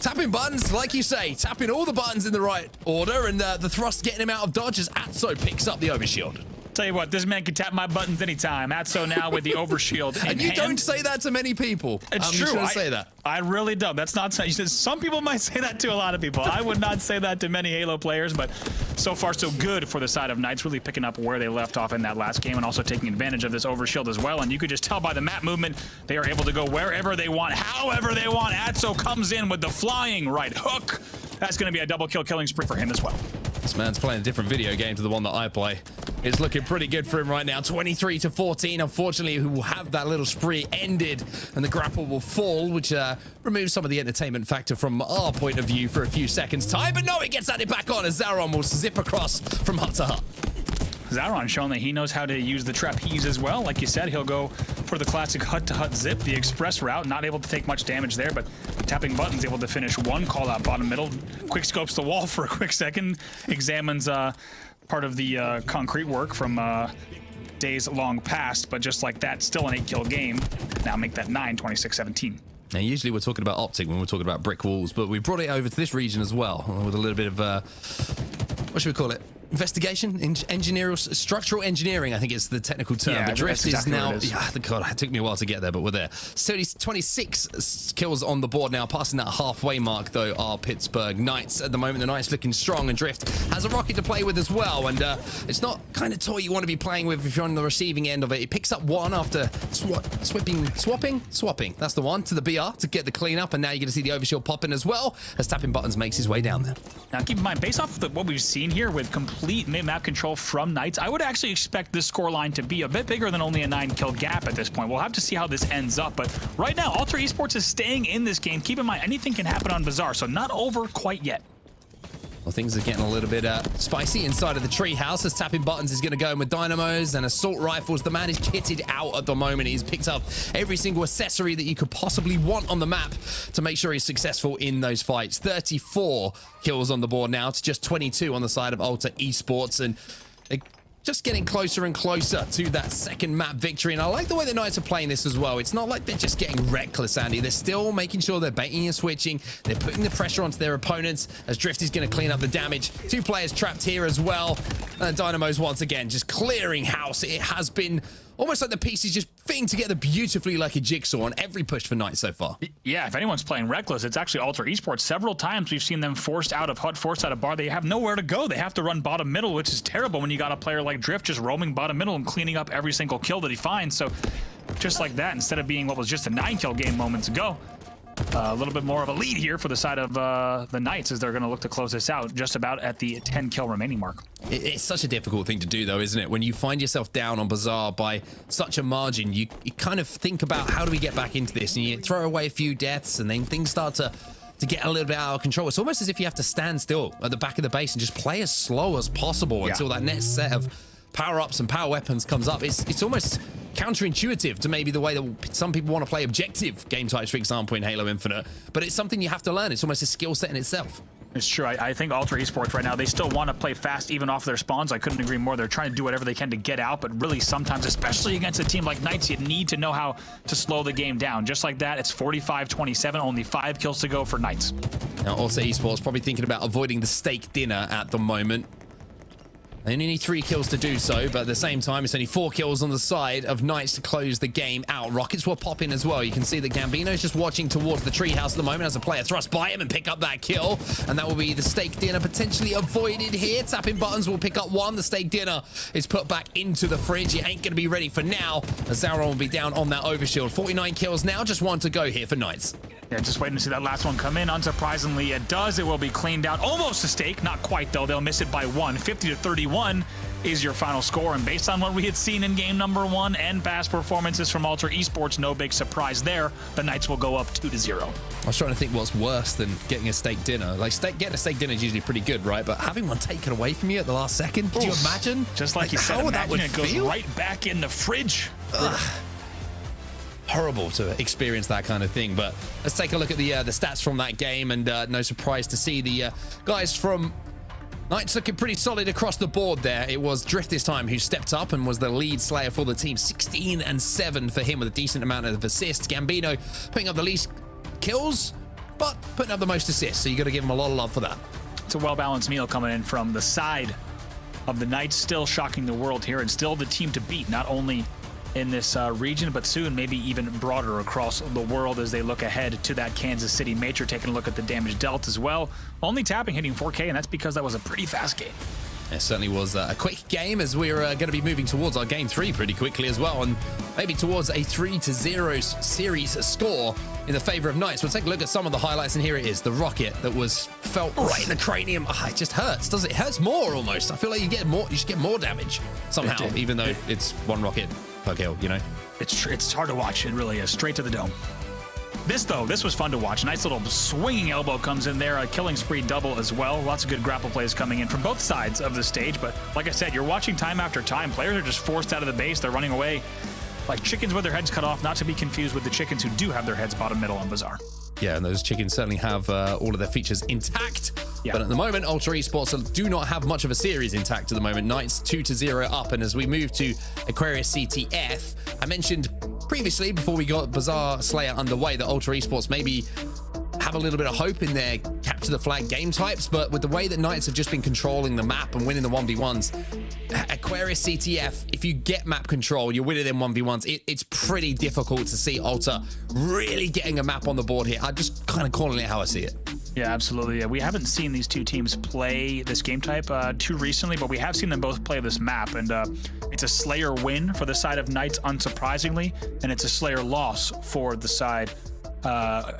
Tapping buttons, like you say, tapping all the buttons in the right order, and the thrust getting him out of dodge as Atso picks up the overshield. Tell you what, this man can tap my buttons anytime. Atso now with the overshield in And you hand. don't say that to many people. It's true. Just gonna say that. I really don't. That's not. Some people might say that to a lot of people. I would not say that to many Halo players, but so far so good for the side of Knights, really picking up where they left off in that last game and also taking advantage of this overshield as well. And you could just tell by the map movement, they are able to go wherever they want, however they want. Atso comes in with the flying right hook. That's going to be a double kill killing spree for him as well. This man's playing a different video game to the one that I play. It's looking pretty good for him right now. 23-14. Unfortunately, who will have that little spree ended, and the grapple will fall, which removes some of the entertainment factor from our point of view for a few seconds time. But no, it gets added back on as Zauron will zip across from hut to hut. Zauron showing that he knows how to use the trapeze as well. Like you said, he'll go for the classic hut-to-hut zip, the express route. Not able to take much damage there, but tapping buttons, able to finish one call out bottom middle. Quick scopes the wall for a quick second. Examines part of the concrete work from days long past, but just like that, still an 8-kill game. Now make that 9, 26-17. Now, usually we're talking about optic when we're talking about brick walls, but we brought it over to this region as well with a little bit of, what should we call it? Investigation, structural engineering, I think it's the technical term. Yeah, but Drift is exactly now, God, it took me a while to get there, but we're there. 26 kills on the board now, passing that halfway mark, though, are Pittsburgh Knights. At the moment, the Knights looking strong, and Drift has a rocket to play with as well, and it's not kind of toy you want to be playing with if you're on the receiving end of it. He picks up one after swapping, that's the one, to the BR to get the cleanup, and now you're going to see the overshield popping as well, as tapping buttons makes his way down there. Now, keep in mind, based off of what we've seen here with complete mid-map control from Knights, I would actually expect this scoreline to be a bit bigger than only a 9-kill gap at this point. We'll have to see how this ends up, but right now, Alter Esports is staying in this game. Keep in mind, anything can happen on Bazaar, so not over quite yet. Well, things are getting a little bit spicy inside of the treehouse as tapping buttons is going to go in with dynamos and assault rifles. The man is kitted out at the moment. He's picked up every single accessory that you could possibly want on the map to make sure he's successful in those fights. 34 kills on the board now to just 22 on the side of Alter Esports, and just getting closer and closer to that second map victory. And I like the way the Knights are playing this as well. It's not like they're just getting reckless, Andy. They're still making sure they're baiting and switching. They're putting the pressure onto their opponents as Drift is going to clean up the damage. 2 players trapped here as well. And Dynamos once again just clearing house. It has been almost like the pieces just fitting together beautifully like a jigsaw on every push for Knights so far. Yeah, if anyone's playing reckless, it's actually Alter Esports. Several times we've seen them forced out of hut, forced out of bar. They have nowhere to go. They have to run bottom middle, which is terrible when you got a player like Drift just roaming bottom middle and cleaning up every single kill that he finds. So just like that, instead of being what was just a 9-kill game moments ago, a little bit more of a lead here for the side of the Knights as they're going to look to close this out just about at the 10 kill remaining mark. It's such a difficult thing to do, though, isn't it? When you find yourself down on Bazaar by such a margin, you kind of think about how do we get back into this, and you throw away a few deaths, and then things start to get a little bit out of control. It's almost as if you have to stand still at the back of the base and just play as slow as possible until that next set of power-ups and power weapons comes up. It's almost counterintuitive to maybe the way that some people want to play objective game types, for example, in Halo Infinite, but it's something you have to learn. It's almost a skill set in itself. It's true. I think Ultra Esports right now, they still want to play fast even off their spawns. I couldn't agree more. They're trying to do whatever they can to get out, but really sometimes, especially against a team like Knights, you need to know how to slow the game down. Just like that, it's 45-27, only 5 kills to go for Knights. Now, also Esports probably thinking about avoiding the steak dinner at the moment. They only need 3 kills to do so, but at the same time, it's only 4 kills on the side of Knights to close the game out. Rockets will pop in as well. You can see that Gambino's just watching towards the treehouse at the moment as a player thrust by him and pick up that kill. And that will be the steak dinner potentially avoided here. Tapping buttons will pick up 1. The steak dinner is put back into the fridge. It ain't going to be ready for now, as Zauron will be down on that overshield. 49 kills now, just 1 to go here for Knights. Yeah, just waiting to see that last one come in. Unsurprisingly, it does. It will be cleaned out. Almost a steak. Not quite, though. They'll miss it by 1. 50-31 is your final score. And based on what we had seen in game number 1 and past performances from Ultra Esports, no big surprise there. The Knights will go up 2-0. I was trying to think what's worse than getting a steak dinner. Like, getting a steak dinner is usually pretty good, right? But having one taken away from you at the last second, could you imagine? Just like you said, imagine it goes right back in the fridge. Horrible to experience that kind of thing. But let's take a look at the stats from that game, and no surprise to see the guys from Knights looking pretty solid across the board there. It was Drift this time who stepped up and was the lead slayer for the team. 16-7 for him with a decent amount of assists. Gambino putting up the least kills, but putting up the most assists, so you got to give him a lot of love for that. It's a well-balanced meal coming in from the side of the Knights, still shocking the world here and still the team to beat, not only in this region, but soon maybe even broader across the world as they look ahead to that Kansas City major. Taking a look at the damage dealt as well. Only tapping hitting 4K, and that's because that was a pretty fast game. It certainly was a quick game, as we're going to be moving towards our game 3 pretty quickly as well, and maybe towards a 3-0 series score in the favor of Knights. We'll take a look at some of the highlights, and here it is. The rocket that was felt right in the cranium. It just hurts, does it? It hurts more almost. I feel like you should get more damage somehow, even though it's 1 rocket per kill, you know? It's hard to watch. It really is. Straight to the dome. This was fun to watch. Nice little swinging elbow comes in there. A killing spree double as well. Lots of good grapple plays coming in from both sides of the stage. But like I said, you're watching time after time. Players are just forced out of the base. They're running away like chickens with their heads cut off, not to be confused with the chickens who do have their heads bottom middle on Bazaar. Yeah, and those chickens certainly have all of their features intact. Yeah. But at the moment, Ultra Esports do not have much of a series intact at the moment. Knights 2-0 up, and as we move to Aquarius CTF, I mentioned previously, before we got Bazaar Slayer underway, that Ultra Esports maybe have a little bit of hope in their capture the flag game types, but with the way that Knights have just been controlling the map and winning the 1v1s, Aquarius CTF, if you get map control, you're winning them 1v1s. It's pretty difficult to see Ultra really getting a map on the board here. I'm just kind of calling it how I see it. Yeah, absolutely. We haven't seen these two teams play this game type too recently, but we have seen them both play this map, and it's a Slayer win for the side of Knights, unsurprisingly, and it's a Slayer loss for the side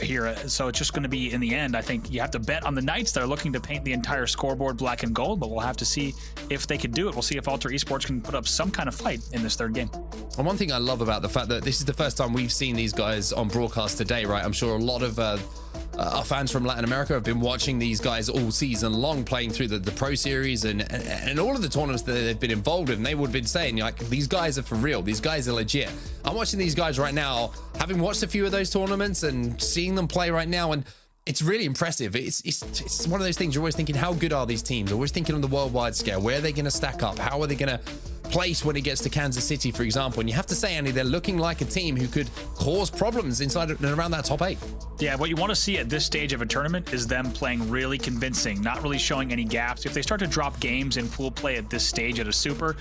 here. So it's just going to be, in the end, I think you have to bet on the Knights. They're looking to paint the entire scoreboard black and gold, but we'll have to see if they could do it. We'll see if Ultra Esports can put up some kind of fight in this third game. And one thing I love about the fact that this is the first time we've seen these guys on broadcast today, right? I'm sure a lot of our fans from Latin America have been watching these guys all season long, playing through the Pro Series and all of the tournaments that they've been involved in. They would have been saying, like, these guys are for real. These guys are legit. I'm watching these guys right now, having watched a few of those tournaments and seeing them play right now, and it's really impressive. It's one of those things you're always thinking, how good are these teams? Always thinking on the worldwide scale, where are they going to stack up? How are they going to place when it gets to Kansas City, for example? And you have to say, Andy, they're looking like a team who could cause problems inside and around that top 8. Yeah, what you want to see at this stage of a tournament is them playing really convincing, not really showing any gaps. If they start to drop games in pool play at this stage at a Super,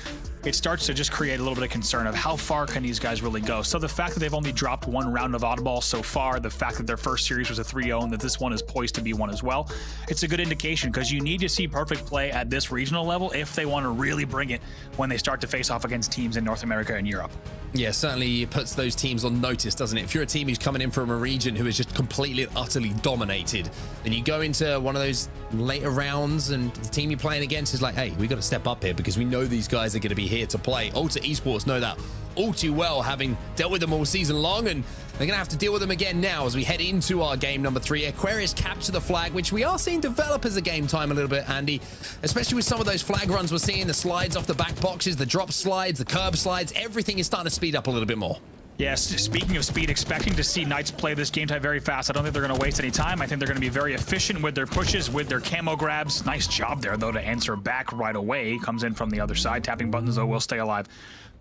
it starts to just create a little bit of concern of how far can these guys really go. So the fact that they've only dropped one round of oddball so far, the fact that their first series was a 3-0 and that this one is poised to be one as well, it's a good indication, because you need to see perfect play at this regional level if they want to really bring it when they start to face off against teams in North America and Europe. Yeah, certainly puts those teams on notice, doesn't it? If you're a team who's coming in from a region who is just completely and utterly dominated, then you go into one of those later rounds and the team you're playing against is like, hey, we got to step up here because we know these guys are going to be here to play. Ulta Esports know that all too well, having dealt with them all season long, and they're going to have to deal with them again now as we head into our game number 3. Aquarius capture the flag, which we are seeing develop as a game time a little bit, Andy, especially with some of those flag runs we're seeing, the slides off the back boxes, the drop slides, the curb slides, everything is starting to speed up a little bit more. Yes, speaking of speed, expecting to see Knights play this game type very fast. I don't think they're going to waste any time. I think they're going to be very efficient with their pushes, with their camo grabs. Nice job there, though, to answer back right away. Comes in from the other side. Tapping buttons, though, will stay alive.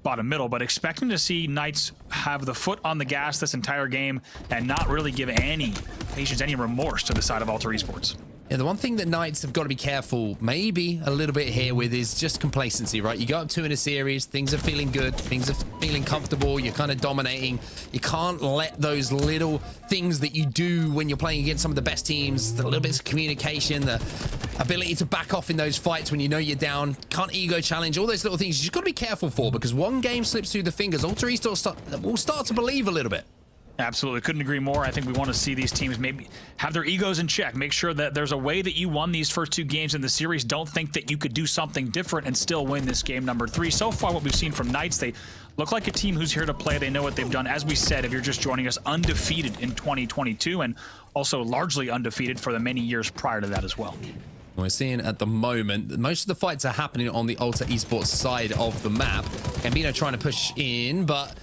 Bottom middle, but expecting to see Knights have the foot on the gas this entire game and not really give any patience, any remorse to the side of Alter Esports. Yeah, the one thing that Knights have got to be careful, maybe a little bit here with, is just complacency, right? You go up 2 in a series, things are feeling good, things are feeling comfortable, you're kind of dominating. You can't let those little things that you do when you're playing against some of the best teams, the little bits of communication, the ability to back off in those fights when you know you're down, can't ego challenge, all those little things you've got to be careful for, because one game slips through the fingers, Alter Esports will start to believe a little bit. Absolutely. Couldn't agree more. I think we want to see these teams maybe have their egos in check. Make sure that there's a way that you won these first 2 games in the series. Don't think that you could do something different and still win this game number 3. So far, what we've seen from Knights, they look like a team who's here to play. They know what they've done. As we said, if you're just joining us, undefeated in 2022 and also largely undefeated for the many years prior to that as well. We're seeing at the moment, most of the fights are happening on the Alter Esports side of the map. Gambino trying to push in, but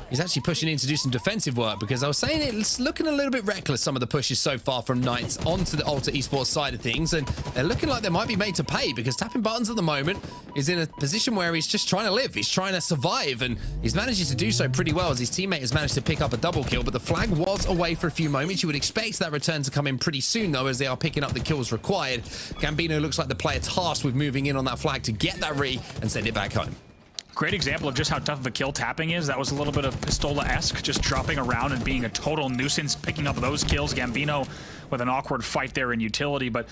he's actually pushing in to do some defensive work, because I was saying it's looking a little bit reckless, some of the pushes so far from Knights onto the Alter Esports side of things, and they're looking like they might be made to pay, because Tapping Buttons at the moment is in a position where he's just trying to live, he's trying to survive, and he's managing to do so pretty well as his teammate has managed to pick up a double kill, but the flag was away for a few moments. You would expect that return to come in pretty soon, though, as they are picking up the kills required. Gambino looks like the player tasked with moving in on that flag to get that re and send it back home. Great example of just how tough of a kill Tapping is. That was a little bit of Pistola-esque, just dropping around and being a total nuisance, picking up those kills. Gambino with an awkward fight there in utility, but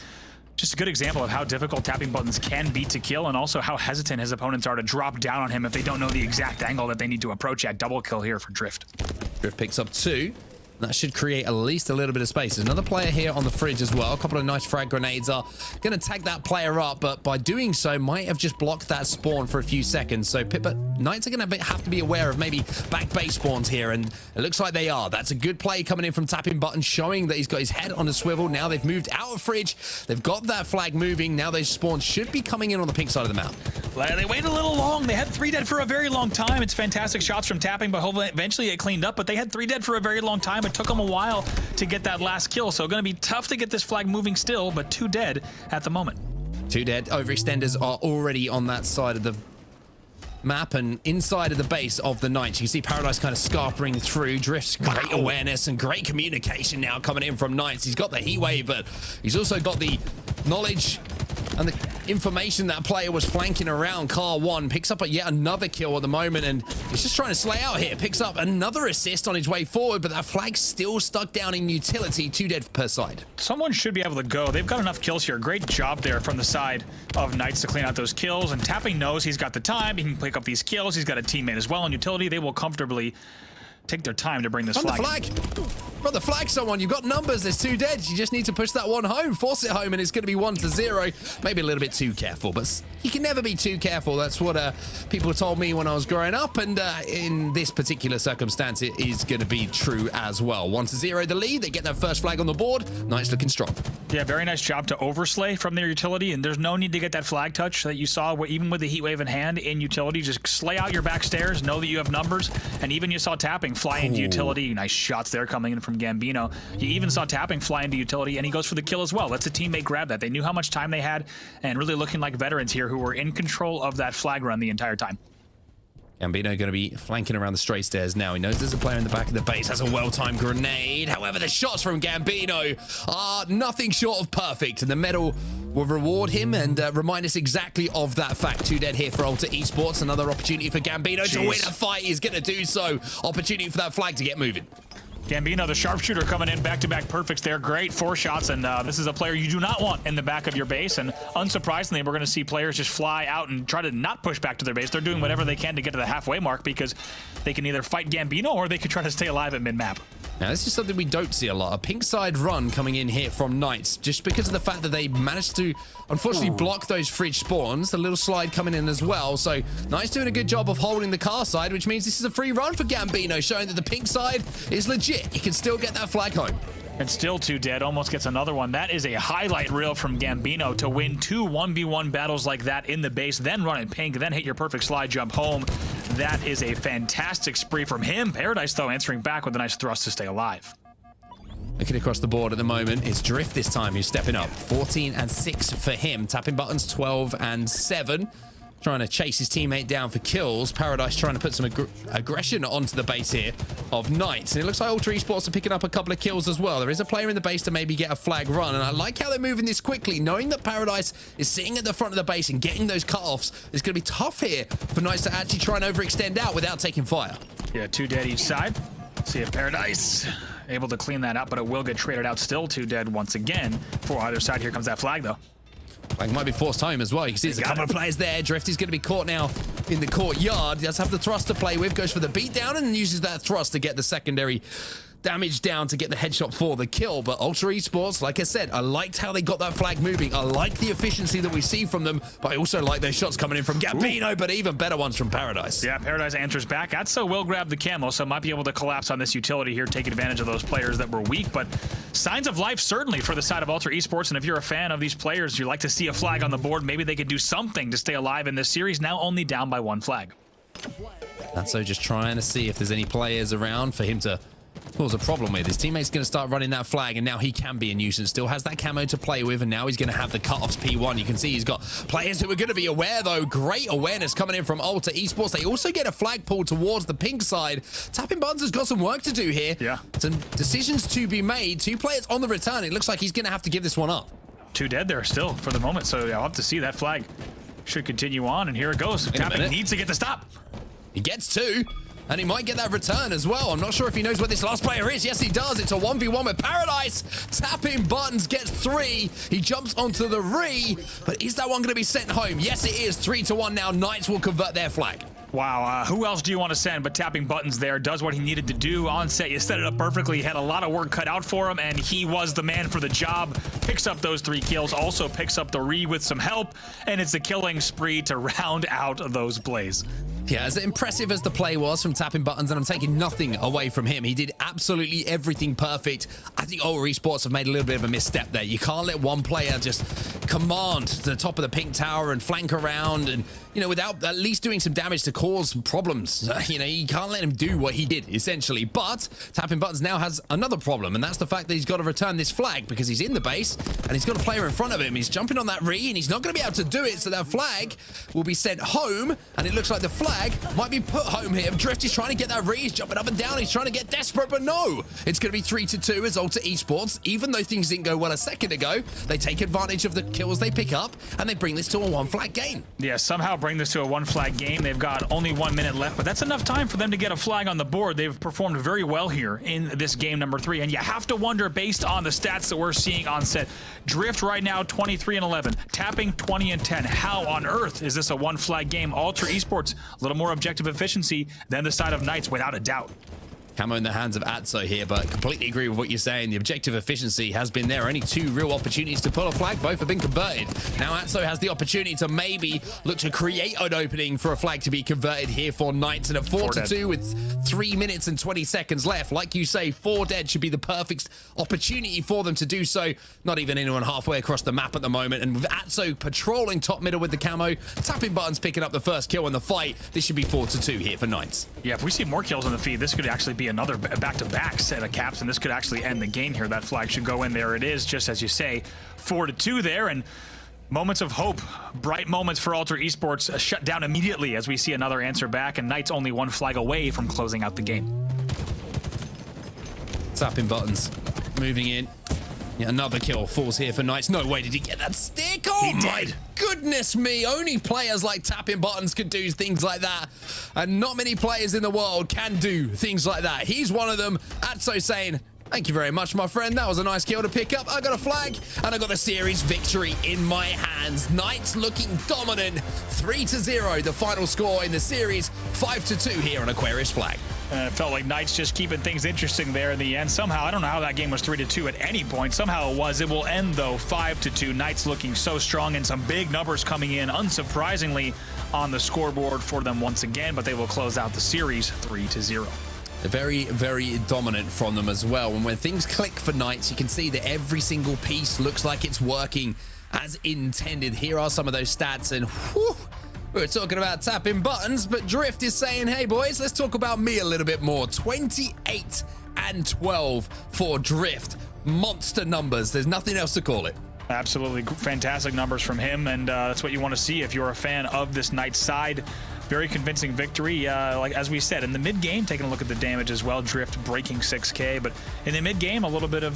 just a good example of how difficult Tapping Buttons can be to kill, and also how hesitant his opponents are to drop down on him if they don't know the exact angle that they need to approach at. Double kill here for Drift. Drift picks up 2. That should create at least a little bit of space. There's another player here on the fridge as well. A couple of nice frag grenades are going to tag that player up, but by doing so, might have just blocked that spawn for a few seconds. So Knights are going to have to be aware of maybe back base spawns here, and it looks like they are. That's a good play coming in from Tapping Button, showing that he's got his head on a swivel. Now they've moved out of fridge. They've got that flag moving. Now those spawns should be coming in on the pink side of the map. They waited a little long. They had 3 dead for a very long time. It's fantastic shots from Tapping, but hopefully eventually it cleaned up, but they had 3 dead for a very long time. It took them a while to get that last kill, so going to be tough to get this flag moving still, but 2 dead at the moment. 2 dead. Overextenders are already on that side of the map and inside of the base of the Knights. You see Paradise kind of scarpering through. Drift's great awareness and great communication now coming in from Knights. He's got the heat wave, but he's also got the knowledge and the information that player was flanking around. Car 1 picks up yet another kill at the moment, and he's just trying to slay out here. Picks up another assist on his way forward, but that flag's still stuck down in utility. 2 dead per side. Someone should be able to go. They've got enough kills here. Great job there from the side of Knights to clean out those kills, and Tapping knows he's got the time. He can pick up these kills. He's got a teammate as well in utility. They will comfortably take their time to bring this flag. Run the flag, someone. You've got numbers. There's 2 dead. You just need to push that one home. Force it home, and it's going to be 1-0. Maybe a little bit too careful, but you can never be too careful. That's what people told me when I was growing up, and in this particular circumstance, it is going to be true as well. 1-0 the lead. They get their first flag on the board. Knights looking strong. Yeah, very nice job to overslay from their utility, and there's no need to get that flag touch that you saw even with the heat wave in hand in utility. Just slay out your back stairs, know that you have numbers, and even you saw Tapping fly into utility. Nice shots there coming in from Gambino. You even saw Tapping fly into utility, and he goes for the kill as well. Lets a teammate grab that. They knew how much time they had, and really looking like veterans here who were in control of that flag run the entire time. Gambino going to be flanking around the straight stairs now. He knows there's a player in the back of the base. Has a well-timed grenade. However, the shots from Gambino are nothing short of perfect. And the medal will reward him and remind us exactly of that fact. 2 dead here for Ultra Esports. Another opportunity for Gambino to win a fight. He's going to do so. Opportunity for that flag to get moving. Gambino, the sharpshooter, coming in back-to-back perfects there. Great 4 shots, and this is a player you do not want in the back of your base. And unsurprisingly, we're going to see players just fly out and try to not push back to their base. They're doing whatever they can to get to the halfway mark because they can either fight Gambino or they can try to stay alive at mid-map. Now, this is something we don't see a lot. A pink side run coming in here from Knights, just because of the fact that they managed to, unfortunately, block those fridge spawns. The little slide coming in as well. So, Knights doing a good job of holding the car side, which means this is a free run for Gambino, showing that the pink side is legit. He can still get that flag home. And still 2 dead, almost gets another one. That is a highlight reel from Gambino to win 2 1v1 battles like that in the base, then run in pink, then hit your perfect slide jump home. That is a fantastic spree from him. Paradise, though, answering back with a nice thrust to stay alive. Looking across the board at the moment, it's Drift this time who's stepping up. 14 and 6 for him. Tapping buttons 12 and 7. Trying to chase his teammate down for kills. Paradise trying to put some aggression onto the base here of Knights. And it looks like Ultra Esports are picking up a couple of kills as well. There is a player in the base to maybe get a flag run. And I like how they're moving this quickly, knowing that Paradise is sitting at the front of the base and getting those cutoffs. It's going to be tough here for Knights to actually try and overextend out without taking fire. Yeah, 2 dead each side. See if Paradise able to clean that up, but it will get traded out. Still 2 dead once again for either side. Here comes that flag, though. Flag might be forced home as well. You can see there's a couple of players there. Drift is going to be caught now in the courtyard. He does have the thrust to play with. Goes for the beatdown and uses that thrust to get the secondary damage down to get the headshot for the kill. But Ultra Esports, like I said, I liked how they got that flag moving. I like the efficiency that we see from them, but I also like those shots coming in from Gambino, but even better ones from Paradise. Yeah, Paradise answers back. Atso will grab the camo, so might be able to collapse on this utility here, take advantage of those players that were weak, but signs of life certainly for the side of Ultra Esports. And if you're a fan of these players, you like to see a flag on the board, maybe they could do something to stay alive in this series, now only down by 1 flag. Atso just trying to see if there's any players around for him to cause a problem with. His teammate's going to start running that flag, and now he can be a nuisance. Still has that camo to play with, and now he's going to have the cutoffs P1. You can see he's got players who are going to be aware, though. Great awareness coming in from Ultra Esports. They also get a flag pulled towards the pink side. Tapping Buttons has got some work to do here. Yeah. Some decisions to be made. 2 players on the return. It looks like he's going to have to give this one up. 2 dead there still for the moment, so yeah, I'll have to see. That flag should continue on, and here it goes. Tapping needs to get the stop. He gets 2. And he might get that return as well. I'm not sure if he knows where this last player is. Yes, he does. It's a 1v1 with Paradise. Tapping Buttons gets 3. He jumps onto the re. But is that one going to be sent home? Yes, it is. 3-1 now. Knights will convert their flag. Wow, who else do you want to send? But Tapping Buttons there does what he needed to do on set. You set it up perfectly. He had a lot of work cut out for him, and he was the man for the job. Picks up those 3 kills, also picks up the re with some help, and it's a killing spree to round out those plays. Yeah, as impressive as the play was from Tapping Buttons, and I'm taking nothing away from him, he did absolutely everything perfect. I think Ultra Esports have made a little bit of a misstep there. You can't let one player just command to the top of the pink tower and flank around and, you know, without at least doing some damage to cause problems. You know, you can't let him do what he did, essentially. But Tapping Buttons now has another problem, and that's the fact that he's got to return this flag because he's in the base and he's got a player in front of him. He's jumping on that re, and he's not going to be able to do it, so that flag will be sent home, and it looks like the flag might be put home here. Drift is trying to get that re. He's jumping up and down. He's trying to get desperate, but no. It's going to be 3-2 as Ultra Esports. Even though things didn't go well a second ago, they take advantage of the kills they pick up, and they bring this to a 1 flag game. Yeah, somehow bring this to a 1 flag game. They've got only 1 minute left, but that's enough time for them to get a flag on the board. They've performed very well here in this game number 3, and you have to wonder, based on the stats that we're seeing on set, Drift right now 23-11, Tapping 20-10. How on earth is this a 1 flag game? Ultra Esports, a little more objective efficiency than the side of Knights, without a doubt. Camo in the hands of Atso here, but completely agree with what you're saying. The objective efficiency has been there. Only 2 real opportunities to pull a flag. Both have been converted. Now Atso has the opportunity to maybe look to create an opening for a flag to be converted here for Knights. And at 4-2 with 3 minutes and 20 seconds left, like you say, 4 dead should be the perfect opportunity for them to do so. Not even anyone halfway across the map at the moment. And with Atso patrolling top middle with the camo, Tapping Buttons picking up the first kill in the fight, this should be 4-2 here for Knights. Yeah, if we see more kills on the feed, this could actually be another back-to-back set of caps, and this could actually end the game here. That flag should go in. There it is, just as you say, 4-2 there, and moments of hope, bright moments for Ultra Esports, shut down immediately as we see another answer back, and Knights only 1 flag away from closing out the game. Tapping Buttons moving in. Yeah, another kill falls here for Knights. No way did he get that stick. Oh my goodness me. Only players like tapping buttons could do things like that. And not many players in the world can do things like that. He's one of them. Atso saying, thank you very much, my friend. That was a nice kill to pick up. I got a flag, and I got the series victory in my hands. Knights looking dominant. 3-0, the final score in the series. 5-2 here on Aquarius flag. It felt like Knights just keeping things interesting there in the end. Somehow, I don't know how that game was 3-2 at any point. Somehow it was. It will end, though, 5-2. Knights looking so strong, and some big numbers coming in, unsurprisingly, on the scoreboard for them once again, but they will close out the series 3-0. They're very, very dominant from them as well. And when things click for Knights, you can see that every single piece looks like it's working as intended. Here are some of those stats, and whew, we were talking about tapping buttons, but Drift is saying, hey boys, let's talk about me a little bit more. 28-12 for Drift. Monster numbers. There's nothing else to call it. Absolutely fantastic numbers from him, and that's what you want to see if you're a fan of this Knights side. Very convincing victory, like as we said, in the mid-game, taking a look at the damage as well, Drift breaking 6K, but in the mid-game, a little bit of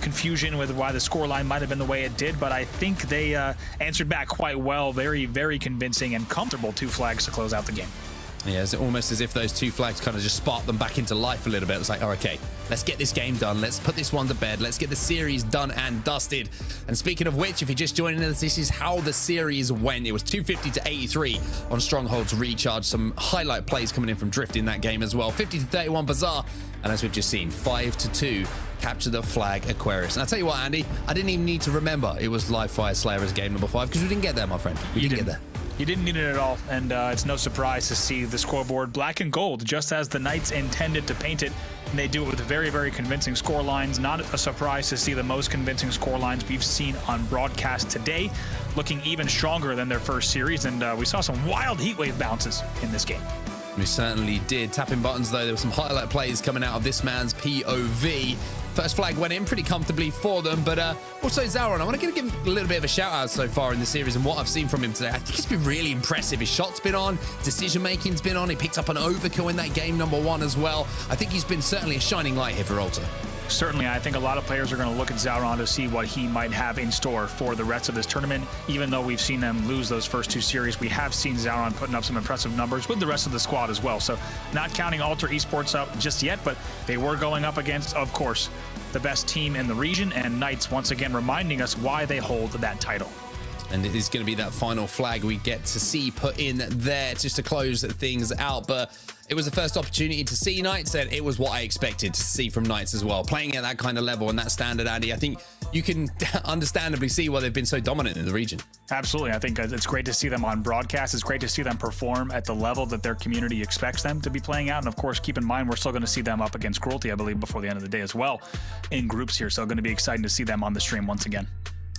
confusion with why the scoreline might have been the way it did, but I think they answered back quite well. Very, very convincing and comfortable 2 flags to close out the game. Yeah, it's almost as if those 2 flags kind of just sparked them back into life a little bit. It's like, oh, okay, let's get this game done. Let's put this one to bed. Let's get the series done and dusted. And speaking of which, if you're just joining us, this is how the series went. It was 250-83 on Stronghold's recharge. Some highlight plays coming in from Drift in that game as well. 50-31 Bazaar. And as we've just seen, 5-2 capture the flag Aquarius. And I'll tell you what, Andy, I didn't even need to remember it was Live Fire Slayer as game number 5 because we didn't get there, my friend. We didn't get there. You didn't need it at all, and it's no surprise to see the scoreboard black and gold, just as the Knights intended to paint it, and they do it with very, very convincing score lines. Not a surprise to see the most convincing score lines we've seen on broadcast today, looking even stronger than their first series, and we saw some wild heatwave bounces in this game. We certainly did. Tapping buttons, though, there were some highlight plays coming out of this man's POV. First flag went in pretty comfortably for them, but also Zauron, I want to give him a little bit of a shout out so far in the series and what I've seen from him today. I think it's been really impressive. His shot's been on, decision-making's been on. He picked up an overkill in that game number 1 as well. I think he's been certainly a shining light here for Alta. Certainly, I think a lot of players are going to look at Zauron to see what he might have in store for the rest of this tournament. Even though we've seen them lose those first 2 series, we have seen Zauron putting up some impressive numbers with the rest of the squad as well. So not counting Alter Esports out just yet, but they were going up against, of course, the best team in the region, and Knights once again reminding us why they hold that title. And it is going to be that final flag we get to see put in there just to close things out. But it was the first opportunity to see Knights, and it was what I expected to see from Knights as well. Playing at that kind of level and that standard, Andy, I think you can understandably see why they've been so dominant in the region. Absolutely. I think it's great to see them on broadcast. It's great to see them perform at the level that their community expects them to be playing out. And of course, keep in mind, we're still going to see them up against Cruelty, I believe, before the end of the day as well in groups here. So going to be exciting to see them on the stream once again.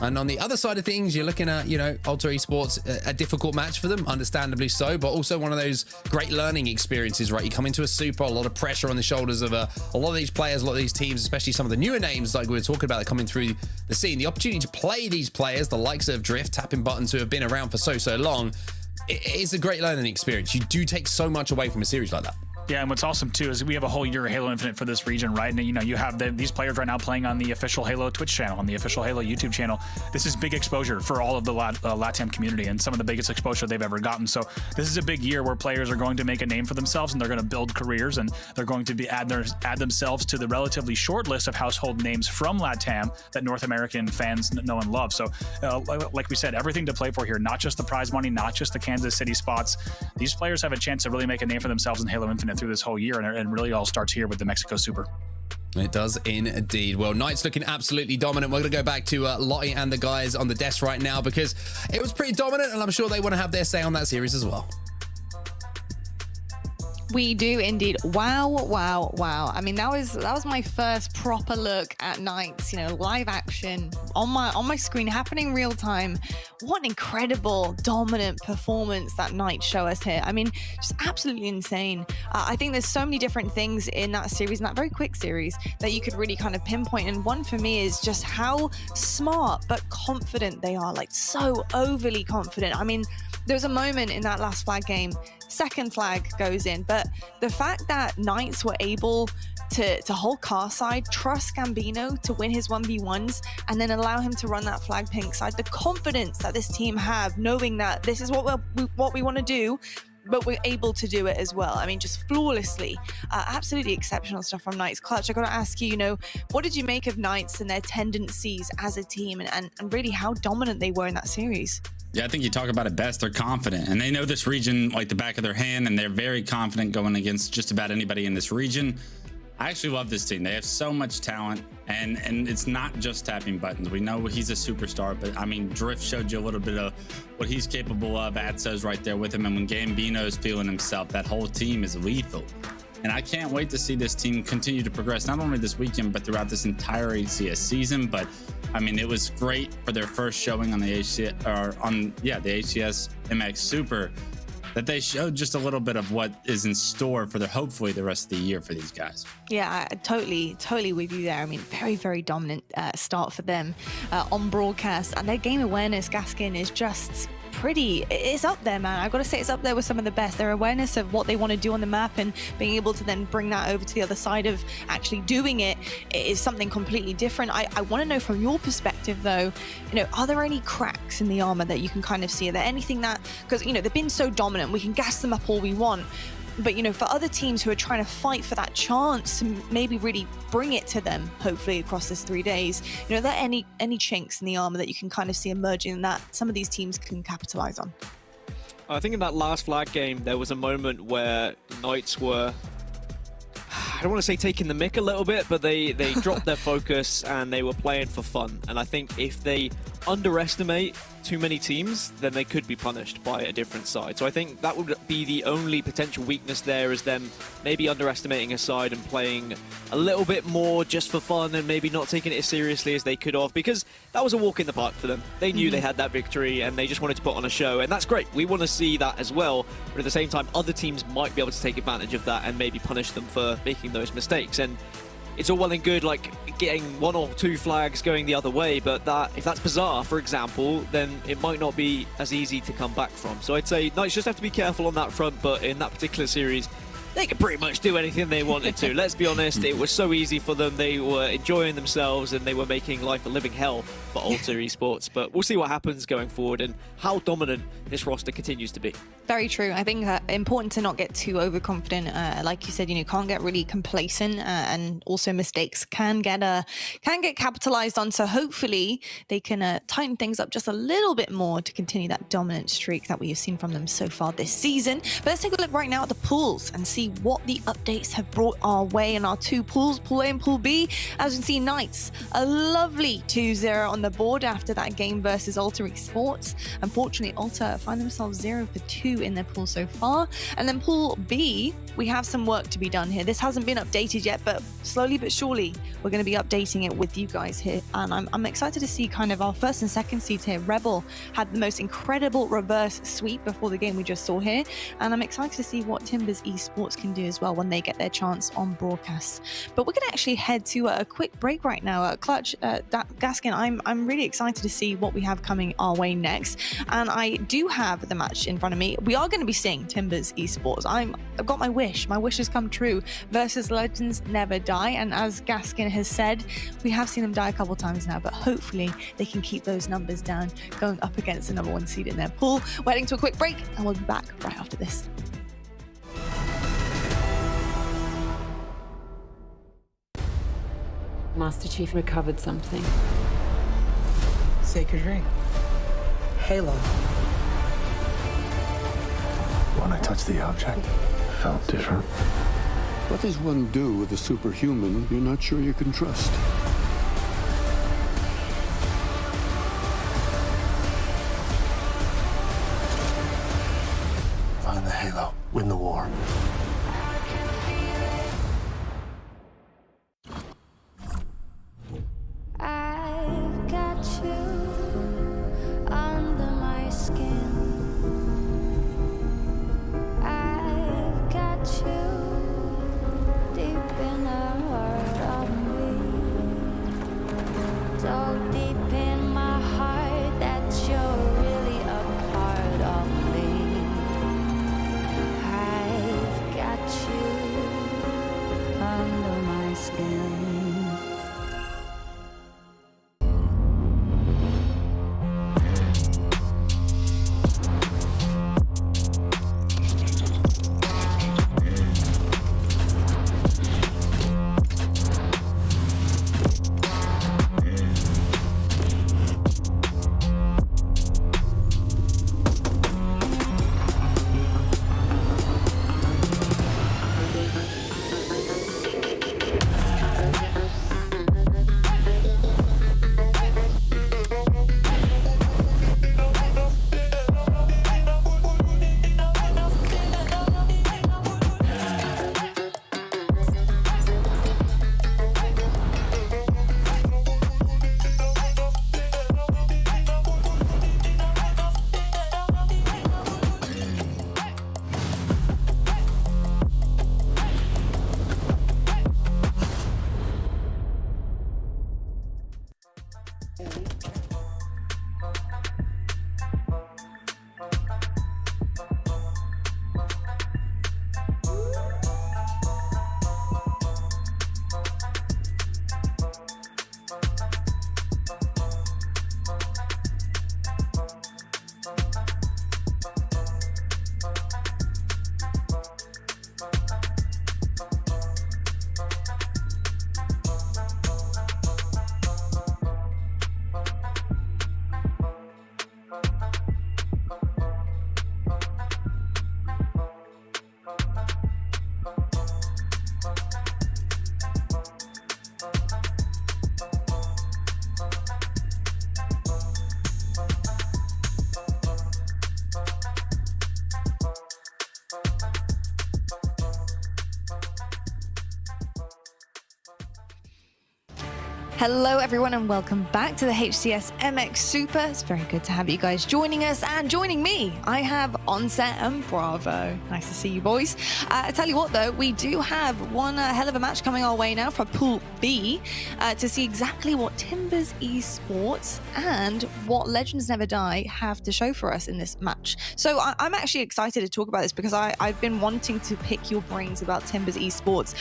And on the other side of things, you're looking at, you know, Alter Esports, a difficult match for them, understandably so, but also one of those great learning experiences, right? You come into a Super, a lot of pressure on the shoulders of a lot of these players, a lot of these teams, especially some of the newer names like we were talking about that coming through the scene. The opportunity to play these players, the likes of Drift, tapping buttons who have been around for so long, it is a great learning experience. You do take so much away from a series like that. Yeah, and what's awesome too is we have a whole year of Halo Infinite for this region, right? And you know, you have these players right now playing on the official Halo Twitch channel, on the official Halo YouTube channel. This is big exposure for all of the LATAM community and some of the biggest exposure they've ever gotten. So this is a big year where players are going to make a name for themselves, and they're going to build careers, and they're going to be add themselves to the relatively short list of household names from LATAM that North American fans know and love. So like we said, everything to play for here, not just the prize money, not just the Kansas City spots. These players have a chance to really make a name for themselves in Halo Infinite through this whole year, and really all starts here with the Mexico Super. It does indeed. Well, Knights looking absolutely dominant. We're going to go back to Lottie and the guys on the desk right now because it was pretty dominant, and I'm sure they want to have their say on that series as well. We do indeed. Wow, wow, wow. I mean, that was my first proper look at Knights, you know, live action on my screen, happening real time. What an incredible, dominant performance that Knights show us here. I mean, just absolutely insane. I think there's so many different things in that series, in that very quick series, that you could really kind of pinpoint. And one for me is just how smart but confident they are, like so overly confident. I mean, there was a moment in that last flag game, second flag goes in, but the fact that Knights were able to hold car side, trust Gambino to win his 1v1s, and then allow him to run that flag pink side. The confidence that this team have, knowing that this is what we want to do, but we're able to do it as well. I mean, just flawlessly. Absolutely exceptional stuff from Knights. Clutch, I got to ask you, what did you make of Knights and their tendencies as a team, and really how dominant they were in that series? Yeah, I think you talk about it best. They're confident, and they know this region like the back of their hand, and they're very confident going against just about anybody in this region. I actually love this team. They have so much talent, and it's not just tapping buttons. We know he's a superstar, but I mean, Drift showed you a little bit of what he's capable of. Adso's right there with him, and when Gambino's feeling himself, that whole team is lethal. And I can't wait to see this team continue to progress, not only this weekend, but throughout this entire HCS season. But I mean, it was great for their first showing on the HCS MX Super, that they showed just a little bit of what is in store for hopefully the rest of the year for these guys. Yeah, totally with you there. I mean, very, very dominant start for them on broadcast, and their game awareness, Gaskin, is just it's up there, man. I've got to say, it's up there with some of the best. Their awareness of what they want to do on the map and being able to then bring that over to the other side of actually doing it is something completely different. I want to know from your perspective, though, are there any cracks in the armor that you can kind of see? Are there anything that, because they've been so dominant, we can gas them up all we want, but for other teams who are trying to fight for that chance to maybe really bring it to them, hopefully across this 3 days, are there any chinks in the armor that you can kind of see emerging that some of these teams can capitalize on? I think in that last flag game, there was a moment where Knights were, I don't want to say taking the mick a little bit, but they dropped their focus and they were playing for fun. And I think if they underestimate too many teams, then they could be punished by a different side. So I think that would be the only potential weakness there, is them maybe underestimating a side and playing a little bit more just for fun and maybe not taking it as seriously as they could have, because that was a walk in the park for them. They knew they had that victory and they just wanted to put on a show, and that's great. We want to see that as well, but at the same time, other teams might be able to take advantage of that and maybe punish them for making those mistakes. And it's all well and good like getting 1 or 2 flags going the other way, but if that's Bazaar, for example, then it might not be as easy to come back from. So I'd say Knights just have to be careful on that front, but in that particular series, they could pretty much do anything they wanted to. Let's be honest, it was so easy for them. They were enjoying themselves and they were making life a living hell for Alter Esports. But we'll see what happens going forward and how dominant this roster continues to be. Very true. I think important to not get too overconfident. Like you said, can't get really complacent, and also mistakes can get capitalized on. So hopefully they can tighten things up just a little bit more to continue that dominant streak that we have seen from them so far this season. But let's take a look right now at the pools and see what the updates have brought our way in our 2 pools, Pool A and Pool B. As you can see, Knights, a lovely 2-0 on the board after that game versus Alter Esports. Unfortunately, Alter find themselves 0 for 2 in their pool so far. And then Pool B, we have some work to be done here. This hasn't been updated yet, but slowly but surely we're going to be updating it with you guys here. And I'm excited to see kind of our first and second seeds here. Rebel had the most incredible reverse sweep before the game we just saw here. And I'm excited to see what Timbers Esports can do as well when they get their chance on broadcast. But we're going to actually head to a quick break right now. Clutch, Gaskin, I'm really excited to see what we have coming our way next. And I do have the match in front of me. We are going to be seeing Timbers Esports. I've got my wish. My wish has come true versus Legends Never Die. And as Gaskin has said, we have seen them die a couple times now, but hopefully they can keep those numbers down going up against the #1 seed in their pool. We're heading to a quick break and we'll be back right after this. Master Chief recovered something. Sacred ring. Halo. When I touched the object, it felt different. What does one do with a superhuman you're not sure you can trust? Find the Halo. Win the war. I've got you under my skin. I've got you deep in the heart of me. So deep in my heart that you're really a part of me. I've Hello everyone and welcome back to the HCS MX Super. It's very good to have you guys joining us, and joining me I have Onset and Bravo. Nice to see you boys. I tell you what though, we do have one hell of a match coming our way now for Pool B to see exactly what Timbers Esports and what Legends Never Die have to show for us in this match. So I'm actually excited to talk about this because I've been wanting to pick your brains about Timbers Esports.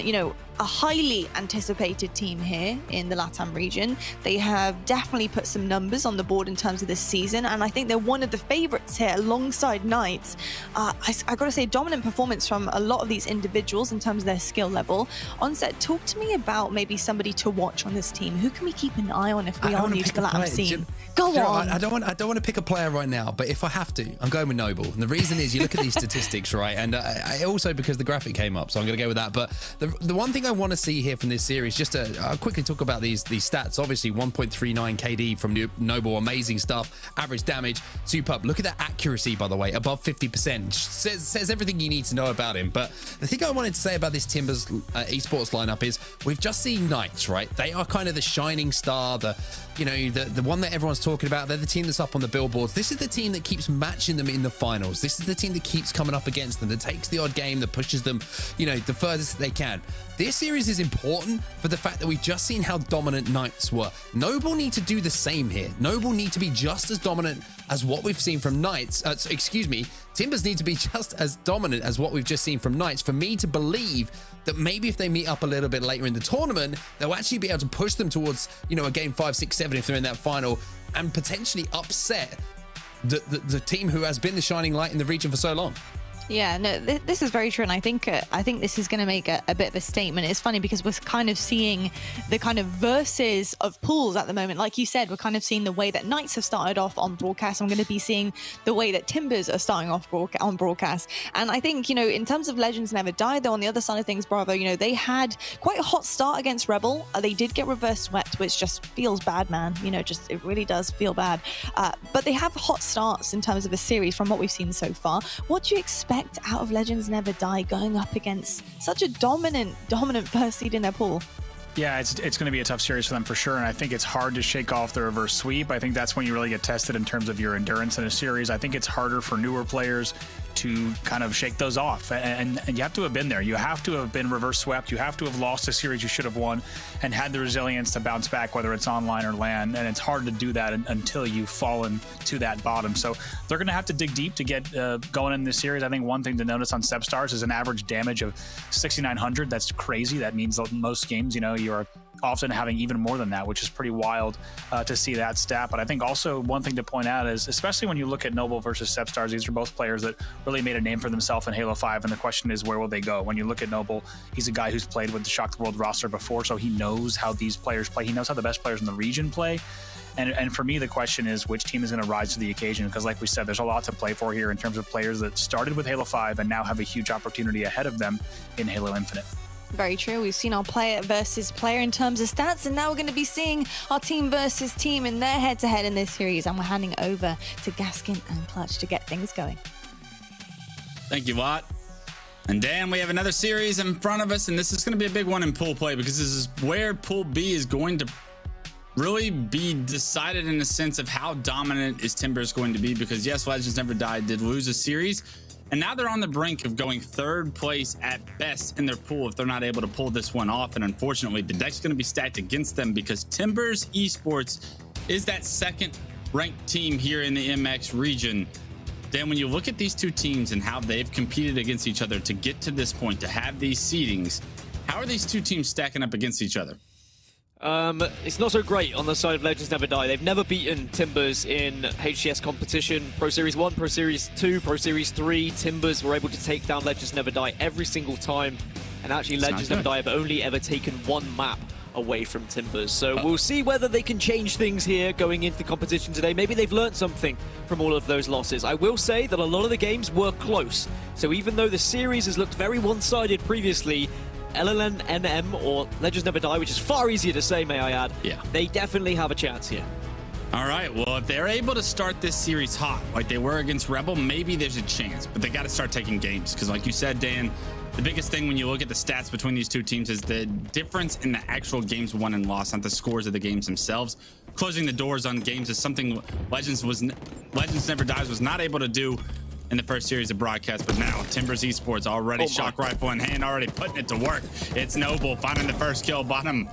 You know, a highly anticipated team here in the LATAM region. They have definitely put some numbers on the board in terms of this season, and I think they're one of the favorites here alongside Knights. I gotta say, dominant performance from a lot of these individuals in terms of their skill level. Onset, talk to me about maybe somebody to watch on this team. Who can we keep an eye on if we are new to the LATAM scene? Go on. I don't want to pick a player right now, but if I have to, I'm going with Noble. And the reason is, you look at these statistics, right? And I also because the graphic came up, so I'm going to go with that. But the one thing I want to see here from this series, just to quickly talk about these stats. Obviously, 1.39 KD from Noble, amazing stuff. Average damage, superb. Look at that accuracy, by the way, above 50%. Says everything you need to know about him. But the thing I wanted to say about this Timbers Esports lineup is we've just seen Knights, right? They are kind of the shining star, the one that everyone's talking about. They're the team that's up on the billboards. This is the team that keeps matching them in the finals. This is the team that keeps coming up against them, that takes the odd game, that pushes them, the furthest they can. This series is important for the fact that we've just seen how dominant Knights were. Noble need to do the same here. Noble need to be just as dominant as what we've seen from Knights. Timbers need to be just as dominant as what we've just seen from Knights for me to believe that maybe if they meet up a little bit later in the tournament, they'll actually be able to push them towards, a game 5, 6, 7 if they're in that final, and potentially upset the team who has been the shining light in the region for so long. Yeah, no, this is very true, and I think this is going to make a bit of a statement. It's funny because we're kind of seeing the kind of verses of pools at the moment. Like you said, we're kind of seeing the way that Knights have started off on broadcast. I'm going to be seeing the way that Timbers are starting off on broadcast. And I think, in terms of Legends Never Die, though, on the other side of things, Bravo, they had quite a hot start against Rebel. They did get reverse swept, which just feels bad, man. It really does feel bad. But they have hot starts in terms of a series from what we've seen so far. What do you expect out of Legends Never Die going up against such a dominant first seed in their pool? Yeah, it's going to be a tough series for them for sure, and I think it's hard to shake off the reverse sweep. I think that's when you really get tested in terms of your endurance in a series. I think it's harder for newer players to kind of shake those off, and you have to have been there. You have to have been reverse swept. You have to have lost a series you should have won and had the resilience to bounce back, whether it's online or LAN, and it's hard to do that until you've fallen to that bottom. So they're going to have to dig deep to get going in this series. I think one thing to notice on Stepstars is an average damage of 6,900. That's crazy. That means that most games, you're often having even more than that, which is pretty wild to see that stat. But I think also one thing to point out is, especially when you look at Noble versus Stepstars, these are both players that really made a name for themselves in Halo 5, and the question is, where will they go? When you look at Noble, he's a guy who's played with the Shock the World roster before, so he knows how these players play. He knows how the best players in the region play. And for me, the question is, which team is going to rise to the occasion? Because like we said, there's a lot to play for here in terms of players that started with Halo 5 and now have a huge opportunity ahead of them in Halo Infinite. Very true. We've seen our player versus player in terms of stats, and now we're going to be seeing our team versus team in their head-to-head in this series, and we're handing over to Gaskin and Clutch to get things going. Thank you, Watt. And Dan, we have another series in front of us, and this is going to be a big one in pool play because this is where Pool B is going to really be decided in the sense of how dominant is Timbers going to be, because yes, Legends Never Die did lose a series, And now they're on the brink of going third place at best in their pool if they're not able to pull this one off. And unfortunately, the deck's going to be stacked against them because Timbers Esports is that second ranked team here in the MX region. Dan, when you look at these two teams and how they've competed against each other to get to this point, to have these seedings, how are these two teams stacking up against each other? It's not so great on the side of Legends Never Die. They've never beaten Timbers in HCS competition. Pro Series 1, Pro Series 2, Pro Series 3. Timbers were able to take down Legends Never Die every single time. And actually, Legends Never Die have only ever taken one map away from Timbers. So we'll see whether they can change things here going into the competition today. Maybe they've learned something from all of those losses. I will say that a lot of the games were close. So even though the series has looked very one-sided previously, LLNNM or Legends Never Die, which is far easier to say, may I add, they definitely have a chance here. All right, well, if they're able to start this series hot like they were against Rebel, maybe there's a chance, but they got to start taking games because like you said, Dan, the biggest thing when you look at the stats between these two teams is the difference in the actual games won and lost, not the scores of the games themselves. Closing the doors on games is something Legends Never Dies was not able to do in the first series of broadcast, but now Timbers Esports already shock rifle in hand, already putting it to work. It's Noble finding the first kill, bottom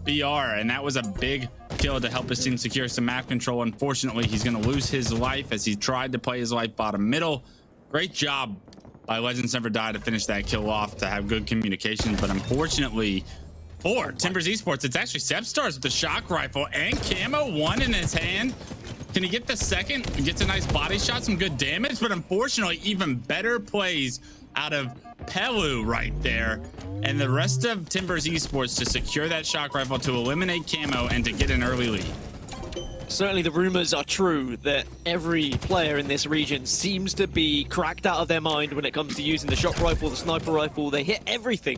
BR, and that was a big kill to help his team secure some map control. Unfortunately, he's going to lose his life as he tried to play his life bottom middle. Great job by Legends Never Die to finish that kill off, to have good communication, but unfortunately for Timbers Esports, it's actually Sebstars with the shock rifle and camo, one in his hand. Can he get the second? He gets a nice body shot, some good damage, but unfortunately, even better plays out of Pelu right there. And the rest of Timbers Esports to secure that shock rifle, to eliminate camo, and to get an early lead. Certainly the rumors are true that every player in this region seems to be cracked out of their mind when it comes to using the shock rifle, the sniper rifle. They hit everything.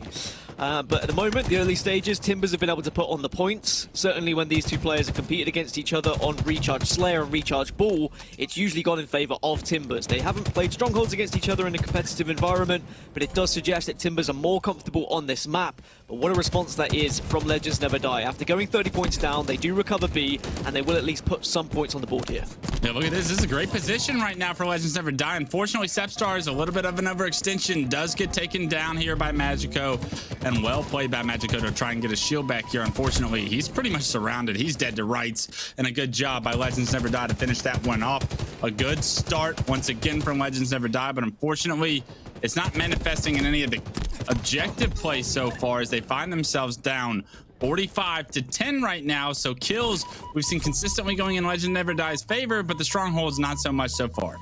But at the moment, the early stages, Timbers have been able to put on the points. Certainly when these two players have competed against each other on Recharge Slayer and Recharge Ball, it's usually gone in favor of Timbers. They haven't played Strongholds against each other in a competitive environment, but it does suggest that Timbers are more comfortable on this map. But what a response that is from Legends Never Die. After going 30 points down, they do recover B, and they will at least put some points on the board here. Yeah, look at this. This is a great position right now for Legends Never Die. Unfortunately, Sebstars, a little bit of an overextension, does get taken down here by Magico, and well played by Magico to try and get a shield back here. Unfortunately, he's pretty much surrounded. He's dead to rights, and a good job by Legends Never Die to finish that one off. A good start once again from Legends Never Die, but unfortunately, it's not manifesting in any of the objective play so far as they find themselves down 45-10 right now. So kills we've seen consistently going in Legend Never Die's favor, but the Strongholds not so much so far.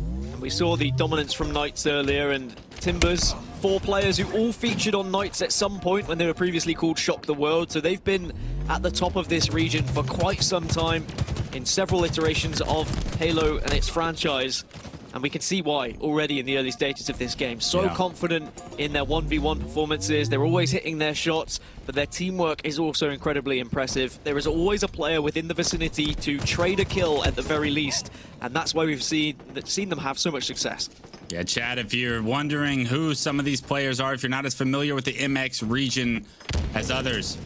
And we saw the dominance from Knights earlier, and Timbers, 4 players who all featured on Knights at some point when they were previously called Shock the World. So they've been at the top of this region for quite some time in several iterations of Halo and its franchise. And we can see why already in the early stages of this game. So confident in their 1v1 performances. They're always hitting their shots, but their teamwork is also incredibly impressive. There is always a player within the vicinity to trade a kill at the very least, and that's why we've seen them have so much success. Yeah, Chad, if you're wondering who some of these players are, if you're not as familiar with the MX region as others,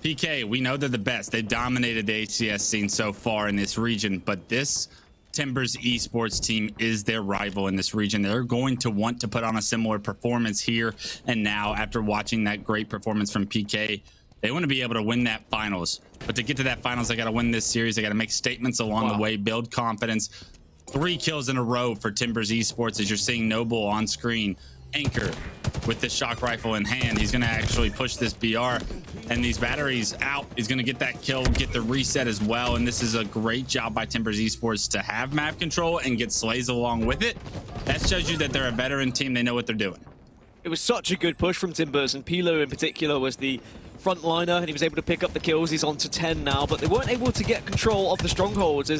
PK, we know they're the best. They've dominated the HCS scene so far in this region, but this Timbers Esports team is their rival in this region. They're going to want to put on a similar performance here and now. After watching that great performance from PK, they want to be able to win that finals. But to get to that finals, they got to win this series. They got to make statements along the way, build confidence. 3 kills in a row for Timbers Esports as you're seeing Noble on screen. Anchor with the shock rifle in hand. He's going to actually push this BR, and these batteries out. He's going to get that kill, get the reset as well. And this is a great job by Timbers Esports to have map control and get Slays along with it. That shows you that they're a veteran team. They know what they're doing. It was such a good push from Timbers, and Pilo in particular was the frontliner, and he was able to pick up the kills. He's on to 10 now, but they weren't able to get control of the Strongholds.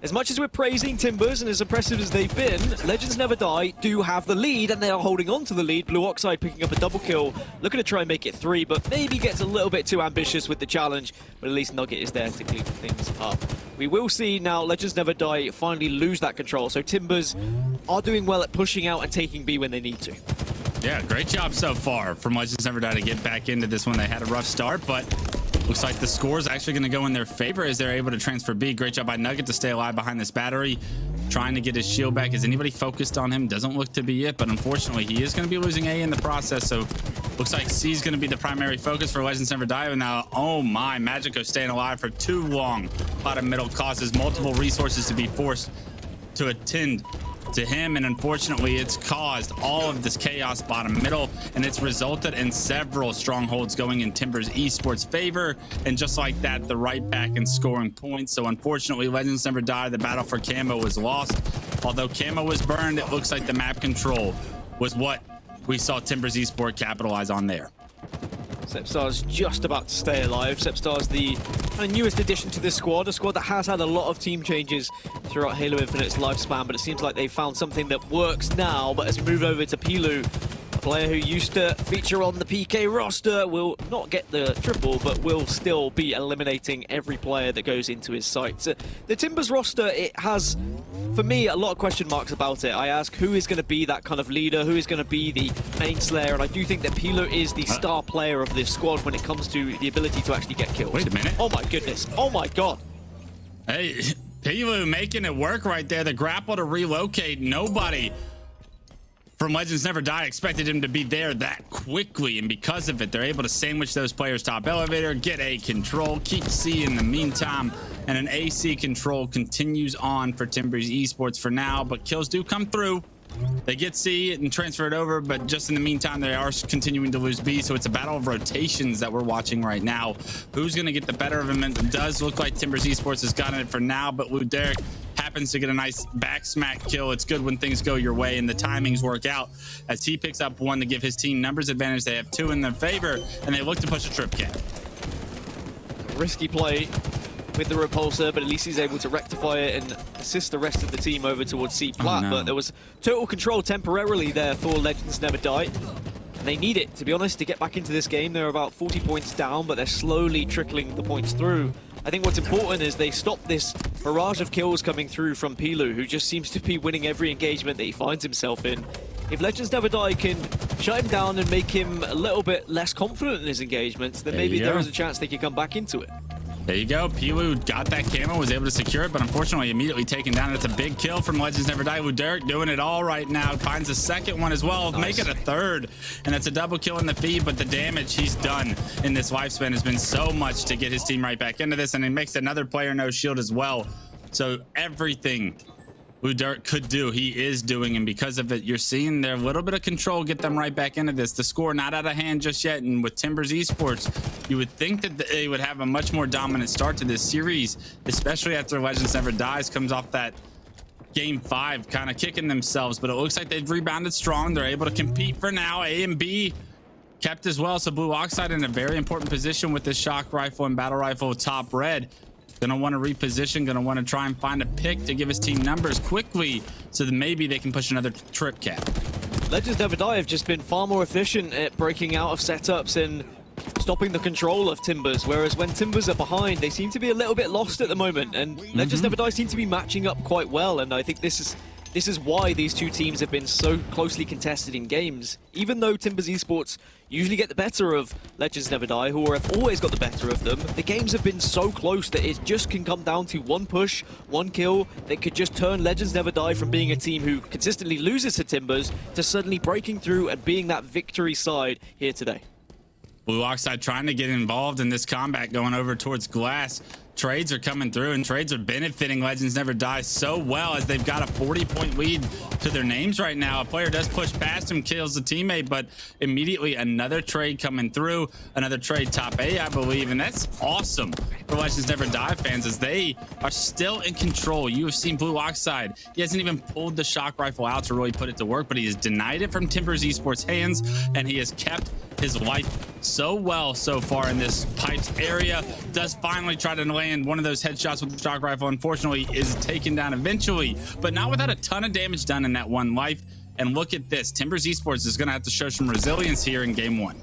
As much as we're praising Timbers and as impressive as they've been, Legends Never Die do have the lead, and they are holding on to the lead. Blue Oxide picking up a double kill, looking to try and make it 3, but maybe gets a little bit too ambitious with the challenge, but at least Nugget is there to clean things up. We will see now Legends Never Die finally lose that control, so Timbers are doing well at pushing out and taking B when they need to. Yeah, great job so far from Legends Never Die to get back into this one. They had a rough start, but looks like the score is actually going to go in their favor as they're able to transfer B. Great job by Nugget to stay alive behind this battery. trying to get his shield back. Is anybody focused on him? Doesn't look to be it, but unfortunately he is going to be losing A in the process. So looks like C is going to be the primary focus for Legends Never Die. And now, oh my, Magico staying alive for too long. Bottom middle causes multiple resources to be forced to attend to him, and unfortunately it's caused all of this chaos bottom middle, and it's resulted in several strongholds going in Timbers Esports favor, and just like that, the right back and scoring points. So unfortunately, Legends Never Die, the battle for Camo was lost. Although Camo was burned, it looks like the map control was what we saw Timbers Esports capitalize on there. Sepstar's just about to stay alive. Sepstar's the newest addition to this squad, a squad that has had a lot of team changes throughout Halo Infinite's lifespan, but it seems like they've found something that works now. But as we move over to Pilu, a player who used to feature on the PK roster, will not get the triple, but will still be eliminating every player that goes into his sights. The Timbers roster, it has, for me, a lot of question marks about it. I ask who is going to be that kind of leader, who is going to be the main slayer, and I do think that Pilo is the star player of this squad when it comes to the ability to actually get kills. Wait a minute. Oh my goodness. Oh my god. Hey, Pilu making it work right there. The grapple to relocate. Nobody from Legends Never Die expected him to be there that quickly, and because of it, they're able to sandwich those players top elevator, get A control, keep C in the meantime, and an AC control continues on for Timbers Esports for now, but kills do come through. They get C and transfer it over, but just in the meantime, they are continuing to lose B, so it's a battle of rotations that we're watching right now. Who's going to get the better of him? It does look like Timbers Esports has gotten it for now, but Lou Derek happens to get a nice back smack kill. It's good when things go your way and the timings work out, as he picks up one to give his team numbers advantage. They have two in their favor, and they look to push a trip cap. Risky play with the repulsor, but at least he's able to rectify it and assist the rest of the team over towards C plat. no. But there was total control temporarily there for Legends Never Die. And they need it, to be honest, to get back into this game. They're about 40 points down, but they're slowly trickling the points through. I think what's important is they stop this barrage of kills coming through from Pilu, who just seems to be winning every engagement that he finds himself in. If Legends Never Die can shut him down and make him a little bit less confident in his engagements, then maybe there is a chance they could come back into it. There you go. Pilu got that camo, was able to secure it, but unfortunately immediately taken down. It's a big kill from Legends Never Die. Lou Derek doing it all right now. Finds a second one as well. Nice. Make it a third. And that's a double kill in the feed, but the damage he's done in this lifespan has been so much to get his team right back into this. And he makes another player no shield as well. So everything Lou Derek could do, he is doing, and because of it, you're seeing their little bit of control get them right back into this. The score not out of hand just yet, and with Timbers Esports, you would think that they would have a much more dominant start to this series, especially after Legends Never Dies comes off that game 5, kind of kicking themselves, but it looks like they've rebounded strong. They're able to compete for now. A and B kept as well, so Blue Oxide in a very important position with this shock rifle and battle rifle top red. Gonna want to reposition, gonna want to try and find a pick to give his team numbers quickly so that maybe they can push another trip cap. Legends Never Die have just been far more efficient at breaking out of setups and stopping the control of Timbers, whereas when Timbers are behind, they seem to be a little bit lost at the moment, and Legends Never Die seem to be matching up quite well, and I think this is why these two teams have been so closely contested in games. Even though Timbers Esports usually get the better of Legends Never Die, who have always got the better of them, the games have been so close that it just can come down to one push, one kill, that could just turn Legends Never Die from being a team who consistently loses to Timbers to suddenly breaking through and being that victory side here today. Blue Oxide trying to get involved in this combat, going over towards Glass. Trades are coming through, and trades are benefiting Legends Never Die so well, as they've got a 40-point lead to their names right now. A player does push past him, kills the teammate, but immediately another trade coming through, another trade top A, I believe, and that's awesome for Legends Never Die fans, as they are still in control. You have seen Blue Oxide. He hasn't even pulled the shock rifle out to really put it to work, but he has denied it from Timbers Esports' hands, and he has kept his life so well so far in this pipes area. Does finally try to land one of those headshots with the shock rifle. Unfortunately is taken down eventually, but not without a ton of damage done in that one life. And look at this, Timbers Esports is going to have to show some resilience here in game 1.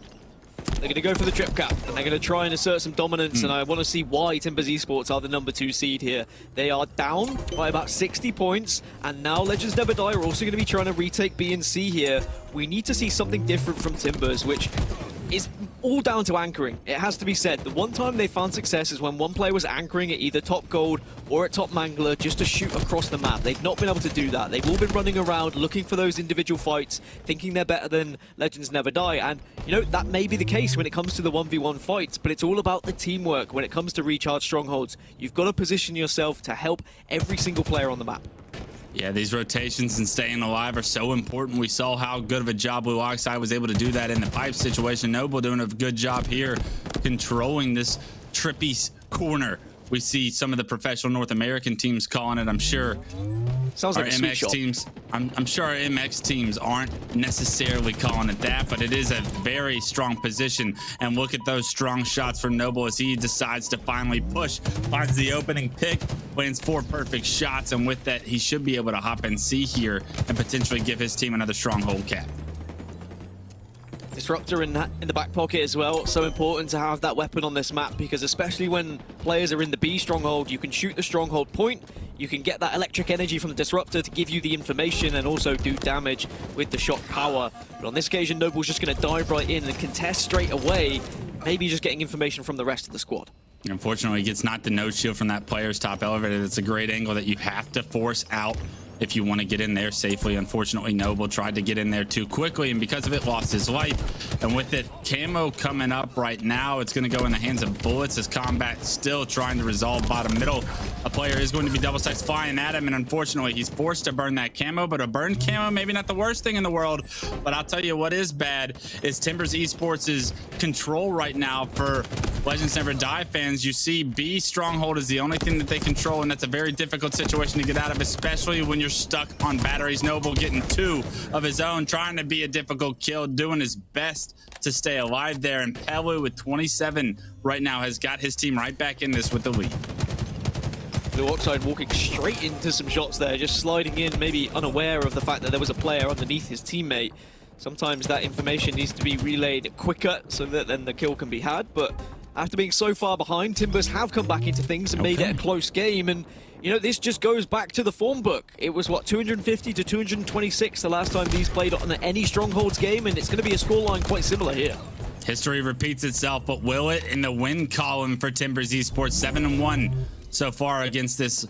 They're going to go for the trip cap, and they're going to try and assert some dominance, and I want to see why Timbers Esports are the number 2 seed here. They are down by about 60 points, and now Legends Never Die are also going to be trying to retake B and C here. We need to see something different from Timbers, which is all down to anchoring. It has to be said, the one time they found success is when one player was anchoring at either top gold or at top mangler just to shoot across the map. They've not been able to do that. They've all been running around looking for those individual fights, thinking they're better than Legends Never Die. And, you know, that may be the case when it comes to the 1v1 fights, but it's all about the teamwork when it comes to recharge strongholds. You've got to position yourself to help every single player on the map. Yeah, these rotations and staying alive are so important. We saw how good of a job Blue Oxide was able to do that in the pipe situation. Noble doing a good job here controlling this trippy corner. We see some of the professional North American teams calling it, I'm sure. Sounds like our MX teams, I'm sure our MX teams aren't necessarily calling it that, but it is a very strong position. And look at those strong shots from Noble as he decides to finally push, finds the opening pick, lands 4 perfect shots, and with that, he should be able to hop and see here and potentially give his team another stronghold cap. Disruptor in the back pocket as well. So important to have that weapon on this map, because especially when players are in the B stronghold, you can shoot the stronghold point, you can get that electric energy from the Disruptor to give you the information and also do damage with the shock power. But on this occasion, Noble's just going to dive right in and contest straight away, maybe just getting information from the rest of the squad. Unfortunately, he gets knocked the node shield from that player's top elevator. That's a great angle that you have to force out if you want to get in there safely. Unfortunately, Noble tried to get in there too quickly, and because of it, lost his life. And with it, camo coming up right now, it's going to go in the hands of Bullets as Combat still trying to resolve bottom middle. A player is going to be double sights flying at him, and unfortunately, he's forced to burn that camo. But a burned camo, maybe not the worst thing in the world. But I'll tell you what is bad is Timbers Esports' control right now for Legends Never Die fans. You see B Stronghold is the only thing that they control, and that's a very difficult situation to get out of, especially when you're stuck on batteries. Noble getting 2 of his own, trying to be a difficult kill, doing his best to stay alive there. And Pelu with 27 right now has got his team right back in this with the lead. Blue Oxide walking straight into some shots there, just sliding in, maybe unaware of the fact that there was a player underneath his teammate. Sometimes that information needs to be relayed quicker so that then the kill can be had, but after being so far behind, Timbers have come back into things and made it a close game. And, you know, this just goes back to the form book. It was, what, 250 to 226 the last time these played on any Strongholds game, and it's going to be a scoreline quite similar here. History repeats itself, but will it in the win column for Timbers Esports? 7-1 so far against this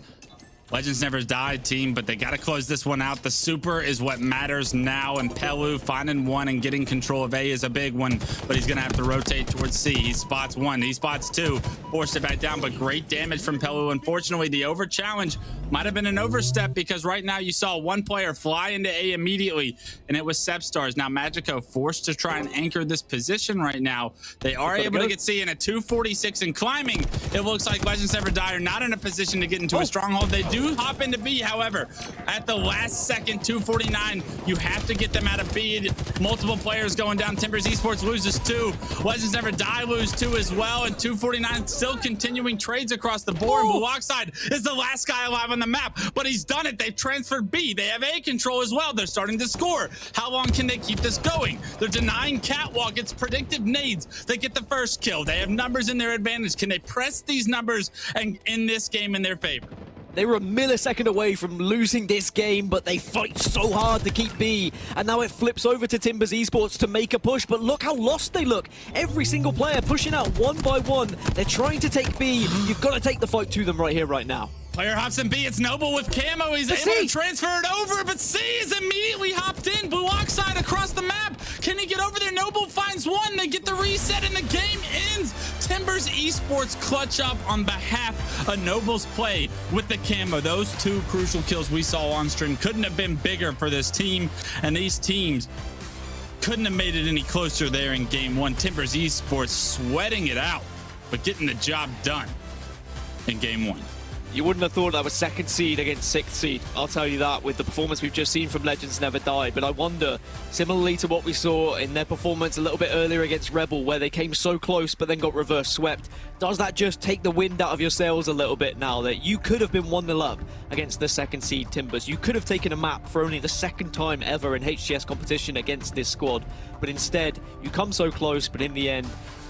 Legends Never Die team, but they got to close this one out. The Super is what matters now, and Pelu finding 1 and getting control of A is a big one, but he's going to have to rotate towards C. He spots 1, he spots 2, forced it back down, but great damage from Pelu. Unfortunately, the over challenge might have been an overstep, because right now you saw 1 player fly into A immediately, and it was Sepstars. Now Magico forced to try and anchor this position right now. They are able to get C in a 246 and climbing. It looks like Legends Never Die are not in a position to get into a stronghold. They do hop into B, however, at the last second, 249, you have to get them out of B. Multiple players going down. Timbers Esports loses 2. Legends Never Die lose 2 as well, and 249 still continuing trades across the board. Blue Oxide is the last guy alive on the map, but he's done it. They've transferred B. They have A control as well. They're starting to score. How long can they keep this going? They're denying Catwalk. It's predictive nades. They get the first kill. They have numbers in their advantage. Can they press these numbers and in this game in their favor? They were a millisecond away from losing this game, but they fight so hard to keep B. And now it flips over to Timbers Esports to make a push, but look how lost they look. Every single player pushing out 1 by 1. They're trying to take B. You've got to take the fight to them right here, right now. Player hops in B. It's Noble with camo. He's able to transfer it over, but C is immediately hopped in. Blue Oxide across the map. Can he get over there? Noble finds 1. They get the reset, and the game ends. Timbers Esports clutch up on behalf of Noble's play with the camo. Those 2 crucial kills we saw on stream couldn't have been bigger for this team, and these teams couldn't have made it any closer there in game 1. Timbers Esports sweating it out, but getting the job done in game 1. You wouldn't have thought that was 2nd seed against 6th seed, I'll tell you that, with the performance we've just seen from Legends Never Die. But I wonder, similarly to what we saw in their performance a little bit earlier against Rebel, where they came so close but then got reverse swept, does that just take the wind out of your sails a little bit now that you could have been 1-0 up against the 2nd seed Timbers? You could have taken a map for only the 2nd time ever in HCS competition against this squad, but instead you come so close, but in the end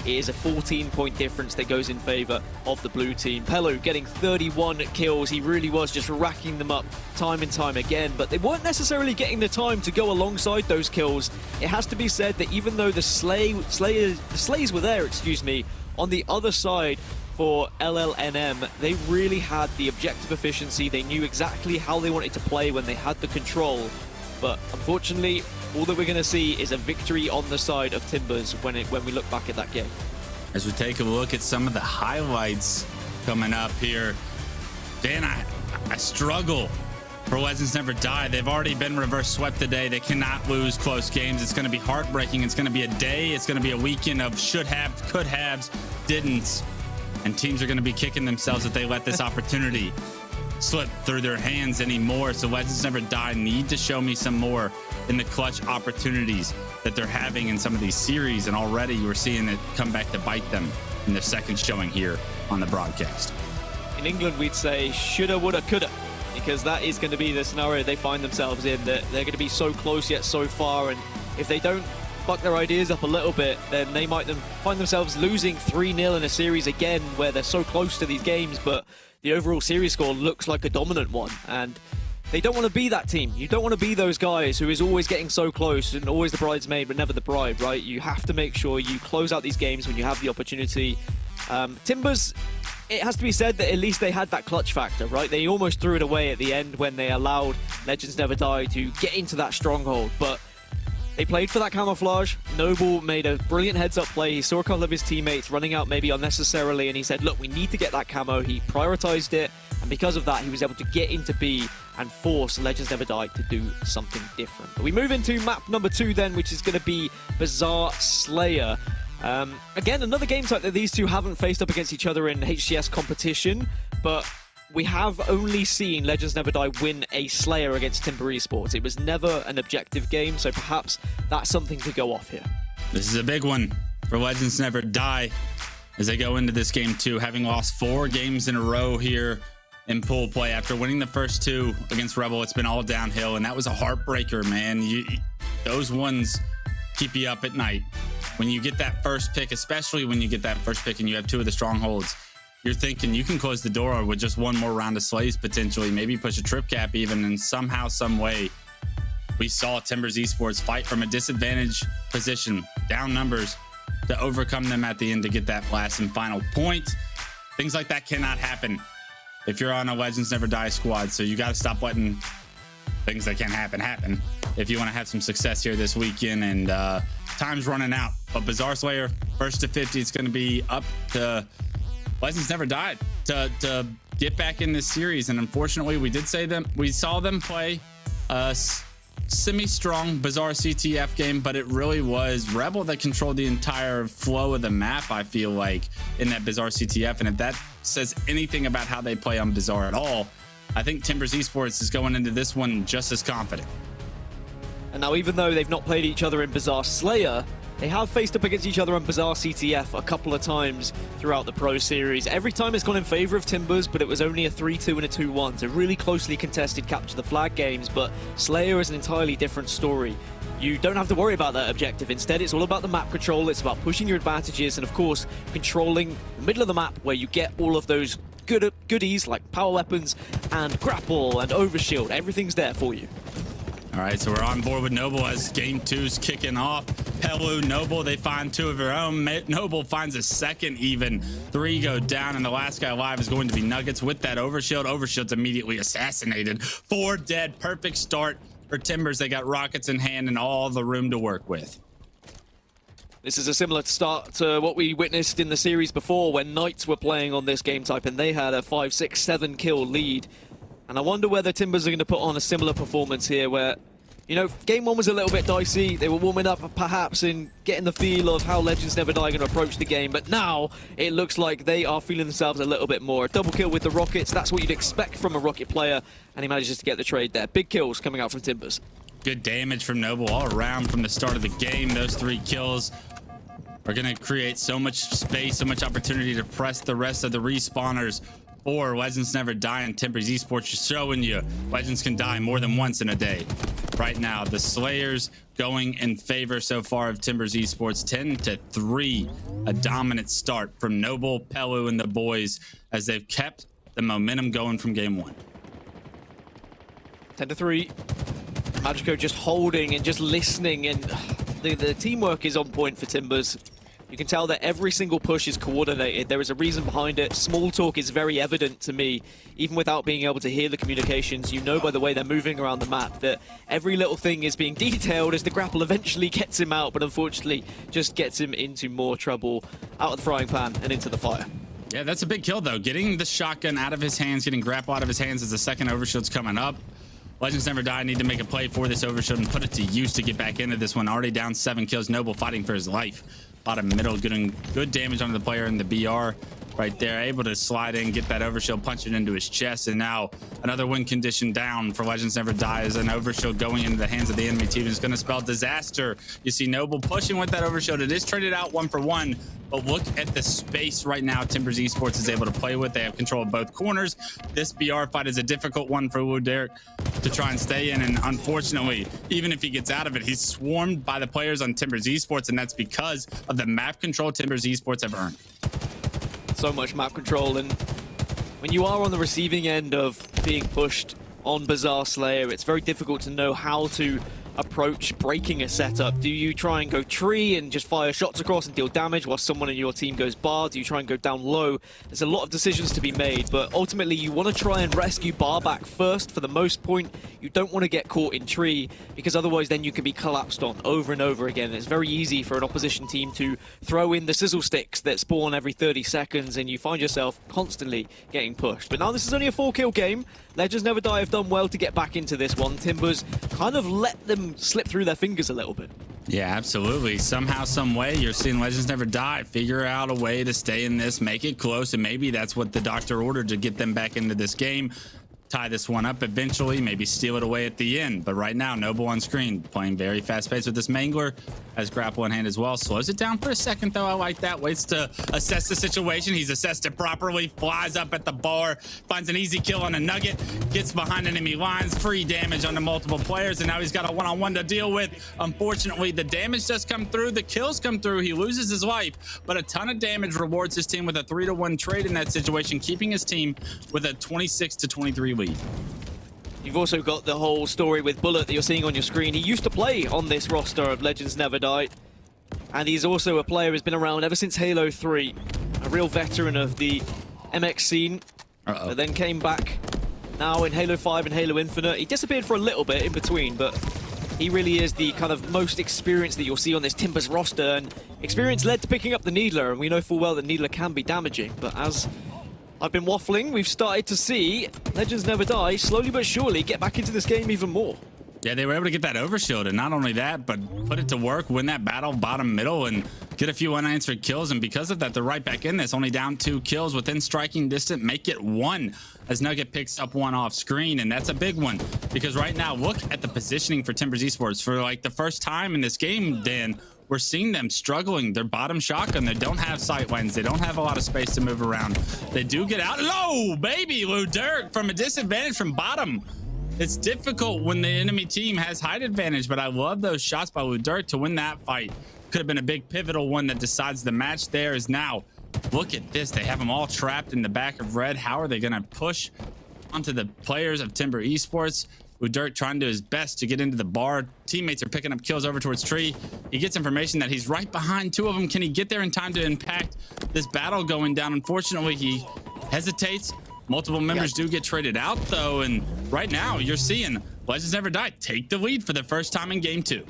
it is a 14-point difference that goes in favor of the blue team. Pelu getting 31 kills. He really was just racking them up time and time again, but they weren't necessarily getting the time to go alongside those kills. It has to be said that even though the Slays were there, on the other side for LLNM, they really had the objective efficiency. They knew exactly how they wanted to play when they had the control. But unfortunately, all that we're going to see is a victory on the side of Timbers when we look back at that game. As we take a look at some of the highlights coming up here, Dan, I struggle for Legends Never Die. They've already been reverse swept today. They cannot lose close games. It's going to be heartbreaking. It's going to be a day. It's going to be a weekend of should have, could haves, didn'ts. And teams are going to be kicking themselves if they let this opportunity slip through their hands anymore. So Legends Never Die need to show me some more in the clutch opportunities that they're having in some of these series. And already we're seeing it come back to bite them in their second showing here on the broadcast. In England, we'd say shoulda, woulda, coulda, because that is going to be the scenario they find themselves in, that they're going to be so close yet so far. And if they don't buck their ideas up a little bit, then they might find themselves losing 3-0 in a series again, where they're so close to these games, but the overall series score looks like a dominant one. And they don't want to be that team. You don't want to be those guys who is always getting so close and always the bridesmaid but never the bride, right? You have to make sure you close out these games when you have the opportunity. Timbers, it has to be said that at least they had that clutch factor, right? They almost threw it away at the end when they allowed Legends Never Die to get into that stronghold, but they played for that camouflage. Noble made a brilliant heads-up play. He saw a couple of his teammates running out maybe unnecessarily, and he said, look, we need to get that camo. He prioritized it, and because of that, he was able to get into B and force Legends Never Die to do something different. But we move into map number 2 then, which is going to be Bazaar Slayer. Again, another game type that these two haven't faced up against each other in HCS competition, but we have only seen Legends Never Die win a Slayer against Timber Esports. It was never an objective game, so perhaps that's something to go off here. This is a big one for Legends Never Die as they go into this game 2, having lost 4 games in a row here in pool play. After winning the first 2 against Rebel, it's been all downhill, and that was a heartbreaker, man. Those ones keep you up at night. When you get that first pick, especially when you get that first pick and you have 2 of the strongholds, you're thinking you can close the door with just one more round of slays potentially, maybe push a trip cap even, and somehow, some way, we saw Timbers Esports fight from a disadvantaged position, down numbers, to overcome them at the end to get that last and final point. Things like that cannot happen if you're on a Legends Never Die squad, so you got to stop letting things that can't happen if you want to have some success here this weekend. And time's running out, but Bazaar Slayer, first to 50, it's going to be up to Legends Never Died to get back in this series. And unfortunately, we saw them play a semi-strong Bazaar CTF game, but it really was Rebel that controlled the entire flow of the map, I feel like, in that Bazaar CTF. And if that says anything about how they play on Bazaar at all, I think Timbers Esports is going into this one just as confident. And now, even though they've not played each other in Bazaar Slayer, they have faced up against each other on Bazaar CTF a couple of times throughout the Pro Series. Every time it's gone in favor of Timbers, but it was only a 3-2 and a 2-1. So really closely contested capture the flag games, but Slayer is an entirely different story. You don't have to worry about that objective. Instead, it's all about the map control. It's about pushing your advantages and, of course, controlling the middle of the map where you get all of those goodies like power weapons and grapple and overshield. Everything's there for you. All right, so we're on board with Noble as game 2's kicking off. Pelu, Noble, they find 2 of their own. Noble finds a second even. 3 go down, and the last guy alive is going to be Nuggets with that overshield. Overshield's immediately assassinated. 4 dead. Perfect start for Timbers. They got rockets in hand and all the room to work with. This is a similar start to what we witnessed in the series before when Knights were playing on this game type, and they had a 5, 6, 7 kill lead. And I wonder whether Timbers are going to put on a similar performance here where, you know, game 1 was a little bit dicey. They were warming up perhaps and getting the feel of how Legends Never Die are going to approach the game. But now it looks like they are feeling themselves a little bit more. A double kill with the Rockets. That's what you'd expect from a Rocket player. And he manages to get the trade there. Big kills coming out from Timbers. Good damage from Noble all around from the start of the game. Those 3 kills are going to create so much space, so much opportunity to press the rest of the respawners 4. Legends never die, and Timbers Esports just showing you legends can die more than once in a day. Right now, the Slayers going in favor so far of Timbers Esports, 10-3. A dominant start from Noble, Pelu, and the boys as they've kept the momentum going from game 1. 10-3. Magico just holding and just listening, and the teamwork is on point for Timbers. You can tell that every single push is coordinated. There is a reason behind it. Small talk is very evident to me. Even without being able to hear the communications, you know by the way they're moving around the map that every little thing is being detailed as the grapple eventually gets him out, but unfortunately just gets him into more trouble, out of the frying pan and into the fire. Yeah, that's a big kill though. Getting the shotgun out of his hands, getting grapple out of his hands as the second overshield's coming up. Legends never die. Need to make a play for this overshield and put it to use to get back into this one. Already down 7 kills. Noble fighting for his life. Bottom middle, getting good damage onto the player in the BR right there. Able to slide in, get that overshield, punch it into his chest. And now another win condition down for Legends never die as an overshield going into the hands of the enemy team is going to spell disaster. You see Noble pushing with that overshield. It is traded out 1-for-1. But look at the space right now Timbers Esports is able to play with. They have control of both corners. This BR fight is a difficult one for Derek to try and stay in. And unfortunately, even if he gets out of it, he's swarmed by the players on Timbers Esports. And that's because of the map control Timbers Esports have earned. So much map control. And when you are on the receiving end of being pushed on Bazaar Slayer, it's very difficult to know how to approach breaking a setup. Do you try and go tree and just fire shots across and deal damage while someone in your team goes bar? Do you try and go down low? There's a lot of decisions to be made, but ultimately you want to try and rescue bar back first for the most point. You don't want to get caught in tree because otherwise then you can be collapsed on over and over again. It's very easy for an opposition team to throw in the sizzle sticks that spawn every 30 seconds and you find yourself constantly getting pushed. But now this is only a 4-kill game. Legends Never Die have done well to get back into this one. Timbers kind of let them slip through their fingers a little bit. Yeah, absolutely. Somehow, some way, you're seeing Legends Never Die figure out a way to stay in this, make it close, and maybe that's what the doctor ordered to get them back into this game. Tie this one up eventually, maybe steal it away at the end. But right now, Noble on screen, playing very fast pace with this Mangler, has grapple in hand as well. Slows it down for a second, though. I like that. Waits to assess the situation. He's assessed it properly, flies up at the bar, finds an easy kill on a Nugget, gets behind enemy lines, free damage on the multiple players, and now he's got a one-on-one to deal with. Unfortunately, the damage does come through, the kills come through, he loses his life, but a ton of damage rewards his team with a 3-1 trade in that situation, keeping his team with a 26-23 lead. You've also got the whole story with Bullet that you're seeing on your screen. He used to play on this roster of Legends Never Die, and he's also a player who's been around ever since Halo 3, a real veteran of the MX scene, but then came back now in Halo 5 and Halo Infinite. He disappeared for a little bit in between, but he really is the kind of most experienced that you'll see on this Timbers roster, and experience led to picking up the Needler, and we know full well that Needler can be damaging, but as I've been waffling, we've started to see Legends Never Die slowly but surely get back into this game even more. Yeah, they were able to get that overshield, and not only that, but put it to work, win that battle bottom middle, and get a few unanswered kills, and because of that, they're right back in this, only down 2 kills within striking distance, make it 1 as Nugget picks up 1 off screen, and that's a big one, because right now, look at the positioning for Timbers Esports. For like the first time in this game, Dan, we're seeing them struggling. Their bottom shotgun, they don't have sight lines. They don't have a lot of space to move around. They do get out. Low, baby, Lou Dirk from a disadvantage from bottom. It's difficult when the enemy team has height advantage, but I love those shots by Lou Dirk to win that fight. Could have been a big pivotal one that decides the match. There is now, look at this. They have them all trapped in the back of red. How are they going to push onto the players of Timber Esports? Dirk trying to do his best to get into the bar. Teammates are picking up kills over towards tree. He gets information that he's right behind 2 of them. Can he get there in time to impact this battle going down? Unfortunately, he hesitates. Multiple members do get traded out, though, and right now you're seeing Legends Never Die take the lead for the first time in game 2.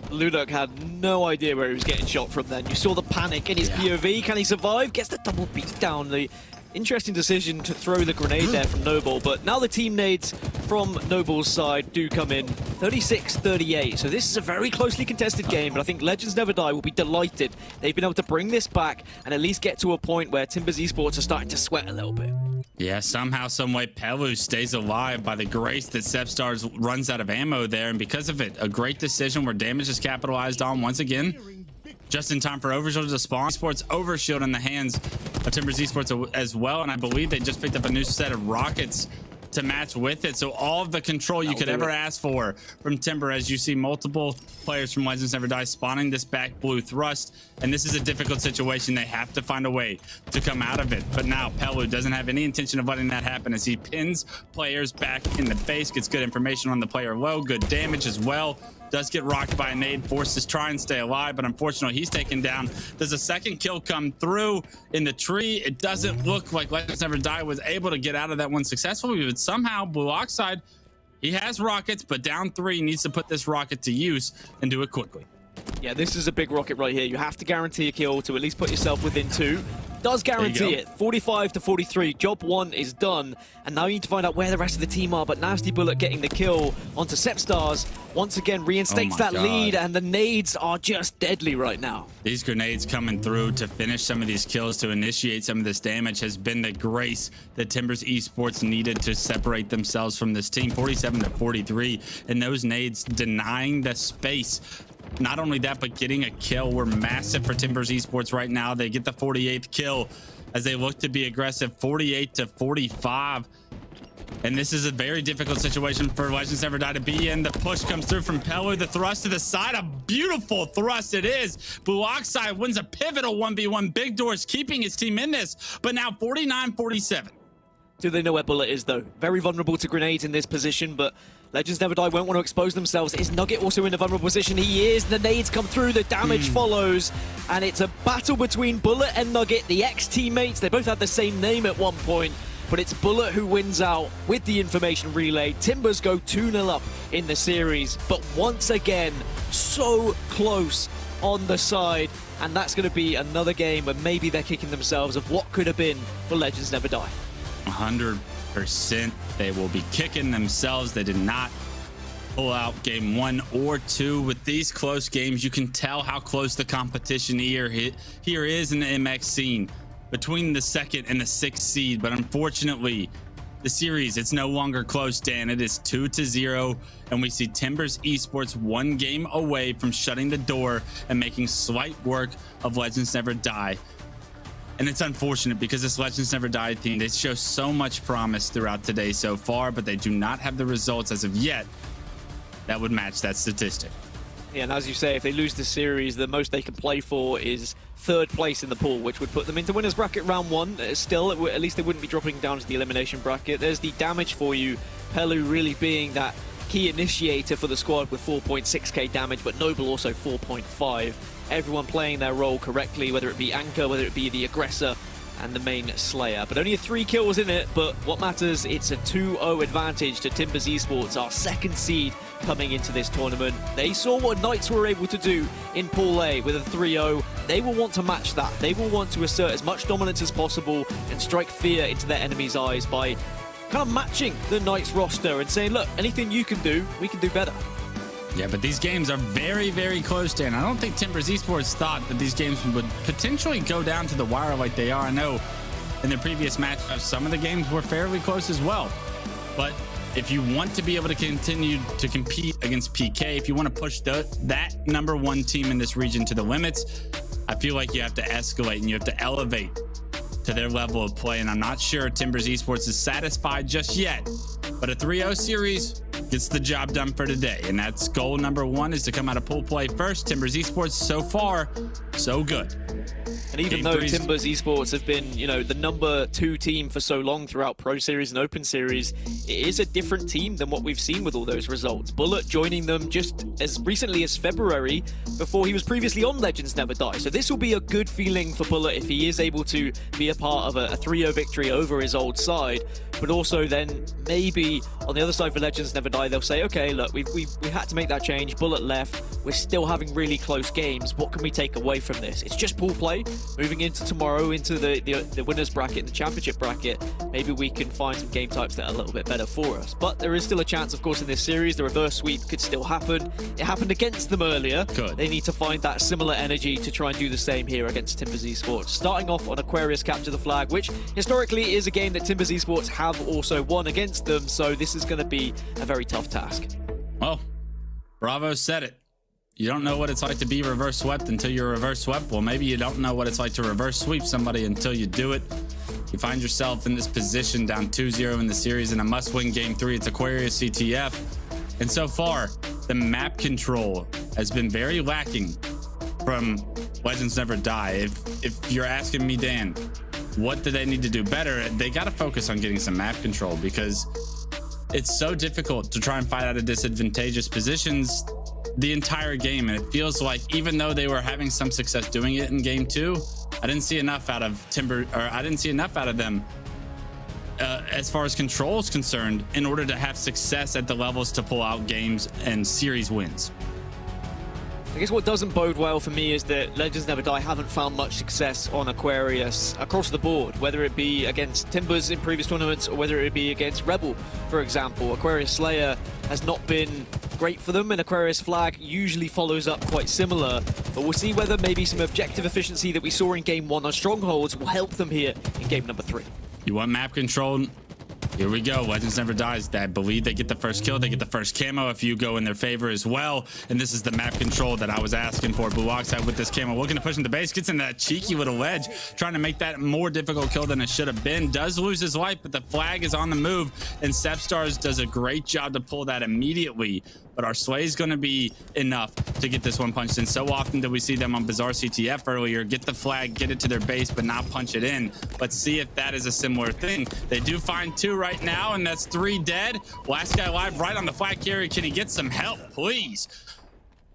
Ludok had no idea where he was getting shot from then. You saw the panic in his POV. Can he survive? Gets the double beat down. The interesting decision to throw the grenade there from Noble, but now the team nades from Noble's side do come in 36-38. So this is a very closely contested game, but I think Legends Never Die will be delighted. They've been able to bring this back and at least get to a point where Timbers Esports are starting to sweat a little bit. Yeah, somehow, someway, Pelu stays alive by the grace that Sepstars runs out of ammo there, and because of it, a great decision where damage is capitalized on once again. just in time for Overshield to spawn. Esports Overshield in the hands of Timbers Esports as well, and I believe they just picked up a new set of rockets to match with it. So all of the control you could ever ask for from Timber, as you see multiple players from Legends Never Die spawning this back blue thrust, and this is a difficult situation. They have to find a way to come out of it. But now Pelu doesn't have any intention of letting that happen as he pins players back in the base, gets good information on the player low, good damage as well. Does get rocked by a nade, forces try and stay alive, but unfortunately he's taken down. Does a second kill come through in the tree? It doesn't look like Legends Never Die was able to get out of that one successfully, but somehow Blue Oxide, he has rockets, but down 3, needs to put this rocket to use and do it quickly. Yeah, this is a big rocket right here. You have to guarantee a kill to at least put yourself within 2. Does guarantee it. 45 to 43. Job 1 is done. And now you need to find out where the rest of the team are. But Nasty Bullet getting the kill onto Sepstars. Once again, reinstates that lead. And the nades are just deadly right now. These grenades coming through to finish some of these kills, to initiate some of this damage, has been the grace that Timbers Esports needed to separate themselves from this team. 47 to 43. And those nades denying the space. Not only that, but getting a kill were massive for Timbers Esports right now. They get the 48th kill as they look to be aggressive, 48 to 45. And this is a very difficult situation for Legends Never Die to be in. The push comes through from Pelu, the thrust to the side, a beautiful thrust it is. Blue Oxide wins a pivotal 1v1. Big Doors keeping his team in this, but now 49-47. Do they know where Bullet is, though? Very vulnerable to grenades in this position, but Legends Never Die won't want to expose themselves. Is Nugget also in a vulnerable position? He is. The nades come through, the damage follows, and it's a battle between Bullet and Nugget, the ex-teammates. They both had the same name at one point, but it's Bullet who wins out with the information relay. Timbers go 2-0 up in the series, but once again, so close on the side, and that's going to be another game where maybe they're kicking themselves of what could have been for Legends Never Die. 100% they will be kicking themselves. They did not pull out game 1 or 2. With these close games, you can tell how close the competition here is in the MX scene between the 2nd and the 6th seed. But unfortunately, the series, it's no longer close, Dan. It is 2-0, and we see Timbers Esports 1 game away from shutting the door and making slight work of Legends Never Die. And it's unfortunate because this Legends Never Die team, they show so much promise throughout today so far, but they do not have the results as of yet that would match that statistic. Yeah, and as you say, if they lose the series, the most they can play for is 3rd place in the pool, which would put them into winners bracket round 1. Still, at least they wouldn't be dropping down to the elimination bracket. There's the damage for you. Pelu really being that key initiator for the squad with 4.6k damage, but Noble also 4.5. Everyone playing their role correctly, whether it be Anchor, whether it be the aggressor and the main Slayer. But only 3 kills in it, but what matters, it's a 2-0 advantage to Timbers Esports, our 2nd seed coming into this tournament. They saw what Knights were able to do in Pool A with a 3-0. They will want to match that. They will want to assert as much dominance as possible and strike fear into their enemies' eyes by kind of matching the Knights roster and saying, look, anything you can do, we can do better. Yeah, but these games are very, very close, Dan. I don't think Timbers Esports thought that these games would potentially go down to the wire like they are. I know in the previous matchups, some of the games were fairly close as well. But if you want to be able to continue to compete against PK, if you want to push that #1 team in this region to the limits, I feel like you have to escalate and you have to elevate to their level of play. And I'm not sure Timbers Esports is satisfied just yet. But a 3-0 series gets the job done for today, and that's goal #1 is to come out of pool play first. Timbers Esports, so far, so good. And even though Timbers Esports have been, you know, the #2 team for so long throughout Pro Series and Open Series, it is a different team than what we've seen with all those results. Bullet joining them just as recently as February, before he was previously on Legends Never Die. So this will be a good feeling for Bullet if he is able to be a part of a 3-0 victory over his old side. But also then maybe on the other side for Legends Never Die, they'll say, okay, look, we had to make that change. Bullet left. We're still having really close games. What can we take away from this? It's just pool play. Moving into tomorrow, into the winners bracket, the championship bracket, maybe we can find some game types that are a little bit better for us. But there is still a chance, of course, in this series. The reverse sweep could still happen. It happened against them earlier. Good. They need to find that similar energy to try and do the same here against Timbers Esports. Starting off on Aquarius Capture the Flag, which historically is a game that Timbers Esports have also won against them. So this is going to be a very tough task. Well, Bravo said it. You don't know what it's like to be reverse swept until you're reverse swept. Well, maybe you don't know what it's like to reverse sweep somebody until you do it. You find yourself in this position down 2-0 in the series in a must-win game 3. It's Aquarius CTF. And so far, the map control has been very lacking from Legends Never Die. If you're asking me, Dan, what do they need to do better? They got to focus on getting some map control, because it's so difficult to try and fight out of disadvantageous positions the entire game. And it feels like even though they were having some success doing it in game 2, I didn't see enough out of Timber, or I didn't see enough out of them as far as control is concerned in order to have success at the levels to pull out games and series wins. I guess what doesn't bode well for me is that Legends Never Die haven't found much success on Aquarius across the board, whether it be against Timbers in previous tournaments or whether it be against Rebel, for example. Aquarius Slayer has not been great for them, and Aquarius Flag usually follows up quite similar. But we'll see whether maybe some objective efficiency that we saw in Game 1 on Strongholds will help them here in Game number 3. You want map control? Here we go. Legends Never Dies. I believe they get the first kill. They get the first camo if you go in their favor as well. And this is the map control that I was asking for. Blue Oxide with this camo, looking to push into base, gets in that cheeky little ledge, trying to make that more difficult kill than it should have been. Does lose his life, but the flag is on the move, and Sepstars does a great job to pull that immediately. But our sway is going to be enough to get this one punched in. So often that we see them on Bizarre CTF earlier, get the flag, get it to their base, but not punch it in. Let's see if that is a similar thing. They do find 2 right now, and that's 3 dead. Last guy alive right on the flag carrier. Can he get some help, please?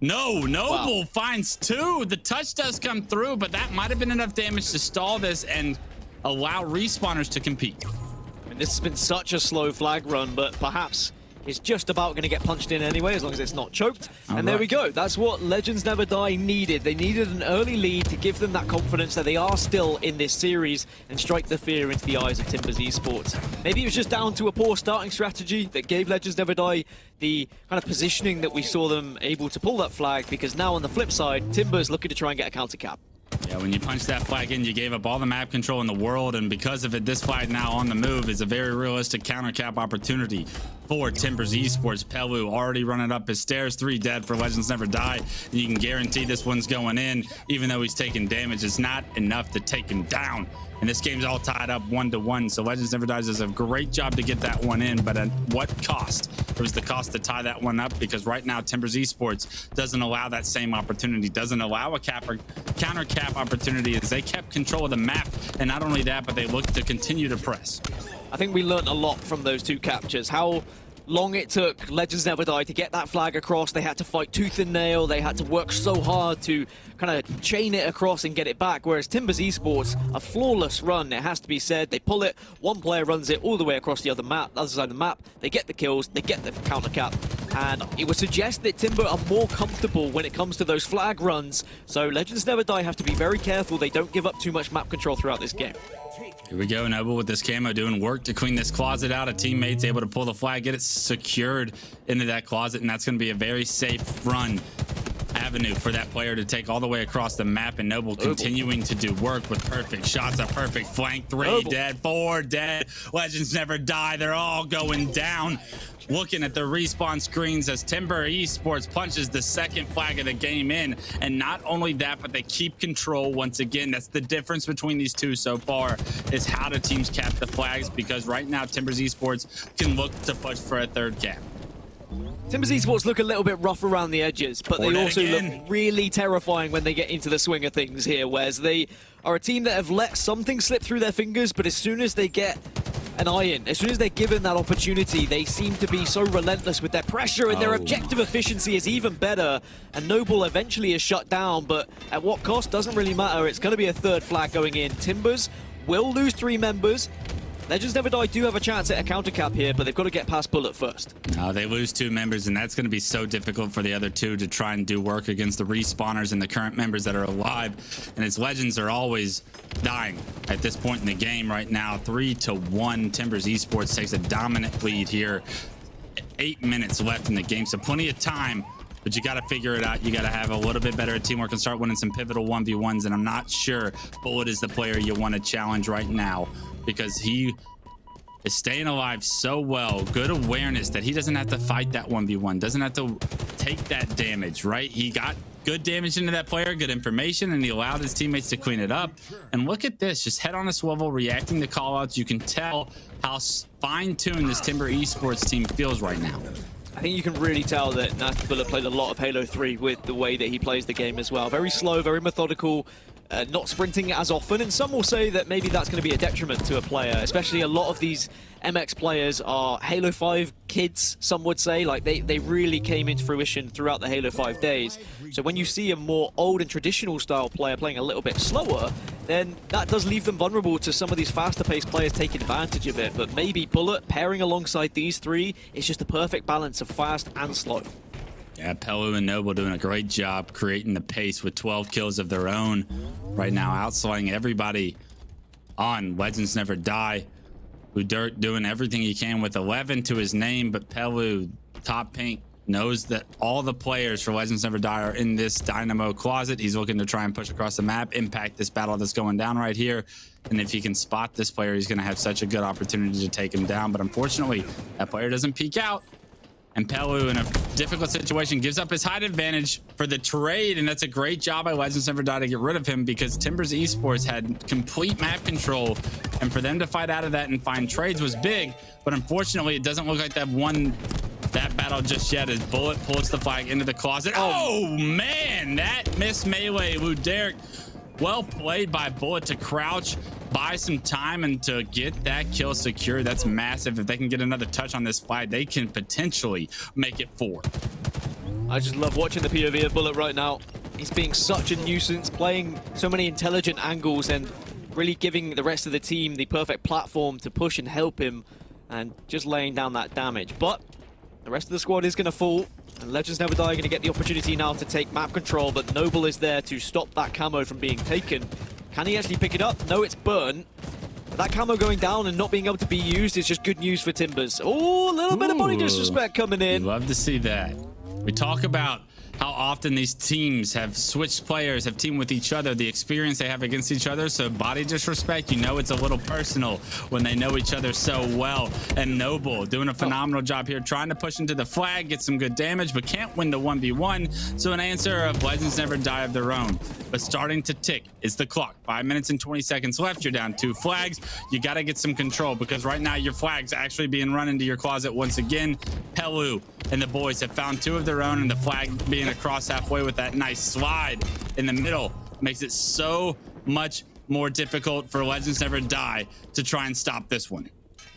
No, Noble finds 2. The touch does come through, but that might have been enough damage to stall this and allow respawners to compete. I mean, this has been such a slow flag run, but perhaps it's just about going to get punched in anyway, as long as it's not choked. And there we go. That's what Legends Never Die needed. They needed an early lead to give them that confidence that they are still in this series and strike the fear into the eyes of Timbers Esports. Maybe it was just down to a poor starting strategy that gave Legends Never Die the kind of positioning that we saw them able to pull that flag, because now on the flip side, Timbers looking to try and get a counter cap. Yeah, when you punch that flag in, you gave up all the map control in the world, and because of it, this flag now on the move is a very realistic counter cap opportunity for Timbers Esports. Pelu already running up his stairs, 3 dead for Legends Never Die, and you can guarantee this one's going in. Even though he's taking damage, it's not enough to take him down. And this game's all tied up 1-1, so Legends Never Dies does a great job to get that one in, but at what cost? It was the cost to tie that one up, because right now Timbers Esports doesn't allow that same opportunity, doesn't allow a counter cap opportunity, as they kept control of the map. And not only that, but they look to continue to press. I think we learned a lot from those 2 captures. How long it took Legends Never Die to get that flag across. They had to fight tooth and nail. They had to work so hard to kind of chain it across and get it back. Whereas Timbers Esports, a flawless run, it has to be said. They pull it, one player runs it all the way across the other side of the map. They get the kills, they get the counter cap. And it would suggest that Timber are more comfortable when it comes to those flag runs. So Legends Never Die have to be very careful they don't give up too much map control throughout this game. Here we go, Noble with this camo doing work to clean this closet out. A teammate's able to pull the flag, get it secured into that closet, and that's going to be a very safe run avenue for that player to take all the way across the map. And Noble continuing to do work with perfect shots, a perfect flank. 3 dead, 4 dead. Legends Never Die. They're all going down. Looking at the respawn screens as Timber Esports punches the 2nd flag of the game in. And not only that, but they keep control once again. That's the difference between these 2 so far, is how do teams cap the flags, because right now Timbers Esports can look to push for a 3rd cap. Timbers Esports look a little bit rough around the edges, but they also look really terrifying when they get into the swing of things here, whereas they are a team that have let something slip through their fingers, but as soon as they get an eye in, as soon as they're given that opportunity, they seem to be so relentless with their pressure, and their objective efficiency is even better. And Noble eventually is shut down, but at what cost doesn't really matter. It's going to be a 3rd flag going in. Timbers will lose 3 members. Legends Never Die do have a chance at a counter cap here, but they've got to get past Bullet first. No, they lose 2 members, and that's going to be so difficult for the other 2 to try and do work against the respawners and the current members that are alive. And its Legends are always dying at this point in the game right now. 3-1. Timbers Esports takes a dominant lead here. 8 minutes left in the game, so plenty of time. But you got to figure it out. You got to have a little bit better teamwork and start winning some pivotal 1v1s. And I'm not sure Bullet is the player you want to challenge right now, because he is staying alive so well. Good awareness that he doesn't have to fight that 1v1, doesn't have to take that damage, right? He got good damage into that player, good information, and he allowed his teammates to clean it up. And look at this, just head on a swivel, reacting to callouts. You can tell how fine-tuned this Timber Esports team feels right now. I think you can really tell that Nasty Bullet played a lot of Halo 3 with the way that he plays the game as well. Very slow, very methodical, not sprinting as often, and some will say that maybe that's going to be a detriment to a player, especially a lot of these MX players are Halo 5 kids, some would say. Like, they really came into fruition throughout the Halo 5 days. So when you see a more old and traditional style player playing a little bit slower, then that does leave them vulnerable to some of these faster paced players taking advantage of it. But maybe Bullet pairing alongside these three is just the perfect balance of fast and slow. Yeah, Pelu and Noble doing a great job creating the pace with 12 kills of their own right now, outslaying everybody on Legends Never Die. Dirt doing everything he can with 11 to his name, but Pelu, top pink, knows that all the players for Legends Never Die are in this Dynamo closet. He's looking to try and push across the map, impact this battle that's going down right here. And if he can spot this player, he's going to have such a good opportunity to take him down. But unfortunately, that player doesn't peek out. And Pelu, in a difficult situation, gives up his height advantage for the trade. And that's a great job by Legends Never Die to get rid of him, because Timbers Esports had complete map control. And for them to fight out of that and find trades was big. But unfortunately, it doesn't look like they've won that battle just yet, as Bullet pulls the flag into the closet. Oh, man, that missed melee. Derek, well played by Bullet to crouch, buy some time, and to get that kill secure. That's massive. If they can get another touch on this flag, they can potentially make it 4. I just love watching the POV of Bullet right now. He's being such a nuisance, playing so many intelligent angles and really giving the rest of the team the perfect platform to push and help him, and just laying down that damage. But the rest of the squad is going to fall, and Legends Never Die are going to get the opportunity now to take map control, but Noble is there to stop that camo from being taken. Can he actually pick it up? No, it's burnt. But that camo going down and not being able to be used is just good news for Timbers. Oh, a little bit of body disrespect coming in. Love to see that. We talk about how often these teams have switched players, have teamed with each other, the experience they have against each other. So body disrespect, you know, it's a little personal when they know each other so well. And Noble doing a phenomenal job here, trying to push into the flag, get some good damage, but can't win the 1v1. So an answer of Legends Never Die of their own. But starting to tick is the clock. 5 minutes and 20 seconds left. You're down 2 flags. You got to get some control, because right now your flag's actually being run into your closet once again. Pelu and the boys have found 2 of their own, and the flag being across halfway with that nice slide in the middle makes it so much more difficult for Legends Never Die to try and stop this one.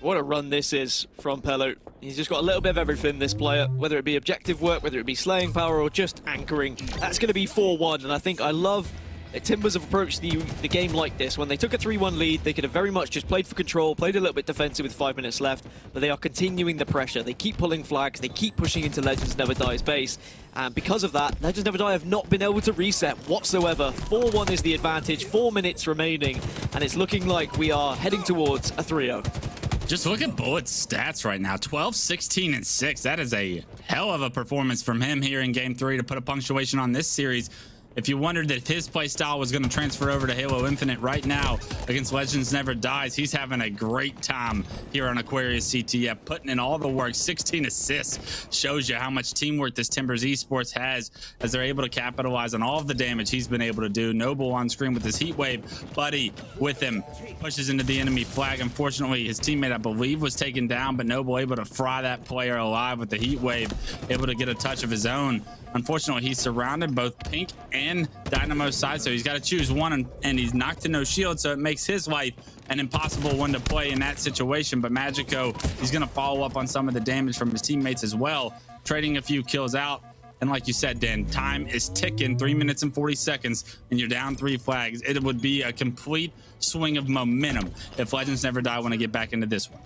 What a run this is from Pelu. He's just got a little bit of everything, this player, whether it be objective work, whether it be slaying power, or just anchoring. That's going to be 4-1, and I think I love that Timbers have approached the game like this. When they took a 3-1 lead, they could have very much just played for control, played a little bit defensive with 5 minutes left, but they are continuing the pressure. They keep pulling flags, they keep pushing into Legends Never Die's base, and because of that, Legends Never Die have not been able to reset whatsoever. 4-1 is the advantage, 4 minutes remaining, and it's looking like we are heading towards a 3-0. Just look at Bullet's stats right now. 12, 16, and 6. That is a hell of a performance from him here in Game 3 to put a punctuation on this series. If you wondered if his play style was going to transfer over to Halo Infinite right now against Legends Never Dies, he's having a great time here on Aquarius CTF, putting in all the work. 16 assists shows you how much teamwork this Timbers Esports has, as they're able to capitalize on all of the damage he's been able to do. Noble on screen with his heat wave. Buddy with him pushes into the enemy flag. Unfortunately, his teammate, I believe, was taken down, but Noble able to fry that player alive with the heat wave, able to get a touch of his own. Unfortunately, he's surrounded both Pink and Dynamo's side, so he's got to choose one, and he's knocked to no shield, so it makes his life an impossible one to play in that situation. But Magico, he's going to follow up on some of the damage from his teammates as well, trading a few kills out. And like you said, Dan, time is ticking. 3 minutes and 40 seconds, and you're down 3 flags. It would be a complete swing of momentum if Legends Never Die want to get back into this one.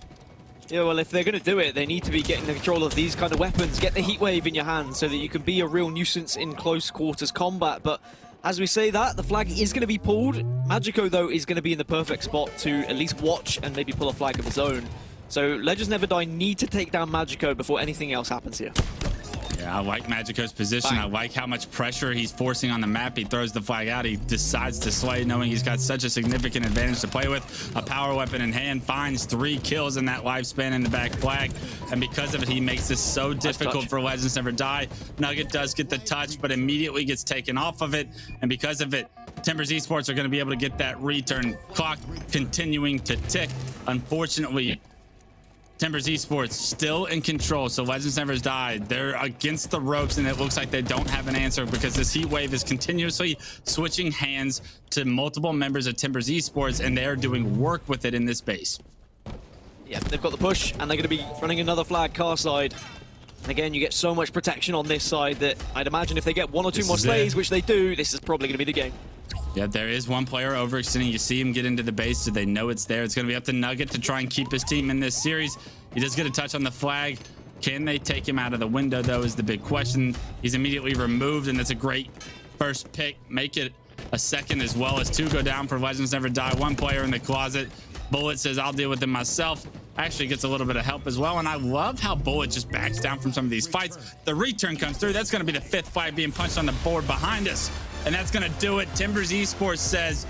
Yeah, well, if they're going to do it, they need to be getting the control of these kind of weapons. Get the heat wave in your hands so that you can be a real nuisance in close quarters combat. But as we say that, the flag is going to be pulled. Magico, though, is going to be in the perfect spot to at least watch and maybe pull a flag of his own. So Legends Never Die need to take down Magico before anything else happens here. Yeah, I like Magico's position. I like how much pressure he's forcing on the map. He throws the flag out. He decides to slay, knowing he's got such a significant advantage to play with. A power weapon in hand, finds 3 kills in that lifespan in the back flag. And because of it, he makes this so difficult for Legends Never Die. Nugget does get the touch, but immediately gets taken off of it. And because of it, Timbers Esports are going to be able to get that return. Clock continuing to tick. Unfortunately, Timbers Esports still in control, so Legends Never Die. They're against the ropes, and it looks like they don't have an answer because this heat wave is continuously switching hands to multiple members of Timbers Esports, and they are doing work with it in this base. Yeah, they've got the push, and they're going to be running another flag car side. And again, you get so much protection on this side that I'd imagine if they get 1 or 2 more slays, which they do, this is probably going to be the game. Yeah, there is one player overextending. You see him get into the base, so they know it's there. It's going to be up to Nugget to try and keep his team in this series. He does get a touch on the flag. Can they take him out of the window, though, is the big question. He's immediately removed, and that's a great first pick. Make it a second as well as 2 go down for Legends Never Die. 1 player in the closet. Bullet says, I'll deal with him myself. Actually gets a little bit of help as well, and I love how Bullet just backs down from some of these fights. The return comes through. That's going to be the 5th flag being punched on the board behind us, and that's going to do it. Timbers Esports says,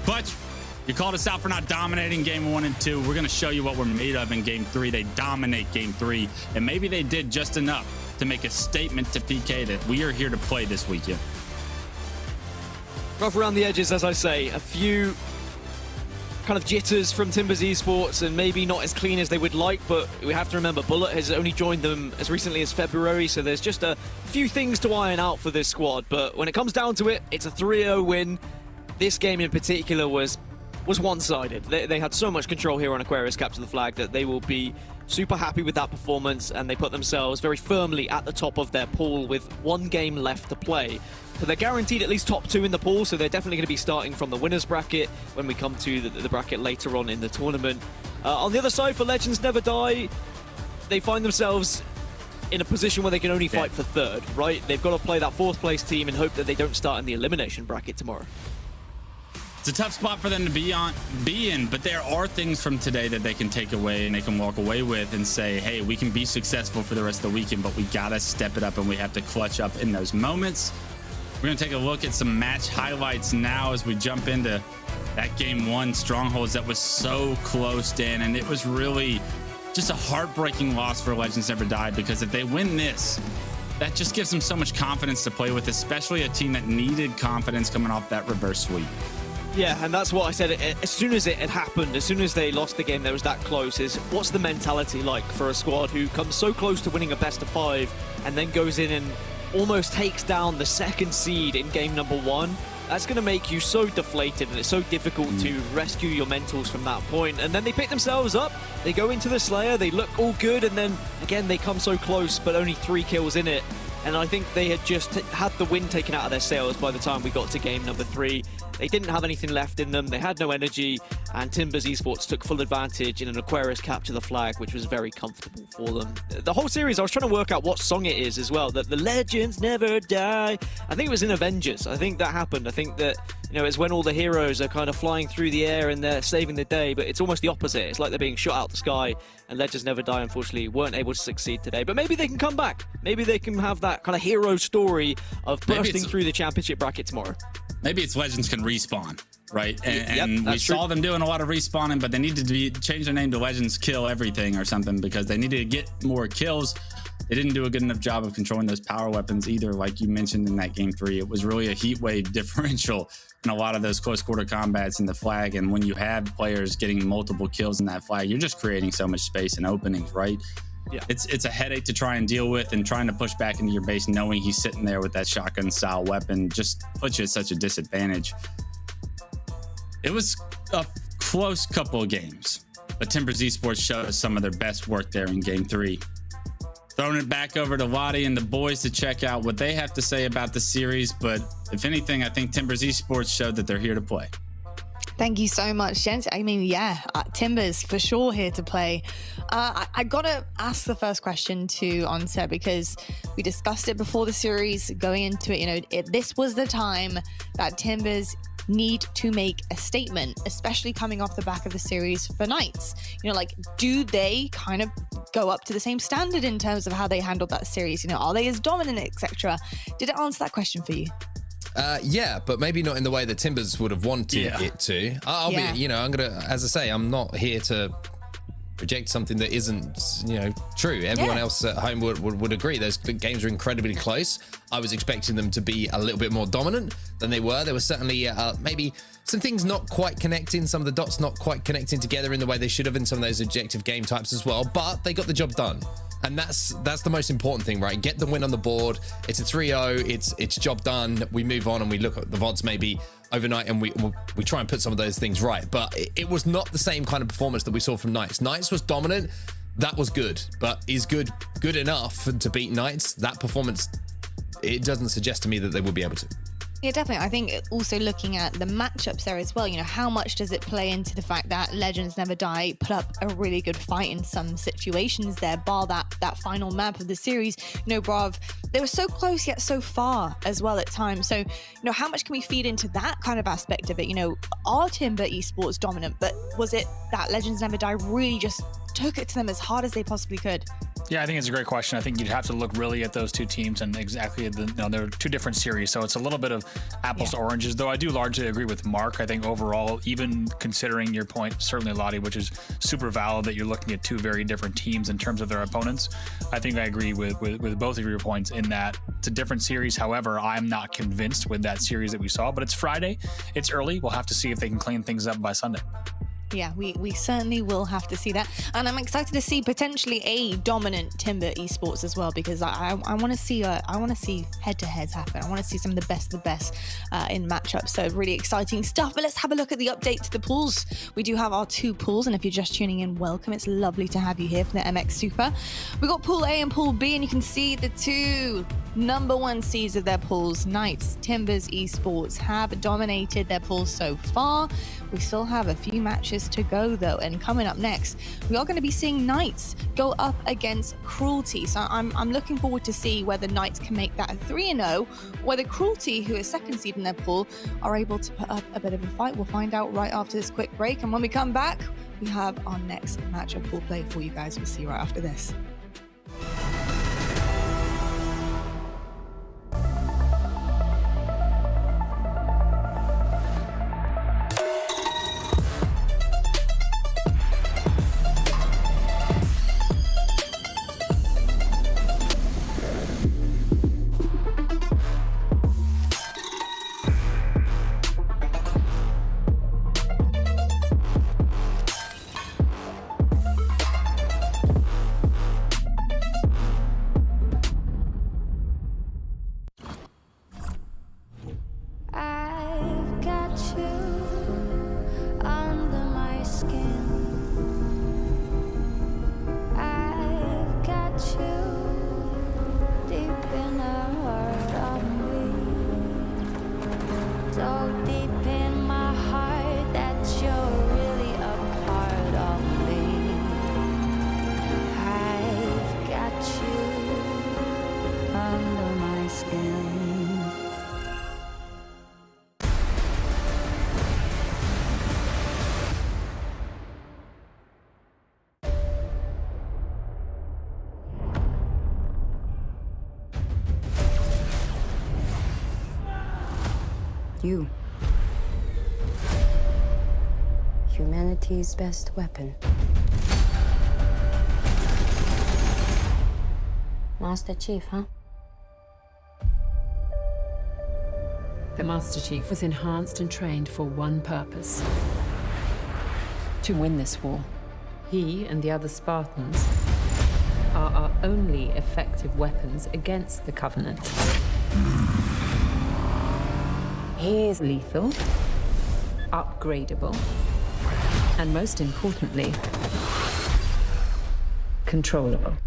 Butch, you called us out for not dominating game 1 and 2. We're going to show you what we're made of in game 3. They dominate game 3, and maybe they did just enough to make a statement to PK that we are here to play this weekend. Rough around the edges, as I say. A few kind of jitters from Timbers Esports, and maybe not as clean as they would like, but we have to remember Bullet has only joined them as recently as February, so there's just a few things to iron out for this squad. But when it comes down to it, it's a 3-0 win. This game in particular was one-sided. They had so much control here on Aquarius Capture the Flag that they will be super happy with that performance, and they put themselves very firmly at the top of their pool with 1 game left to play. So they're guaranteed at least top 2 in the pool, so they're definitely going to be starting from the winners bracket when we come to the bracket later on in the tournament. On the other side, for Legends Never Die, they find themselves in a position where they can only fight for 3rd, right? They've got to play that 4th place team and hope that they don't start in the elimination bracket tomorrow. It's a tough spot for them to be in, but there are things from today that they can take away and they can walk away with and say, hey, we can be successful for the rest of the weekend, but we got to step it up and we have to clutch up in those moments. We're going to take a look at some match highlights now as we jump into that game 1 Strongholds that was so close, Dan, and it was really just a heartbreaking loss for Legends Never Die, because if they win this, that just gives them so much confidence to play with, especially a team that needed confidence coming off that reverse sweep. Yeah, and that's what I said. As soon as it had happened, as soon as they lost the game that was that close, is what's the mentality like for a squad who comes so close to winning a best of 5 and then goes in and almost takes down the 2nd seed in game number 1? That's going to make you so deflated, and it's so difficult to rescue your mentals from that point. And then they pick themselves up, they go into the Slayer, they look all good, and then again they come so close, but only 3 kills in it. And I think they had just had the wind taken out of their sails by the time we got to game number 3. They didn't have anything left in them, they had no energy, and Timbers Esports took full advantage in an Aquarius Capture the Flag, which was very comfortable for them. The whole series, I was trying to work out what song it is as well, that the Legends Never Die. I think it was in Avengers. I think that happened. I think that, you know, it's when all the heroes are kind of flying through the air and they're saving the day, but it's almost the opposite. It's like they're being shot out the sky, and Legends Never Die, unfortunately, weren't able to succeed today. But maybe they can come back. Maybe they can have that kind of hero story of bursting through the championship bracket tomorrow. Maybe it's Legends can respawn, right? And we saw them doing a lot of respawning, but they needed to change their name to Legends Kill Everything or something, because they needed to get more kills. They didn't do a good enough job of controlling those power weapons either, like you mentioned in that game 3. It was really a heat wave differential in a lot of those close quarter combats in the flag. And when you have players getting multiple kills in that flag, you're just creating so much space and openings, right? Yeah. It's a headache to try and deal with, and trying to push back into your base knowing he's sitting there with that shotgun style weapon just puts you at such a disadvantage. It was a close couple of games, but Timbers Esports showed us some of their best work there in game 3. Throwing it back over to Lottie and the boys to check out what they have to say about the series, but if anything, I think Timbers Esports showed that they're here to play. Thank you so much, gents. I mean, yeah, Timbers for sure here to play. I gotta ask the first question to Onset, because we discussed it before the series, going into it, you know, this was the time that Timbers need to make a statement, especially coming off the back of the series for Knights. You know, like, do they kind of go up to the same standard in terms of how they handled that series? You know, are they as dominant, etc.? Did it answer that question for you? Yeah, but maybe not in the way the Timbers would have wanted it to. I'll be, you know, I'm gonna, as I say, I'm not here to project something that isn't, you know, true. Everyone else at home would agree. Those games are incredibly close. I was expecting them to be a little bit more dominant than they were. There was certainly maybe some things not quite connecting, some of the dots not quite connecting together in the way they should have in some of those objective game types as well, but they got the job done. And that's the most important thing, right? Get the win on the board. It's a 3-0. It's job done. We move on and we look at the VODs maybe overnight and we try and put some of those things right. But it was not the same kind of performance that we saw from Knights. Knights was dominant. That was good. But is good enough to beat Knights? That performance, it doesn't suggest to me that they will be able to. Yeah, definitely. I think also looking at the matchups there as well, you know, how much does it play into the fact that Legends Never Die put up a really good fight in some situations there, bar that final map of the series. You know, Brav, they were so close yet so far as well at times. So, you know, how much can we feed into that kind of aspect of it? You know, are Timber Esports dominant, but was it that Legends Never Die really just took it to them as hard as they possibly could? Yeah, I think it's a great question. I think you'd have to look really at those two teams and exactly they're two different series, so it's a little bit of apples to oranges. Though I do largely agree with Mark. I think overall, even considering your point, certainly Lottie, which is super valid, that you're looking at two very different teams in terms of their opponents. I think I agree with both of your points in that it's a different series. However, I'm not convinced with that series that we saw. But it's Friday, it's early. We'll have to see if they can clean things up by Sunday. Yeah, we certainly will have to see that. And I'm excited to see potentially a dominant Timber Esports as well, because I want to see head-to-heads happen. I want to see some of the best in matchups. So really exciting stuff. But let's have a look at the update to the pools. We do have our two pools, and if you're just tuning in, welcome. It's lovely to have you here for the MX Super. We've got Pool A and Pool B, and you can see the two #1 seeds of their pools. Knights, Timbers Esports have dominated their pools so far. We still have a few matches to go though, and coming up next we are going to be seeing Knights go up against Cruelty. So I'm looking forward to see whether Knights can make that a 3-0, whether Cruelty, who is second seed in their pool, are able to put up a bit of a fight. We'll find out right after this quick break, and when we come back we have our next match of pool play for you guys. We'll see you right after this. You. Humanity's best weapon. Master Chief, huh? The Master Chief was enhanced and trained for one purpose: to win this war. He and the other Spartans are our only effective weapons against the Covenant. He is lethal, upgradable, and most importantly, controllable.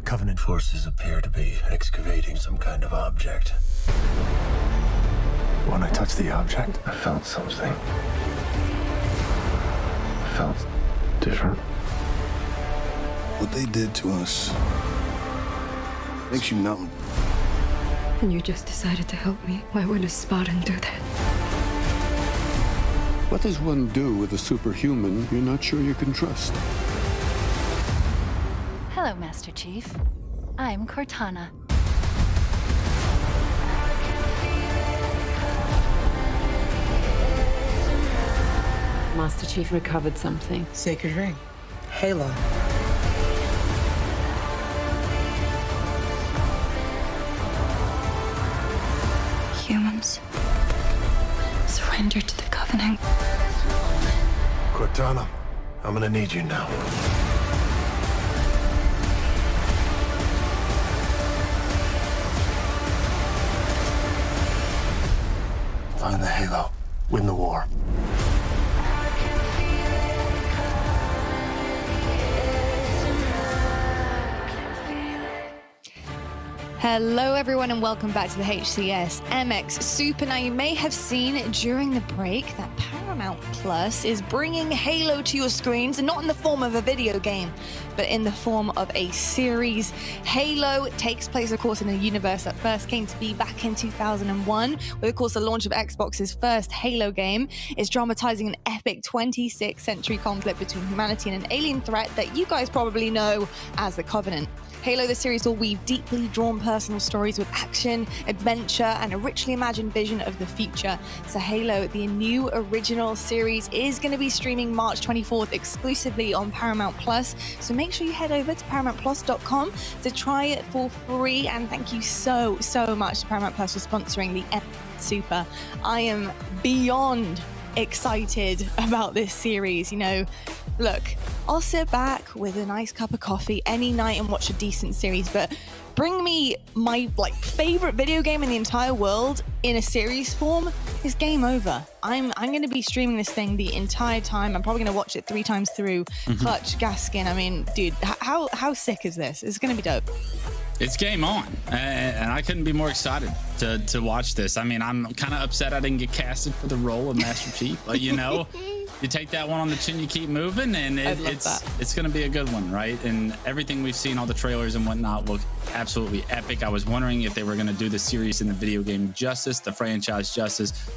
Covenant forces appear to be excavating some kind of object. When I touched the object, I felt something. I felt different. What they did to us makes you numb. And you just decided to help me. Why would a Spartan do that? What does one do with a superhuman you're not sure you can trust? Hello, Master Chief. I'm Cortana. Master Chief recovered something. Sacred ring. Halo. Humans. Surrender to the Covenant. Cortana, I'm gonna need you now. Find the Halo. Win the war. Hello everyone and welcome back to the HCS MX Super. Now you may have seen during the break that Paramount Plus is bringing Halo to your screens, and not in the form of a video game, but in the form of a series. Halo takes place, of course, in a universe that first came to be back in 2001, with, of course, the launch of Xbox's first Halo game. It's dramatizing an epic 26th century conflict between humanity and an alien threat that you guys probably know as the Covenant. Halo, the series, will weave deeply drawn personal stories with action, adventure, and a richly imagined vision of the future. So Halo, the new original series, is going to be streaming March 24th exclusively on Paramount Plus. So make sure you head over to ParamountPlus.com to try it for free. And thank you so much to Paramount Plus for sponsoring the MX Super. I am beyond excited about this series. You know, look, I'll sit back with a nice cup of coffee any night and watch a decent series, but bring me my favorite video game in the entire world in a series form, is game over. I'm going to be streaming this thing the entire time. I'm probably going to watch it 3 times through. Clutch, Gaskin. I mean, dude, how sick is this? It's going to be dope. It's game on, and I couldn't be more excited to watch this. I mean, I'm kind of upset I didn't get casted for the role of Master Chief, but you know, you take that one on the chin, you keep moving, and it's going to be a good one, right? And everything we've seen, all the trailers and whatnot, look absolutely epic. I was wondering if they were going to do the series and the video game justice, the franchise justice.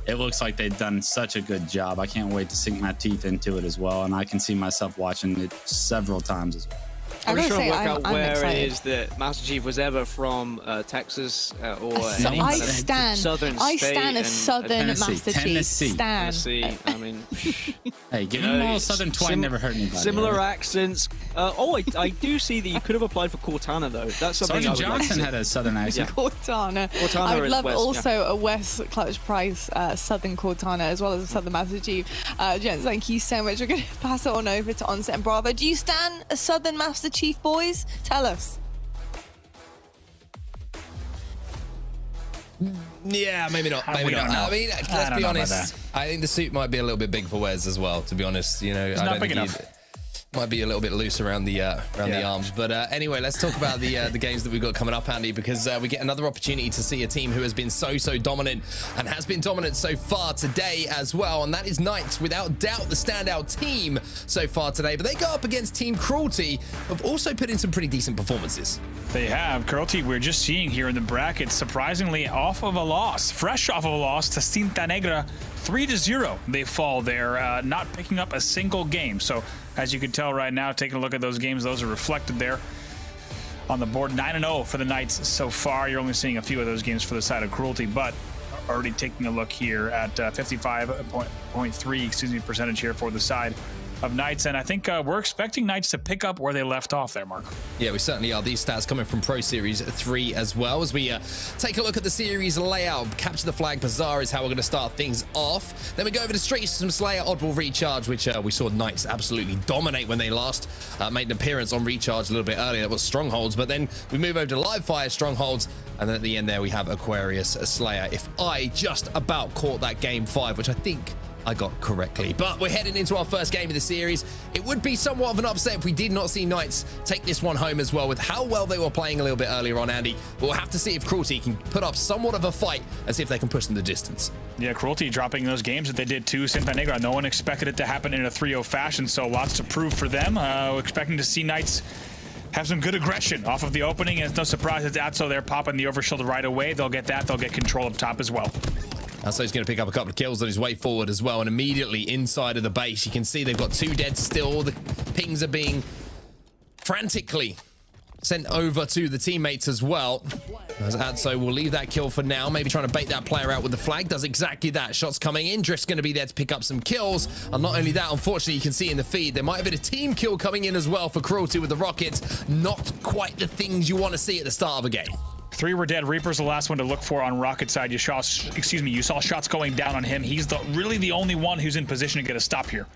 It looks like they've done such a good job. I can't wait to sink my teeth into it as well, and I can see myself watching it several times as well. I'm just trying to work out where it is that Master Chief was ever from, Texas or any kind of southern state. I stand a southern Master Chief. Tennessee. I mean, hey, give them all a southern twang. Never hurt anybody. Similar accents. I do see that you could have applied for Cortana though. That's something. Sergeant Johnson had a southern accent. Cortana. I would love also a West Clutch Price southern Cortana as well as a southern Master Chief. Gents, thank you so much. We're going to pass it on over to Onset and Bravo. Do you stand a southern Master Chief, boys? Tell us. Yeah, maybe not. Maybe not. I mean, let's be honest. I think the suit might be a little bit big for Wes as well, to be honest. You know, it's not big enough. Might be a little bit loose around the arms, but anyway, let's talk about the games that we've got coming up, Andy, because we get another opportunity to see a team who has been so dominant and has been dominant so far today as well, and that is Knights, without doubt the standout team so far today. But they go up against Team Cruelty, who've also put in some pretty decent performances. They have. Cruelty, we're just seeing here in the bracket, surprisingly fresh off of a loss to Cinta Negra. 3-0 they fall there, not picking up a single game. So as you can tell right now, taking a look at those games, those are reflected there on the board. 9-0 for the Knights so far. You're only seeing a few of those games for the side of Cruelty, but already taking a look here at 55.3 percentage here for the side of Knights, and I think we're expecting Knights to pick up where they left off there, Mark. Yeah, we certainly are. These stats coming from Pro Series 3 as well. As we take a look at the series layout, Capture the Flag Bazaar is how we're going to start things off. Then we go over to Street System Slayer Oddball Recharge, which we saw Knights absolutely dominate when they last made an appearance on Recharge a little bit earlier. That was Strongholds, but then we move over to Live Fire Strongholds, and then at the end there we have Aquarius Slayer. If I just about caught that game 5, which I think I got correctly. But we're heading into our first game of the series. It would be somewhat of an upset if we did not see Knights take this one home as well, with how well they were playing a little bit earlier on, Andy. We'll have to see if Cruelty can put up somewhat of a fight and see if they can push them the distance. Yeah, Cruelty dropping those games that they did to Cinta Negra. No one expected it to happen in a 3-0 fashion, so lots to prove for them. Expecting to see Knights have some good aggression off of the opening, and it's no surprise it's Atso there popping the overshield right away. They'll get that. They'll get control of top as well. So he's going to pick up a couple of kills on his way forward as well, and immediately inside of the base you can see they've got 2 dead still. The pings are being frantically sent over to the teammates as well, as Atso will leave that kill for now, maybe trying to bait that player out with the flag. Does exactly that. Shots coming in. Drift's going to be there to pick up some kills, and not only that, unfortunately, you can see in the feed there might have been a team kill coming in as well for Cruelty with the rockets. Not quite the things you want to see at the start of a game. 3 were dead. Reaper's the last one to look for on Rocket side. You saw shots going down on him. He's really the only one who's in position to get a stop here.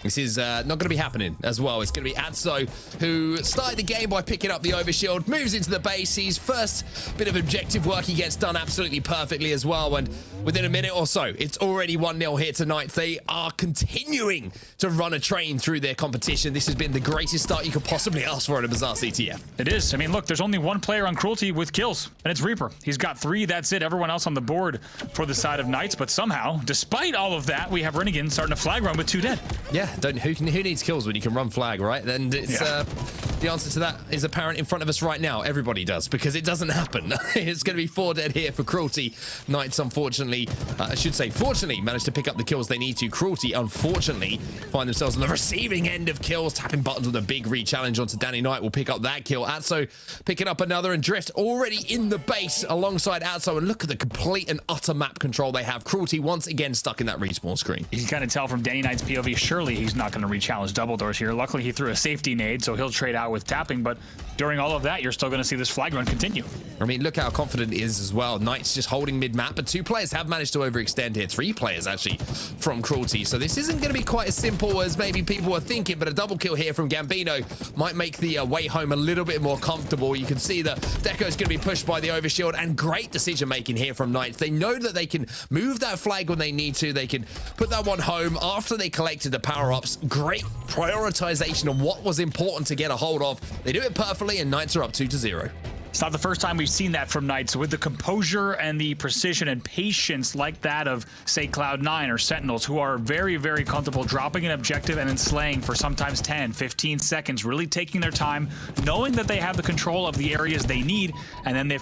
This is not going to be happening as well. It's going to be Atso, who started the game by picking up the overshield, moves into the base. His first bit of objective work he gets done absolutely perfectly as well. And within a minute or so, it's already 1-0 here tonight. They are continuing to run a train through their competition. This has been the greatest start you could possibly ask for in a Bazaar CTF. It is. I mean, look, there's only one player on Cruelty with kills, and it's Reaper. He's got 3. That's it. Everyone else on the board for the side of Knights. But somehow, despite all of that, we have Renegade starting a flag run with 2 dead. Yeah, who needs kills when you can run flag, right? Then it's the answer to that is apparent in front of us right now. Everybody does, because it doesn't happen. It's going to be 4 dead here for Cruelty. Knights, unfortunately, I should say, fortunately, managed to pick up the kills they need to. Cruelty, unfortunately, find themselves on the receiving end of kills. Tapping buttons with a big re-challenge onto Danny Knight will pick up that kill. Atso picking up another, and Drift already in the base alongside Atso. And look at the complete and utter map control they have. Cruelty once again stuck in that respawn screen. You can kind of tell from Danny Knight's POV, surely he's not going to re-challenge double doors here. Luckily, he threw a safety nade, so he'll trade out with tapping. But during all of that, you're still going to see this flag run continue. I mean, look how confident he is as well. Knight's just holding mid-map, but 2 players have managed to overextend here. 3 players, actually, from Cruelty. So this isn't going to be quite as simple as maybe people were thinking, but a double kill here from Gambino might make the way home a little bit more comfortable. You can see that Deco's going to be pushed by the overshield, and great decision-making here from Knights. They know that they can move that flag when they need to. They can put that one home after they collected the power-ups. Great prioritization of what was important to get a hold of. They do it perfectly, and Knights are up 2-0. It's not the first time we've seen that from Knights, with the composure and the precision and patience like that of, say, Cloud9 or Sentinels, who are very, very comfortable dropping an objective and then slaying for sometimes 10, 15 seconds, really taking their time, knowing that they have the control of the areas they need, and then they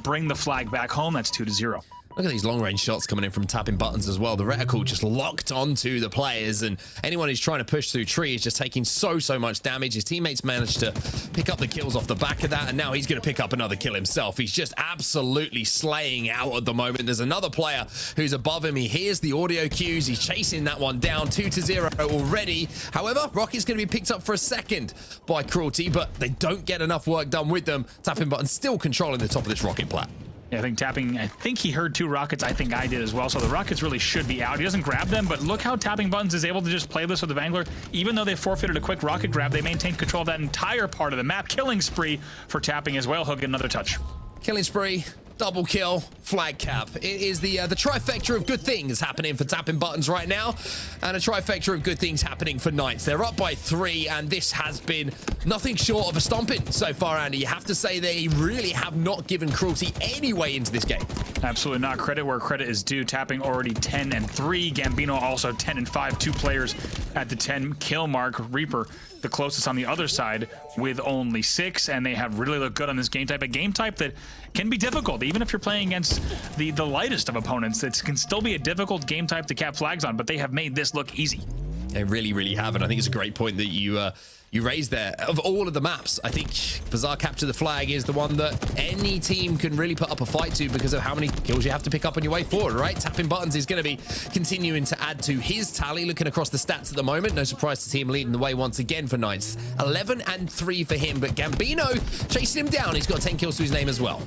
bring the flag back home. That's 2-0. Look at these long-range shots coming in from tapping buttons as well. The reticle just locked onto the players, and anyone who's trying to push through tree is just taking so much damage. His teammates managed to pick up the kills off the back of that, and now he's going to pick up another kill himself. He's just absolutely slaying out at the moment. There's another player who's above him. He hears the audio cues. He's chasing that one down. 2-0 already. However, Rocket's going to be picked up for a second by Cruelty, but they don't get enough work done with them. Tapping buttons still controlling the top of this rocket plat. Yeah, I think he heard 2 rockets. I think I did as well. So the rockets really should be out. He doesn't grab them, but look how Tapping Buttons is able to just play this with the Vangler. Even though they forfeited a quick rocket grab, they maintained control of that entire part of the map. Killing spree for Tapping as well. He'll get another touch. Killing spree, double kill, flag cap. It is the trifecta of good things happening for Tapping Buttons right now, and a trifecta of good things happening for Knights. They're up by 3, and this has been nothing short of a stomping so far, Andy. You have to say they really have not given Cruelty any way into this game. Absolutely not. Credit where credit is due. Tapping already 10-3. Gambino also 10-5. 2 players at the 10 kill mark. Reaper the closest on the other side with only 6, and they have really looked good on this game type. A game type that can be difficult, even if you're playing against the lightest of opponents. It can still be a difficult game type to cap flags on, but they have made this look easy. They really have, and I think it's a great point that you raised there. Of all of the maps, I think Bazaar Capture the Flag is the one that any team can really put up a fight to because of how many kills you have to pick up on your way forward, right? Tapping Buttons is going to be continuing to add to his tally. Looking across the stats at the moment, no surprise to see him leading the way once again for Knights. 11-3 for him, but Gambino chasing him down. He's got 10 kills to his name as well.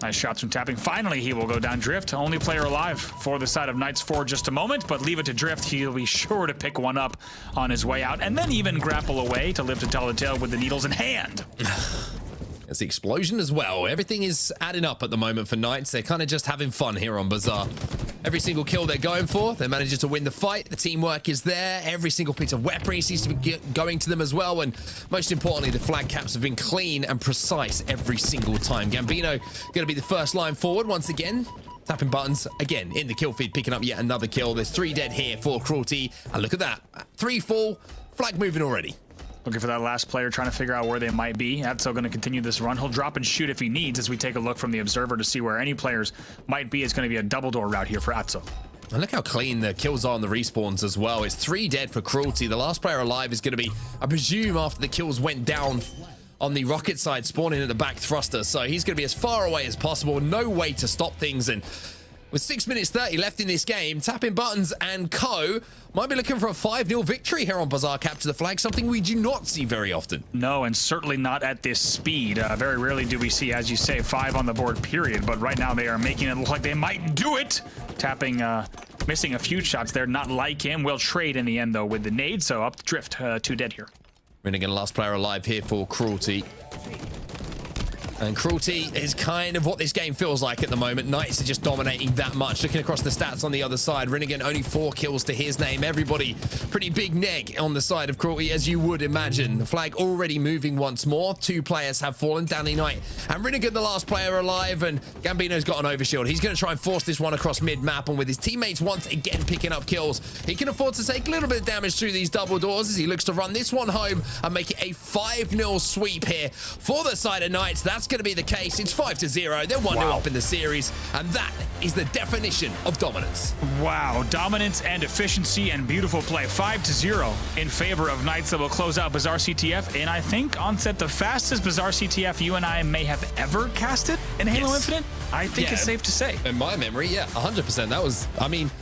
Nice shots from Tapping. Finally, he will go down Drift. Only player alive for the side of Knights for just a moment, but leave it to Drift. He'll be sure to pick one up on his way out, and then even grapple away to live to tell the tale with the needles in hand. There's the explosion as well. Everything is adding up at the moment for Knights. They're kind of just having fun here on Bazaar. Every single kill they're going for, they're managing to win the fight. The teamwork is there. Every single piece of weaponry seems to be going to them as well. And most importantly, the flag caps have been clean and precise every single time. Gambino going to be the first line forward once again. Tapping Buttons again in the kill feed, picking up yet another kill. There's 3 dead here for Cruelty. And look at that. 3 full. Flag moving already. Looking for that last player, trying to figure out where they might be. Atso going to continue this run. He'll drop and shoot if he needs as we take a look from the observer to see where any players might be. It's going to be a double door route here for Atso. And look how clean the kills are on the respawns as well. It's 3 dead for Cruelty. The last player alive is going to be, I presume, after the kills went down on the rocket side, spawning at the back thruster. So he's going to be as far away as possible. No way to stop things. And with 6 minutes 30 left in this game, Tapping Buttons and co might be looking for a 5-0 victory here on Bazaar Capture the Flag, something we do not see very often. No, and certainly not at this speed. Very rarely do we see, as you say, 5 on the board, period. But right now they are making it look like they might do it. Tapping, missing a few shots there, not like him. Will trade in the end, though, with the nade, so up the drift, 2 dead here. Rinnigan, last player alive here for Cruelty. And Cruelty is kind of what this game feels like at the moment. Knights are just dominating that much. Looking across the stats on the other side, Rinnigan only 4 kills to his name. Everybody pretty big neg on the side of Cruelty, as you would imagine. The flag already moving once more. 2 players have fallen. Danny Knight and Rinnigan, the last player alive, and Gambino's got an overshield. He's going to try and force this one across mid-map, and with his teammates once again picking up kills, he can afford to take a little bit of damage through these double doors as he looks to run this one home and make it a 5-0 sweep here for the side of Knights. That's going to be the case. It's 5-0. They're 1-0 up in the series, and that is the definition of dominance. Wow, dominance and efficiency and beautiful play. 5-0 in favor of Knights that will close out Bazaar CTF, and I think Onset the fastest Bazaar CTF you and I may have ever casted in Halo Infinite. I think it's safe to say. In my memory, yeah, 100%. That was, I mean,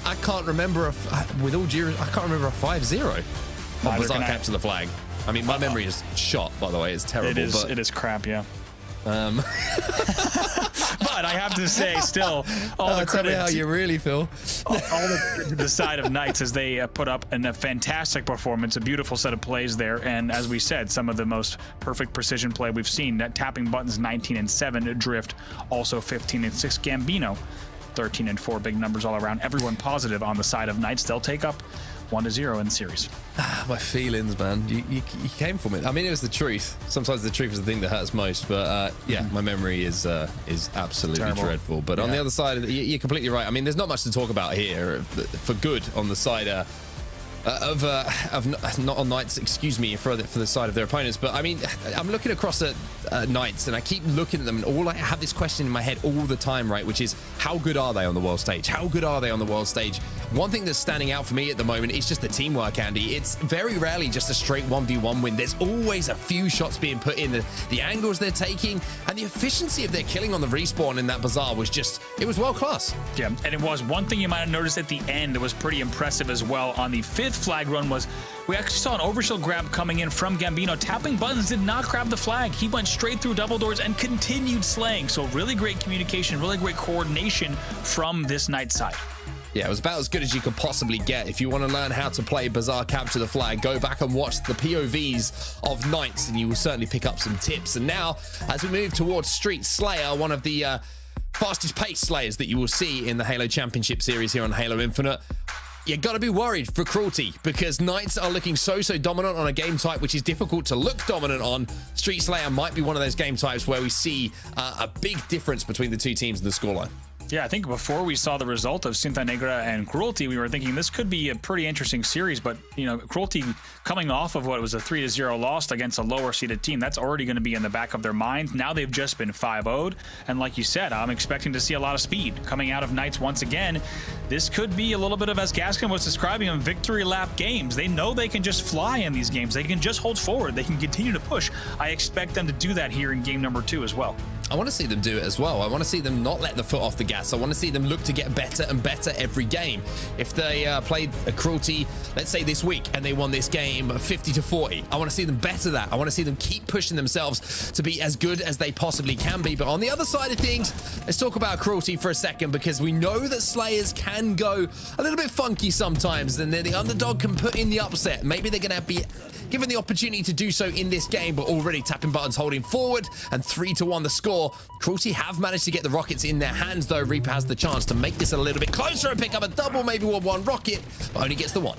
I can't remember, with all due, I can't remember a 5-0 on Bazaar Capture the Flag. I mean, my memory is shot, by the way. It's terrible. It is crap, yeah. But I have to say, still, all the credit. How you really feel. all the side of Knights as they put up a fantastic performance, a beautiful set of plays there, and as we said, some of the most perfect precision play we've seen. Tapping Buttons 19-7, Drift also 15-6, Gambino 13-4, big numbers all around. Everyone positive on the side of Knights. They'll take up 1-0 in the series. My feelings, man. You came from it. I mean, it was the truth. Sometimes the truth is the thing that hurts most. But yeah, my memery is absolutely terrible. Dreadful. But on the other side, you're completely right. I mean, there's not much to talk about here for good on the side of not on Knights, excuse me, for the side of their opponents. But I mean, I'm looking across at Knights, and I keep looking at them, and all I have this question in my head all the time, right? Which is, how good are they on the world stage? How good are they on the world stage? One thing that's standing out for me at the moment is just the teamwork, Andy. It's very rarely just a straight 1v1 win. There's always a few shots being put in. The angles they're taking and the efficiency of their killing on the respawn in that Bazaar was just, it was world class. Yeah, and it was. One thing you might have noticed at the end that was pretty impressive as well on the 5th flag run was we actually saw an overshield grab coming in from Gambino. Tapping Buttons did not grab the flag. He went straight through double doors and continued slaying. So really great communication, really great coordination from this Knight side. Yeah, it was about as good as you could possibly get. If you want to learn how to play Bazaar Capture the Flag, go back and watch the POVs of Knights, and you will certainly pick up some tips. And now, as we move towards Street Slayer, one of the fastest paced Slayers that you will see in the Halo Championship Series here on Halo Infinite, you got to be worried for Cruelty, because Knights are looking so dominant on a game type which is difficult to look dominant on. Street Slayer might be one of those game types where we see a big difference between the two teams in the scoreline. Yeah, I think before we saw the result of Cinta Negra and Cruelty, we were thinking this could be a pretty interesting series, but, you know, Cruelty coming off of what was a 3-0 loss against a lower-seeded team, that's already going to be in the back of their minds. Now they've just been 5-0'd, and like you said, I'm expecting to see a lot of speed coming out of Knights once again. This could be a little bit of, as Gaskin was describing them, victory lap games. They know they can just fly in these games. They can just hold forward. They can continue to push. I expect them to do that here in game number 2 as well. I want to see them do it as well. I want to see them not let the foot off the gas. I want to see them look to get better and better every game. If they played a Cruelty, let's say this week, and they won this game 50-40, I want to see them better that. I want to see them keep pushing themselves to be as good as they possibly can be. But on the other side of things, let's talk about Cruelty for a second, because we know that Slayers can go a little bit funky sometimes, and then the underdog can put in the upset. Maybe they're going to be given the opportunity to do so in this game, but already Tapping Buttons holding forward, and 3-1 the score. Cruelty have managed to get the rockets in their hands, though. Reaper has the chance to make this a little bit closer and pick up a double, maybe with one rocket, but only gets the one.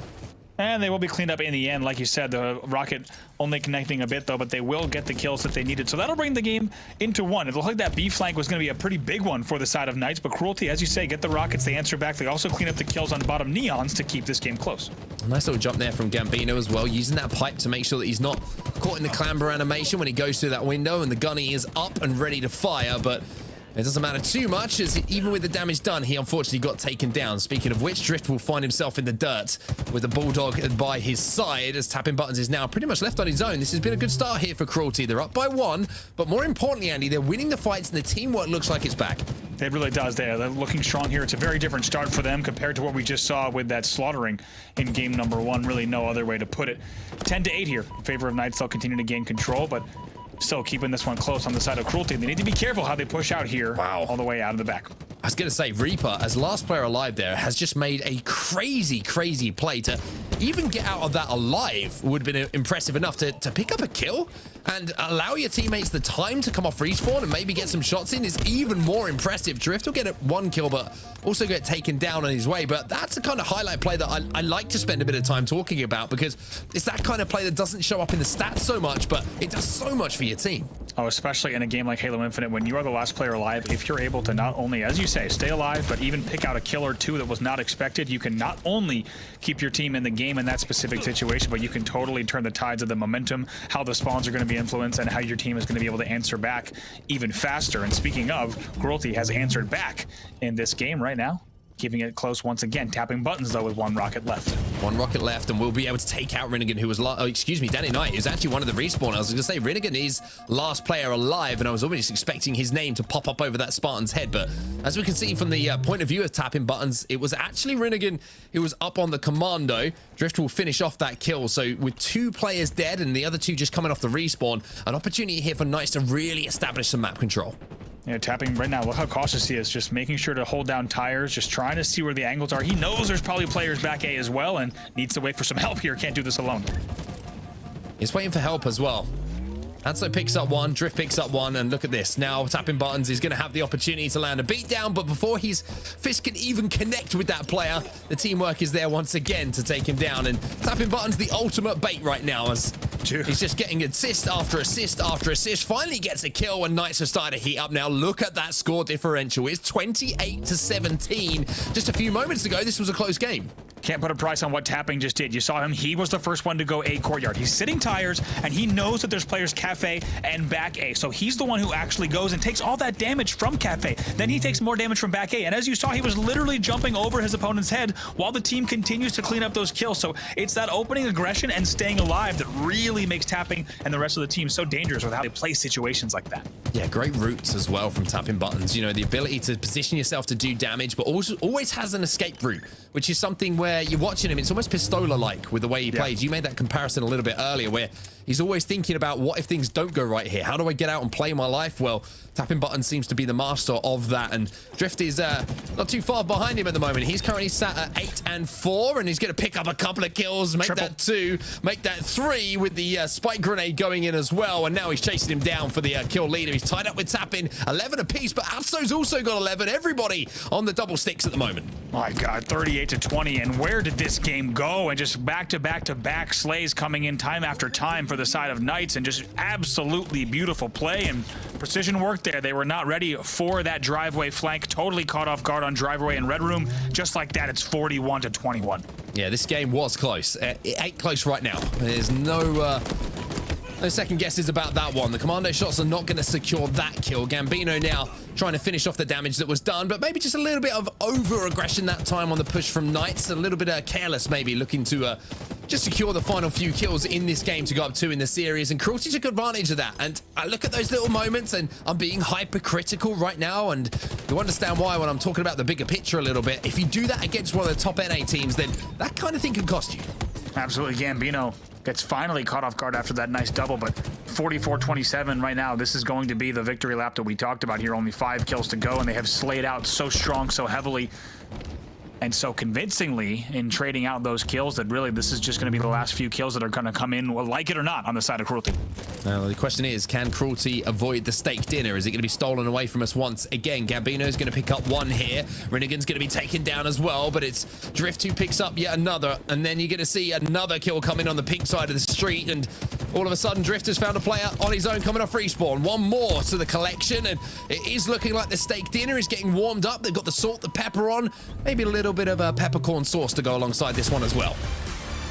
And they will be cleaned up in the end. Like you said, the rocket only connecting a bit, though, but they will get the kills that they needed. So that'll bring the game into 1. It looked like that B flank was going to be a pretty big one for the side of Knights, but Cruelty, as you say, get the rockets, they answer back. They also clean up the kills on bottom Neons to keep this game close. A nice little jump there from Gambino as well, using that pipe to make sure that he's not caught in the clamber animation when he goes through that window, and the gunny is up and ready to fire, but It doesn't matter too much, as even with the damage done, he unfortunately got taken down. Speaking of which, Drift will find himself in the dirt with the Bulldog by his side, as Tapping Buttons is now pretty much left on his own. This has been a good start here for Cruelty. They're up by 1, but more importantly, Andy, they're winning the fights and the teamwork looks like it's back. It really does. They're looking strong here. It's a very different start for them compared to what we just saw with that slaughtering in game number 1. Really no other way to put it. 10-8 here in favor of Knights. They'll continue to gain control, but still keeping this one close on the side of Cruelty. They need to be careful how they push out here. Wow. All the way out of the back. I was going to say, Reaper, as last player alive there, has just made a crazy play. To even get out of that alive would have been impressive enough to pick up a kill and allow your teammates the time to come off respawn and maybe get some shots in is even more impressive. Drift will get 1 kill, but also get taken down on his way. But that's the kind of highlight play that I like to spend a bit of time talking about, because it's that kind of play that doesn't show up in the stats so much, but it does so much for your team. Oh, especially in a game like Halo Infinite, when you are the last player alive, if you're able to not only, as you say, stay alive, but even pick out a kill or 2 that was not expected, you can not only keep your team in the game in that specific situation, but you can totally turn the tides of the momentum, how the spawns are going to be influenced, and how your team is going to be able to answer back even faster. And speaking of, Cruelty has answered back in this game right now, keeping it close once again. Tapping Buttons, though, with 1 rocket left. 1 rocket left, and we'll be able to take out Rinnegan, who was, Danny Knight is actually one of the respawn. I was going to say, Rinnegan is last player alive, and I was always expecting his name to pop up over that Spartan's head, but as we can see from the point of view of Tapping Buttons, it was actually Rinnegan who was up on the commando. Drift will finish off that kill, so with 2 players dead and the other 2 just coming off the respawn, an opportunity here for Knights to really establish some map control. Yeah, Tapping right now, look how cautious he is, just making sure to hold down tires, just trying to see where the angles are. He knows there's probably players back A as well and needs to wait for some help here. Can't do this alone. He's waiting for help as well. Hanso picks up 1, Drift picks up 1, and look at this. Now Tapping Buttons is going to have the opportunity to land a beatdown, but before his fist can even connect with that player, the teamwork is there once again to take him down. And Tapping Buttons, the ultimate bait right now, as he's just getting assist after assist after assist. Finally gets a kill, and Knights have started to heat up now. Look at that score differential. It's 28-17. Just a few moments ago, this was a close game. Can't put a price on what Tapping just did. You saw him. He was the first one to go A courtyard. He's sitting tires, and he knows that there's players Cafe and back A. So he's the one who actually goes and takes all that damage from Cafe. Then he takes more damage from back A. And as you saw, he was literally jumping over his opponent's head while the team continues to clean up those kills. So it's that opening aggression and staying alive that really makes Tapping and the rest of the team so dangerous with how they play situations like that. Yeah, great routes as well from Tapping Buttons. You know, the ability to position yourself to do damage, but also always has an escape route, which is something where you're watching him, it's almost Pistola-like with the way he plays. You made that comparison a little bit earlier, where he's always thinking about, what if things don't go right here? How do I get out and play my life? Well, Tapping Buttons seems to be the master of that, and Drift is not too far behind him at the moment. He's currently sat at 8-4, and he's going to pick up a couple of kills, make that 2, make that 3 with the spike grenade going in as well, and now he's chasing him down for the kill leader. He's tied up with Tapping, 11 apiece, but Atso's also got 11. Everybody on the double sticks at the moment. My God, 38-20, and where did this game go? And just back-to-back-to-back slays coming in time after time for the side of Knights, and just absolutely beautiful play and precision work there. They were not ready for that driveway flank, totally caught off guard on driveway and red room. Just like that, it's 41-21. Yeah, this game was close. It ain't close right now. There's no second guesses about that one. The commando shots are not going to secure that kill. Gambino now trying to finish off the damage that was done, but maybe just a little bit of over-aggression that time on the push from Knights. A little bit careless, maybe, looking to just secure the final few kills in this game to go up 2 in the series, and Cruelty took advantage of that. And I look at those little moments, and I'm being hypercritical right now, and you understand why when I'm talking about the bigger picture a little bit. If you do that against one of the top NA teams, then that kind of thing can cost you. Absolutely. Gambino gets finally caught off guard after that nice double, but 44-27 right now. This is going to be the victory lap that we talked about here. Only 5 kills to go, and they have slayed out so strong, so heavily, and so convincingly in trading out those kills that really this is just going to be the last few kills that are going to come in, like it or not, on the side of Cruelty. Now, the question is, can Cruelty avoid the steak dinner? Is it going to be stolen away from us once again? Gambino's going to pick up 1 here. Rinnegan's going to be taken down as well, but it's Drift who picks up yet another, and then you're going to see another kill come in on the pink side of the street, and all of a sudden Drift has found a player on his own coming off respawn. 1 more to the collection, and it is looking like the steak dinner is getting warmed up. They've got the salt, the pepper on, maybe a little bit of a peppercorn sauce to go alongside this one as well.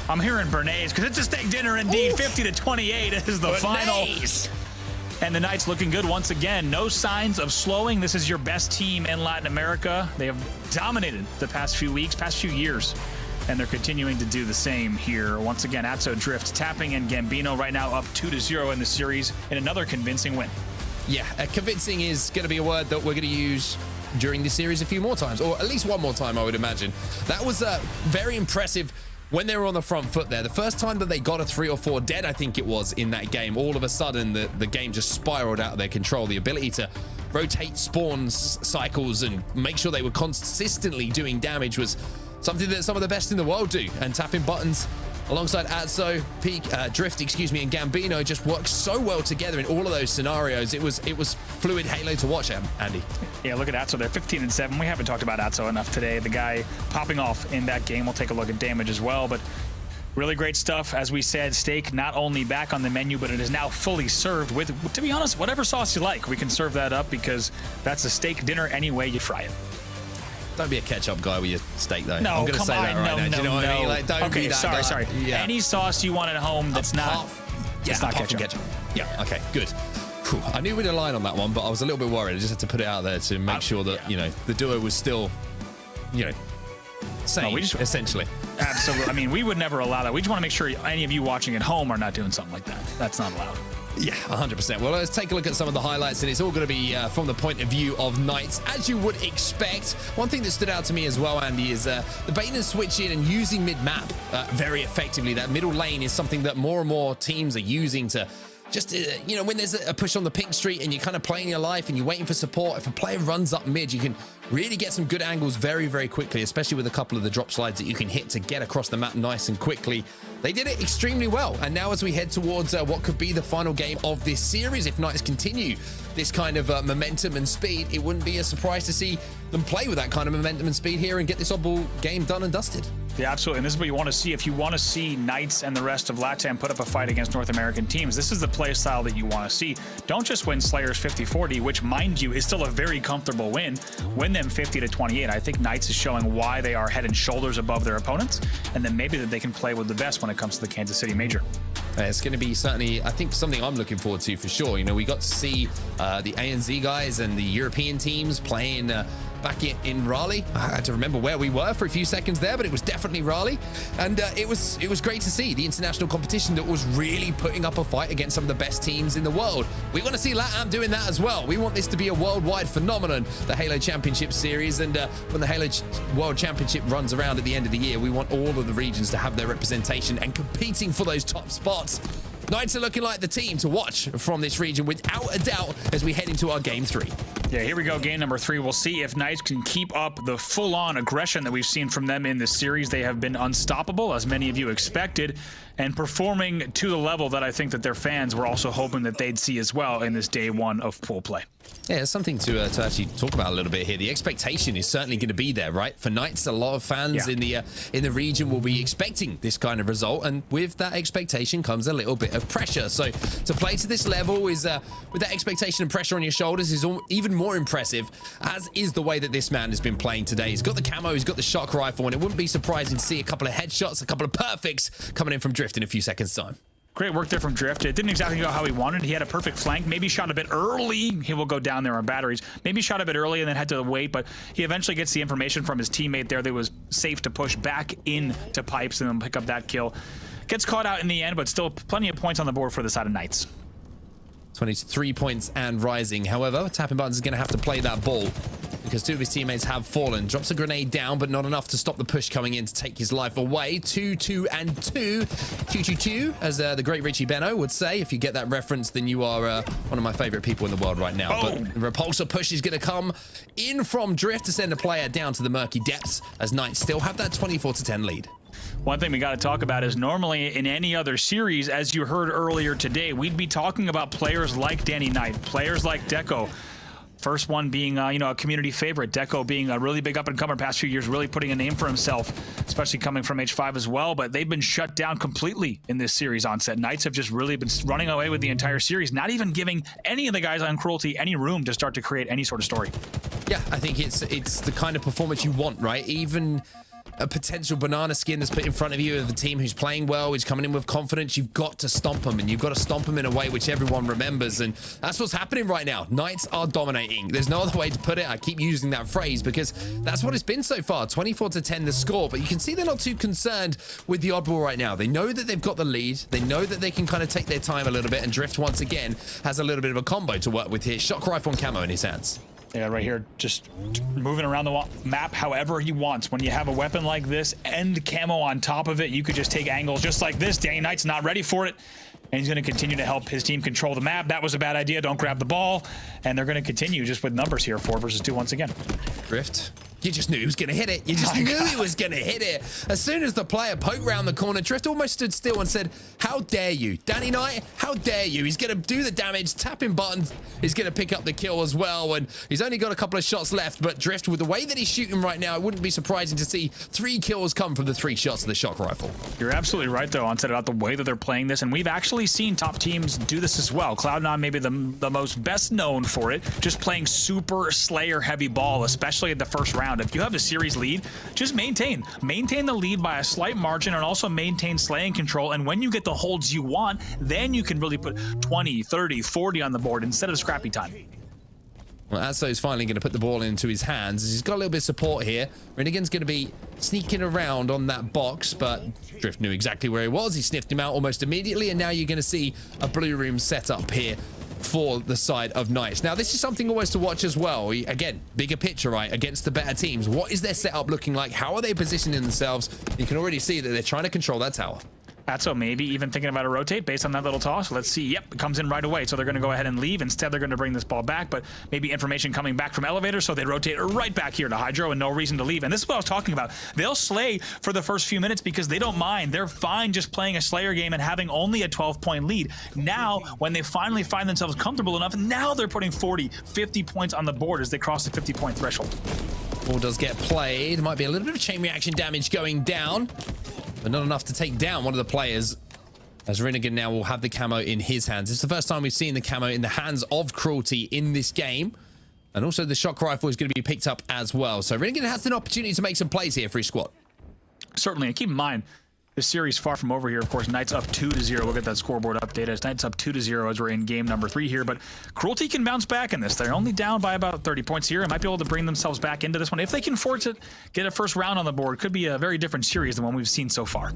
I'm hearing Bernays, because it's a steak dinner indeed. 50-28 is the final. And the Knights looking good once again. No signs of slowing. This is your best team in Latin America. They have dominated the past few weeks, past few years, and they're continuing to do the same here. Once again, Atso Drift tapping in Gambino right now up 2-0 in the series in another convincing win. Yeah, convincing is going to be a word that we're going to use during the series a few more times, or at least one more time, I would imagine. That was very impressive when they were on the front foot there. The first time that they got a 3 or 4 dead, I think it was, in that game, all of a sudden the game just spiraled out of their control. The ability to rotate spawns cycles and make sure they were consistently doing damage was something that some of the best in the world do. And tapping buttons alongside Atso, Drift, and Gambino just worked so well together in all of those scenarios. It was fluid Halo to watch, Andy. Yeah, look at Atso. They're 15-7. We haven't talked about Atso enough today. The guy popping off in that game. We'll take a look at damage as well, but really great stuff. As we said, steak not only back on the menu, but it is now fully served with, to be honest, whatever sauce you like. We can serve that up because that's a steak dinner any way you fry it. Don't be a ketchup guy with your steak, though. No, I'm going to say that right now. No, Do you know what I mean? Like, don't be that guy. Sorry. Yeah. Any sauce you want at home that's not ketchup. Yeah, okay, good. Whew. I knew we'd align on that one, but I was a little bit worried. I just had to put it out there to make sure that, the duo was still, sane, essentially. Absolutely. I mean, we would never allow that. We just want to make sure any of you watching at home are not doing something like that. That's not allowed. Yeah, 100%. Well, let's take a look at some of the highlights, and it's all going to be from the point of view of Knights, as you would expect. One thing that stood out to me as well, Andy, is the bait and switch in and using mid-map very effectively. That middle lane is something that more and more teams are using to just, when there's a push on the pink street and you're kind of playing your life and you're waiting for support, if a player runs up mid, you can really get some good angles very, very quickly, especially with a couple of the drop slides that you can hit to get across the map nice and quickly. They did it extremely well. And now as we head towards what could be the final game of this series, if Knights continue this kind of momentum and speed, it wouldn't be a surprise to see them play with that kind of momentum and speed here and get this oddball game done and dusted. Yeah, absolutely. And this is what you want to see. If you want to see Knights and the rest of LATAM put up a fight against North American teams, this is the play style that you want to see. Don't just win Slayers 50-40, which, mind you, is still a very comfortable win. Win them 50-28. I think Knights is showing why they are head and shoulders above their opponents, and then maybe that they can play with the best when it comes to the Kansas City Major. It's going to be certainly, I think, something I'm looking forward to for sure. We got to see the ANZ guys and the European teams playing back in Raleigh. I had to remember where we were for a few seconds there, but it was definitely Raleigh. And it was great to see the international competition that was really putting up a fight against some of the best teams in the world. We want to see LATAM doing that as well. We want this to be a worldwide phenomenon, the Halo Championship Series. And when the Halo World Championship runs around at the end of the year, we want all of the regions to have their representation and competing for those top spots. Knights are looking like the team to watch from this region without a doubt as we head into our game 3. Yeah, here we go, game number 3. We'll see if Knights can keep up the full-on aggression that we've seen from them in this series. They have been unstoppable, as many of you expected, and performing to the level that I think that their fans were also hoping that they'd see as well in this day 1 of pool play. Yeah, there's something to actually talk about a little bit here. The expectation is certainly going to be there, right? For Knights, a lot of fans in the region will be expecting this kind of result, and with that expectation comes a little bit of pressure. So to play to this level is with that expectation and pressure on your shoulders is even more impressive, as is the way that this man has been playing today. He's got the camo, he's got the shock rifle, and it wouldn't be surprising to see a couple of headshots, a couple of perfects coming in from Drift in a few seconds' time. Great work there from Drift. It didn't exactly go how he wanted. He had a perfect flank. Maybe shot a bit early. He will go down there on batteries. Maybe shot a bit early and then had to wait, but he eventually gets the information from his teammate there that it was safe to push back into pipes and then pick up that kill. Gets caught out in the end, but still plenty of points on the board for the side of Knights. 23 points and rising. However, Tapping Buttons is going to have to play that ball because 2 of his teammates have fallen. Drops a grenade down, but not enough to stop the push coming in to take his life away. 2-2 and 2. 2-2-2, as the great Richie Benno would say. If you get that reference, then you are one of my favorite people in the world right now. But the repulsor push is going to come in from Drift to send a player down to the murky depths, as Knights still have that 24-10 lead. One thing we got to talk about is normally in any other series, as you heard earlier today, we'd be talking about players like Danny Knight, players like Deco. First one being, a community favorite. Deco being a really big up-and-comer past few years, really putting a name for himself, especially coming from H5 as well. But they've been shut down completely in this series onset. Knights have just really been running away with the entire series, not even giving any of the guys on Cruelty any room to start to create any sort of story. Yeah, I think it's the kind of performance you want, right? Even a potential banana skin that's put in front of you of a team who's playing well, who's coming in with confidence, you've got to stomp them, and you've got to stomp them in a way which everyone remembers, and that's what's happening right now. Knights are dominating. There's no other way to put it. I keep using that phrase because that's what it's been so far. 24-10 the score, but you can see they're not too concerned with the oddball right now. They know that they've got the lead. They know that they can kind of take their time a little bit, and Drift once again has a little bit of a combo to work with here. Shock rifle and camo in his hands. Yeah, right here, just moving around the map however he wants. When you have a weapon like this and camo on top of it, you could just take angles just like this. Danny Knight's not ready for it, and he's going to continue to help his team control the map. That was a bad idea. Don't grab the ball, and they're going to continue just with numbers here, 4 versus 2 once again. Drift. You just knew he was going to hit it. You just knew he was going to hit it. As soon as the player poked round the corner, Drift almost stood still and said, how dare you? Danny Knight, how dare you? He's going to do the damage, tapping buttons. He's going to pick up the kill as well. And he's only got a couple of shots left. But Drift, with the way that he's shooting right now, it wouldn't be surprising to see 3 kills come from the 3 shots of the shock rifle. You're absolutely right, though, on about the way that they're playing this. And we've actually seen top teams do this as well. Cloud9 maybe the most best known for it, just playing super Slayer heavy ball, especially at the first round. If you have a series lead, just maintain the lead by a slight margin, and also maintain slaying control. And when you get the holds you want, then you can really put 20, 30, 40 on the board instead of scrappy time. Well, Aso's finally going to put the ball into his hands. He's got a little bit of support here. Rennigan's going to be sneaking around on that box, but Drift knew exactly where he was. He sniffed him out almost immediately, and now you're going to see a blue room set up here for the side of Knights. Now, this is something always to watch as well. Again, bigger picture, right? Against the better teams. What is their setup looking like? How are they positioning themselves? You can already see that they're trying to control that tower. Atso maybe even thinking about a rotate based on that little toss. Let's see. Yep, it comes in right away. So they're going to go ahead and leave. Instead, they're going to bring this ball back, but maybe information coming back from elevator, so they rotate right back here to Hydro, and no reason to leave. And this is what I was talking about. They'll slay for the first few minutes because they don't mind. They're fine just playing a Slayer game and having only a 12-point lead. Now, when they finally find themselves comfortable enough, now they're putting 40, 50 points on the board as they cross the 50-point threshold. Ball does get played. Might be a little bit of chain reaction damage going down, but not enough to take down one of the players, as Rennigan now will have the camo in his hands. It's the first time we've seen the camo in the hands of Cruelty in this game. And also the shock rifle is going to be picked up as well. So Rennigan has an opportunity to make some plays here for his squad. Certainly, and keep in mind, this series far from over here. Of course, Knights up 2-0. We'll get that scoreboard update as Knights up 2-0 as we're in game number 3 here. But Cruelty can bounce back in this. They're only down by about 30 points here and might be able to bring themselves back into this one. If they can afford to get a first round on the board, could be a very different series than one we've seen so far.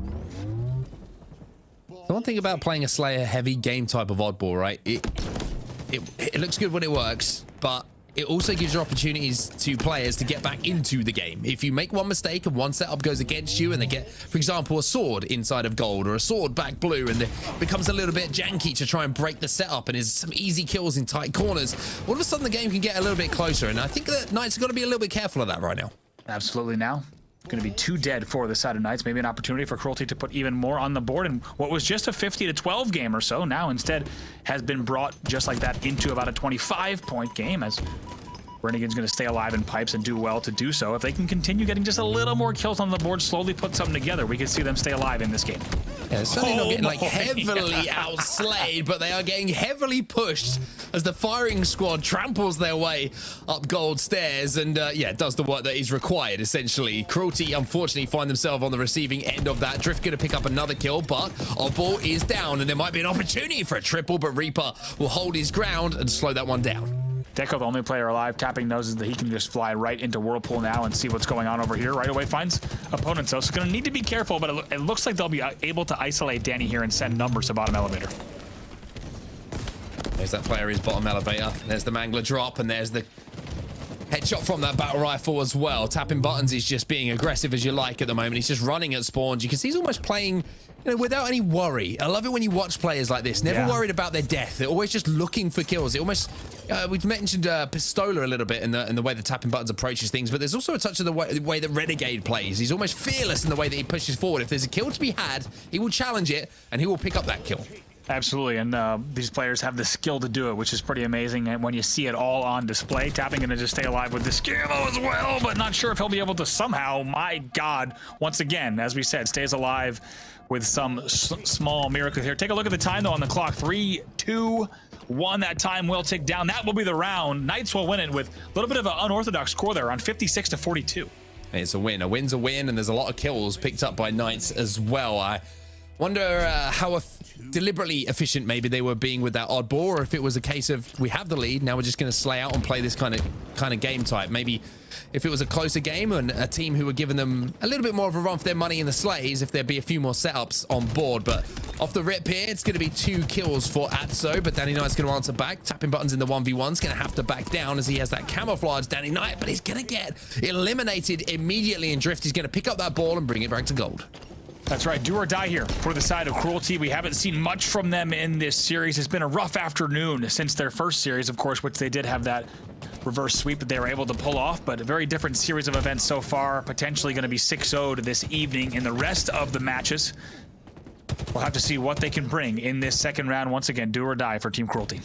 The one thing about playing a Slayer heavy game type of oddball, right? It looks good when it works, but it also gives you opportunities to players to get back into the game. If you make one mistake and one setup goes against you and they get, for example, a sword inside of gold or a sword back blue, and it becomes a little bit janky to try and break the setup and is some easy kills in tight corners, all of a sudden the game can get a little bit closer. And I think that Knights have got to be a little bit careful of that right now. Absolutely. Now going to be 2 dead for the side of Knights. Maybe an opportunity for Cruelty to put even more on the board. And what was just a 50-12 game or so now instead has been brought just like that into about a 25-point game, as Rennigan's going to stay alive in pipes and do well to do so. If they can continue getting just a little more kills on the board, slowly put something together, we can see them stay alive in this game. Yeah, certainly not getting like heavily outslayed, but they are getting heavily pushed as the firing squad tramples their way up gold stairs and yeah, does the work that is required essentially. Cruelty unfortunately find themselves on the receiving end of that. Drift going to pick up another kill, but Oddball is down and there might be an opportunity for a triple, but Reaper will hold his ground and slow that one down. Deco, the only player alive, tapping noses that he can just fly right into Whirlpool now and see what's going on over here. Right away finds opponents, though, so going to need to be careful, but it looks like they'll be able to isolate Danny here and send numbers to bottom elevator. There's that player, his bottom elevator. There's the Mangler drop, and there's the headshot from that battle rifle as well. Tapping buttons is just being aggressive as you like at the moment. He's just running at spawns. You can see he's almost playing, you know, without any worry. I love it when you watch players like this, never worried about their death. They're always just looking for kills. It almost, we've mentioned Pistola a little bit in the way the tapping buttons approaches things, but there's also a touch of the way that Renegade plays. He's almost fearless in the way that he pushes forward. If there's a kill to be had, he will challenge it and he will pick up that kill. Absolutely, and these players have the skill to do it, which is pretty amazing. And when you see it all on display, Tapping going to just stay alive with this camo as well, but not sure if he'll be able to somehow, my God, once again, as we said, stays alive with some small miracle here. Take a look at the time, though, on the clock. 3, 2, 1. That time will tick down. That will be the round. Knights will win it with a little bit of an unorthodox score there on 56-42. It's a win. A win's a win, and there's a lot of kills picked up by Knights as well. I wonder how deliberately efficient maybe they were being with that oddball, or if it was a case of we have the lead, now we're just going to slay out and play this kind of game type. Maybe if it was a closer game and a team who were giving them a little bit more of a run for their money in the slays, if there'd be a few more setups on board. But off the rip here, it's going to be 2 kills for Atso, but Danny Knight's going to answer back. Tapping buttons in the 1v1's going to have to back down as he has that camouflage Danny Knight, but he's going to get eliminated immediately, and Drift is going to pick up that ball and bring it back to gold. That's right, do or die here for the side of Cruelty. We haven't seen much from them in this series. It's been a rough afternoon since their first series, of course, which they did have that reverse sweep that they were able to pull off, but a very different series of events so far, potentially going to be 6-0'd this evening in the rest of the matches. We'll have to see what they can bring in this second round. Once again, do or die for Team Cruelty.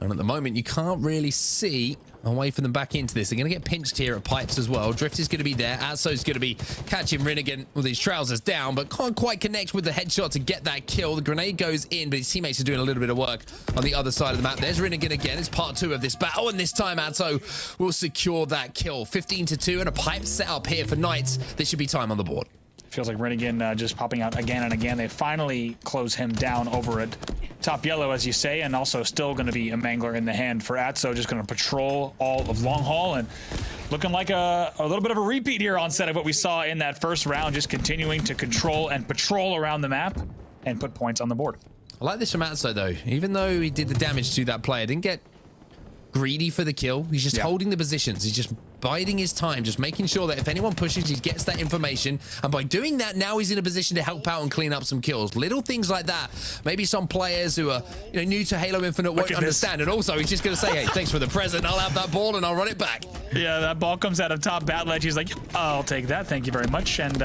And at the moment, you can't really see a way for them back into this. They're going to get pinched here at pipes as well. Drift is going to be there. Atso's going to be catching Rinnigan with his trousers down, but can't quite connect with the headshot to get that kill. The grenade goes in, but his teammates are doing a little bit of work on the other side of the map. There's Rinnigan again. It's part 2 of this battle, and this time Atso will secure that kill. 15-2 and a pipe set up here for Knights. There should be time on the board. Feels like Rinnigan just popping out again and again. They finally close him down over at top yellow, as you say, and also still going to be a mangler in the hand for Atso, just going to patrol all of long haul, and looking like a little bit of a repeat here on set of what we saw in that first round, just continuing to control and patrol around the map and put points on the board. I like this from Atso, though. Even though he did the damage to that player, didn't get greedy for the kill. He's just holding the positions. He's just biding his time, just making sure that if anyone pushes, he gets that information. And by doing that, now he's in a position to help out and clean up some kills. Little things like that. Maybe some players who are new to Halo Infinite won't understand. And also, he's just going to say, hey, thanks for the present. I'll have that ball and I'll run it back. Yeah, that ball comes out of top bat ledge. He's like, I'll take that. Thank you very much. And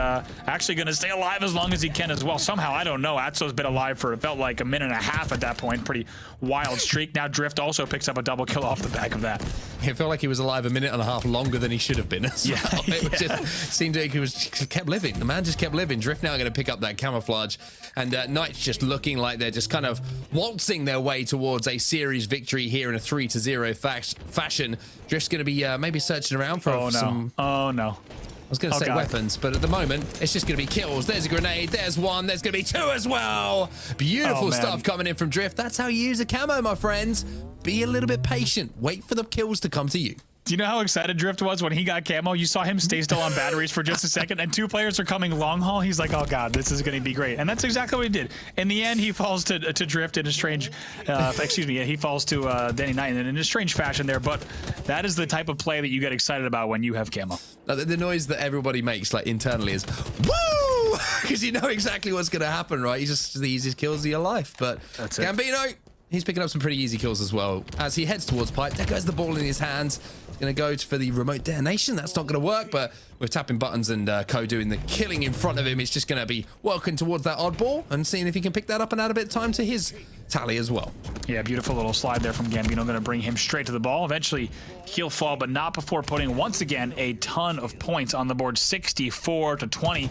actually going to stay alive as long as he can as well. Somehow, I don't know. Atso's been alive for, it felt like, a minute and a half at that point. Pretty wild streak. Now Drift also picks up a double kill off the back of that. It felt like he was alive a minute and a half longer than he should have been as well. It just seemed like he kept living. The man just kept living. Drift now going to pick up that camouflage, and Knights just looking like they're just kind of waltzing their way towards a series victory here in a 3-0 fashion. Drift's going to be maybe searching around for some... Oh, no. I was going to say weapons, but at the moment, it's just going to be kills. There's a grenade. There's one. There's going to be 2 as well. Beautiful stuff coming in from Drift. That's how you use a camo, my friends. Be a little bit patient. Wait for the kills to come to you. Do you know how excited Drift was when he got camo? You saw him stay still on batteries for just a second, and 2 players are coming long haul. He's like, oh god, this is going to be great. And that's exactly what he did. In the end, he falls to Drift in a strange, he falls to Danny Knight in a strange fashion there, but that is the type of play that you get excited about when you have camo. The noise that everybody makes, like, internally is, woo! Because you know exactly what's going to happen, right? He's just the easiest kills of your life. But that's it. Gambino, he's picking up some pretty easy kills as well. As he heads towards pipe, there goes the ball in his hands. Going to go for the remote detonation. That's not going to work, but with tapping buttons and Co doing the killing in front of him, it's just going to be working towards that oddball and seeing if he can pick that up and add a bit of time to his tally as well. Yeah, beautiful little slide there from Gambino. Going to bring him straight to the ball. Eventually, he'll fall, but not before putting, once again, a ton of points on the board, 64-20.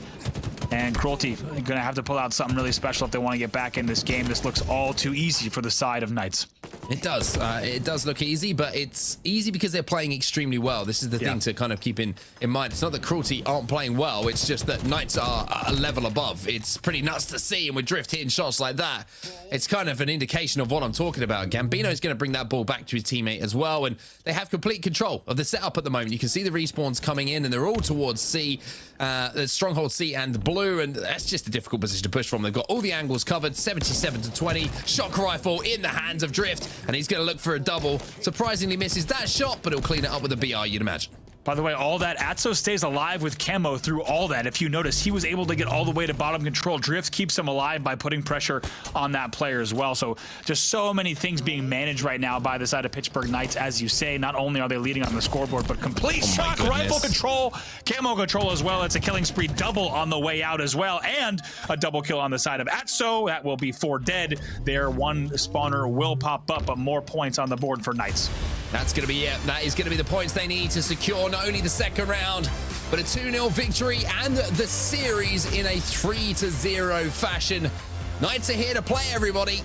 And Cruelty going to have to pull out something really special if they want to get back in this game. This looks all too easy for the side of Knights. It does. It does look easy, but it's easy because they're playing extremely well. This is the thing to kind of keep in mind. It's not that Cruelty aren't playing well. It's just that Knights are a level above. It's pretty nuts to see, and with Drift hitting shots like that, it's kind of an indication of what I'm talking about. Gambino is going to bring that ball back to his teammate as well, and they have complete control of the setup at the moment. You can see the respawns coming in, and they're all towards C. There's Stronghold C and Blue, and that's just a difficult position to push from. They've got all the angles covered, 77-20. Shock rifle in the hands of Drift, and he's going to look for a double. Surprisingly misses that shot, but he'll clean it up with a BR, you'd imagine. By the way, all that, Atso stays alive with camo through all that. If you notice, he was able to get all the way to bottom control. Drift keeps him alive by putting pressure on that player as well. So just so many things being managed right now by the side of Pittsburgh Knights, as you say. Not only are they leading on the scoreboard, but complete shock rifle control, camo control as well. It's a killing spree double on the way out as well, and a double kill on the side of Atso. That will be 4 dead. There, 1 spawner will pop up, but more points on the board for Knights. That's going to be it. That is going to be the points they need to secure not only the second round, but a 2-0 victory and the series in a 3-0 fashion. Knights are here to play, everybody.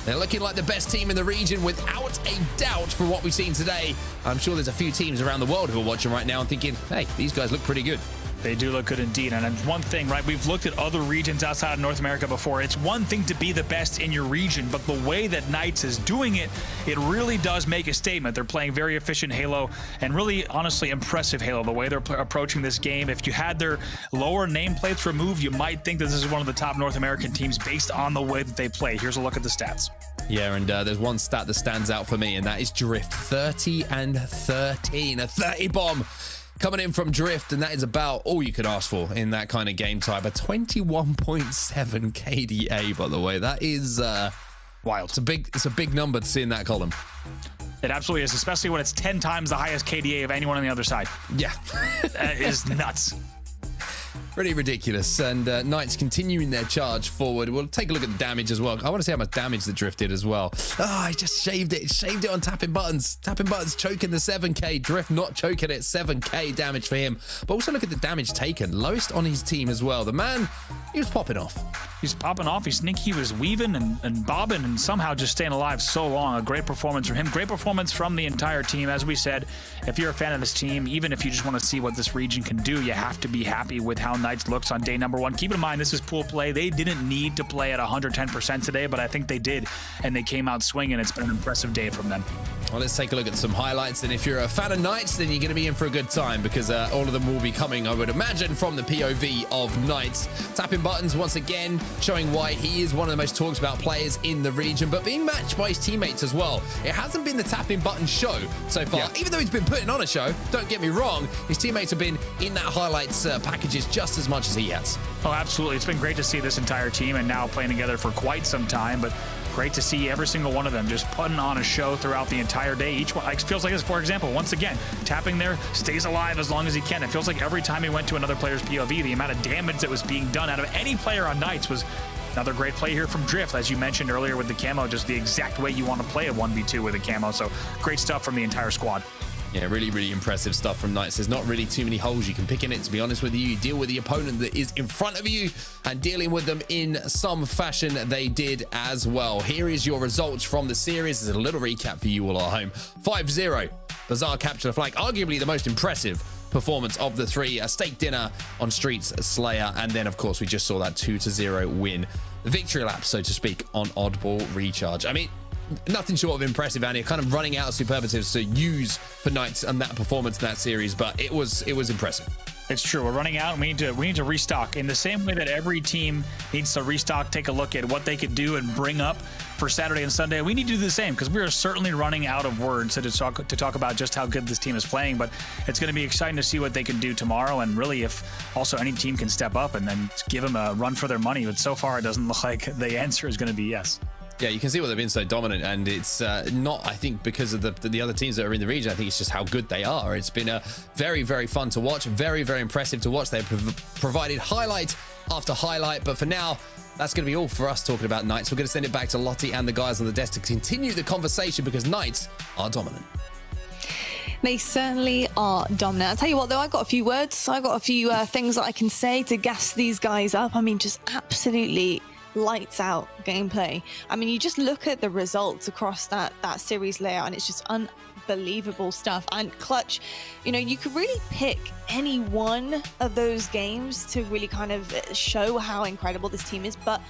They're looking like the best team in the region without a doubt from what we've seen today. I'm sure there's a few teams around the world who are watching right now and thinking, hey, these guys look pretty good. They do look good indeed. And one thing, right, we've looked at other regions outside of North America before. It's one thing to be the best in your region, but the way that Knights is doing it, it really does make a statement. They're playing very efficient Halo and really, honestly, impressive Halo, the way they're approaching this game. If you had their lower nameplates removed, you might think that this is one of the top North American teams based on the way that they play. Here's a look at the stats. Yeah, and there's one stat that stands out for me, and that is Drift. 30 and 13, a 30 bomb. Coming in from Drift, and that is about all you could ask for in that kind of game type. A 21.7 KDA, by the way. That is wild. It's a big number to see in that column. It absolutely is, especially when it's 10 times the highest KDA of anyone on the other side. Yeah. That is nuts. Pretty ridiculous. And Knights continuing their charge forward. We'll take a look at the damage as well. I want to see how much damage the Drift did as well. Oh, he just shaved it. Shaved it on tapping buttons. Tapping buttons choking the 7k. Drift not choking it. 7k damage for him. But also look at the damage taken. Lowest on his team as well. The man, he was popping off. He's popping off. He was weaving and bobbing and somehow just staying alive so long. A great performance from him. Great performance from the entire team. As we said, if you're a fan of this team, even if you just want to see what this region can do, you have to be happy with how Knights looks on day number 1. Keep in mind, this is pool play. They didn't need to play at 110% today, but I think they did, and they came out swinging. It's been an impressive day from them. Well, let's take a look at some highlights, and if you're a fan of Knights, then you're going to be in for a good time, because all of them will be coming, I would imagine, from the POV of Knights. Tapping buttons once again, showing why he is one of the most talked about players in the region, but being matched by his teammates as well. It hasn't been the tapping button show so far, even though he's been putting on a show. Don't get me wrong, his teammates have been in that highlights packages just as much as he has. Oh, absolutely. It's been great to see this entire team and now playing together for quite some time, but great to see every single one of them just putting on a show throughout the entire day. Each one, it feels like this, for example, once again, tapping there, stays alive as long as he can. It feels like every time he went to another player's POV, the amount of damage that was being done out of any player on Knights was another great play here from Drift, as you mentioned earlier with the camo, just the exact way you want to play a 1v2 with a camo. So great stuff from the entire squad. Yeah, really, really impressive stuff from Knights. There's not really too many holes you can pick in it, to be honest with you. You deal with the opponent that is in front of you, and dealing with them in some fashion they did as well. Here is your results from the series. There's a little recap for you all at home. 5-0, Bazaar captured the flag. Arguably the most impressive performance of the three. A steak dinner on Streets, Slayer, and then, of course, we just saw that 2-0 win. The victory lap, so to speak, on Oddball Recharge. I mean, nothing short of impressive, Annie. Kind of running out of superlatives to use for Knights and that performance in that series, but it was impressive. It's true. We're running out, and we need to restock in the same way that every team needs to restock. Take a look at what they could do and bring up for Saturday and Sunday. We need to do the same, because we are certainly running out of words to talk about just how good this team is playing. But it's going to be exciting to see what they can do tomorrow, and really if also any team can step up and then give them a run for their money. But so far, it doesn't look like the answer is going to be yes. Yeah, you can see why they've been so dominant, and it's not, I think, because of the other teams that are in the region. I think it's just how good they are. It's been very, very fun to watch, very, very impressive to watch. They've provided highlight after highlight, but for now, that's going to be all for us talking about Knights. We're going to send it back to Lottie and the guys on the desk to continue the conversation, because Knights are dominant. They certainly are dominant. I'll tell you what, though, I got a few words. I got a few things that I can say to gas these guys up. I mean, just absolutely lights out gameplay. I mean, you just look at the results across that series layout, and it's just unbelievable stuff. And Clutch, you know, you could really pick any one of those games to really kind of show how incredible this team is, but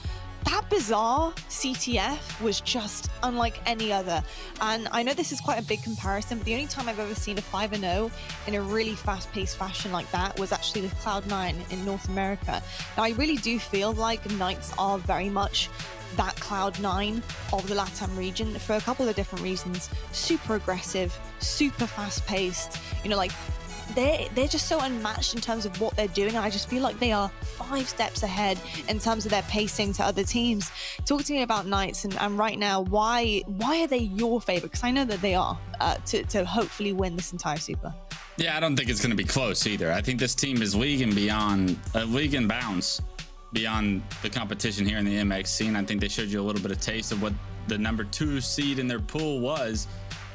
that Bazaar CTF was just unlike any other. And I know this is quite a big comparison, but the only time I've ever seen a 5-0 in a really fast-paced fashion like that was actually with Cloud9 in North America. Now, I really do feel like Knights are very much that Cloud9 of the LATAM region for a couple of different reasons. Super aggressive, super fast-paced, you know, like they're just so unmatched in terms of what they're doing, and I just feel like they are 5 steps ahead in terms of their pacing to other teams. Talk to me about Knights, and right now, why are they your favorite? Because I know that they are to hopefully win this entire Super. Yeah, I don't think it's going to be close either. I think this team is league and bounds beyond the competition here in the MX scene. I think they showed you a little bit of taste of what the number 2 seed in their pool was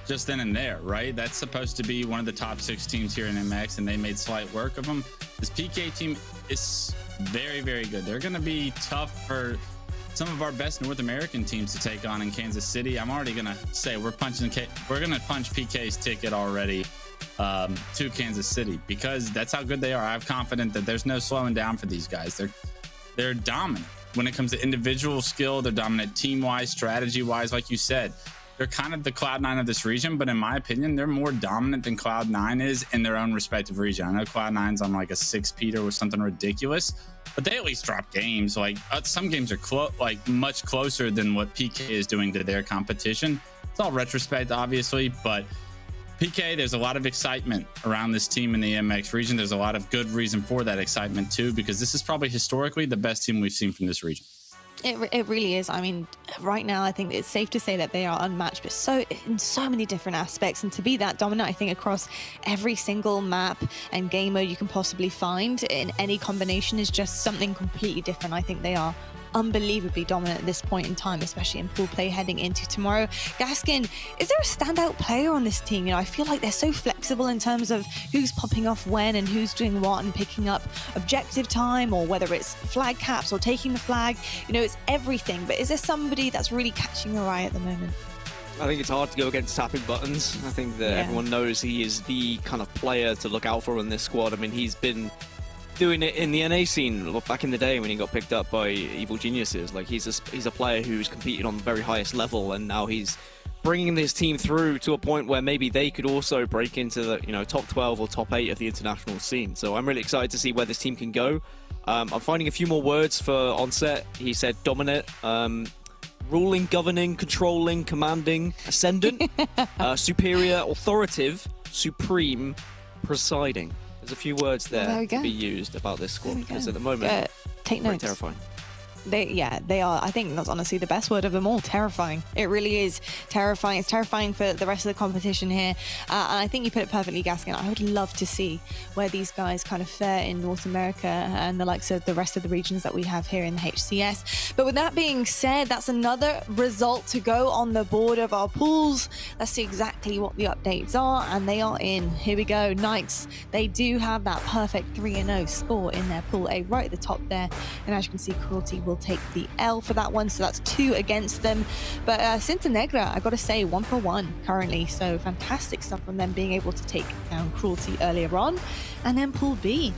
just then and there, right? That's supposed to be one of the top 6 teams here in MX, and they made slight work of them. This PK team is very, very good. They're going to be tough some of our best North American teams to take on in Kansas City. I'm already gonna say we're gonna punch PK's ticket already to Kansas City, because that's how good they are. I'm confident that there's no slowing down for these guys. They're dominant when it comes to individual skill. They're dominant team-wise, strategy-wise. Like you said, they're kind of the Cloud9 of this region, but in my opinion, they're more dominant than Cloud9 is in their own respective region. I know Cloud9's on like a 6-peater with something ridiculous, but they at least drop games. Like some games are much closer than what PK is doing to their competition. It's all retrospect, obviously, but PK, there's a lot of excitement around this team in the MX region. There's a lot of good reason for that excitement too, because this is probably historically the best team we've seen from this region. It really is. I mean, right now, I think it's safe to say that they are unmatched, but in so many different aspects. And to be that dominant, I think, across every single map and game mode you can possibly find in any combination is just something completely different. I think they are unbelievably dominant at this point in time, especially in pool play heading into tomorrow. Gaskin, is there a standout player on this team? You know, I feel like they're so flexible in terms of who's popping off when and who's doing what and picking up objective time, or whether it's flag caps or taking the flag. You know, it's everything. But is there somebody that's really catching your eye at the moment? I think it's hard to go against tapping buttons. I think that everyone knows he is the kind of player to look out for in this squad. I mean, he's been doing it in the NA scene back in the day when he got picked up by Evil Geniuses. Like, he's a player who's competed on the very highest level, and now he's bringing this team through to a point where maybe they could also break into the, you know, top 12 or top 8 of the international scene. So I'm really excited to see where this team can go. I'm finding a few more words for Onset. He said dominate, ruling, governing, controlling, commanding, ascendant, superior, authoritative, supreme, presiding. There's a few words there to be used about this squad, because at the moment, take notes. Terrifying. They are. I think that's honestly the best word of them all. Terrifying. It really is terrifying. It's terrifying for the rest of the competition here. And I think you put it perfectly, Gaskin. I would love to see where these guys kind of fare in North America and the likes of the rest of the regions that we have here in the HCS. But with that being said, that's another result to go on the board of our pools. Let's see exactly what the updates are. And they are in. Here we go. Knights. They do have that perfect 3-0 score in their pool A right at the top there. And as you can see, Cruelty will take the L for that one, so that's 2 against them. But Cinta Negra, I gotta say, 1 for 1 currently, so fantastic stuff from them being able to take down Cruelty earlier on. And then Pool B,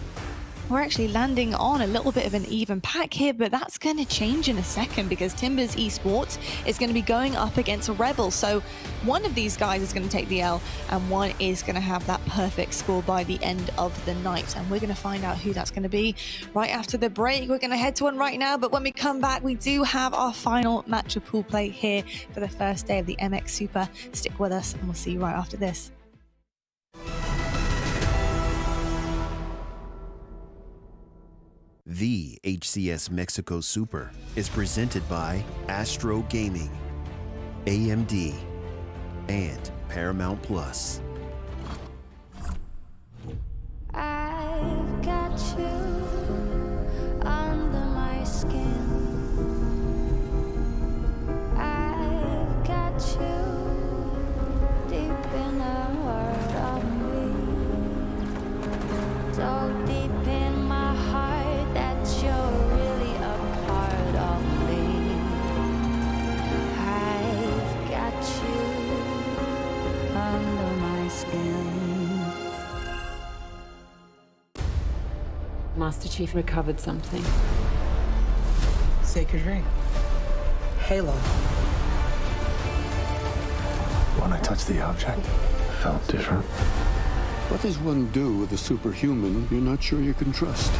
we're actually landing on a little bit of an even pack here, but that's going to change in a second, because Timbers Esports is going to be going up against a Rebel. So one of these guys is going to take the L, and one is going to have that perfect score by the end of the night. And we're going to find out who that's going to be right after the break. We're going to head to one right now, but when we come back, we do have our final match of pool play here for the first day of the MX Super. Stick with us, and we'll see you right after this. The HCS Mexico Super is presented by Astro Gaming, AMD, and Paramount Plus. I've got you under my skin. I've got you deep in the heart of me. So deep in my heart that you're really a part of me. I've got you under my skin. Master Chief recovered something. Sacred ring. Halo. When I touched the object, it felt different. What does one do with a superhuman you're not sure you can trust?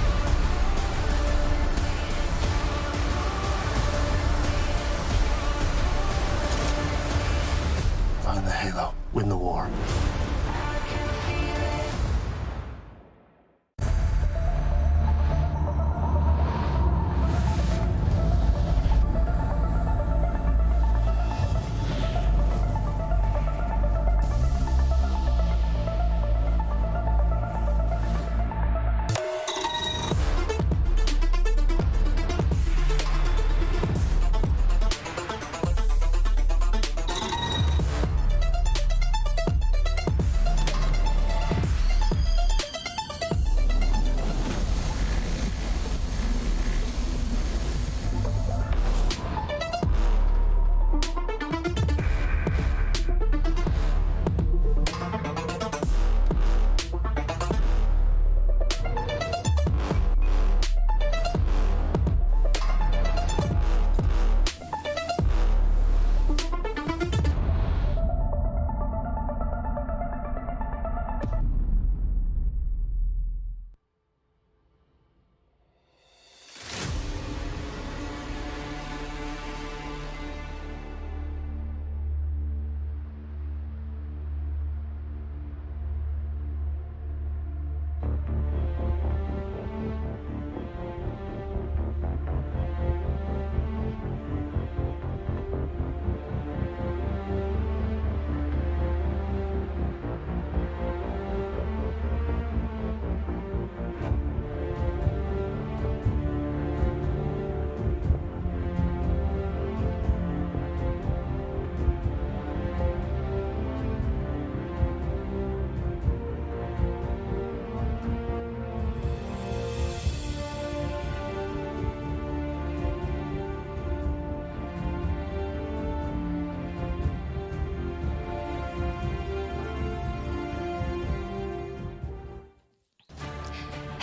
Find the Halo. Win the war.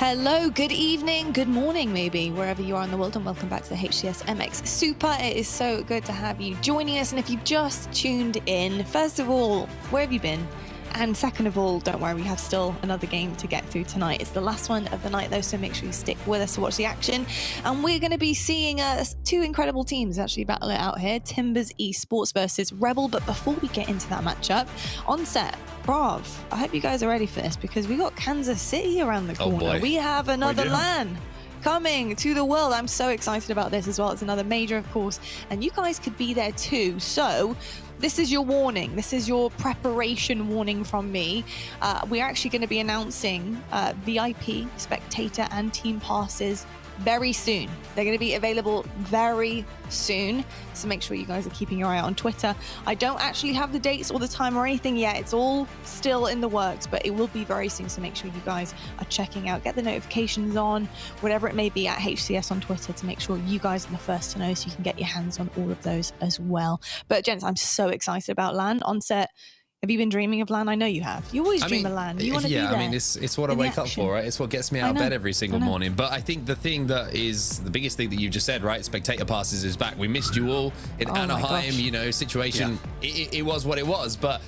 Hello, good evening, good morning, maybe, wherever you are in the world, and welcome back to the HCS MX Super. It is so good to have you joining us, and if you've just tuned in, first of all, where have you been? And second of all, don't worry, we have still another game to get through tonight. It's the last one of the night, though, so make sure you stick with us to watch the action. And we're going to be seeing two incredible teams actually battle it out here. Timbers Esports versus Rebel. But before we get into that matchup, on set, Brav, I hope you guys are ready for this, because we got Kansas City around the corner. Boy. We have another LAN coming to the world. I'm so excited about this as well. It's another major, of course, and you guys could be there too. So this is your warning. This is your preparation warning from me. We're actually going to be announcing VIP, spectator, and team passes very soon. They're going to be available very soon, so make sure you guys are keeping your eye out on Twitter. I don't actually have the dates or the time or anything yet. It's all still in the works, but it will be very soon, so make sure you guys are checking out, get the notifications on, whatever it may be, at HCS on Twitter, to make sure you guys are the first to know, so you can get your hands on all of those as well. But gents, I'm so excited about LAN. On set, have you been dreaming of LAN? I know you have. You always dream of LAN. You want to be there. I mean, it's what I wake up for, right? It's what gets me out of bed every single morning. But I think the thing that is the biggest thing that you just said, right? Spectator passes is back. We missed you all in Anaheim, you know, situation. Yeah. It was what it was, but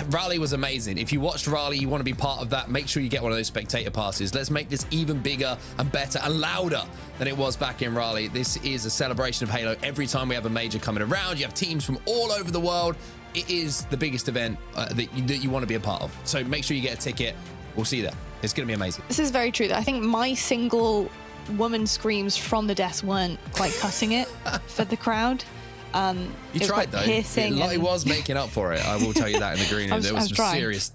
Raleigh was amazing. If you watched Raleigh, you want to be part of that, make sure you get one of those spectator passes. Let's make this even bigger and better and louder than it was back in Raleigh. This is a celebration of Halo. Every time we have a major coming around, you have teams from all over the world. It is the biggest event that you want to be a part of. So make sure you get a ticket. We'll see you there. It's going to be amazing. This is very true. I think my single woman screams from the desk weren't quite cutting it for the crowd. You tried, though. Lottie was making up for it. I will tell you that in the green room. There was some serious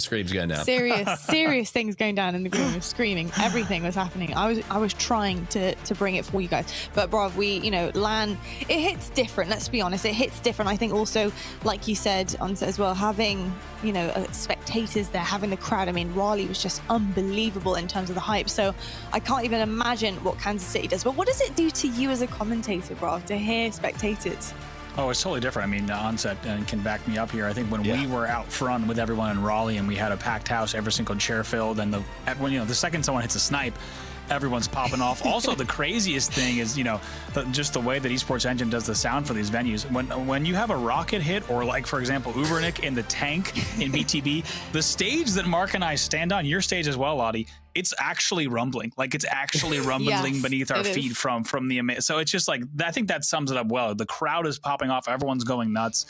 screams going down. Serious things going down in the green room. Screaming. Everything was happening. I was trying to bring it for you guys. But bruv, LAN, it hits different. Let's be honest. It hits different. I think also, like you said on set as well, having, spectators there, having the crowd. I mean, Raleigh was just unbelievable in terms of the hype. So I can't even imagine what Kansas City does. But what does it do to you as a commentator, bruv, to hear spectators? Oh, it's totally different. I mean, Onset can back me up here. I think when we were out front with everyone in Raleigh and we had a packed house, every single chair filled, and everyone, the second someone hits a snipe, everyone's popping off. Also, the craziest thing is, just the way that Esports Engine does the sound for these venues. When you have a rocket hit, or like, for example, Ubernick in the tank in BTB, the stage that Mark and I stand on, your stage as well, Lottie, it's actually rumbling. Like, it's actually rumbling beneath our feet from the... So it's just like, I think that sums it up well. The crowd is popping off. Everyone's going nuts.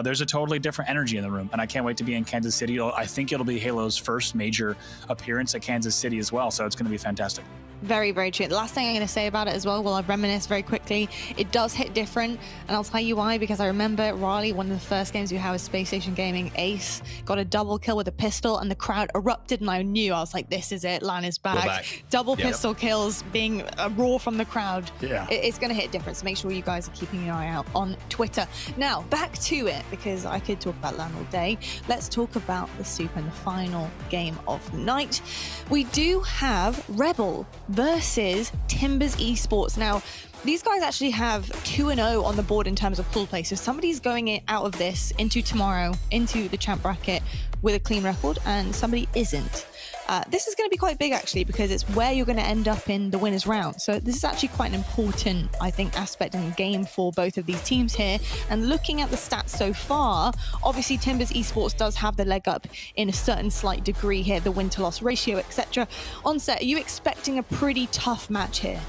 There's a totally different energy in the room, and I can't wait to be in Kansas City. I think it'll be Halo's first major appearance at Kansas City as well, so it's going to be fantastic. Very, very true. The last thing I'm going to say about it as well, while I reminisce very quickly, it does hit different, and I'll tell you why, because I remember Raleigh, one of the first games we had with Space Station Gaming, Ace got a double kill with a pistol, and the crowd erupted, and I was like, this is it, LAN is back. Double pistol kills, being a roar from the crowd. Yeah. It's going to hit different, so make sure you guys are keeping your eye out on Twitter. Now, back to it, because I could talk about LAN all day. Let's talk about the Super and the final game of the night. We do have Rebel versus Timbers Esports. Now, these guys actually have 2-0 on the board in terms of pool play. So somebody's going out of this into tomorrow, into the champ bracket with a clean record, and somebody isn't. This is going to be quite big, actually, because it's where you're going to end up in the winners round. So this is actually quite an important, I think, aspect in the game for both of these teams here. And looking at the stats so far, obviously Timbers Esports does have the leg up in a certain slight degree here, the win-to-loss ratio, etc. Onset, are you expecting a pretty tough match here?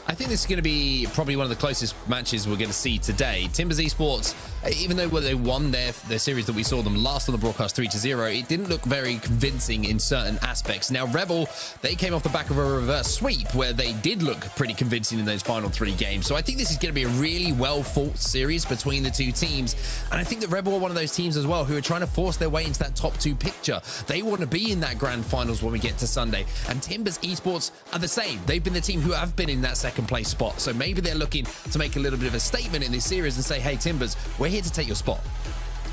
I think this is going to be probably one of the closest matches we're going to see today. Timbers Esports, even though they won their series that we saw them last on the broadcast 3-0, it didn't look very convincing in certain aspects. Now, Rebel, they came off the back of a reverse sweep where they did look pretty convincing in those final 3 games. So I think this is going to be a really well-fought series between the two teams. And I think that Rebel are one of those teams as well who are trying to force their way into that top 2 picture. They want to be in that grand finals when we get to Sunday. And Timbers Esports are the same. They've been the team who have been in that second place spot. So maybe they're looking to make a little bit of a statement in this series and say, hey, Timbers, we're here to take your spot.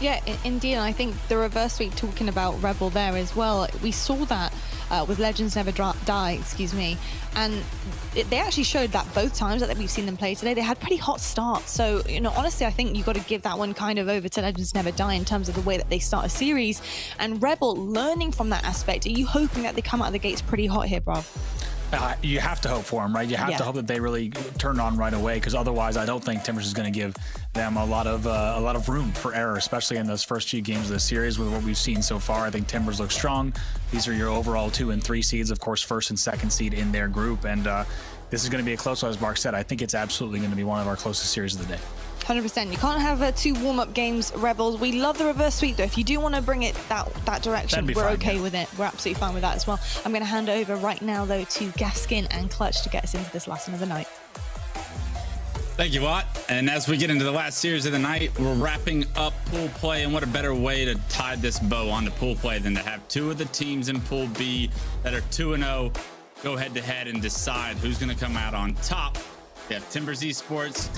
Yeah, indeed. And I think the reverse sweep, talking about Rebel there as well, we saw that with Legends Never Die, excuse me. And they actually showed that both times that we've seen them play today, they had pretty hot starts. So, you know, honestly, I think you've got to give that one kind of over to Legends Never Die in terms of the way that they start a series. And Rebel, learning from that aspect, are you hoping that they come out of the gates pretty hot here, Brav? You have to hope for them, right? You have to hope that they really turn on right away, because otherwise, I don't think Timbers is going to give them a lot of room for error, especially in those first few games of the series. With what we've seen so far, I think Timbers look strong. These are your overall 2 and 3 seeds, of course, 1st and 2nd seed in their group, and this is going to be a close one, as Mark said. I think it's absolutely going to be one of our closest series of the day. 100%. You can't have 2 warm-up games, Rebels. We love the reverse sweep, though. If you do want to bring it that direction, we're okay with it. We're absolutely fine with that as well. I'm going to hand over right now, though, to Gaskin and Clutch to get us into this last one of the night. Thank you, Watt. And as we get into the last series of the night, we're wrapping up pool play. And what a better way to tie this bow onto pool play than to have 2 of the teams in Pool B that are 2-0 go head-to-head and decide who's going to come out on top. We have Timbers Esports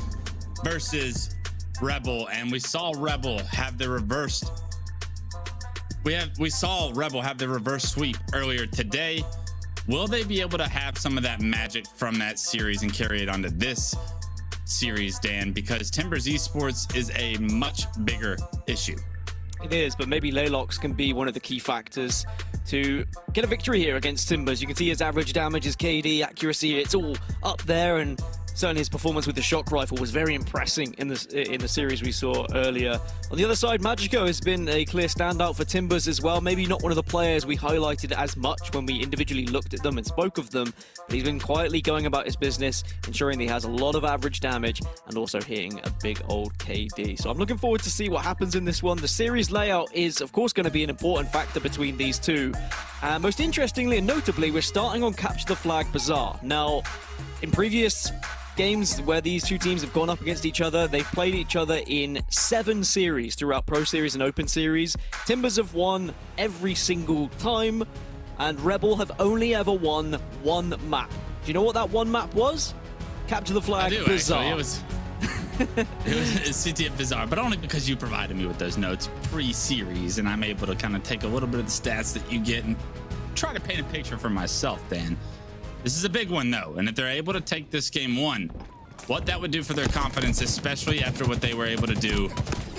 versus Rebel, and we saw Rebel have the reverse. We saw Rebel have the reverse sweep earlier today. Will they be able to have some of that magic from that series and carry it onto this series, Dan? Because Timbers Esports is a much bigger issue. It is, but maybe Laylox can be one of the key factors to get a victory here against Timbers. You can see his average damage, his KD, accuracy, it's all up there, and certainly his performance with the shock rifle was very impressive in the series we saw earlier. On the other side, Magico has been a clear standout for Timbers as well. Maybe not one of the players we highlighted as much when we individually looked at them and spoke of them, but he's been quietly going about his business, ensuring he has a lot of average damage and also hitting a big old KD. So I'm looking forward to see what happens in this one. The series layout is, of course, going to be an important factor between these two. Most interestingly and notably, we're starting on Capture the Flag Bazaar. Now, in previous games where these two teams have gone up against each other, they've played each other in 7 series throughout Pro Series and Open Series. Timbers have won every single time, and Rebel have only ever won 1 map. Do you know what that 1 map was? Capture the Flag Bazaar. Actually. It was CTF Bazaar, but only because you provided me with those notes pre-series, and I'm able to kind of take a little bit of the stats that you get and try to paint a picture for myself, Dan. This is a big one, though, and if they're able to take this game 1, what that would do for their confidence, especially after what they were able to do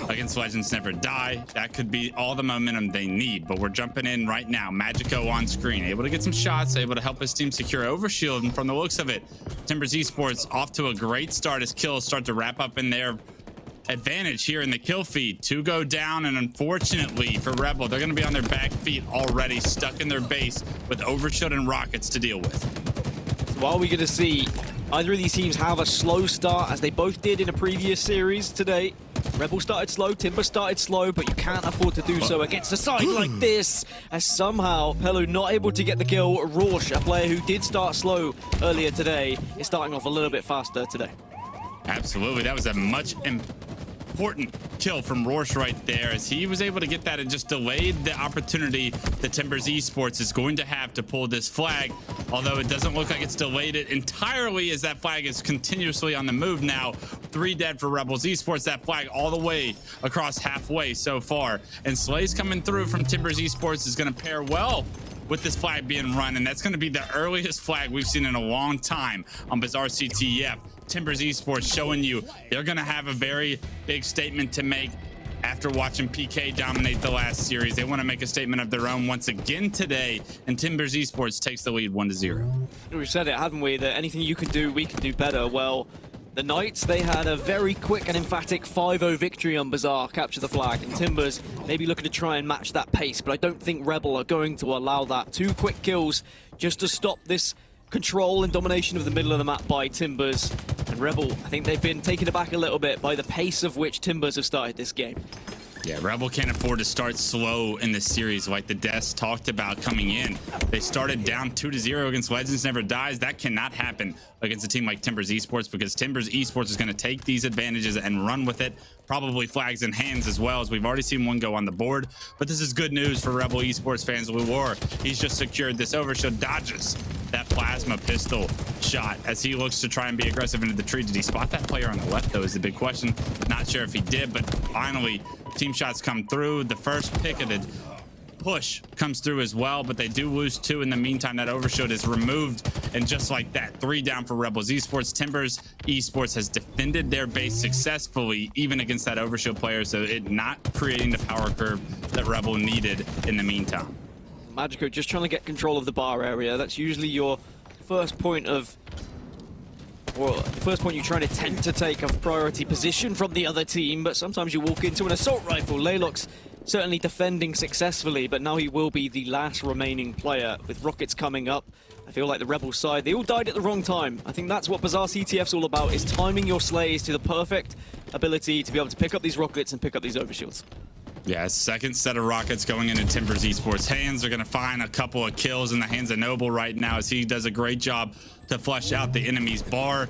against Legends Never Die, that could be all the momentum they need. But we're jumping in right now. Magico on screen, able to get some shots, able to help his team secure overshield, and from the looks of it, Timbers Esports off to a great start as kills start to wrap up in their advantage here in the kill feed. 2 go down, and unfortunately for Rebel, they're going to be on their back feet already, stuck in their base with overshield and rockets to deal with. So while we're going to see either of these teams have a slow start, as they both did in a previous series today. Rebel started slow, Timber started slow, but you can't afford to do so against a side like this, as somehow Pelu not able to get the kill. Rorsch, a player who did start slow earlier today, is starting off a little bit faster today. Absolutely, that was a much important kill from Rorsch right there, as he was able to get that and just delayed the opportunity that Timbers Esports is going to have to pull this flag, although it doesn't look like it's delayed it entirely, as that flag is continuously on the move now. 3 dead for Rebels Esports, that flag all the way across halfway so far, and Slay's coming through from Timbers Esports is going to pair well with this flag being run, and that's going to be the earliest flag we've seen in a long time on Bazaar CTF. Timbers Esports showing you they're going to have a very big statement to make after watching PK dominate the last series. They want to make a statement of their own once again today, and Timbers Esports takes the lead 1-0. We've said it, haven't we, that anything you can do, we can do better. Well, the Knights, they had a very quick and emphatic 5-0 victory on Bazaar, Capture the Flag, and Timbers maybe looking to try and match that pace, but I don't think Rebel are going to allow that. 2 quick kills just to stop this control and domination of the middle of the map by Timbers. And Rebel, I think they've been taken aback a little bit by the pace of which Timbers have started this game. Yeah, Rebel can't afford to start slow in this series like the Deaths talked about coming in. They started down 2-0 against Legends Never Dies. That cannot happen against a team like Timbers Esports, because Timbers Esports is going to take these advantages and run with it. Probably flags in hands as well, as we've already seen one go on the board. But this is good news for Rebel Esports fans. Luor, he's just secured this overshield, dodges that plasma pistol shot as he looks to try and be aggressive into the tree. Did he spot that player on the left, though, is the big question. Not sure if he did, but finally team shots come through. The first pick of the push comes through as well, but they do lose 2 in the meantime. That overshield is removed, and just like that, 3 down for Rebels Esports. Timbers Esports has defended their base successfully, even against that overshield player, so it not creating the power curve that Rebel needed in the meantime. Magico just trying to get control of the bar area. That's usually your first point of, well, the first point you're trying to tend to take a priority position from the other team, but sometimes you walk into an assault rifle. Laylock's certainly defending successfully, but now he will be the last remaining player. With rockets coming up, I feel like the Rebel side, they all died at the wrong time. I think that's what Bazaar CTF's all about, is timing your slays to the perfect ability to be able to pick up these rockets and pick up these overshields. Yeah, second set of rockets going into Timbers Esports hands. They're going to find a couple of kills in the hands of Noble right now, as he does a great job to flush out the enemy's bar.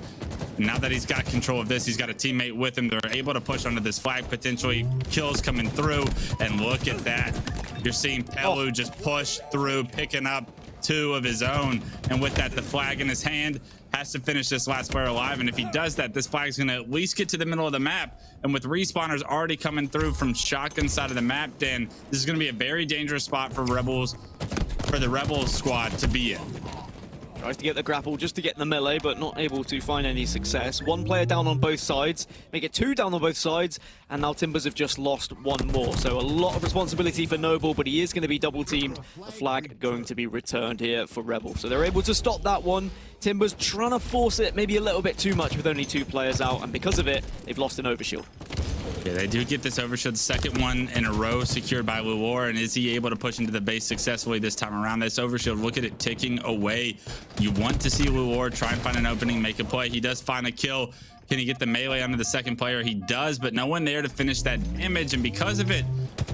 And now that he's got control of this, he's got a teammate with him. They're able to push onto this flag, potentially kills coming through. And look at that. You're seeing Pelu just push through, picking up 2 of his own. And with that, the flag in his hand, has to finish this last player alive, and if he does that, this flag is going to at least get to the middle of the map. And with respawners already coming through from shotgun side of the map, Dan, this is going to be a very dangerous spot for Rebels, for the Rebels squad to be in. Tries to get the grapple just to get in the melee, but not able to find any success. 1 player down on both sides, make it 2 down on both sides, and now Timbers have just lost 1 more. So a lot of responsibility for Noble, but he is going to be double teamed. The flag going to be returned here for Rebel. So they're able to stop that one. Timbers trying to force it maybe a little bit too much with only 2 players out, and because of it, they've lost an overshield. Yeah, they do get this overshield, the second one in a row secured by Luor, and is he able to push into the base successfully this time around? This overshield, look at it ticking away. You want to see Luor try and find an opening, make a play. He does find a kill. Can he get the melee onto the second player? He does, but no one there to finish that damage, and because of it,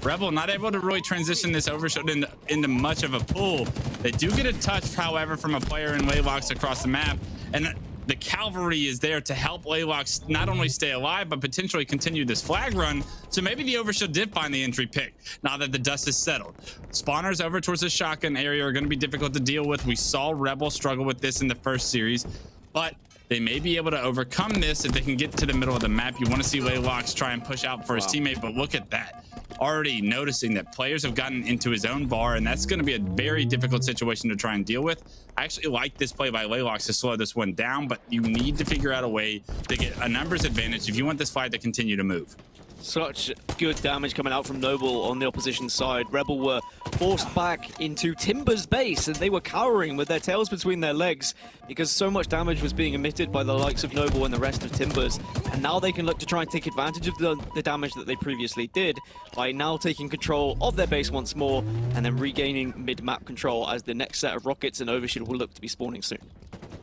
Rebel not able to really transition this overshield into much of a pool. They do get a touch, however, from a player in Laylock's across the map, and the cavalry is there to help Laylock not only stay alive, but potentially continue this flag run. So maybe the overshield did find the entry pick now that the dust is settled. Spawners over towards the shotgun area are going to be difficult to deal with. We saw Rebel struggle with this in the first series, but they may be able to overcome this if they can get to the middle of the map. You want to see Laylock try and push out for his teammate, but look at that. Already noticing that players have gotten into his own bar, and that's going to be a very difficult situation to try and deal with. I actually like this play by Laylock to slow this one down, but you need to figure out a way to get a numbers advantage if you want this fight to continue to move. Such good damage coming out from Noble on the opposition side. Rebel were forced back into Timber's base, and they were cowering with their tails between their legs because so much damage was being emitted by the likes of Noble and the rest of Timbers. And now they can look to try and take advantage of the damage that they previously did by now taking control of their base once more and then regaining mid-map control as the next set of rockets and overshield will look to be spawning soon.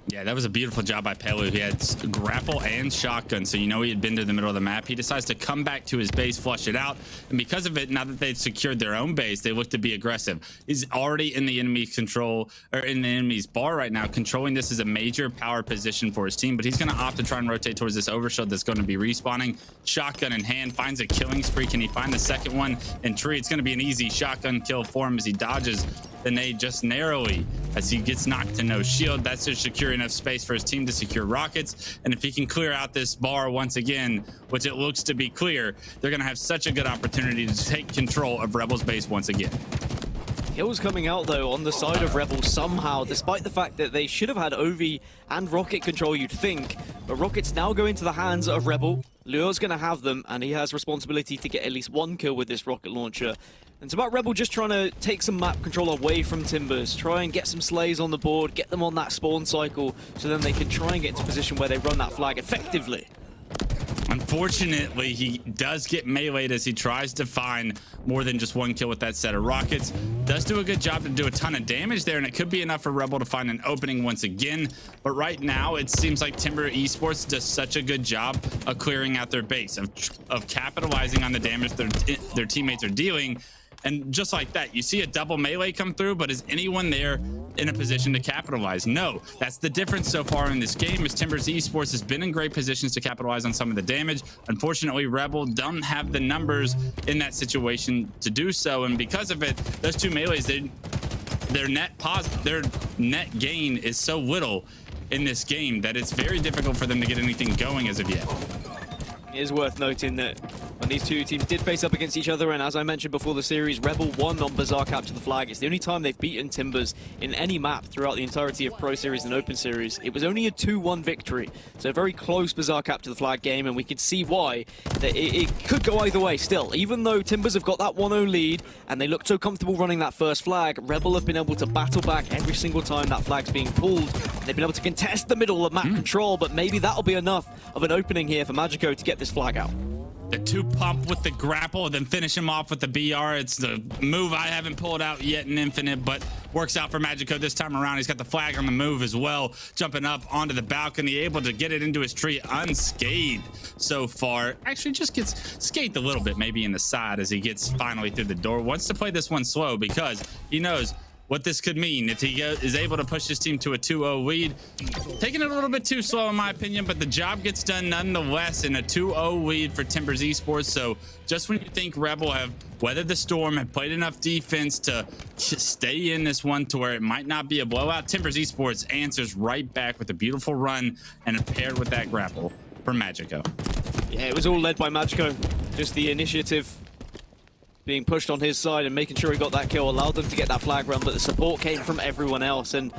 Yeah, that was a beautiful job by Pelu. He had grapple and shotgun, so you know he had been to the middle of the map. He decides to come back to his base, flush it out, and because of it, now that they've secured their own base, they look to be aggressive. He's already in the enemy's control, or in the enemy's bar right now. Controlling this is a major power position for his team, but he's going to opt to try and rotate towards this overshield that's going to be respawning. Shotgun in hand, finds a killing spree. Can he find the second one in tree? It's going to be an easy shotgun kill for him as he dodges the nade just narrowly as he gets knocked to no shield. That's to secure enough space for his team to secure rockets, and if he can clear out this bar once again, which it looks to be clear, they're going to have such a good opportunity to take control of Rebel's base once again. Kills coming out though on the side of Rebel somehow, despite the fact that they should have had OV and rocket control, you'd think, but rockets now go into the hands of Rebel. Lure's going to have them, and he has responsibility to get at least 1 kill with this rocket launcher. And it's about Rebel just trying to take some map control away from Timbers, try and get some slays on the board, get them on that spawn cycle, so then they can try and get into a position where they run that flag effectively. Unfortunately, he does get meleeed as he tries to find more than just 1 kill with that set of rockets. Does do a good job to do a ton of damage there, and it could be enough for Rebel to find an opening once again. But right now, it seems like Timber Esports does such a good job of clearing out their base, of capitalizing on the damage their teammates are dealing. And just like that, you see a double melee come through, but is anyone there in a position to capitalize? No. That's the difference so far in this game, is Timbers Esports has been in great positions to capitalize on some of the damage. Unfortunately, Rebel don't have the numbers in that situation to do so, and because of it, those 2 melees, their net gain is so little in this game that it's very difficult for them to get anything going as of yet. It is worth noting that when these two teams did face up against each other, and as I mentioned before the series, Rebel won on Bazaar Capture the Flag. It's the only time they've beaten Timbers in any map throughout the entirety of Pro Series and Open Series. It was only a 2-1 victory, so a very close Bazaar Capture the Flag game, and we can see why that it could go either way still. Even though Timbers have got that 1-0 lead, and they looked so comfortable running that first flag, Rebel have been able to battle back every single time that flag's being pulled. They've been able to contest the middle of map control, but maybe that'll be enough of an opening here for Magico to get this flag out. The 2-pump with the grapple, then finish him off with the BR. It's the move I haven't pulled out yet in Infinite, but works out for Magico this time around. He's got the flag on the move as well, jumping up onto the balcony, able to get it into his tree unscathed so far. Actually just gets scathed a little bit, maybe in the side as he gets finally through the door. Wants to play this one slow because he knows what this could mean if he is able to push his team to a 2-0 lead. Taking it a little bit too slow in my opinion, but the job gets done nonetheless in a 2-0 lead for Timbers Esports. So just when you think Rebel have weathered the storm, have played enough defense to stay in this one to where it might not be a blowout, Timbers Esports answers right back with a beautiful run and paired with that grapple for Magico. Yeah, it was all led by Magico. Just the initiative being pushed on his side and making sure he got that kill allowed them to get that flag run, but the support came from everyone else, and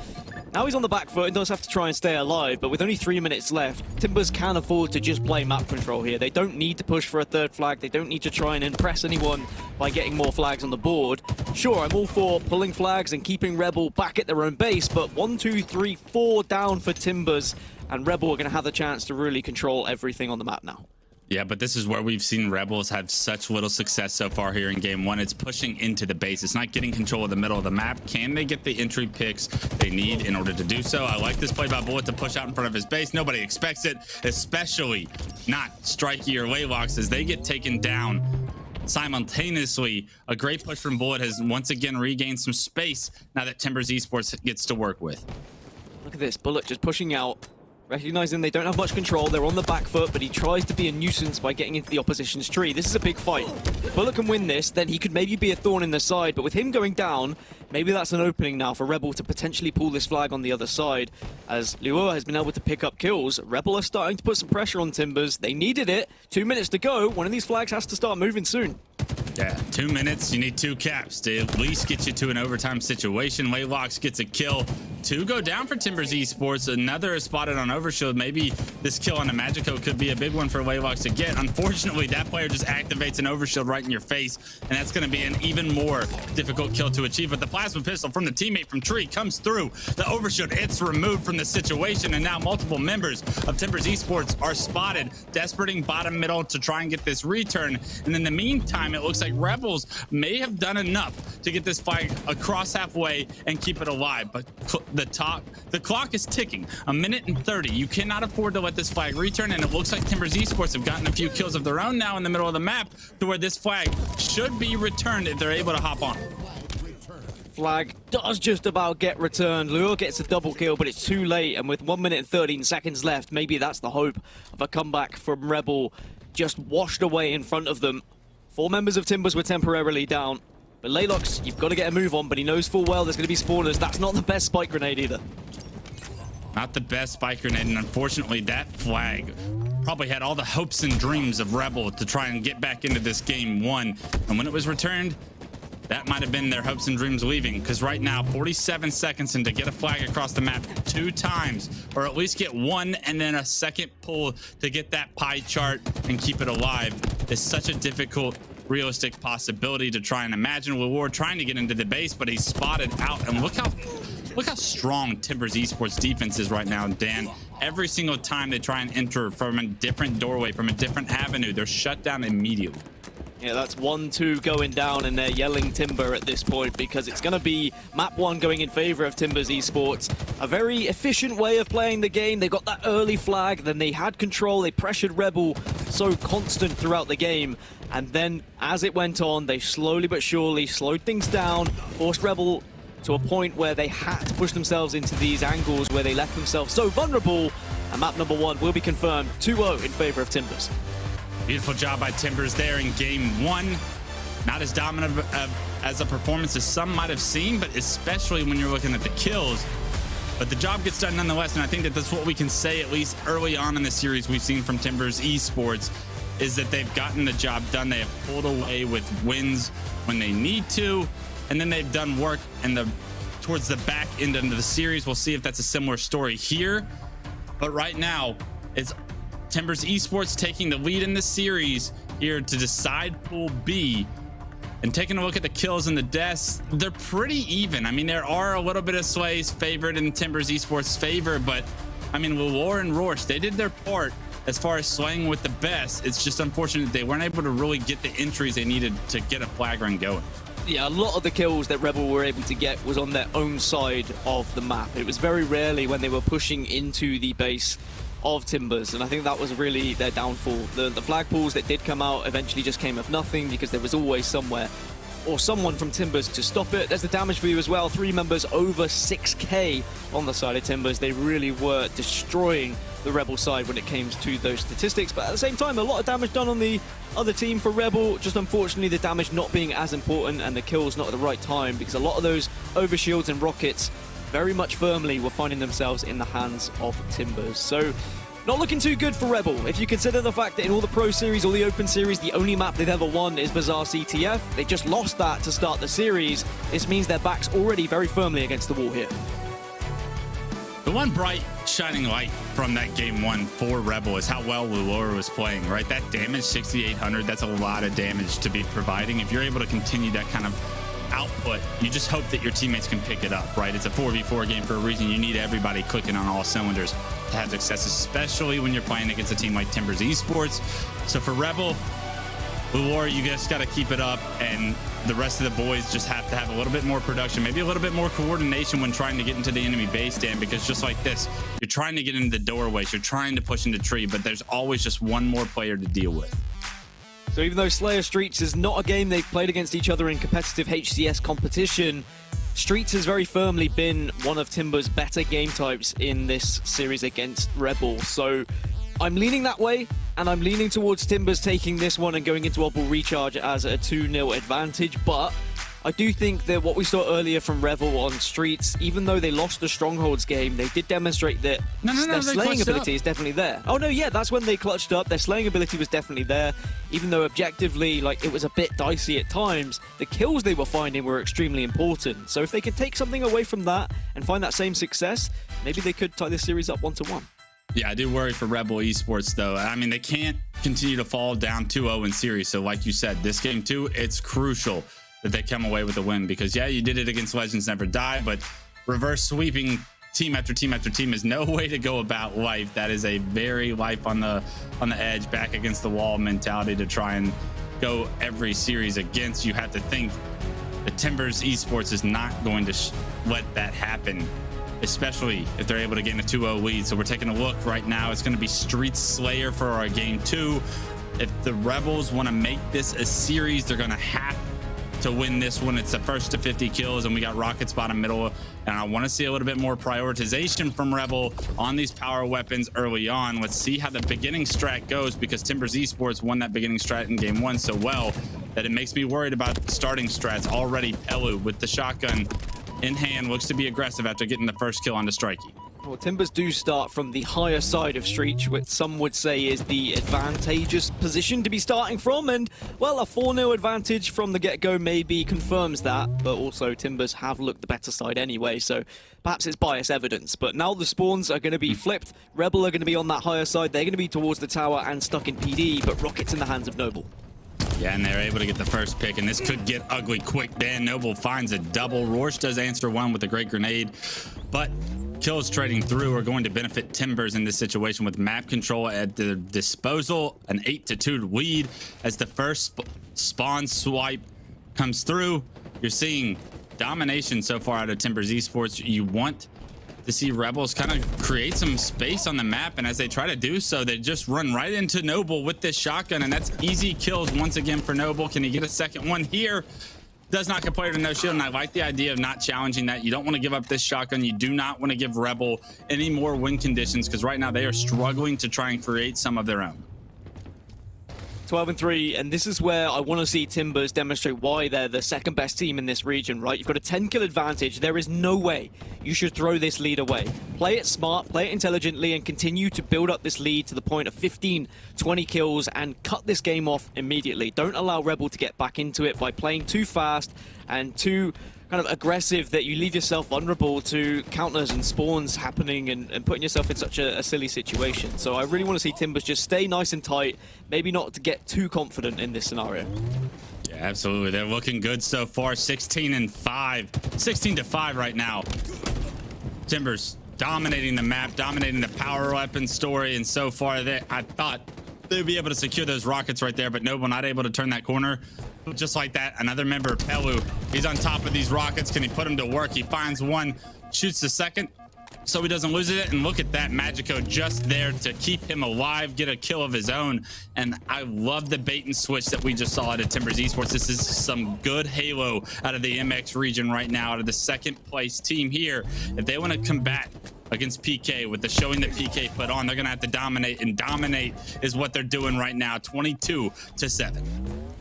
now he's on the back foot and does have to try and stay alive. But with only 3 minutes left, Timbers can afford to just play map control here. They don't need to push for a third flag. They don't need to try and impress anyone by getting more flags on the board. Sure, I'm all for pulling flags and keeping Rebel back at their own base, but 1, 2, 3, 4 down for Timbers, and Rebel are going to have the chance to really control everything on the map now. Yeah, but this is where we've seen Rebels have such little success so far here in game one. It's pushing into the base. It's not getting control of the middle of the map. Can they get the entry picks they need in order to do so? I like this play by Bullet to push out in front of his base. Nobody expects it, especially not Strikey or Waylocks as they get taken down simultaneously. A great push from Bullet has once again regained some space now that Timbers Esports gets to work with. Look at this, Bullet just pushing out. Recognizing they don't have much control, they're on the back foot, but he tries to be a nuisance by getting into the opposition's tree. This is a big fight. If Bullet can win this, then he could maybe be a thorn in the side, but with him going down, maybe that's an opening now for Rebel to potentially pull this flag on the other side. As Luo has been able to pick up kills, Rebel are starting to put some pressure on Timbers. They needed it. 2 minutes to go. One of these flags has to start moving soon. Yeah, 2 minutes. You need 2 caps to at least get you to an overtime situation. Waylocks gets a kill. 2 go down for Timbers Esports. Another is spotted on Overshield. Maybe this kill on the Magico could be a big one for Waylocks to get. Unfortunately, that player just activates an Overshield right in your face, and that's going to be an even more difficult kill to achieve. But the plasma pistol from the teammate from Tree comes through. The Overshield, it's removed from the situation, and now multiple members of Timbers Esports are spotted, desperating bottom middle to try and get this return. And in the meantime, it looks like Rebels may have done enough to get this flag across halfway and keep it alive, but the clock is ticking. 1 minute and 30. You cannot afford to let this flag return, and it looks like Timbers Esports have gotten a few kills of their own now in the middle of the map to where this flag should be returned if they're able to hop on. Flag does just about get returned. Luo gets a double kill, but it's too late, and with 1 minute and 13 seconds left, maybe that's the hope of a comeback from Rebel, just washed away in front of them. 4 members of Timbers were temporarily down, but Laylox, you've got to get a move on, but he knows full well there's going to be spawners. That's not the best spike grenade either. Not the best spike grenade, and unfortunately that flag probably had all the hopes and dreams of Rebel to try and get back into this game one, and when it was returned, that might have been their hopes and dreams leaving, because right now 47 seconds and to get a flag across the map 2 times, or at least get 1 and then a second pull to get that pie chart and keep it alive is such a difficult realistic possibility to try and imagine. We're trying to get into the base, but he's spotted out, and look how strong Timbers Esports defense is right now, Dan. Every single time they try and enter from a different doorway, from a different avenue, they're shut down immediately. Yeah, that's 1-2 going down, and they're yelling Timber at this point because it's going to be map 1 going in favor of Timbers Esports. A very efficient way of playing the game. They got that early flag, then they had control, they pressured Rebel so constant throughout the game. And then as it went on, they slowly but surely slowed things down, forced Rebel to a point where they had to push themselves into these angles where they left themselves so vulnerable. And map number 1 will be confirmed 2-0 in favor of Timbers. Beautiful job by Timbers there in game 1. Not as dominant as a performance as some might have seen, but especially when you're looking at the kills. But the job gets done nonetheless, and I think that that's what we can say, at least early on in the series we've seen from Timbers Esports. is that they've gotten the job done. They have pulled away with wins when they need to, and then they've done work towards the back end of the series. We'll see if that's a similar story here. But right now, it's Timbers Esports taking the lead in this series here to decide Pool B. And taking a look at the kills and the deaths, they're pretty even. I mean, there are a little bit of sways favored in Timbers Esports' favor, but I mean, Lure and Rorsch, they did their part as far as slaying with the best. It's just unfortunate they weren't able to really get the entries they needed to get a flag run going. Yeah, a lot of the kills that Rebel were able to get was on their own side of the map. It was very rarely when they were pushing into the base of Timbers, and I think that was really their downfall. The flag pools that did come out eventually just came of nothing because there was always somewhere or someone from Timbers to stop it. There's the damage for you as well. 3 members over 6k on the side of Timbers. They really were destroying the Rebel side when it came to those statistics, but at the same time, a lot of damage done on the other team for Rebel. Just unfortunately, the damage not being as important and the kills not at the right time, because a lot of those overshields and rockets very much firmly were finding themselves in the hands of Timbers. So not looking too good for Rebel. If you consider the fact that in all the Pro Series, all the Open Series, the only map they've ever won is Bazaar CTF. They just lost that to start the series. This means their back's already very firmly against the wall here. The one bright shining light from that game one for Rebel is how well Lure was playing, right? That damage, 6,800, that's a lot of damage to be providing. If you're able to continue that kind of output, you just hope that your teammates can pick it up, right? It's a 4v4 game for a reason. You need everybody clicking on all cylinders to have success, especially when you're playing against a team like Timbers Esports. So for Rebel, Lure, you just got to keep it up, and the rest of the boys just have to have a little bit more production, maybe a little bit more coordination when trying to get into the enemy base stand, because just like this, you're trying to get into the doorways, you're trying to push into tree, but there's always just one more player to deal with. So even though Slayer Streets is not a game they've played against each other in competitive HCS competition, Streets has very firmly been one of Timber's better game types in this series against Rebel. So I'm leaning that way, and I'm leaning towards Timbers taking this one and going into Obble Recharge as a 2-0 advantage, but I do think that what we saw earlier from Rebel on Streets, even though they lost the Strongholds game, they did demonstrate that their slaying ability is definitely there. Oh no, yeah, that's when they clutched up. Their slaying ability was definitely there, even though objectively, like, it was a bit dicey at times. The kills they were finding were extremely important. So if they could take something away from that and find that same success, maybe they could tie this series up 1-1. Yeah, I do worry for Rebel Esports, though. I mean, they can't continue to fall down 2-0 in series. So like you said, this game too, it's crucial that they come away with a win, because yeah, you did it against Legends Never Die, but reverse sweeping team after team after team is no way to go about life. That is a very life on the edge, back against the wall mentality to try and go every series against. You have to think that Timbers Esports is not going to let that happen, especially if they're able to get in a 2-0 lead. So we're taking a look right now. It's going to be Streets Slayer for our game 2. If the Rebels want to make this a series, they're going to have to win this one. It's the first to 50 kills, and we got Rockets bottom middle, and I want to see a little bit more prioritization from Rebel on these power weapons early on. Let's see how the beginning strat goes, because Timbers Esports won that beginning strat in game 1 so well that it makes me worried about starting strats. Already Pelu with the shotgun in hand looks to be aggressive after getting the first kill onto Strikey. Well, Timbers do start from the higher side of Streets, which some would say is the advantageous position to be starting from, and, well, a 4-0 advantage from the get-go maybe confirms that, but also Timbers have looked the better side anyway, so perhaps it's bias evidence. But now the spawns are going to be flipped. Rebel are going to be on that higher side. They're going to be towards the tower and stuck in PD, but Rockets in the hands of Noble. Yeah, and they're able to get the first pick, and this could get ugly quick. Dan Noble finds a double. Rorsch does answer one with a great grenade, but kills trading through are going to benefit Timbers in this situation with map control at their disposal. An 8-2 lead as the first spawn swipe comes through. You're seeing domination so far out of Timbers Esports. You want to see Rebels kind of create some space on the map, and as they try to do so, they just run right into Noble with this shotgun, and that's easy kills once again for Noble. Can he get a second one here? Does not compare to no shield, and I like the idea of not challenging that. You don't want to give up this shotgun. You do not want to give Rebel any more win conditions, because right now they are struggling to try and create some of their own. 12-3, and this is where I want to see Timbers demonstrate why they're the second best team in this region, right? You've got a 10-kill advantage. There is no way you should throw this lead away. Play it smart, play it intelligently, and continue to build up this lead to the point of 15, 20 kills and cut this game off immediately. Don't allow Rebel to get back into it by playing too fast and too kind of aggressive that you leave yourself vulnerable to counters and spawns happening and putting yourself in such a silly situation. So I really want to see Timbers just stay nice and tight, maybe not to get too confident in this scenario. Yeah, absolutely. They're looking good so far. 16-5. 16-5 right now. Timbers dominating the map, dominating the power weapon story, and so far I thought they'd be able to secure those rockets right there, but no, not able to turn that corner. Just like that, another member of Pelu, he's on top of these rockets. Can he put them to work? He finds one, shoots the second, so he doesn't lose it. And look at that, Magico just there to keep him alive, get a kill of his own. And I love the bait and switch that we just saw out of Timbers Esports. This is some good Halo out of the MX region right now, out of the second place team here. If they want to combat against PK with the showing that PK put on, they're gonna have to dominate, and dominate is what they're doing right now. 22-7.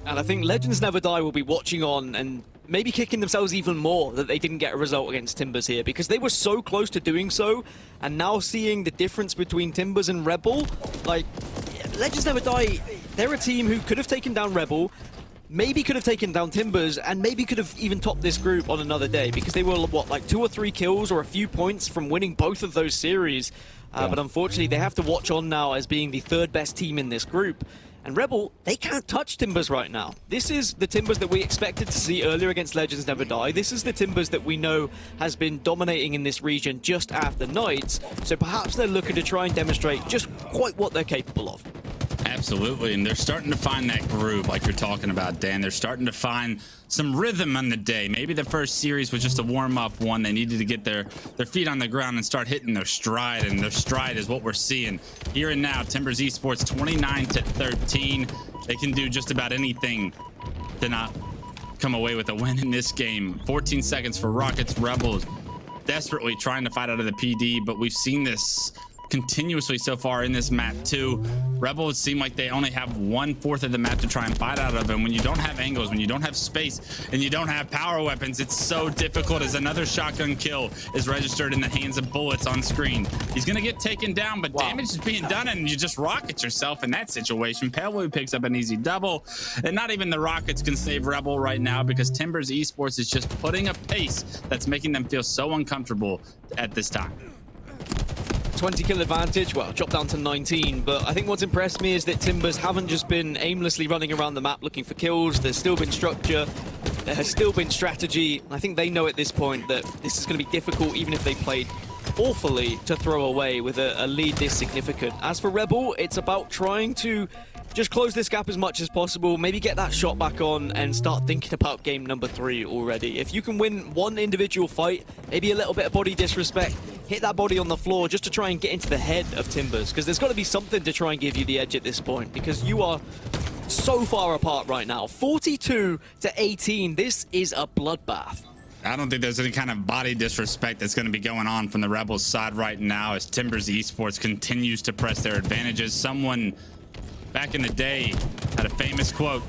And I think Legends Never Die will be watching on and maybe kicking themselves even more that they didn't get a result against Timbers here, because they were so close to doing so. And now seeing the difference between Timbers and Rebel, like, Legends Never Die, they're a team who could have taken down Rebel, maybe could have taken down Timbers, and maybe could have even topped this group on another day, because they were, what, like 2 or 3 kills or a few points from winning both of those series. But unfortunately, they have to watch on now as being the third best team in this group. And Rebel, they can't touch Timbers right now. This is the Timbers that we expected to see earlier against Legends Never Die. This is the Timbers that we know has been dominating in this region just after Knights. So perhaps they're looking to try and demonstrate just quite what they're capable of. Absolutely, and they're starting to find that groove like you're talking about, Dan. They're starting to find some rhythm on the day. Maybe the first series was just a warm-up one. They needed to get their feet on the ground and start hitting their stride, and their stride is what we're seeing here and now. Timbers Esports 29-13. They can do just about anything to not come away with a win in this game. 14 seconds for Rockets. Rebels desperately trying to fight out of the PD, but we've seen this continuously so far in this map too. Rebels seem like they only have 1/4 of the map to try and fight out of, and when you don't have angles, when you don't have space, and you don't have power weapons, it's so difficult. As another shotgun kill is registered in the hands of Bullets on screen. He's gonna get taken down, but damage is being done, and you just rocket yourself in that situation. Pelu picks up an easy double, and not even the rockets can save Rebel right now, because Timbers Esports is just putting a pace that's making them feel so uncomfortable at this time. 20 kill advantage, well, dropped down to 19, but I think what's impressed me is that Timbers haven't just been aimlessly running around the map looking for kills. There's still been structure, there has still been strategy. I think they know at this point that this is going to be difficult, even if they played awfully, to throw away with a lead this significant. As for Rebel, it's about trying to just close this gap as much as possible, maybe get that shot back on and start thinking about game number 3 already. If you can win one individual fight, maybe a little bit of body disrespect, hit that body on the floor just to try and get into the head of Timbers, because there's got to be something to try and give you the edge at this point, because you are so far apart right now. 42-18, this is a bloodbath. I don't think there's any kind of body disrespect that's going to be going on from the Rebels side right now as Timbers Esports continues to press their advantages. Someone back in the day had a famous quote.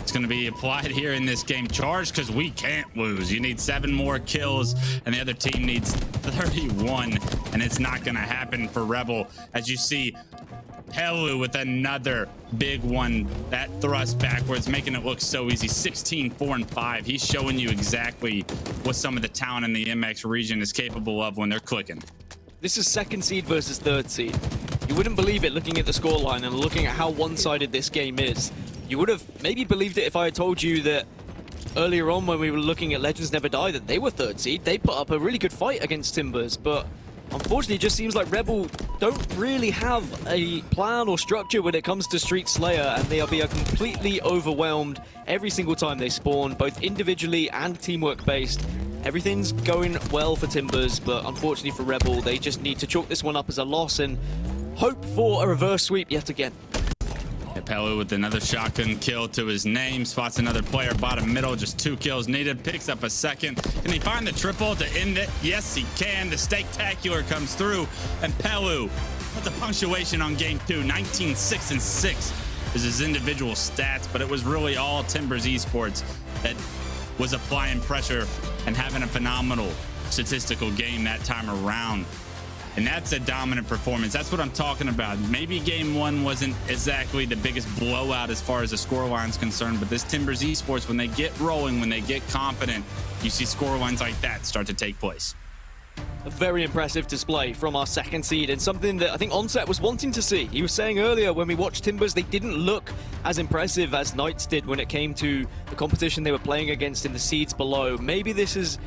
It's going to be applied here in this game. Charge because we can't lose. You need 7 more kills, and the other team needs 31, and it's not going to happen for Rebel. As you see, Pelu with another big one. That thrust backwards, making it look so easy. 16-4-5. He's showing you exactly what some of the talent in the MX region is capable of when they're clicking. This is 2nd seed versus 3rd seed. You wouldn't believe it looking at the scoreline and looking at how one-sided this game is. You would have maybe believed it if I had told you that earlier on when we were looking at Legends Never Die that they were 3rd seed. They put up a really good fight against Timbers, but unfortunately it just seems like Rebel don't really have a plan or structure when it comes to Street Slayer, and they are being completely overwhelmed every single time they spawn, both individually and teamwork based. Everything's going well for Timbers, but unfortunately for Rebel, they just need to chalk this one up as a loss and hope for a reverse sweep yet again. Pelu with another shotgun kill to his name, spots another player bottom middle, just 2 kills needed, picks up a second. Can he find the triple to end it? Yes, he can. The Steaktacular comes through, and Pelu puts a punctuation on game 2, 19-6-6. is his individual stats, but it was really all Timbers Esports that was applying pressure and having a phenomenal statistical game that time around. And that's a dominant performance. That's what I'm talking about. Maybe game one wasn't exactly the biggest blowout as far as the scoreline is concerned, but this Timbers Esports, when they get rolling, when they get confident, you see scorelines like that start to take place. A very impressive display from our second seed, and something that I think Onset was wanting to see. He was saying earlier when we watched Timbers, they didn't look as impressive as Knights did when it came to the competition they were playing against in the seeds below. Maybe this is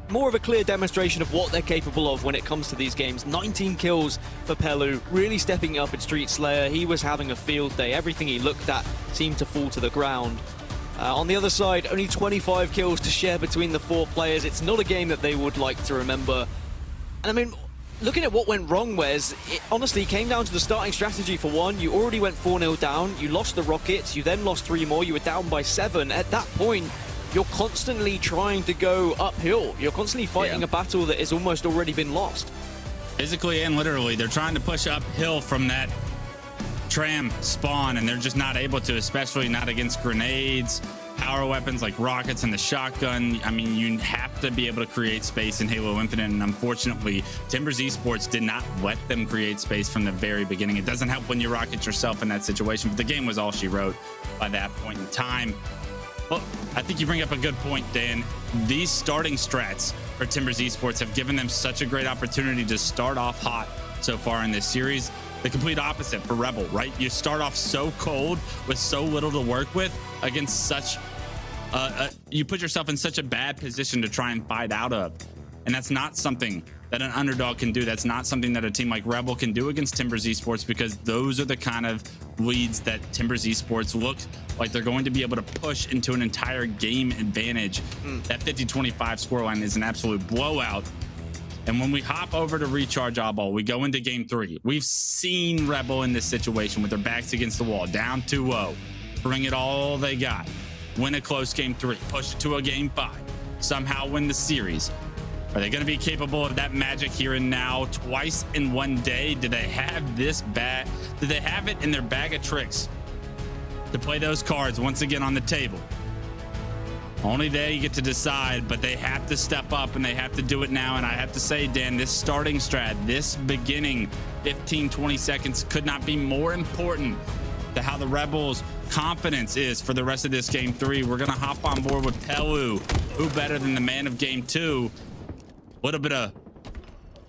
more of a clear demonstration of what they're capable of when it comes to these games. 19 kills for Pelu, really stepping up at Street Slayer. He was having a field day. Everything he looked at seemed to fall to the ground. On the other side, only 25 kills to share between the 4 players. It's not a game that they would like to remember. And I mean, looking at what went wrong, Wes, it honestly came down to the starting strategy for one. You already went 4-0 down. You lost the Rockets. You then lost 3 more. You were down by 7. At that point, you're constantly trying to go uphill. You're constantly fighting a battle that has almost already been lost. Physically and literally, they're trying to push uphill from that tram spawn, and they're just not able to, especially not against grenades, power weapons like rockets and the shotgun. I mean, you have to be able to create space in Halo Infinite, and unfortunately, Timbers Esports did not let them create space from the very beginning. It doesn't help when you rocket yourself in that situation, but the game was all she wrote by that point in time. Well, I think you bring up a good point, Dan. These starting strats for Timbers Esports have given them such a great opportunity to start off hot so far in this series. The complete opposite for Rebel, right? You start off so cold with so little to work with against such you put yourself in such a bad position to try and fight out of. And that's not something that an underdog can do. That's not something that a team like Rebel can do against Timbers Esports, because those are the kind of leads that Timbers Esports look like they're going to be able to push into an entire game advantage. That 50-25 scoreline is an absolute blowout. And when we hop over to Recharge Eyeball, we go into game 3. We've seen Rebel in this situation with their backs against the wall, down 2-0, bring it all they got, win a close game 3, push it to a game 5, somehow win the series. Are they going to be capable of that magic here and now twice in one day? Do they have this bag? Do they have it in their bag of tricks to play those cards once again on the table? Only they get to decide, but they have to step up and they have to do it now. And I have to say, Dan, this starting strat, this beginning 15-20 seconds could not be more important to how the Rebels' confidence is for the rest of this game 3. We're going to hop on board with Pelu. Who better than the man of game 2? Little bit of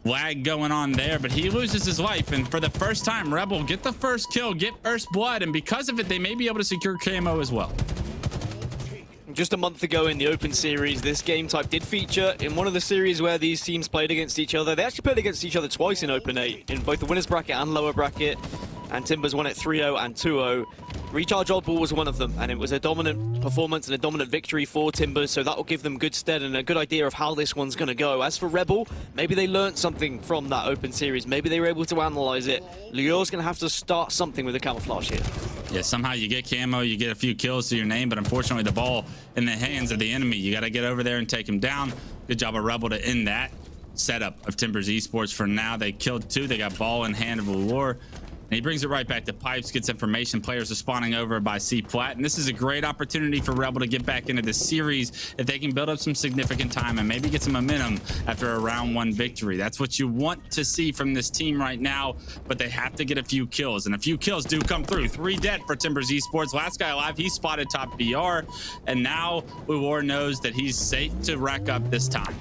lag going on there, but he loses his life, and for the first time, Rebel get the first kill, get first blood, and because of it, they may be able to secure camo as well. Just a month ago in the Open Series, this game type did feature in one of the series where these teams played against each other. They actually played against each other twice in Open 8, in both the winners bracket and lower bracket, and Timbers won it 3-0 and 2-0. Recharge Oddball was one of them, and it was a dominant performance and a dominant victory for Timbers, so that will give them good stead and a good idea of how this one's going to go. As for Rebel, maybe they learned something from that Open Series. Maybe they were able to analyze it. Lure's going to have to start something with the camouflage here. Yeah, somehow you get camo, you get a few kills to your name, but unfortunately the ball in the hands of the enemy. You got to get over there and take him down. Good job of Rebel to end that setup of Timbers Esports. For now, they killed 2. They got ball in hand of Lure. And he brings it right back to Pipes, gets information. Players are spawning over by C-Plat. And this is a great opportunity for Rebel to get back into the series if they can build up some significant time and maybe get some momentum after a round 1 victory. That's what you want to see from this team right now, but they have to get a few kills. And a few kills do come through. 3 dead for Timbers Esports. Last guy alive, he spotted top BR. And now War knows that he's safe to rack up this time.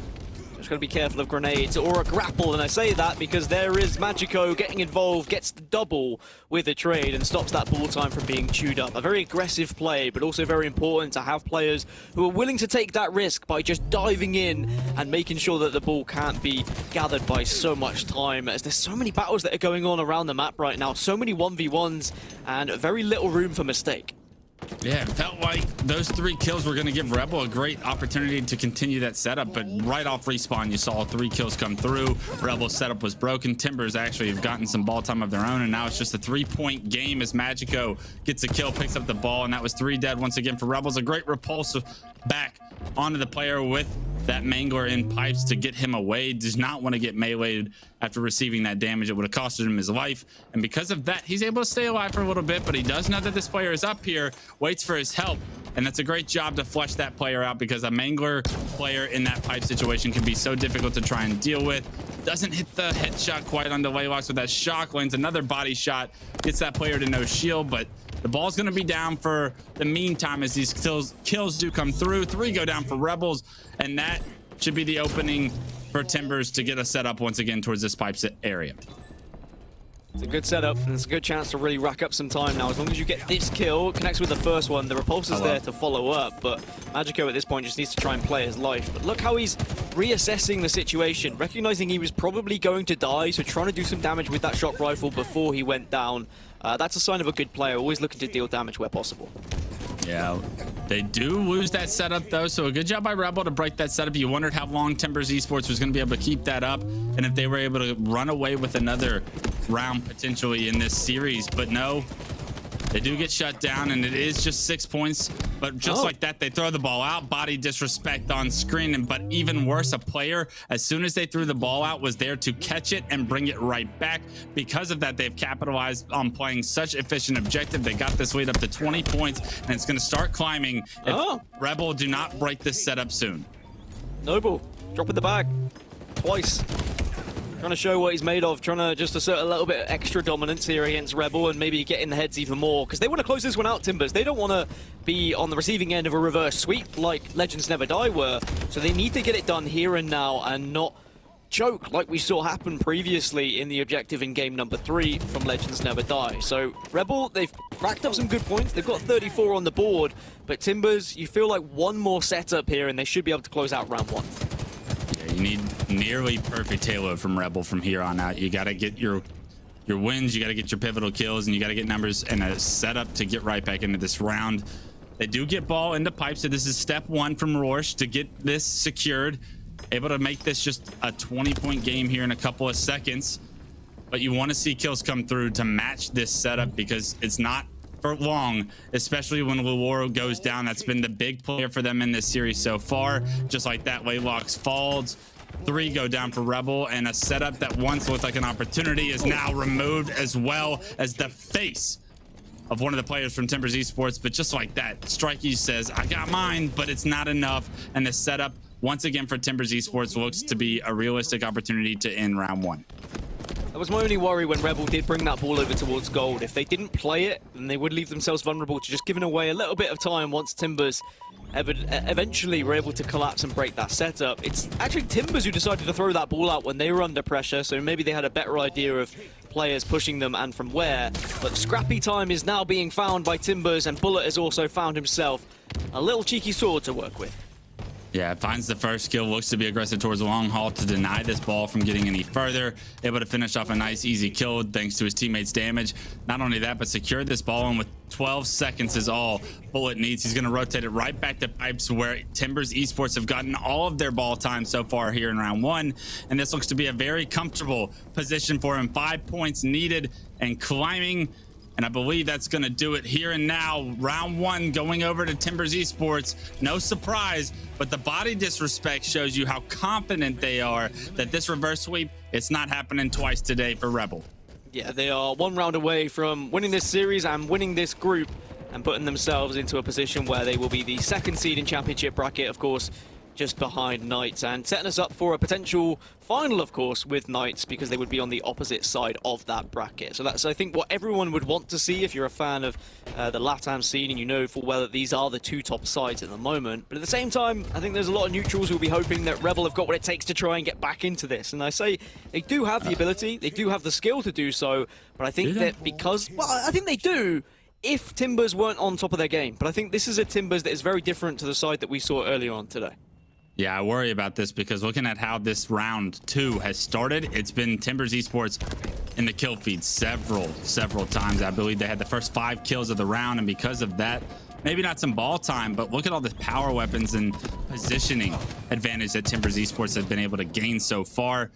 Just got to be careful of grenades or a grapple, and I say that because there is Magico getting involved, gets the double with a trade and stops that ball time from being chewed up. A very aggressive play, but also very important to have players who are willing to take that risk by just diving in and making sure that the ball can't be gathered by so much time, as there's so many battles that are going on around the map right now, so many 1v1s and very little room for mistake. Yeah, it felt like those 3 kills were going to give Rebel a great opportunity to continue that setup, but right off respawn, you saw 3 kills come through. Rebel's setup was broken. Timbers actually have gotten some ball time of their own, and now it's just a 3-point game as Magico gets a kill, picks up the ball, and that was 3 dead once again for Rebels. A great repulsive back onto the player with that Mangler in pipes to get him away. Does not want to get meleeed after receiving that damage. It would have costed him his life. And because of that, he's able to stay alive for a little bit, but he does know that this player is up here, waits for his help. And that's a great job to flush that player out, because a Mangler player in that pipe situation can be so difficult to try and deal with. Doesn't hit the headshot quite on the Laylocks with that shock, lands another body shot, gets that player to no shield, but the ball's going to be down for the meantime as these kills do come through. 3 go down for Rebels, and that should be the opening for Timbers to get a setup once again towards this pipes area. It's a good setup, and it's a good chance to really rack up some time now. As long as you get this kill, connects with the first one, the repulsor's there to follow up, but Magico at this point just needs to try and play his life. But look how he's reassessing the situation, recognizing he was probably going to die, so trying to do some damage with that shock rifle before he went down. That's a sign of a good player, always looking to deal damage where possible. Yeah, they do lose that setup though, so a good job by Rebel to break that setup. You wondered how long Timbers Esports was going to be able to keep that up, and if they were able to run away with another round potentially in this series, but no, they do get shut down, and it is just 6 points. But just like that, they throw the ball out. Body disrespect on screen, and but even worse, a player, as soon as they threw the ball out, was there to catch it and bring it right back. Because of that, they've capitalized on playing such efficient objective. They got this lead up to 20 points, and it's going to start climbing if Rebel do not break this setup soon. Noble, dropping the bag twice. Trying to show what he's made of, trying to just assert a little bit of extra dominance here against Rebel and maybe get in the heads even more, because they want to close this one out, Timbers. They don't want to be on the receiving end of a reverse sweep like Legends Never Die were, so they need to get it done here and now and not choke like we saw happen previously in the objective in game number 3 from Legends Never Die. So Rebel, they've racked up some good points. They've got 34 on the board, but Timbers, you feel like one more setup here and they should be able to close out round 1. You need nearly perfect halo from Rebel from here on out. You got to get your wins, you got to get your pivotal kills, and you got to get numbers and a setup to get right back into this round. They do get ball into pipe, so this is step 1 from Rorsch to get this secured. Able to make this just a 20-point game here in a couple of seconds. But you want to see kills come through to match this setup, because it's not for long, especially when Luoro goes down. That's been the big player for them in this series so far. Just like that, Laylocks falls. 3 go down for Rebel, and a setup that once looked like an opportunity is now removed, as well as the face of one of the players from Timbers Esports. But just like that, Strikey says, I got mine, but it's not enough. And the setup, once again, for Timbers Esports looks to be a realistic opportunity to end round 1. That was my only worry when Rebel did bring that ball over towards gold. If they didn't play it, then they would leave themselves vulnerable to just giving away a little bit of time once Timbers eventually were able to collapse and break that setup. It's actually Timbers who decided to throw that ball out when they were under pressure, so maybe they had a better idea of players pushing them and from where. But scrappy time is now being found by Timbers, and Bullet has also found himself a little cheeky sword to work with. Yeah, finds the first kill, looks to be aggressive towards the long haul to deny this ball from getting any further. Able to finish off a nice, easy kill thanks to his teammates' damage. Not only that, but secured this ball, and with 12 seconds is all Bullet needs. He's going to rotate it right back to pipes, where Timbers Esports have gotten all of their ball time so far here in round 1. And this looks to be a very comfortable position for him. 5 points needed and climbing. And I believe that's going to do it here and now. Round 1 going over to Timbers Esports. No surprise, but the body disrespect shows you how confident they are that this reverse sweep, it's not happening twice today for Rebel. Yeah, they are 1 round away from winning this series and winning this group and putting themselves into a position where they will be the 2nd seed in championship bracket, of course, just behind Knights, and setting us up for a potential final, of course, with Knights, because they would be on the opposite side of that bracket. So that's, I think, what everyone would want to see if you're a fan of the LATAM scene and you know full well that these are the 2 top sides at the moment. But at the same time, I think there's a lot of neutrals who will be hoping that Rebel have got what it takes to try and get back into this. And I say they do have the ability, they do have the skill to do so, but I think that because, well, I think they do if Timbers weren't on top of their game. But I think this is a Timbers that is very different to the side that we saw earlier on today. Yeah, I worry about this because looking at how this round 2 has started, it's been Timbers Esports in the kill feed several times. I believe they had the first 5 kills of the round, and because of that, maybe not some ball time, but look at all the power weapons and positioning advantage that Timbers Esports have been able to gain so far.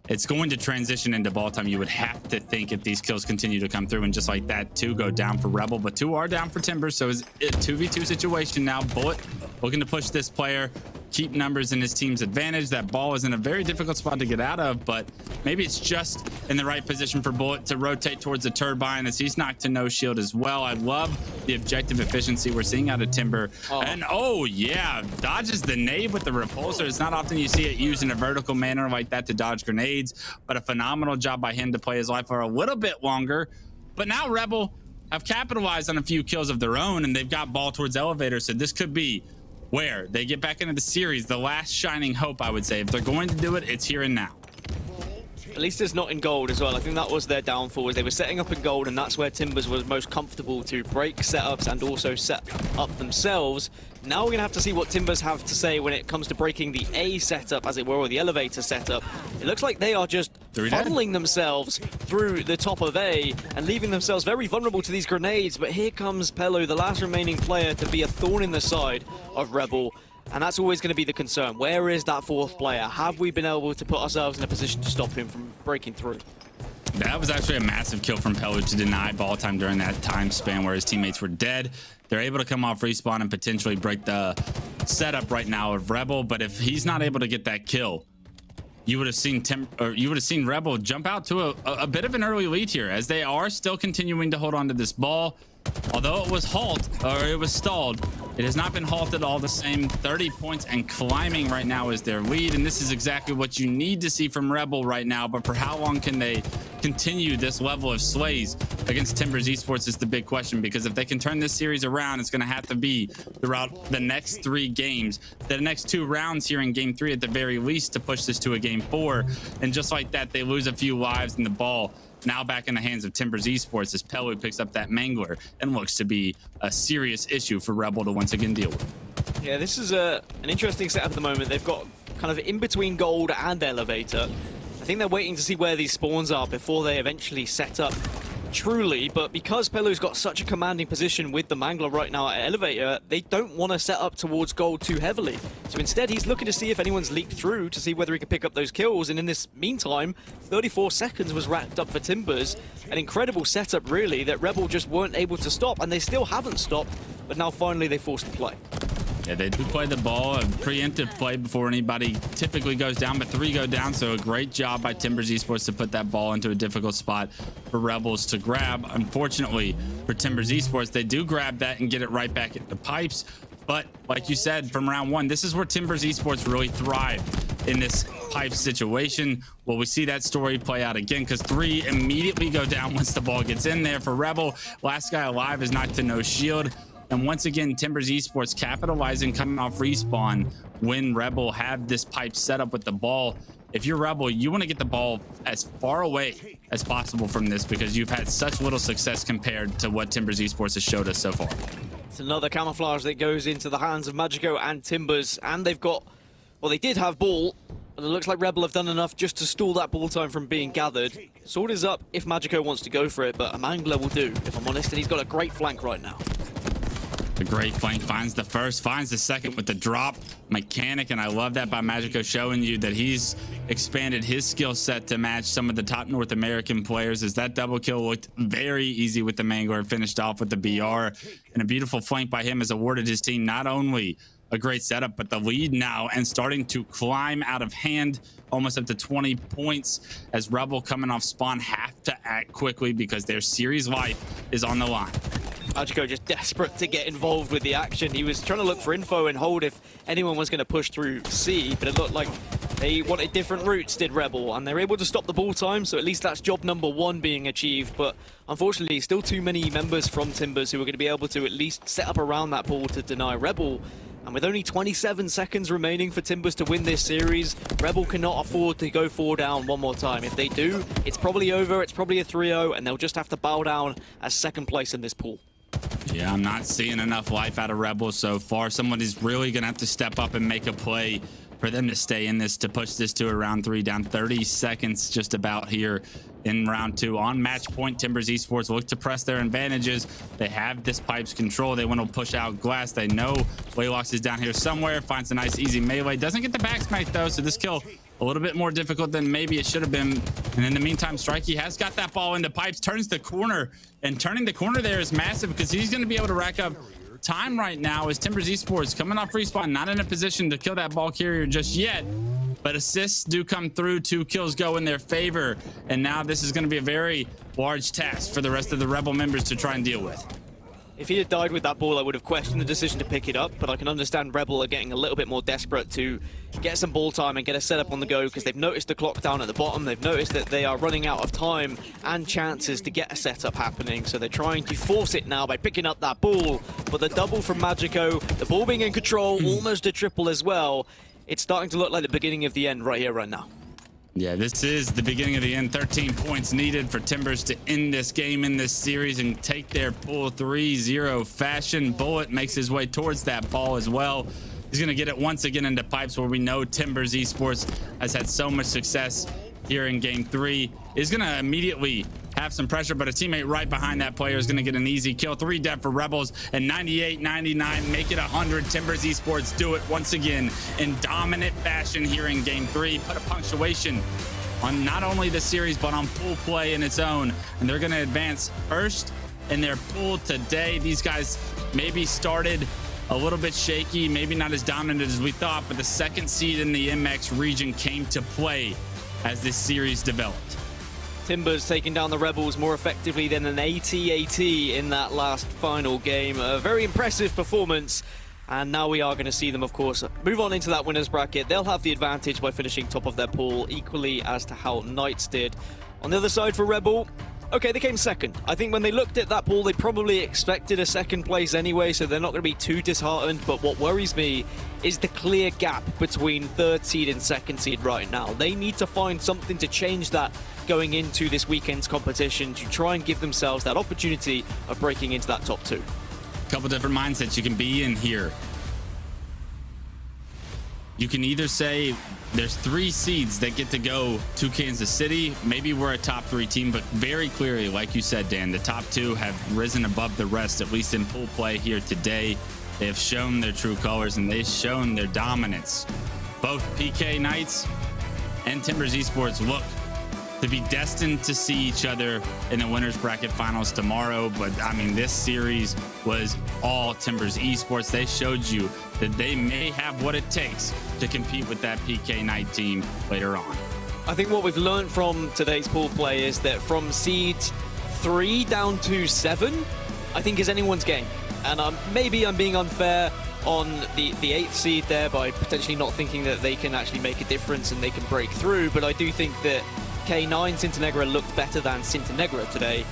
It's going to transition into ball time, you would have to think, if these kills continue to come through. And just like that, 2 go down for Rebel, but 2 are down for Timbers. So it's a 2v2 situation now. Bullet looking to push this player keep numbers in his team's advantage. That ball is in a very difficult spot to get out of, but maybe it's just in the right position for Bullet to rotate towards the turbine as he's knocked to no shield as well. I love the objective efficiency we're seeing out of Timber. And oh yeah, dodges the nade with the repulsor. It's not often you see it used in a vertical manner like that to dodge grenades, but a phenomenal job by him to play his life for a little bit longer. But now Rebel have capitalized on a few kills of their own, and they've got ball towards elevator, so this could be where they get back into the series, the last shining hope, I would say. If they're going to do it, it's here and now. At least it's not in gold as well. I think that was their downfall, was they were setting up in gold, and that's where Timbers was most comfortable to break setups and also set up themselves. Now we're going to have to see what Timbers have to say when it comes to breaking the A setup, as it were, or the elevator setup. It looks like they are just funneling themselves through the top of A and leaving themselves very vulnerable to these grenades. But here comes Pello, the last remaining player to be a thorn in the side of Rebel. And that's always going to be the concern. Where is that fourth player? Have we been able to put ourselves in a position to stop him from breaking through? That was actually a massive kill from Pello to deny ball time during that time span where his teammates were dead. They're able to come off respawn and potentially break the setup right now of Rebel. But if he's not able to get that kill, you would have seen Rebel jump out to a bit of an early lead here, as they are still continuing to hold on to this ball. Although it was stalled, it has not been halted all the same. 30 points and climbing right now is their lead, and this is exactly what you need to see from Rebel right now. But for how long can they continue this level of slays against Timbers Esports is the big question, because if they can turn this series around, it's going to have to be throughout the next 3 games, the next 2 rounds here in game 3 at the very least, to push this to a game 4. And just like that, they lose a few lives, and the ball now back in the hands of Timbers Esports as Pello picks up that mangler and looks to be a serious issue for Rebel to once again deal with. Yeah, this is an interesting setup at the moment. They've got kind of in between gold and elevator. I think they're waiting to see where these spawns are before they eventually set up truly, but because Pello's got such a commanding position with the mangler right now at elevator, they don't want to set up towards gold too heavily. So instead, he's looking to see if anyone's leaked through to see whether he can pick up those kills. And in this meantime, 34 seconds was racked up for Timbers. An incredible setup, really, that Rebel just weren't able to stop, and they still haven't stopped, but now finally they forced the play. Yeah, they do play the ball, a preemptive play before anybody typically goes down, but 3 go down, so a great job by Timbers Esports to put that ball into a difficult spot for Rebels to grab. Unfortunately for Timbers Esports, they do grab that and get it right back at the pipes. But like you said, from round 1, this is where Timbers Esports really thrive in this pipe situation. Well, we see that story play out again, because 3 immediately go down once the ball gets in there for Rebel. Last guy alive is knocked to no shield. And once again, Timbers Esports capitalizing, coming off respawn when Rebel have this pipe set up with the ball. If you're Rebel, you want to get the ball as far away as possible from this, because you've had such little success compared to what Timbers Esports has showed us so far. It's another camouflage that goes into the hands of Magico and Timbers, and they've got, well, they did have ball, but it looks like Rebel have done enough just to stall that ball time from being gathered. Sword is up if Magico wants to go for it, but a mangler will do, if I'm honest, and he's got a great flank right now. The great flank, finds the first, finds the second with the drop mechanic, and I love that by Magico, showing you that he's expanded his skill set to match some of the top North American players, as that double kill looked very easy with the mangler, finished off with the BR, and a beautiful flank by him has awarded his team not only a great setup, but the lead now, and starting to climb out of hand, almost up to 20 points, as Rebel coming off spawn have to act quickly because their series life is on the line. Magico just desperate to get involved with the action. He was trying to look for info and hold if anyone was going to push through C, but it looked like they wanted different routes, did Rebel, and they're able to stop the ball time, so at least that's job number 1 being achieved. But unfortunately, still too many members from Timbers who are going to be able to at least set up around that ball to deny Rebel. And with only 27 seconds remaining for Timbers to win this series, Rebel cannot afford to go 4 down one more time. If they do, it's probably over, it's probably a 3-0, and they'll just have to bow down as second place in this pool. Yeah, I'm not seeing enough life out of Rebel so far. Someone is really going to have to step up and make a play for them to stay in this, to push this to a round 3, down 30 seconds just about here in round 2. On match point, Timbers Esports look to press their advantages. They have this pipe's control. They want to push out Glass. They know Waylox is down here somewhere, finds a nice easy melee. Doesn't get the back smack though, so this kill a little bit more difficult than maybe it should have been. And in the meantime, Strikey has got that ball into pipes, turns the corner, and turning the corner there is massive, because he's going to be able to rack up time right now is Timbers Esports coming off respawn, not in a position to kill that ball carrier just yet, but assists do come through. 2 kills go in their favor, and now this is going to be a very large task for the rest of the Rebel members to try and deal with. If he had died with that ball, I would have questioned the decision to pick it up, but I can understand Rebel are getting a little bit more desperate to get some ball time and get a setup on the go, because they've noticed the clock down at the bottom. They've noticed that they are running out of time and chances to get a setup happening, so they're trying to force it now by picking up that ball. But the double from Magico, the ball being in control, almost a triple as well. It's starting to look like the beginning of the end right here, right now. Yeah, this is the beginning of the end. 13 points needed for Timbers to end this game in this series and take their full 3-0 fashion. Bullet makes his way towards that ball as well. He's going to get it once again into pipes, where we know Timbers Esports has had so much success here in game 3. Is going to immediately have some pressure, but a teammate right behind that player is going to get an easy kill. 3 dead for Rebels, and 98-99 make it 100. Timbers Esports do it once again in dominant fashion here in game 3. Put a punctuation on not only the series, but on pool play in its own, and they're going to advance first in their pool today. These guys maybe started a little bit shaky, maybe not as dominant as we thought, but the second seed in the MX region came to play as this series developed. Timbers taking down the Rebels more effectively than an AT-AT in that last final game. A very impressive performance. And now we are going to see them, of course, move on into that winner's bracket. They'll have the advantage by finishing top of their pool, equally as to how Knights did. On the other side for Rebel, okay, they came second. I think when they looked at that pool, they probably expected a second place anyway, so they're not going to be too disheartened. But what worries me is the clear gap between third seed and second seed right now. They need to find something to change that going into this weekend's competition to try and give themselves that opportunity of breaking into that top 2. Couple different mindsets you can be in here. You can either say there's 3 seeds that get to go to Kansas City. Maybe we're a top 3 team, but very clearly, like you said, Dan, the top 2 have risen above the rest, at least in pool play here today. They have shown their true colors and they've shown their dominance. Both PK Knights and Timbers Esports look to be destined to see each other in the winners bracket finals tomorrow. But I mean, this series was all Timbers Esports. They showed you that they may have what it takes to compete with that PK Knight team later on. I think what we've learned from today's pool play is that from seed 3 down to 7, I think is anyone's game. And maybe I'm being unfair on the 8th seed there by potentially not thinking that they can actually make a difference and they can break through. But I do think that K9 Sintenegra looked better than Sintenegra today.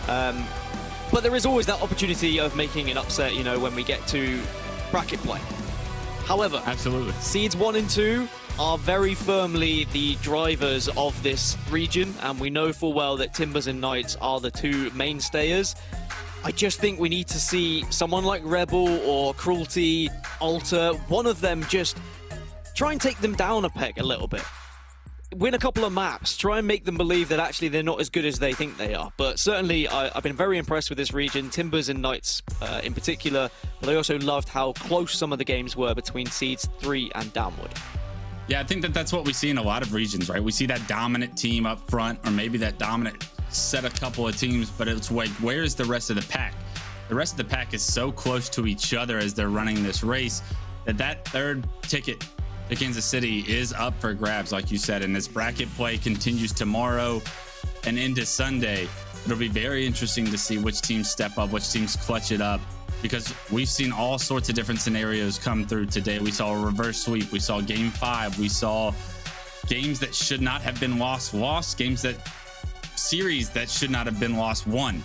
But there is always that opportunity of making an upset, you know, when we get to bracket play. However, absolutely, seeds 1 and 2 are very firmly the drivers of this region, and we know full well that Timbers and Knights are the 2 mainstayers. I just think we need to see someone like Rebel or Cruelty, Alter, one of them just try and take them down a peg a little bit. Win a couple of maps, try and make them believe that actually they're not as good as they think they are. But certainly I've been very impressed with this region, Timbers and Knights in particular, but I also loved how close some of the games were between seeds 3 and downward. Yeah, I think that's what we see in a lot of regions, right? We see that dominant team up front, or maybe that dominant set a couple of teams, but it's like, where's the rest of the pack? The rest of the pack is so close to each other as they're running this race that third ticket to Kansas City is up for grabs, like you said, and this bracket play continues tomorrow and into Sunday. It'll be very interesting to see which teams step up, which teams clutch it up, because we've seen all sorts of different scenarios come through today. We saw a reverse sweep, we saw game 5, we saw games that should not have been lost, series that should not have been lost, won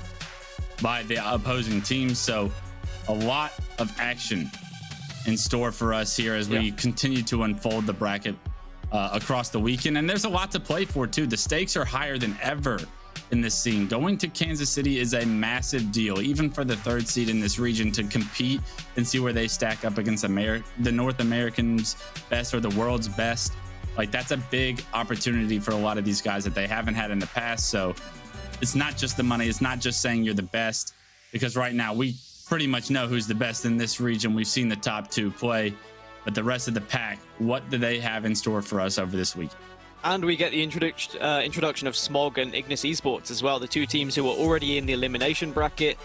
by the opposing team. So a lot of action in store for us here as we continue to unfold the bracket across the weekend. And there's a lot to play for too. The stakes are higher than ever in this scene. Going to Kansas City is a massive deal, even for the 3rd seed in this region, to compete and see where they stack up against the North Americans' best or the world's best. Like, that's a big opportunity for a lot of these guys that they haven't had in the past. So it's not just the money. It's not just saying you're the best, because right now we pretty much know who's the best in this region. We've seen the top 2 play, but the rest of the pack, what do they have in store for us over this week? And we get the introduction of Smog and Ignis Esports as well, the 2 teams who are already in the elimination bracket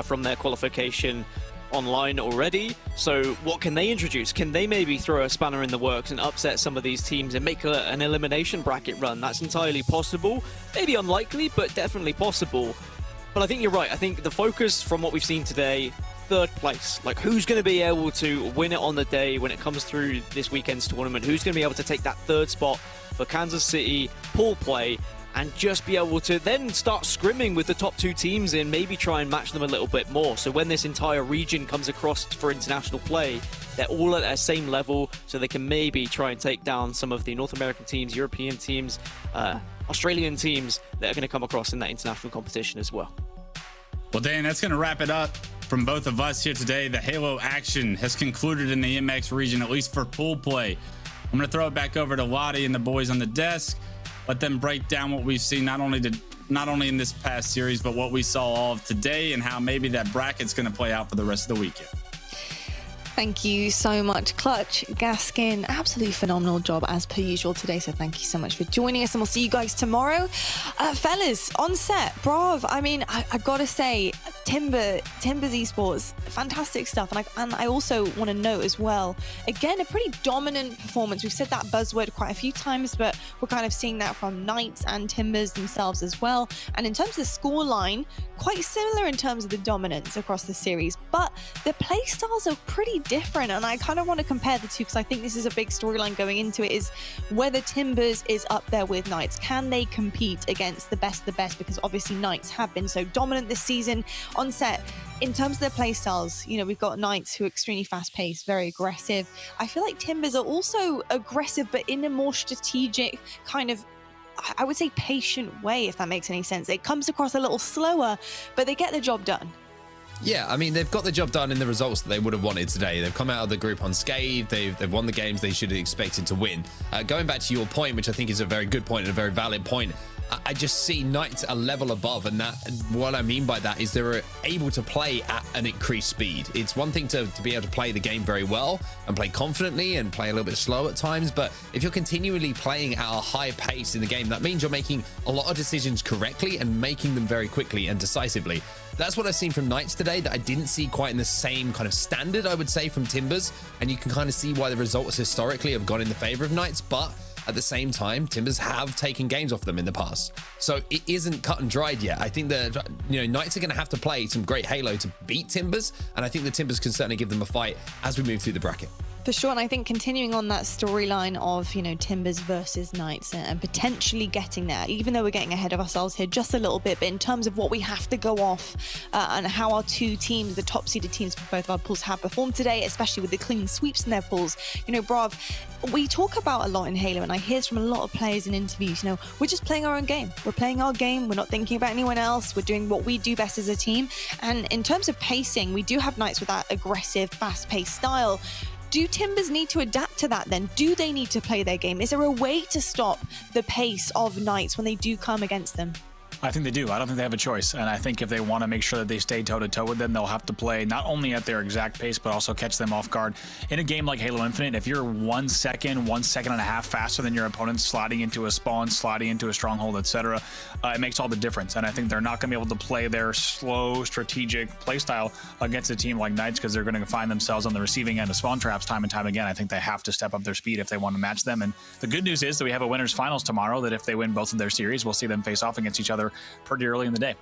from their qualification online already. So what can they introduce? Can they maybe throw a spanner in the works and upset some of these teams and make an elimination bracket run? That's entirely possible. Maybe unlikely, but definitely possible. But I think you're right. I think the focus from what we've seen today, third place. Like, who's going to be able to win it on the day when it comes through this weekend's tournament? Who's going to be able to take that third spot for Kansas City pool play and just be able to then start scrimming with the top two teams and maybe try and match them a little bit more. So when this entire region comes across for international play, they're all at the same level, so they can maybe try and take down some of the North American teams, European teams, Australian teams that are going to come across in that international competition as well. Well, Dan, that's going to wrap it up from both of us here today. The Halo action has concluded in the MX region, at least for pool play. I'm going to throw it back over to Lottie and the boys on the desk. Let them break down what we've seen, not only in this past series, but what we saw all of today and how maybe that bracket's going to play out for the rest of the weekend. Thank you so much, Clutch, Gaskin. Absolutely phenomenal job as per usual today. So thank you so much for joining us, and we'll see you guys tomorrow. Fellas, on set, brav. I mean, I gotta say, Timbers Esports, fantastic stuff. And I also want to note as well, again, a pretty dominant performance. We've said that buzzword quite a few times, but we're kind of seeing that from Knights and Timbers themselves as well. And in terms of the scoreline, quite similar in terms of the dominance across the series, but the play styles are pretty different, and I kind of want to compare the two because I think this is a big storyline going into it, is whether Timbers is up there with Knights. Can they compete against the best of the best? Because obviously Knights have been so dominant this season. On set, in terms of their play styles, you know, we've got Knights who are extremely fast-paced, very aggressive. I feel like Timbers are also aggressive, but in a more strategic kind of, I would say, patient way, if that makes any sense. It comes across a little slower, but they get the job done. Yeah, I mean, they've got the job done in the results that they would have wanted today. They've come out of the group unscathed. They've won the games they should have expected to win. Going back to your point, which I think is a very good point and a very valid point, I just see Knights a level above, and that what I mean by that is they're able to play at an increased speed. It's one thing to be able to play the game very well and play confidently and play a little bit slow at times, but if you're continually playing at a high pace in the game, that means you're making a lot of decisions correctly and making them very quickly and decisively. That's what I've seen from Knights today that I didn't see quite in the same kind of standard, I would say, from Timbers, and you can kind of see why the results historically have gone in the favor of Knights, but at the same time, Timbers have taken games off them in the past. So it isn't cut and dried yet. I think that, you know, Knights are going to have to play some great Halo to beat Timbers, and I think the Timbers can certainly give them a fight as we move through the bracket. For sure, and I think continuing on that storyline of, you know, Timbers versus Knights and potentially getting there, even though we're getting ahead of ourselves here just a little bit, but in terms of what we have to go off and how our two teams, the top-seeded teams for both of our pools, have performed today, especially with the clean sweeps in their pools. You know, Brav, we talk about a lot in Halo, and I hear this from a lot of players in interviews, you know, we're just playing our own game. We're playing our game. We're not thinking about anyone else. We're doing what we do best as a team. And in terms of pacing, we do have Knights with that aggressive, fast-paced style. Do Timbers need to adapt to that then? Do they need to play their game? Is there a way to stop the pace of Knights when they do come against them? I think they do. I don't think they have a choice. And I think if they want to make sure that they stay toe-to-toe with them, they'll have to play not only at their exact pace, but also catch them off guard. In a game like Halo Infinite, if you're 1 second and a half faster than your opponent, sliding into a spawn, sliding into a stronghold, etc., it makes all the difference. And I think they're not going to be able to play their slow, strategic playstyle against a team like Knights, because they're going to find themselves on the receiving end of spawn traps time and time again. I think they have to step up their speed if they want to match them. And the good news is that we have a winners finals tomorrow, that if they win both of their series, we'll see them face off against each other pretty early in the day.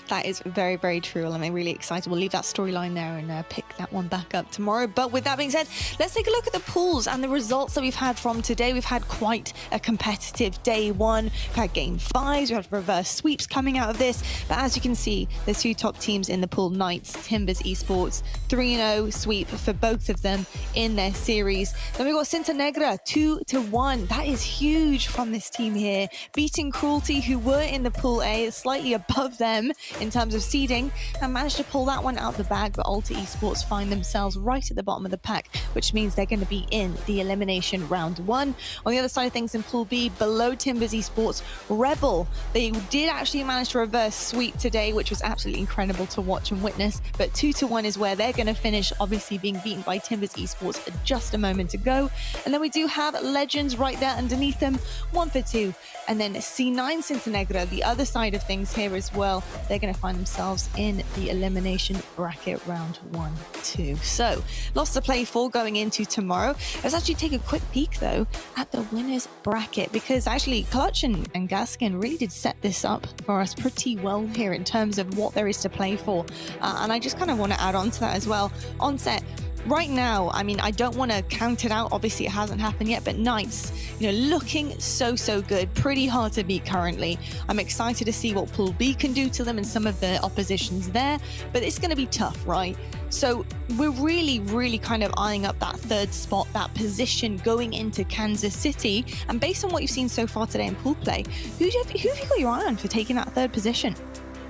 That is very, very true. I'm really excited. We'll leave that storyline there and pick that one back up tomorrow. But with that being said, let's take a look at the pools and the results that we've had from today. We've had quite a competitive day one. We've had game 5s. We had reverse sweeps coming out of this. But as you can see, the two top teams in the pool, Knights, Timbers Esports, 3-0 sweep for both of them in their series. Then we've got Cinta Negra, 2-1. That is huge from this team here, beating Cruelty, who were in the pool A, slightly above them in terms of seeding, and managed to pull that one out the bag. But Ulta Esports find themselves right at the bottom of the pack, which means they're going to be in the elimination round 1. On the other side of things, in Pool B, below Timbers Esports, Rebel, they did actually manage to reverse sweep today, which was absolutely incredible to watch and witness. But 2-1 is where they're going to finish, obviously being beaten by Timbers Esports just a moment ago. And then we do have Legends right there underneath them, 1-2. And then C9 Cinta Negra, the other side of things here as well, they're going to find themselves in the elimination bracket round 1-2. So lots to play for going into tomorrow. Let's actually take a quick peek though at the winners bracket, because actually Clutch and Gaskin really did set this up for us pretty well here in terms of what there is to play for. And I just kind of want to add on to that as well. Onset, right now, I mean, I don't want to count it out. Obviously, it hasn't happened yet, but Knights, looking so good. Pretty hard to beat currently. I'm excited to see what Pool B can do to them and some of the oppositions there, but it's going to be tough, right? So we're really kind of eyeing up that third spot, that position going into Kansas City. And based on what you've seen so far today in pool play, who have you got your eye on for taking that third position?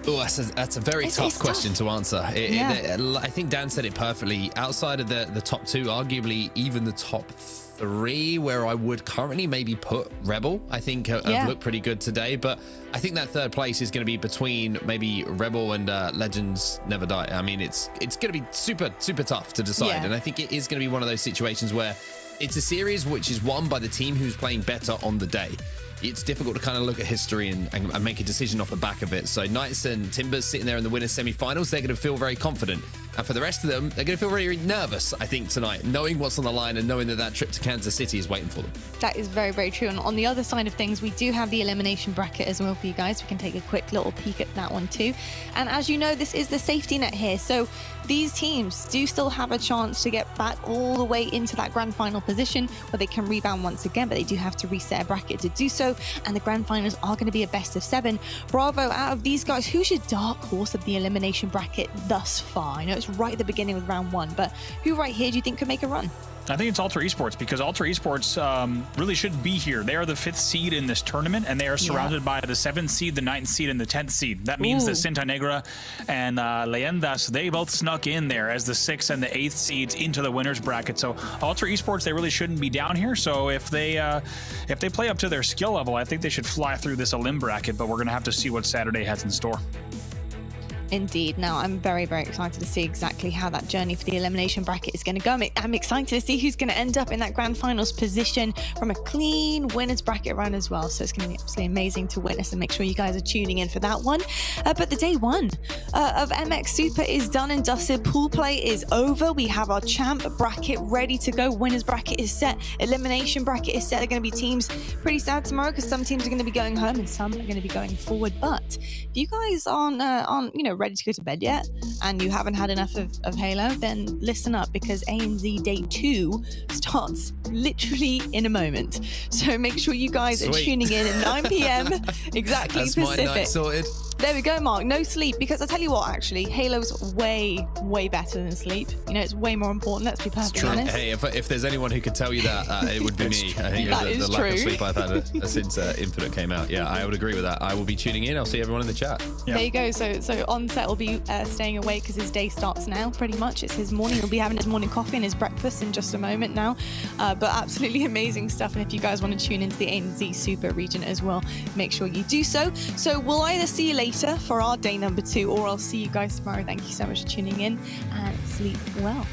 Oh, that's a very tough question to answer. I think Dan said it perfectly. Outside of the top two, arguably even the top three, where I would currently maybe put Rebel, I think have looked pretty good today. But I think that third place is going to be between maybe Rebel and Legends Never Die. I mean, it's going to be super tough to decide. And I think it is going to be one of those situations where it's a series which is won by the team who's playing better on the day. It's difficult to kind of look at history and make a decision off the back of it. So Knights and Timbers sitting there in the winners semi-finals, they're going to feel very confident. And for the rest of them, they're going to feel very nervous, I think, tonight, knowing what's on the line and knowing that trip to Kansas City is waiting for them. That is very true. And on the other side of things, we do have the elimination bracket as well for you guys. We can take a quick little peek at that one too. And as you know, this is the safety net here. So these teams do still have a chance to get back all the way into that grand final position where they can rebound once again, but they do have to reset a bracket to do so. And the grand finals are going to be a best of 7. Bravo, out of these guys, who's your dark horse of the elimination bracket thus far? I know it's right at the beginning with round 1, but who right here do you think could make a run? I think it's Ultra Esports, because Ultra Esports really should be here. They are the 5th seed in this tournament, and they are surrounded by the 7th seed, the 9th seed, and the 10th seed. That means that Cinta Negra and Leyendas, they both snuck in there as the 6th and the 8th seeds into the winners bracket. So Ultra Esports, they really shouldn't be down here. So if they play up to their skill level, I think they should fly through this elim bracket, but we're going to have to see what Saturday has in store. Indeed. Now, I'm very excited to see exactly how that journey for the elimination bracket is going to go. I'm excited to see who's going to end up in that grand finals position from a clean winners bracket run as well. So it's going to be absolutely amazing to witness, and make sure you guys are tuning in for that one. But the day 1 of MX Super is done and dusted. Pool play is over. We have our champ bracket ready to go. Winners bracket is set. Elimination bracket is set. There are going to be teams pretty sad tomorrow, because some teams are going to be going home and some are going to be going forward. But if you guys aren't ready to go to bed yet and you haven't had enough of Halo, then listen up, because ANZ Day 2 starts literally in a moment. So make sure you guys are tuning in at 9 p.m. exactly That's Pacific. my night sorted. There we go, Mark. No sleep, because I tell you what, actually, Halo's way better than sleep. It's way more important. Let's be perfectly honest. Hey, if there's anyone who could tell you that, it would be me. I think the lack of sleep I've had since Infinite came out. Yeah, I would agree with that. I will be tuning in. I'll see everyone in the chat. There you go. So Onset will be staying awake because his day starts now, pretty much. It's his morning. He'll be having his morning coffee and his breakfast in just a moment now. But absolutely amazing stuff. And if you guys want to tune into the ANZ Super region as well, make sure you do so. So we'll either see you later for our day number 2, or I'll see you guys tomorrow. Thank you so much for tuning in, and sleep well.